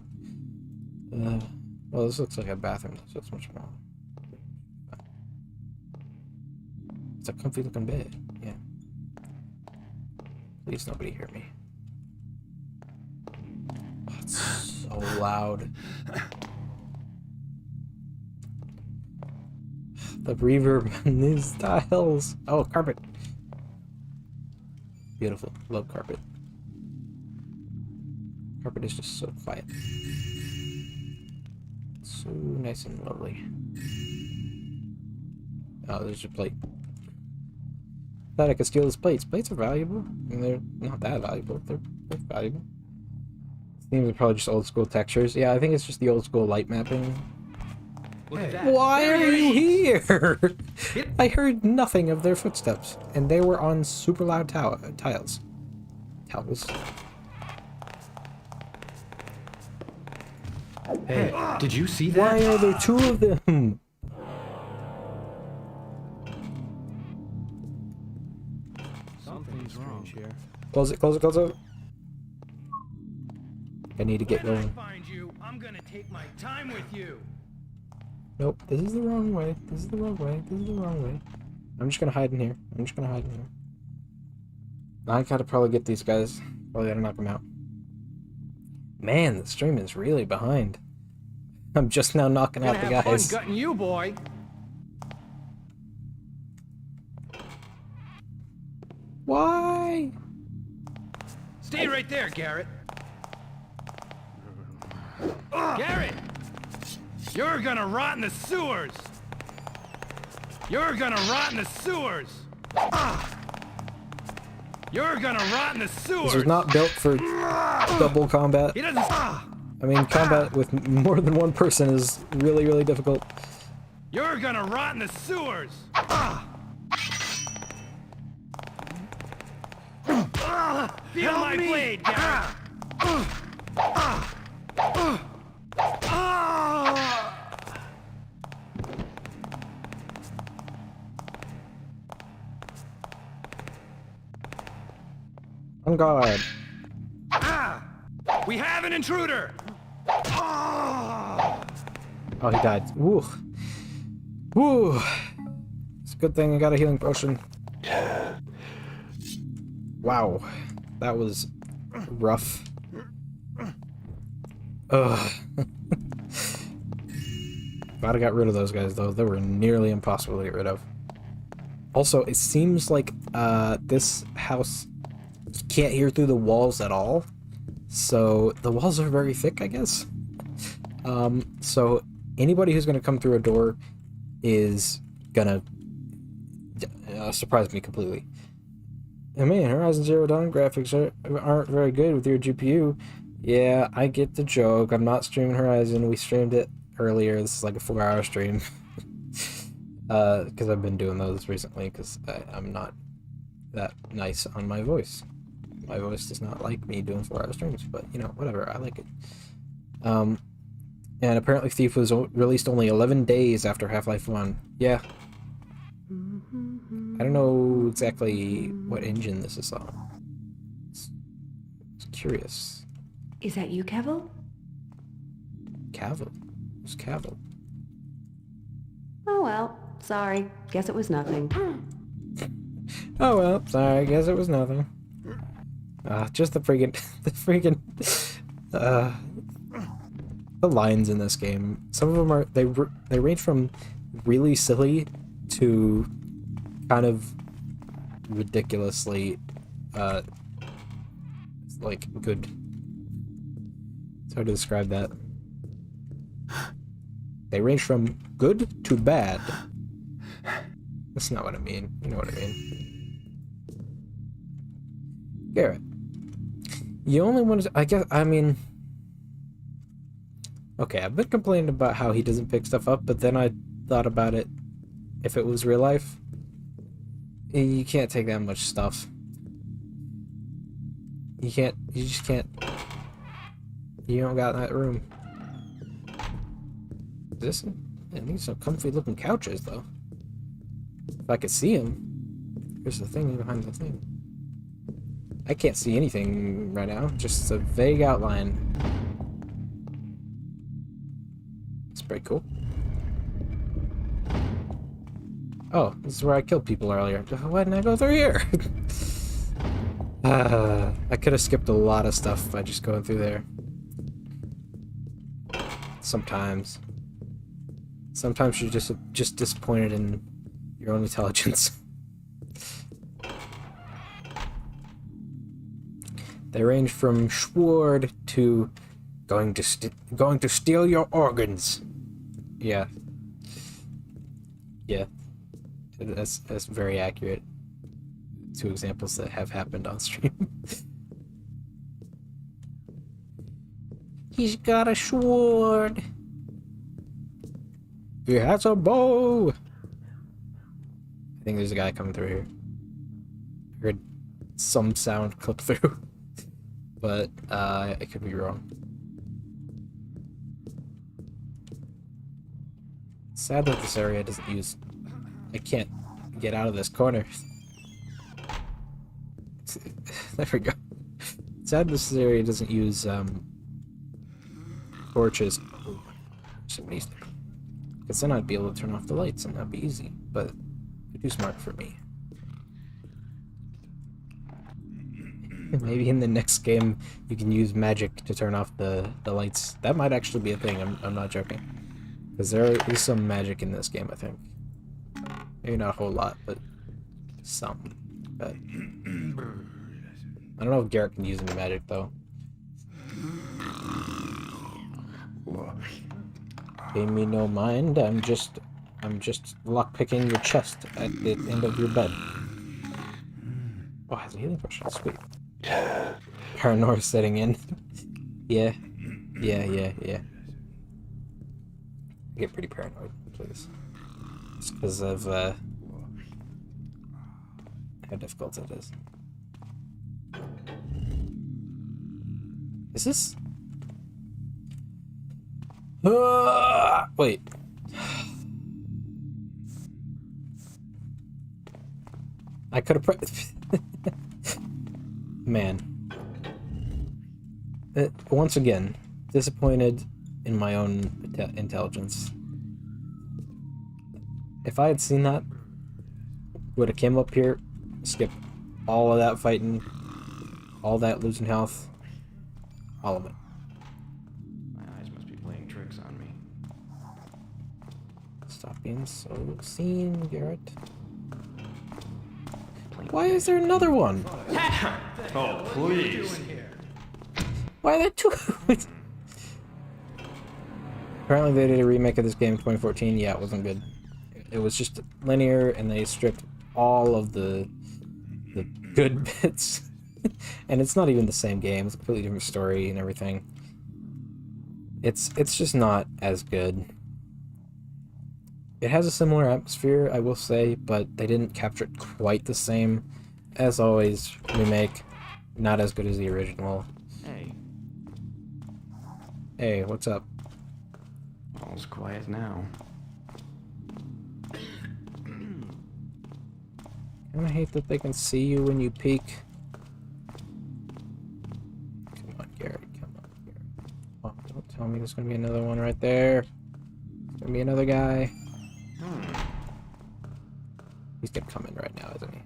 Well, this looks like a bathroom, so it's much more. It's a comfy-looking bed, yeah. Please nobody hear me. Oh, it's so loud. The reverb in these tiles. Oh, carpet. Beautiful. Love carpet. Carpet is just so quiet. So nice and lovely. Oh, there's your plate. Thought I could steal his plates. Plates are valuable. I mean, they're not that valuable. They're valuable. Themes are probably just old school textures. Yeah, I think it's just the old school light mapping. Look at that. Why There are he you is. here? I heard nothing of their footsteps, and they were on super loud tiles. Towels. Hey, did you see that? Why are there two of them? Something's wrong here. Close it, close it, close it. I need to get When I going. find you, I'm gonna take my time with you. Nope, this is the wrong way. This is the wrong way. This is the wrong way. I'm just gonna hide in here. I'm just gonna hide in here. I gotta probably get these guys. Probably gotta knock them out. Man, the stream is really behind. I'm just now knocking out the Gonna have fun guys. gutting you, boy. Why? Stay right there, Garrett. Garrett! You're gonna rot in the sewers! You're gonna rot in the sewers! You're gonna rot in the sewers! This was not built for double combat. He doesn't. I mean, combat with more than one person is really, really difficult. You're gonna rot in the sewers! Feel my blade, Garrett! On guard. We have an intruder! Oh, he died. Woo. Woo. It's a good thing I got a healing potion. Wow. That was rough. Ugh. Glad I got rid of those guys, though. They were nearly impossible to get rid of. Also, it seems like this house you can't hear through the walls at all. So the walls are very thick, I guess. So anybody who's gonna come through a door is gonna surprise me completely. I mean, Horizon Zero Dawn graphics aren't very good with your GPU. Yeah, I get the joke. I'm not streaming Horizon. We streamed it earlier. This is like a 4-hour stream. Because I've been doing those recently because I'm not that nice on my voice. My voice does not like me doing 4-hour streams, but you know, whatever, I like it. And apparently Thief was released only 11 days after Half-Life 1. Yeah. I don't know exactly what engine this is on. It's curious. Is that you, Cavill? Cavill? Who's Cavill? Oh well, sorry. Guess it was nothing. Oh well, sorry, I guess it was nothing. Just the freaking, the lines in this game. Some of them are, they range from really silly to kind of ridiculously, like, good. It's hard to describe that. They range from good to bad. That's not what I mean. You know what I mean. Garrett. You only want to... I mean... Okay, I've been complaining about how he doesn't pick stuff up, but then I thought about it. If it was real life, you can't take that much stuff. You just can't... You don't got that room. Is this... I need some comfy looking couches, though. If I could see him. Here's the thing behind the thing. I can't see anything right now, just a vague outline. It's pretty cool. Oh, this is where I killed people earlier. Why didn't I go through here? I could have skipped a lot of stuff by just going through there. Sometimes. Sometimes you're just disappointed in your own intelligence. They range from Schward to going to steal your organs. Yeah. Yeah. That's very accurate. 2 examples that have happened on stream. He's got a sword. He has a bow. I think there's a guy coming through here. I heard some sound clip through, but I could be wrong. Sad that this area doesn't use... I can't get out of this corner. There we go. Sad this area doesn't use torches. Somebody's there. Because then I'd be able to turn off the lights and that'd be easy, but they're too smart for me. Maybe in the next game you can use magic to turn off the lights. That might actually be a thing, I'm not joking. Because there is some magic in this game, I think. Maybe not a whole lot, but some. But I don't know if Garrett can use any magic, though. Pay me no mind, I'm just lockpicking your chest at the end of your bed. Oh, it has a healing potion, sweet. Paranoia setting in. Yeah. I get pretty paranoid, please. It's because of how difficult it is. Is this? Wait. I could have Man. Once again, disappointed in my own intelligence. If I had seen that, would have came up here, skipped all of that fighting, all that losing health, all of it. My eyes must be playing tricks on me. Stop being so obscene, Garrett. Why is there another one? Oh, please. Why are there two? Apparently they did a remake of this game in 2014. Yeah, it wasn't good. It was just linear, and they stripped all of the good bits. And it's not even the same game. It's a completely different story and everything. It's just not as good. It has a similar atmosphere, I will say, but they didn't capture it quite the same. As always, remake, not as good as the original. Hey. Hey, what's up? All's quiet now. I hate that they can see you when you peek. Come on, Garrett. Come on, Garrett. Oh, don't tell me there's gonna be another one right there. There's gonna be another guy. He's gonna come in right now, isn't he?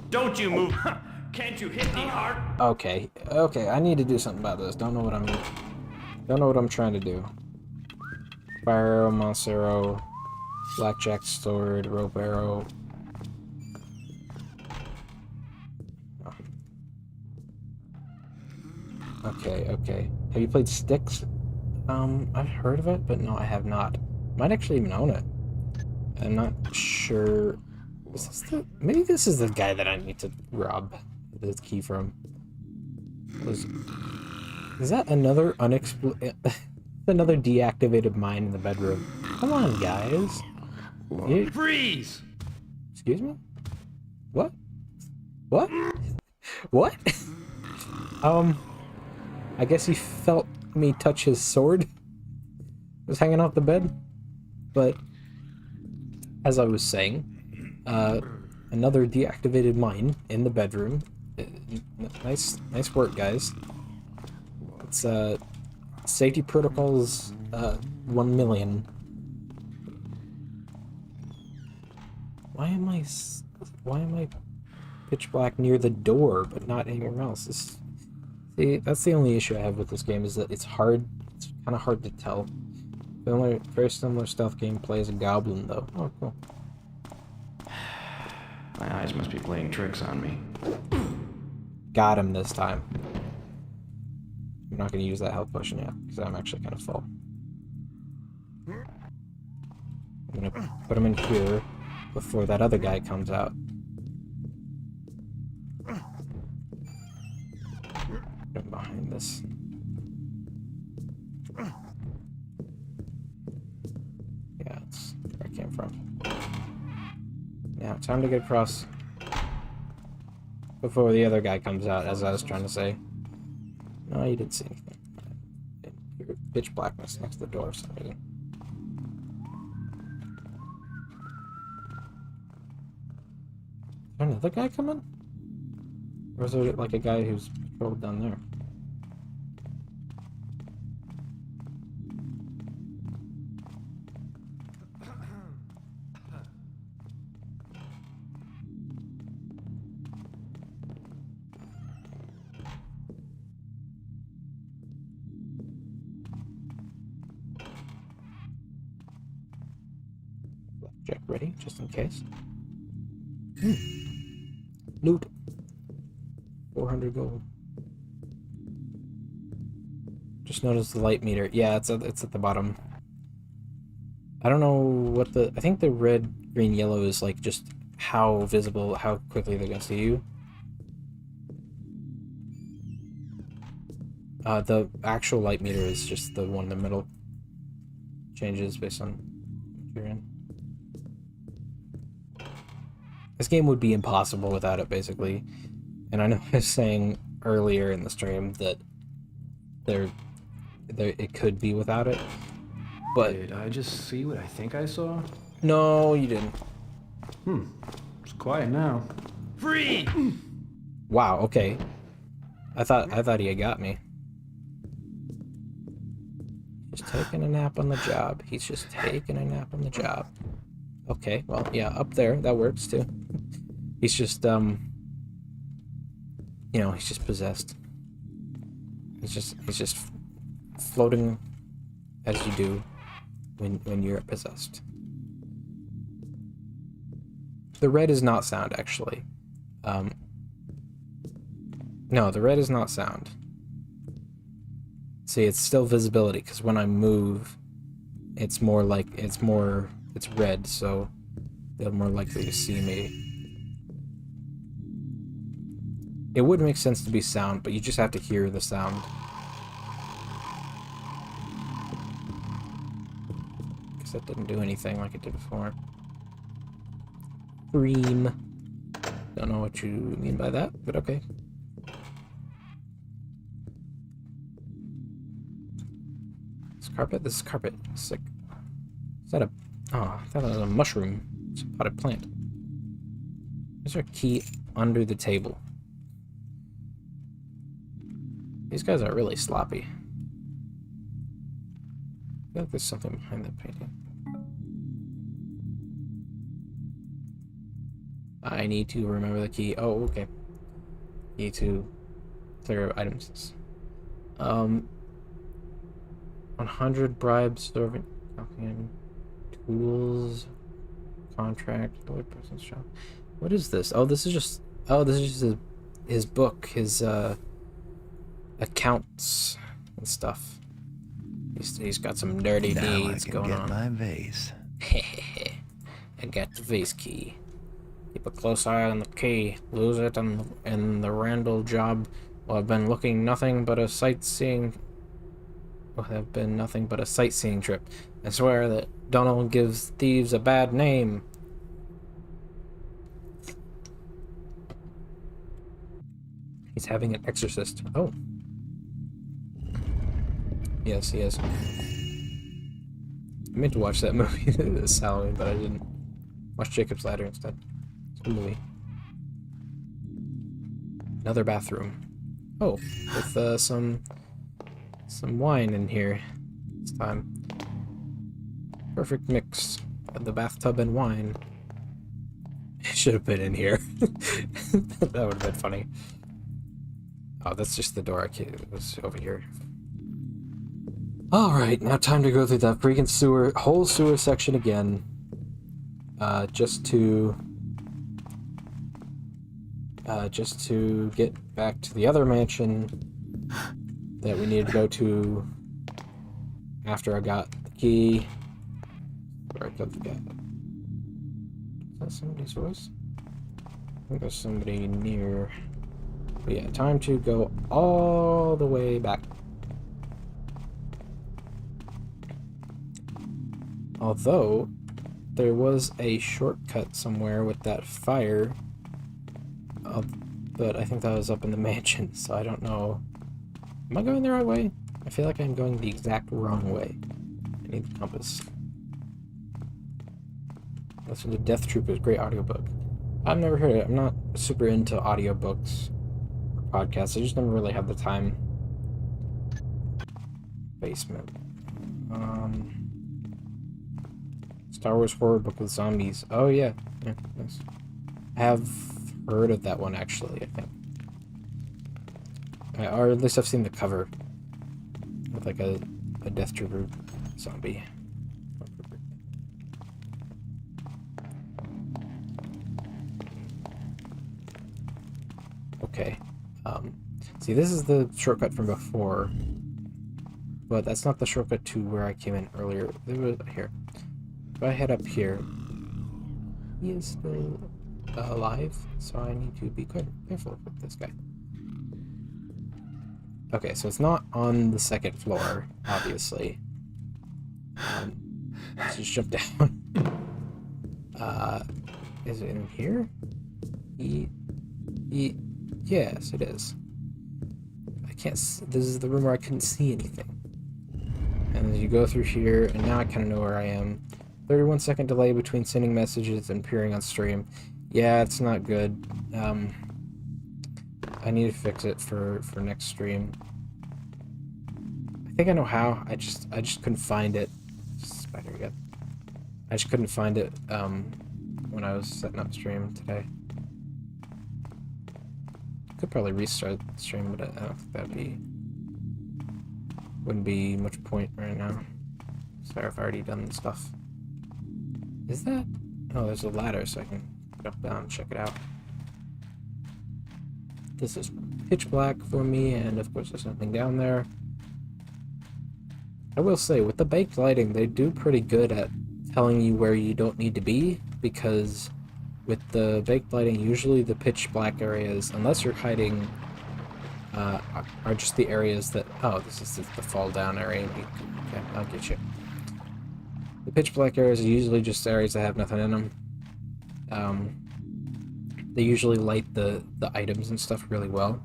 Don't you move! Can't you hit me hard? Okay, I need to do something about this. Don't know what I'm trying to do. Fire arrow, mouse arrow, blackjack sword, rope arrow. Oh. Okay. Have you played Styx? I've heard of it, but no, I have not. Might actually even own it. I'm not sure. Maybe this is the guy that I need to rob the key from. Is that another another deactivated mine in the bedroom? Come on, guys. Freeze! Excuse me? What? What? What? I guess he felt me touch his sword. It was hanging off the bed. But as I was saying, another deactivated mine in the bedroom. Nice work, guys. It's safety protocols 1 million. Why am I pitch black near the door but not anywhere else? See, that's the only issue I have with this game, is that it's kind of hard to tell. Very similar stealth gameplay as a goblin, though. Oh, cool. My eyes must be playing tricks on me. Got him this time. I'm not going to use that health potion yet, because I'm actually kind of full. I'm going to put him in here before that other guy comes out. behind this. Yeah, it's where I came from. Now, time to get across before the other guy comes out, as I was trying to say. No, you didn't see anything. You're pitch blackness next to the door for some reason. Is there another guy coming? Or is there like a guy who's patrolled down there? Check ready, just in case. Loot. 400 gold. Just noticed the light meter. Yeah, it's at the bottom. I don't know what the... I think the red, green, yellow is like just how visible, how quickly they're gonna see you. The actual light meter is just the one in the middle. Changes based on what you're in. This game would be impossible without it, basically. And I know I was saying earlier in the stream that it could be without it, but... Did I just see what I think I saw? No, you didn't. It's quiet now. Free! Wow, okay. I thought he had got me. Just taking a nap on the job. He's just taking a nap on the job. Okay, well, yeah, up there, that works too. He's just, you know, he's just possessed. He's just floating as you do when you're possessed. The red is not sound, actually. No, the red is not sound. See, it's still visibility, because when I move, it's more like, it's red, so they're more likely to see me. It would make sense to be sound, but you just have to hear the sound. Because that didn't do anything like it did before. Scream. Don't know what you mean by that, but okay. This carpet? This is carpet. It's like... Is that a... Oh, I thought that was a mushroom. It's a potted plant. There's our key under the table. These guys are really sloppy. I feel like there's something behind that painting. I need to remember the key. Oh, okay. Need to clear items. 100 bribes, servant, tools, contract, third person's shop. What is this? Oh, this is just his book, his accounts and stuff. He's got some dirty deeds going on. My vase. I got the vase key. Keep a close eye on the key. Lose it in the Randall job. Well, I've been looking nothing but a sightseeing. Will have been nothing but a sightseeing trip. I swear that Donald gives thieves a bad name. He's having an exorcist. Oh. Yes, he is. I meant to watch that movie this Halloween, but I didn't. Watch Jacob's Ladder instead. It's a movie. Another bathroom. Oh, with some wine in here this time. Perfect mix of the bathtub and wine. It should have been in here. That would have been funny. Oh, that's just the door. It was over here. Alright, now time to go through that freaking whole sewer section again. Just to get back to the other mansion that we needed to go to after I got the key. Where I got the guy. Is that somebody's voice? I think there's somebody near. But yeah, time to go all the way back. Although, there was a shortcut somewhere with that fire, but I think that was up in the mansion, so I don't know. Am I going the right way? I feel like I'm going the exact wrong way. I need the compass. Listen to Death Troopers, great audiobook. I've never heard it. I'm not super into audiobooks or podcasts. I just never really have the time. Basement. Star Wars Horror Book with Zombies. Oh, yeah. Yeah, nice. I have heard of that one, actually, I think. Or at least I've seen the cover. With, like, a Death Trooper zombie. Okay. See, this is the shortcut from before. But that's not the shortcut to where I came in earlier. Here. If I head up here, he is still alive, so I need to be quite careful with this guy. Okay, so it's not on the second floor, obviously. Let's just jump down. Is it in here? Yes, it is. I can't. This is the room where I couldn't see anything. And then you go through here, and now I kind of know where I am. 31-second delay between sending messages and appearing on stream. Yeah, it's not good. I need to fix it for next stream. I think I know how. I just couldn't find it. Spider again. I just couldn't find it when I was setting up stream today. Could probably restart the stream, but I don't think wouldn't be much point right now. Sorry if I already done the stuff. Is that? Oh, there's a ladder, so I can jump down and check it out. This is pitch black for me, and of course there's nothing down there. I will say, with the baked lighting, they do pretty good at telling you where you don't need to be, because with the baked lighting, usually the pitch black areas, unless you're hiding, are just the areas that... Oh, this is the fall down area. Okay, I'll get you. The pitch black areas are usually just areas that have nothing in them. They usually light the items and stuff really well,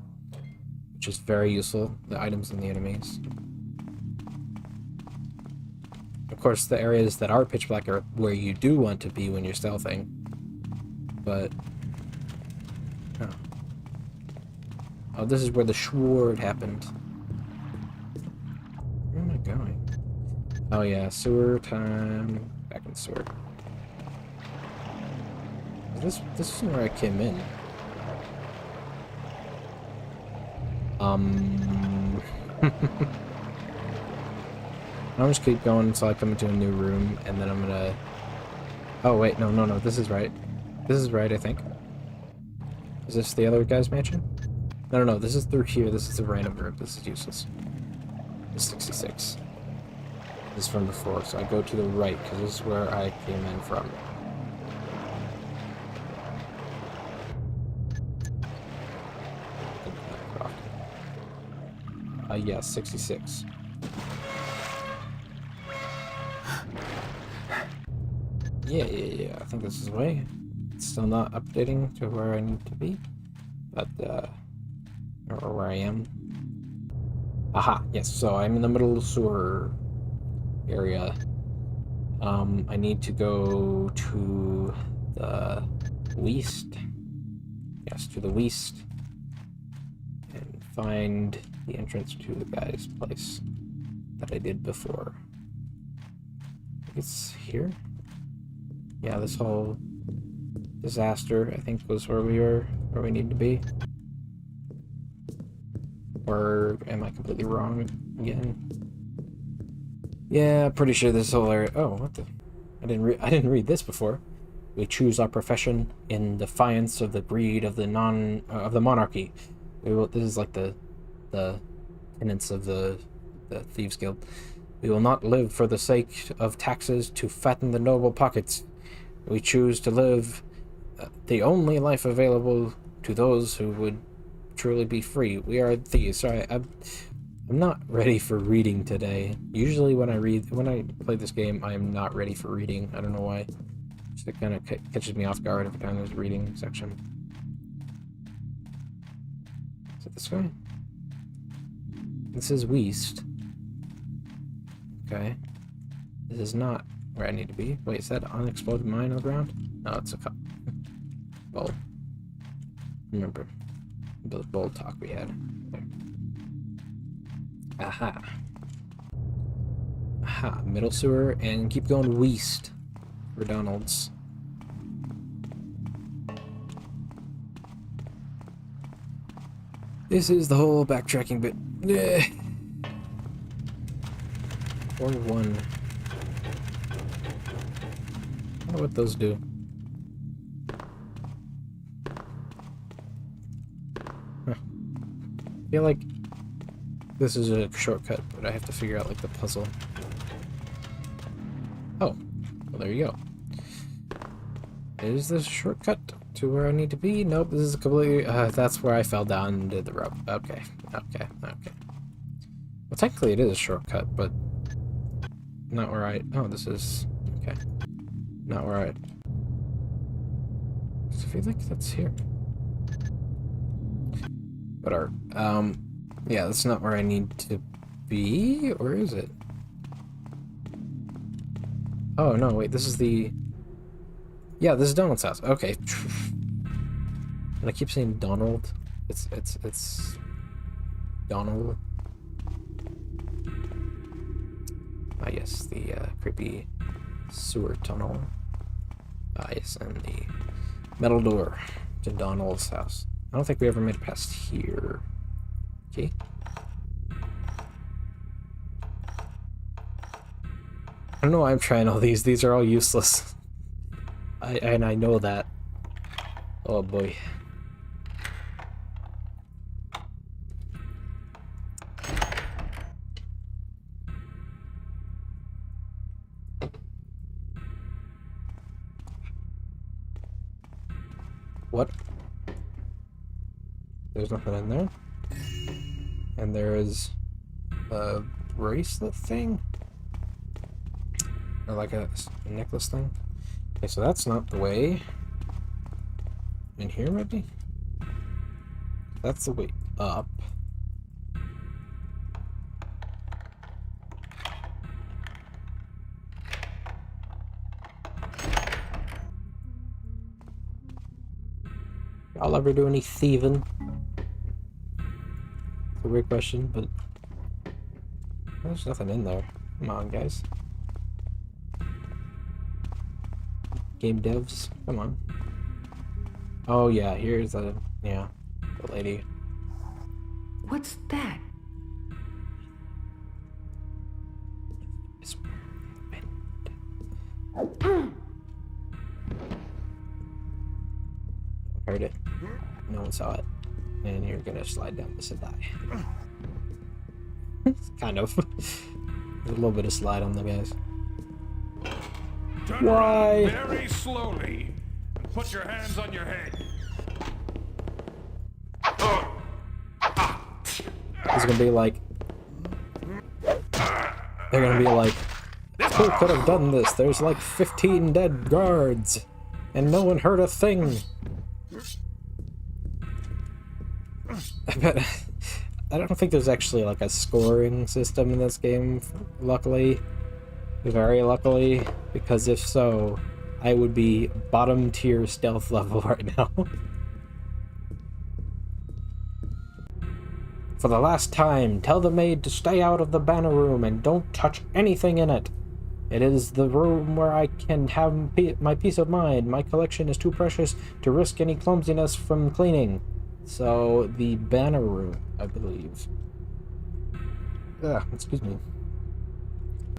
which is very useful, the items and the enemies. Of course, the areas that are pitch black are where you do want to be when you're stealthing, but... Oh, this is where the sword happened. Where am I going? Oh yeah, sewer time. Back in the sewer. This isn't where I came in. I'll just keep going until I come into a new room, and then I'm gonna... Oh wait, no, this is right. This is right, I think. Is this the other guy's mansion? No, this is through here. This is a random room. This is useless. It's 66. This is from before, so I go to the right, because this is where I came in from. Yeah, 66. Yeah, I think this is the way. It's still not updating to where I need to be, but, or where I am. Aha, yes, so I'm in the middle of the sewer area. I need to go to the west. Yes, to the west. And find the entrance to the guy's place that I did before. I think it's here? Yeah, this whole disaster, I think, was where we need to be. Or am I completely wrong again? Yeah, pretty sure this whole area... Oh, what the... I didn't read this before. We choose our profession in defiance of the greed of the monarchy. This is like the tenets of the Thieves Guild. We will not live for the sake of taxes to fatten the noble pockets. We choose to live the only life available to those who would truly be free. We are thieves. Sorry, I'm not ready for reading today. Usually when I play this game, I am not ready for reading. I don't know why. Just it kind of catches me off guard every time there's a reading section. Is it this way? This is West. Okay. This is not where I need to be. Wait, is that unexploded mine on the ground? No, it's a cup. Bowl. Remember the bowl talk we had. There. Aha. Aha. Middle sewer, and keep going west for Donald's. This is the whole backtracking bit. Or one. I wonder what those do. Huh. I feel like this is a shortcut, but I have to figure out like the puzzle. Oh, well there you go. Is this a shortcut to where I need to be? Nope, this is completely... that's where I fell down and did the rope. Okay. Well, technically it is a shortcut, but not where I... Oh, this is... Okay. Not where I... I feel like that's here. Whatever. Yeah, that's not where I need to be, or is it? Oh, no, wait, this is the... Yeah, this is Donald's house. Okay. And I keep saying Donald. It's Donald. Ah, yes, the creepy sewer tunnel. Ah, yes, and the metal door to Donald's house. I don't think we ever made it past here. Okay. I don't know why I'm trying all these. These are all useless. I know that. Oh boy. What? There's nothing in there. And there is a bracelet thing? Or like a necklace thing? Okay, so that's not the way. In here, maybe? That's the way up. Y'all ever do any thieving? It's a weird question, but there's nothing in there. Come on, guys. Game devs, come on. Oh yeah, here's the lady. What's that? Heard it. No one saw it. And you're gonna slide down this and die. Kind of. There's a little bit of slide on the guys. Turn around very slowly and put your hands on your head. It's gonna be like... They're gonna be like, who could have done this? There's like 15 dead guards, and no one heard a thing. I don't think there's actually like a scoring system in this game, luckily. Very luckily, because if so, I would be bottom tier stealth level right now. For the last time, tell the maid to stay out of the banner room and don't touch anything in it. It is the room where I can have my peace of mind. My collection is too precious to risk any clumsiness from cleaning. So, the banner room, I believe. Excuse me.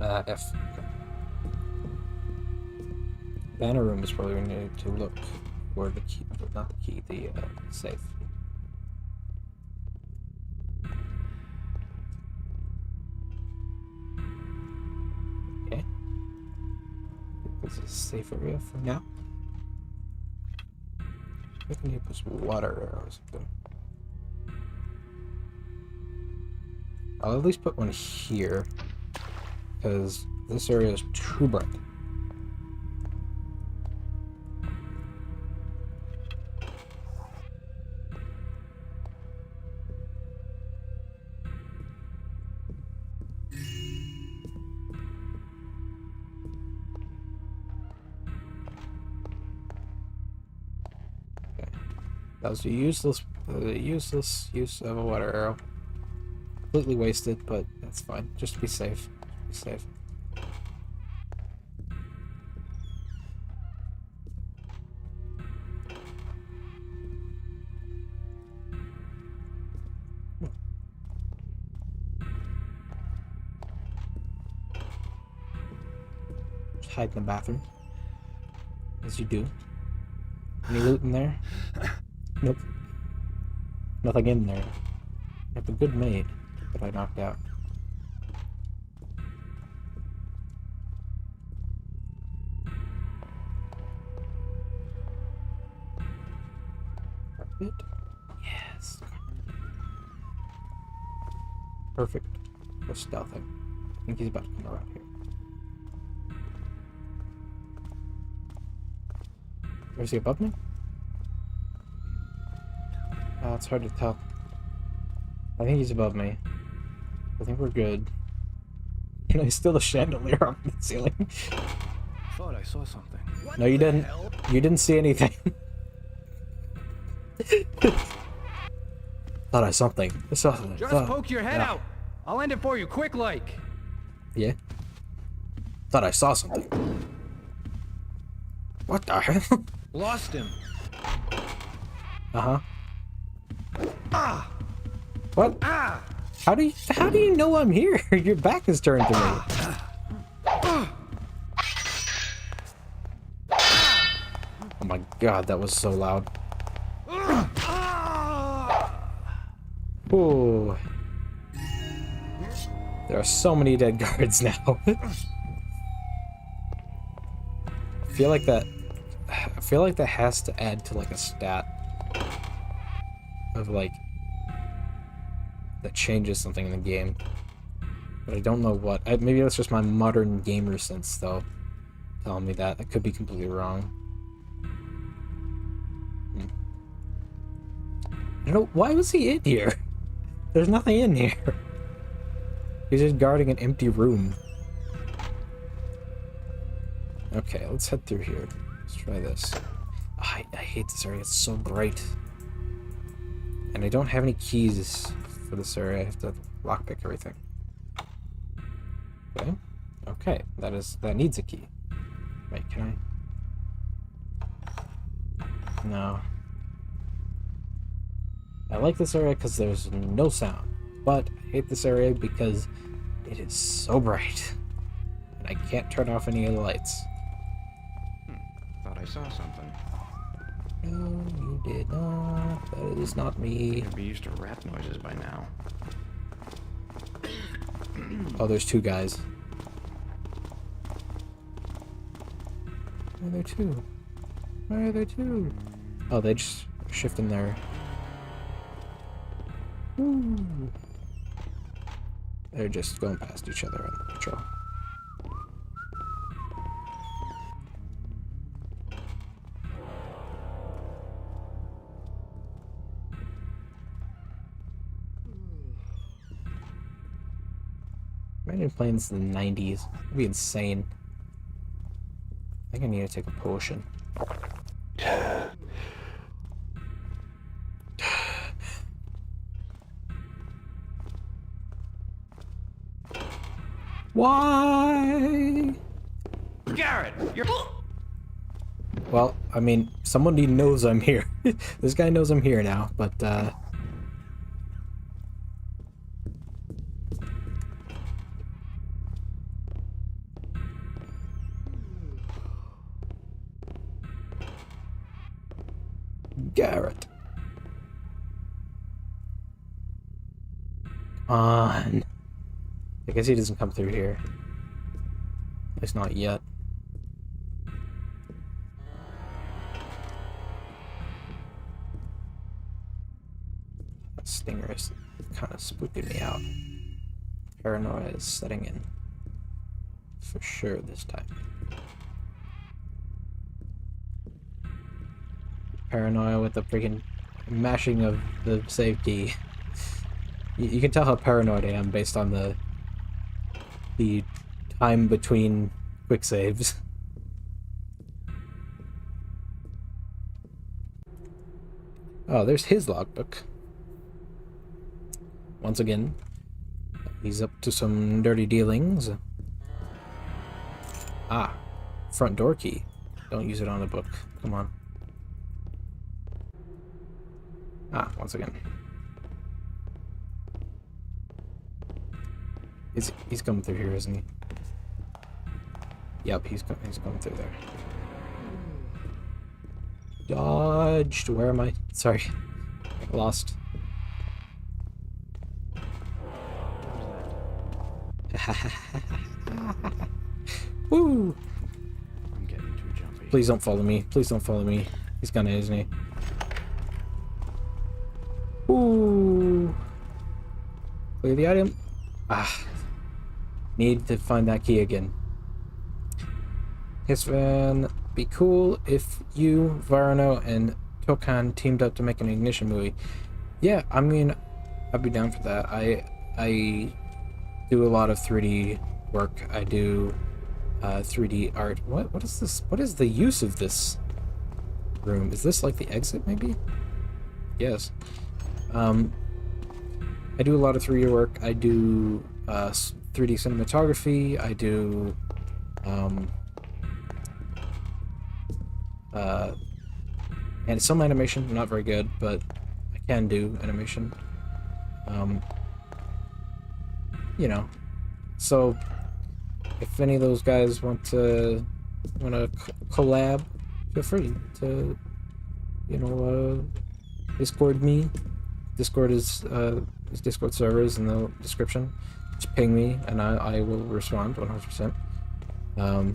F. Okay. Banner room is probably where we need to look for the key, not the key, the safe. Okay. This is a safe area for now. I think I need to put some water or something. I'll at least put one here, because this area is too bright. That was a useless use of a water arrow. Completely wasted, but that's fine. Just to be safe. Be safe. Just hide in the bathroom. As you do. Any loot in there? Nope. Nothing in there. I have a good maid that I knocked out. Carpet? Yes. Perfect for stealthing. I think he's about to come around here. Where is he, above me? It's hard to tell. I think he's above me. I think we're good. Can I steal the chandelier off the ceiling? Thought I saw something. No, you didn't. You didn't see anything. Thought I saw something. I saw something. Just poke your head out. I'll end it for you, quick like. Yeah. Thought I saw something. What the hell? Lost him. Uh-huh. Ah! What? Ah! How do you know I'm here? Your back is turned to me. Oh my god, that was so loud. Ooh. There are so many dead guards now. I feel like that has to add to like a stat of like that changes something in the game, but I don't know what. Maybe that's just my modern gamer sense, though, telling me that. I could be completely wrong. I don't know. Why was he in here? There's nothing in here. He's just guarding an empty room. Okay, let's head through here. Let's try this. I hate this area. It's so bright. And I don't have any keys for this area. I have to lockpick everything. Okay. Okay. That needs a key. Wait, can I? No. I like this area because there's no sound. But I hate this area because it is so bright. And I can't turn off any of the lights. Thought I saw something. No, you did not. That is not me. I'd be used to rat noises by now. Oh, there's two guys. Why are there two? Why are there two? Oh, they just shifting their... Ooh. They're just going past each other on patrol. Imagine playing this in the 90s. It'd be insane. I think I need to take a potion. Why? Garrett, you're... Well, I mean, somebody knows I'm here. This guy knows I'm here now, but, Garrett. Come on. I guess he doesn't come through here. At least not yet. That stinger is kind of spooking me out. Paranoia is setting in. For sure this time. Paranoia with the freaking mashing of the save key. You can tell how paranoid I am based on the time between quick saves. Oh, there's his logbook. Once again, he's up to some dirty dealings. Ah, front door key. Don't use it on the book. Come on. Ah, once again. He's coming through here, isn't he? Yep, he's coming through there. Dodged. Where am I? Sorry. Lost. Woo! I'm getting too jumpy. Please don't follow me. Please don't follow me. He's gonna, isn't he? Ooh. Clear the item. Ah. Need to find that key again. Hisvan, be cool if you, Varano, and Tokan teamed up to make an Ignition movie. Yeah, I mean, I'd be down for that. I do a lot of 3D work. I do 3D art. What is this? What is the use of this room? Is this like the exit, maybe? Yes. I do a lot of 3D work. I do 3D cinematography. I do and some animation, not very good, but I can do animation. You know, so if any of those guys want to collab, feel free to, you know, Discord me. Discord is Discord servers in the description. Just ping me and I will respond 100%. I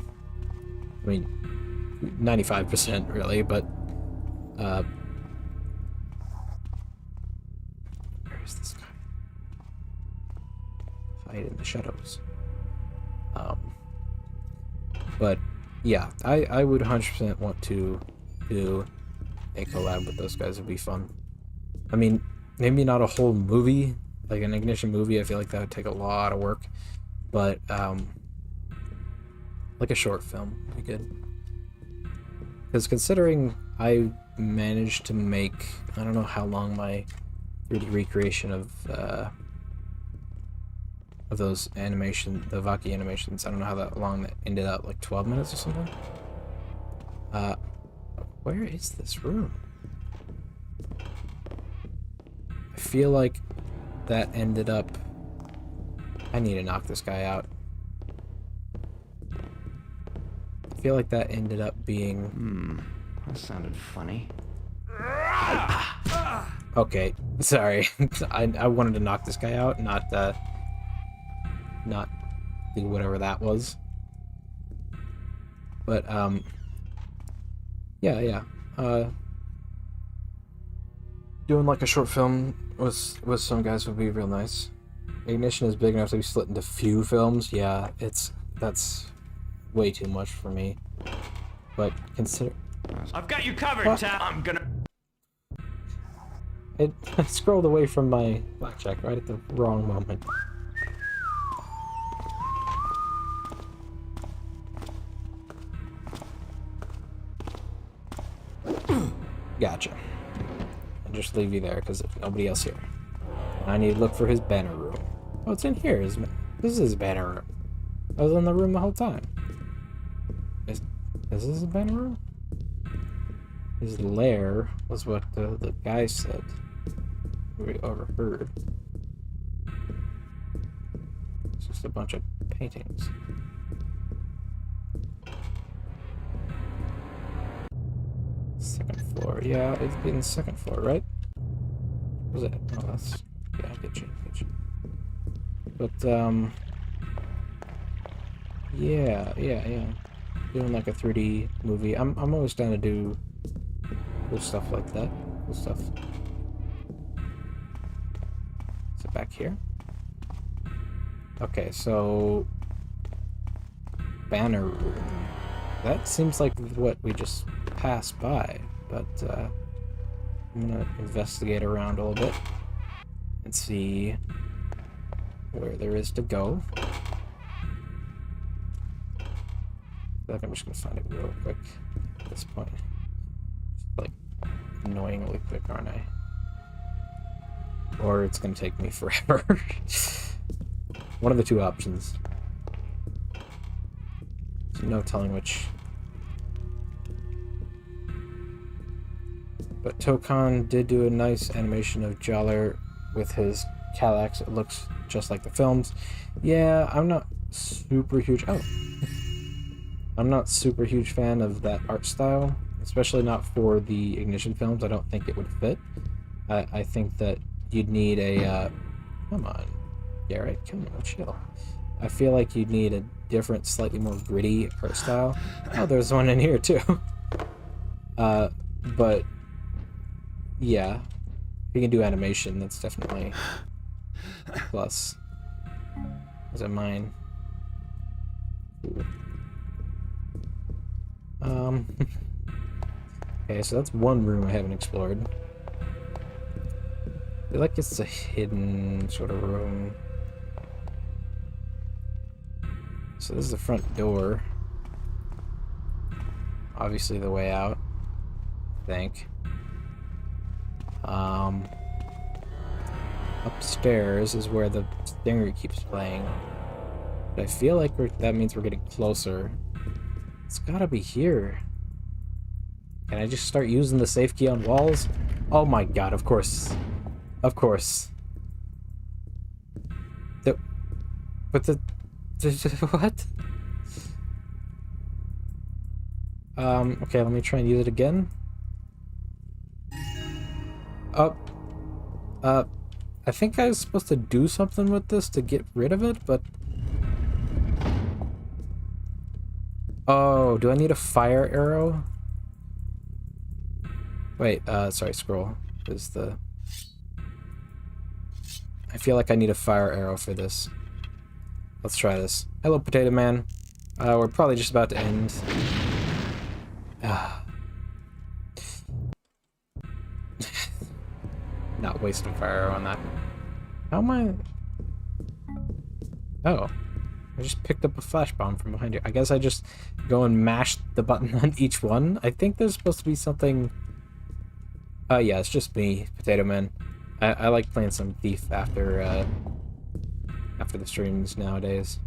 mean, 95% really, but where is this guy? Hide in the shadows. But yeah, I would 100% want to do a collab with those guys. It'd be fun. I mean, maybe not a whole movie, like an Ignition movie. I feel like that would take a lot of work, but like a short film would be good. Because considering I managed to make, I don't know how long my 3D recreation of those animation, the Vaki animations, I don't know how that long that ended up, like 12 minutes or something. Where is this room? I feel like that ended up, I need to knock this guy out. I feel like that ended up being... that sounded funny. Okay, sorry. I wanted to knock this guy out, not do whatever that was. But, yeah. Doing like a short film with some guys would be real nice. Ignition is big enough to be split into few films. Yeah, that's way too much for me. But consider... I've got you covered, Tom. I'm gonna... I scrolled away from my blackjack right at the wrong moment. Gotcha. I'll just leave you there because there's nobody else here. And I need to look for his banner room. Oh, it's in here. This is his banner room. I was in the room the whole time. Is this his banner room? His lair was what the guy said. We overheard. It's just a bunch of paintings. Second floor. Yeah, it's been second floor, right? What was it? Oh, that's... Yeah, I get you. But, yeah. Doing like a 3D movie. I'm always down to do cool stuff like that. Cool stuff. Is it back here? Okay, so banner room. That seems like what we just passed by, but I'm gonna investigate around a little bit and see where there is to go. I think I'm just gonna find it real quick at this point. Like, annoyingly quick, aren't I? Or it's gonna take me forever. One of the two options. So no telling which. But Tokon did do a nice animation of Jaller with his Calax. It looks just like the films. Yeah, I'm not super huge. Oh. I'm not super huge fan of that art style, especially not for the Ignition films. I don't think it would fit. I think that you'd need a, come on, Garrett, come on, chill. I feel like you'd need a different, slightly more gritty art style. Oh, there's one in here too. But yeah, if you can do animation, that's definitely a plus. Is it mine? Ooh. Okay, so that's one room I haven't explored. I feel like it's a hidden sort of room. So this is the front door. Obviously the way out, I think. Upstairs is where the stinger keeps playing. But I feel like that means we're getting closer. It's gotta be here. Can I just start using the safe key on walls? Oh my god, of course. Of course. What? Okay, let me try and use it again. I think I was supposed to do something with this to get rid of it, but... Oh, do I need a fire arrow? Wait, sorry, scroll. Is the... I feel like I need a fire arrow for this. Let's try this. Hello, Potato Man. We're probably just about to end. Not wasting fire arrow on that. How am I... Oh. I just picked up a flash bomb from behind here. I guess I just go and mash the button on each one. I think there's supposed to be something... yeah, it's just me, Potato Man. I like playing some Thief after the streams nowadays.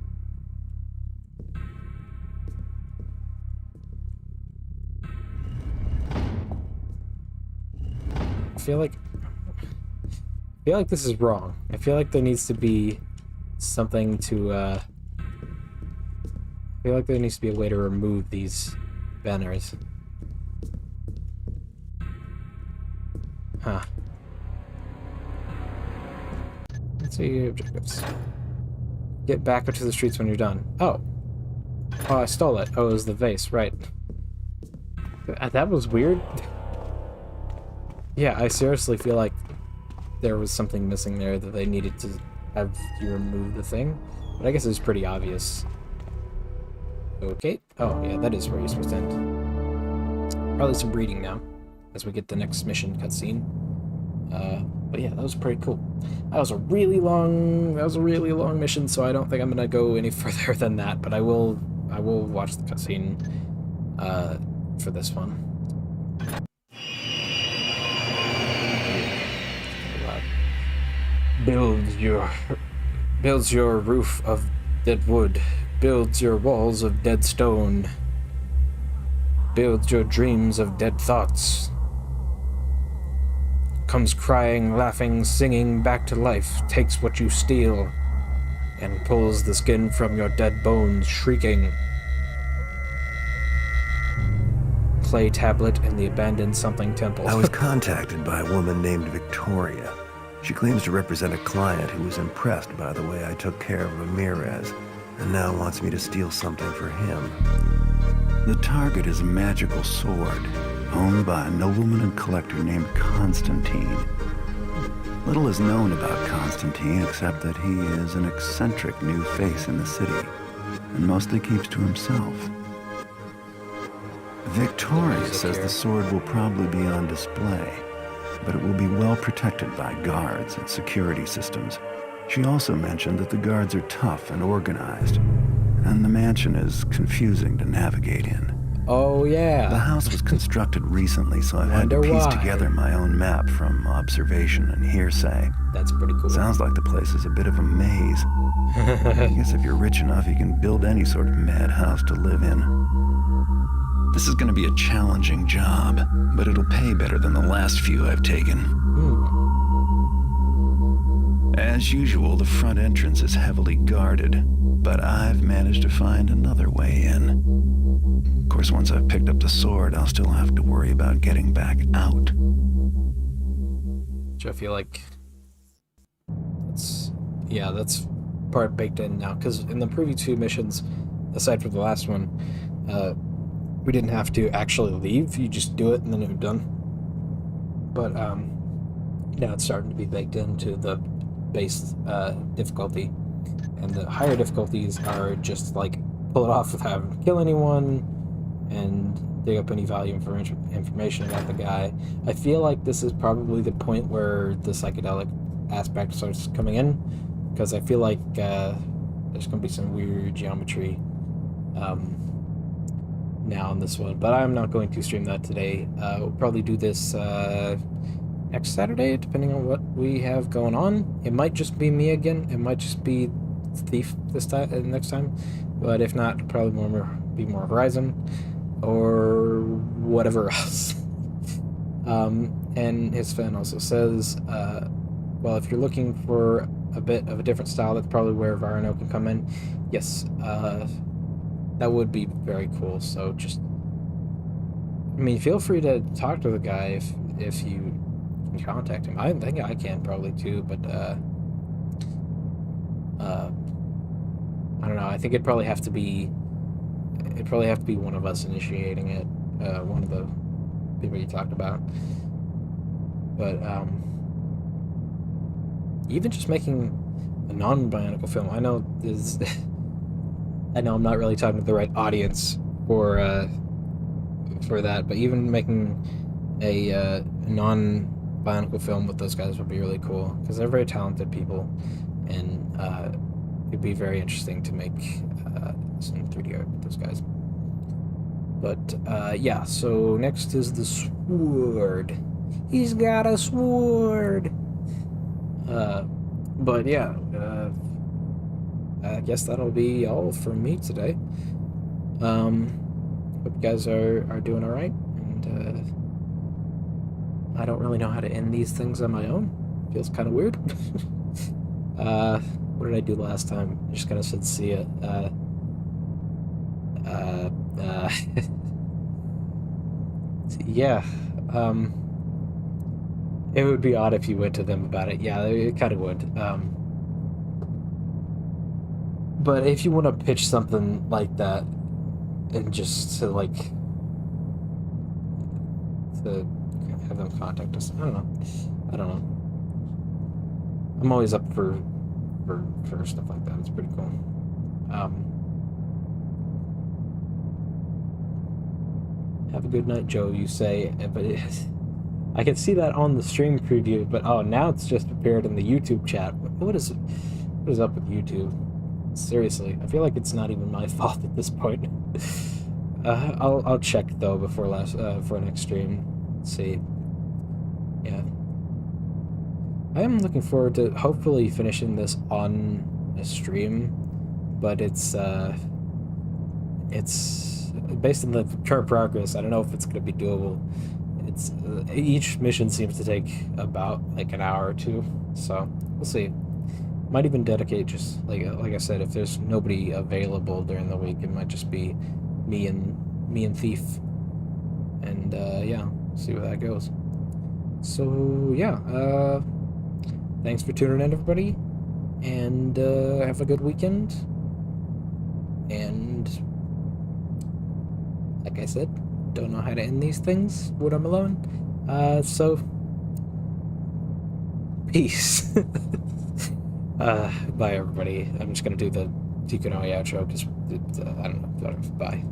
I feel like this is wrong. I feel like there needs to be something to I feel like there needs to be a way to remove these banners. Huh. Let's see objectives. Get back into the streets when you're done. Oh. Oh, I stole it. Oh, it was the vase, right. That was weird. Yeah, I seriously feel like there was something missing there that they needed to have you remove the thing. But I guess it's pretty obvious. Okay. Oh, yeah, that is where you're supposed to end. Probably some reading now, as we get the next mission cutscene. But yeah, that was pretty cool. That was a really long mission, so I don't think I'm gonna go any further than that. But I will watch the cutscene for this one. Builds your roof of dead wood, builds your walls of dead stone, builds your dreams of dead thoughts. Comes crying, laughing, singing back to life, takes what you steal, and pulls the skin from your dead bones, shrieking. Clay tablet in the abandoned something temple. I was contacted by a woman named Victoria. She claims to represent a client who was impressed by the way I took care of Ramirez, and now wants me to steal something for him. The target is a magical sword, owned by a nobleman and collector named Constantine. Little is known about Constantine except that he is an eccentric new face in the city, and mostly keeps to himself. Victoria says the sword will probably be on display, but it will be well protected by guards and security systems. She also mentioned that the guards are tough and organized, and the mansion is confusing to navigate in. Oh, yeah. The house was constructed recently, so I've had to piece together my own map from observation and hearsay. That's pretty cool. Sounds like the place is a bit of a maze. I guess if you're rich enough, you can build any sort of madhouse to live in. This is going to be a challenging job, but it'll pay better than the last few I've taken. As usual, the front entrance is heavily guarded, but I've managed to find another way in. Of course, once I've picked up the sword, I'll still have to worry about getting back out. Which I feel like that's part baked in now, because in the previous 2 missions, aside from the last one, we didn't have to actually leave. You just do it and then it was done. But now it's starting to be baked into the base difficulty, and the higher difficulties are just like pull it off without having to kill anyone and dig up any valuable information about the guy. I feel like this is probably the point where the psychedelic aspect starts coming in, because I feel like there's going to be some weird geometry now in this one, but I'm not going to stream that today. We'll probably do this next Saturday, depending on what we have going on. It might just be me again. It might just be Thief this time, next time. But if not, probably be more Horizon or whatever else. And his fan also says, well, if you're looking for a bit of a different style, that's probably where Varano can come in. Yes, that would be very cool. So just, I mean, feel free to talk to the guy if you can contact him. I think I can probably too, but I don't know. I think it'd probably have to be one of us initiating it. One of the people you talked about. But even just making a non-bionicle film. I know I'm not really talking to the right audience for that, but even making a non-bionicle film with those guys would be really cool, because they're very talented people, and it'd be very interesting to make some 3D art with those guys. But yeah, so next is the sword. He's got a sword. But yeah, I guess that'll be all from me today. Hope you guys are doing all right, and I don't really know how to end these things on my own. Feels kind of weird. What did I do last time? I just kind of said see ya. Yeah. It would be odd if you went to them about it. Yeah, it kind of would. But if you want to pitch something like that, and just to have them contact us, I don't know. I'm always up for stuff like that. It's pretty cool. Have a good night, Joe, you say, but I can see that on the stream preview, but oh, now it's just appeared in the YouTube chat. What is up with YouTube? Seriously, I feel like it's not even my fault at this point. I'll check though before next stream. Let's see. Yeah, I am looking forward to hopefully finishing this on a stream, but it's based on the current progress. I don't know if it's going to be doable. It's each mission seems to take about like an hour or two, so we'll see. Might even dedicate, just like I said, if there's nobody available during the week, it might just be me and Thief, and yeah, see where that goes. So yeah, thanks for tuning in, everybody, and have a good weekend. And like I said, don't know how to end these things when I'm alone. So Peace. Bye, everybody. I'm just gonna do the Kanohi outro because I don't know. Bye.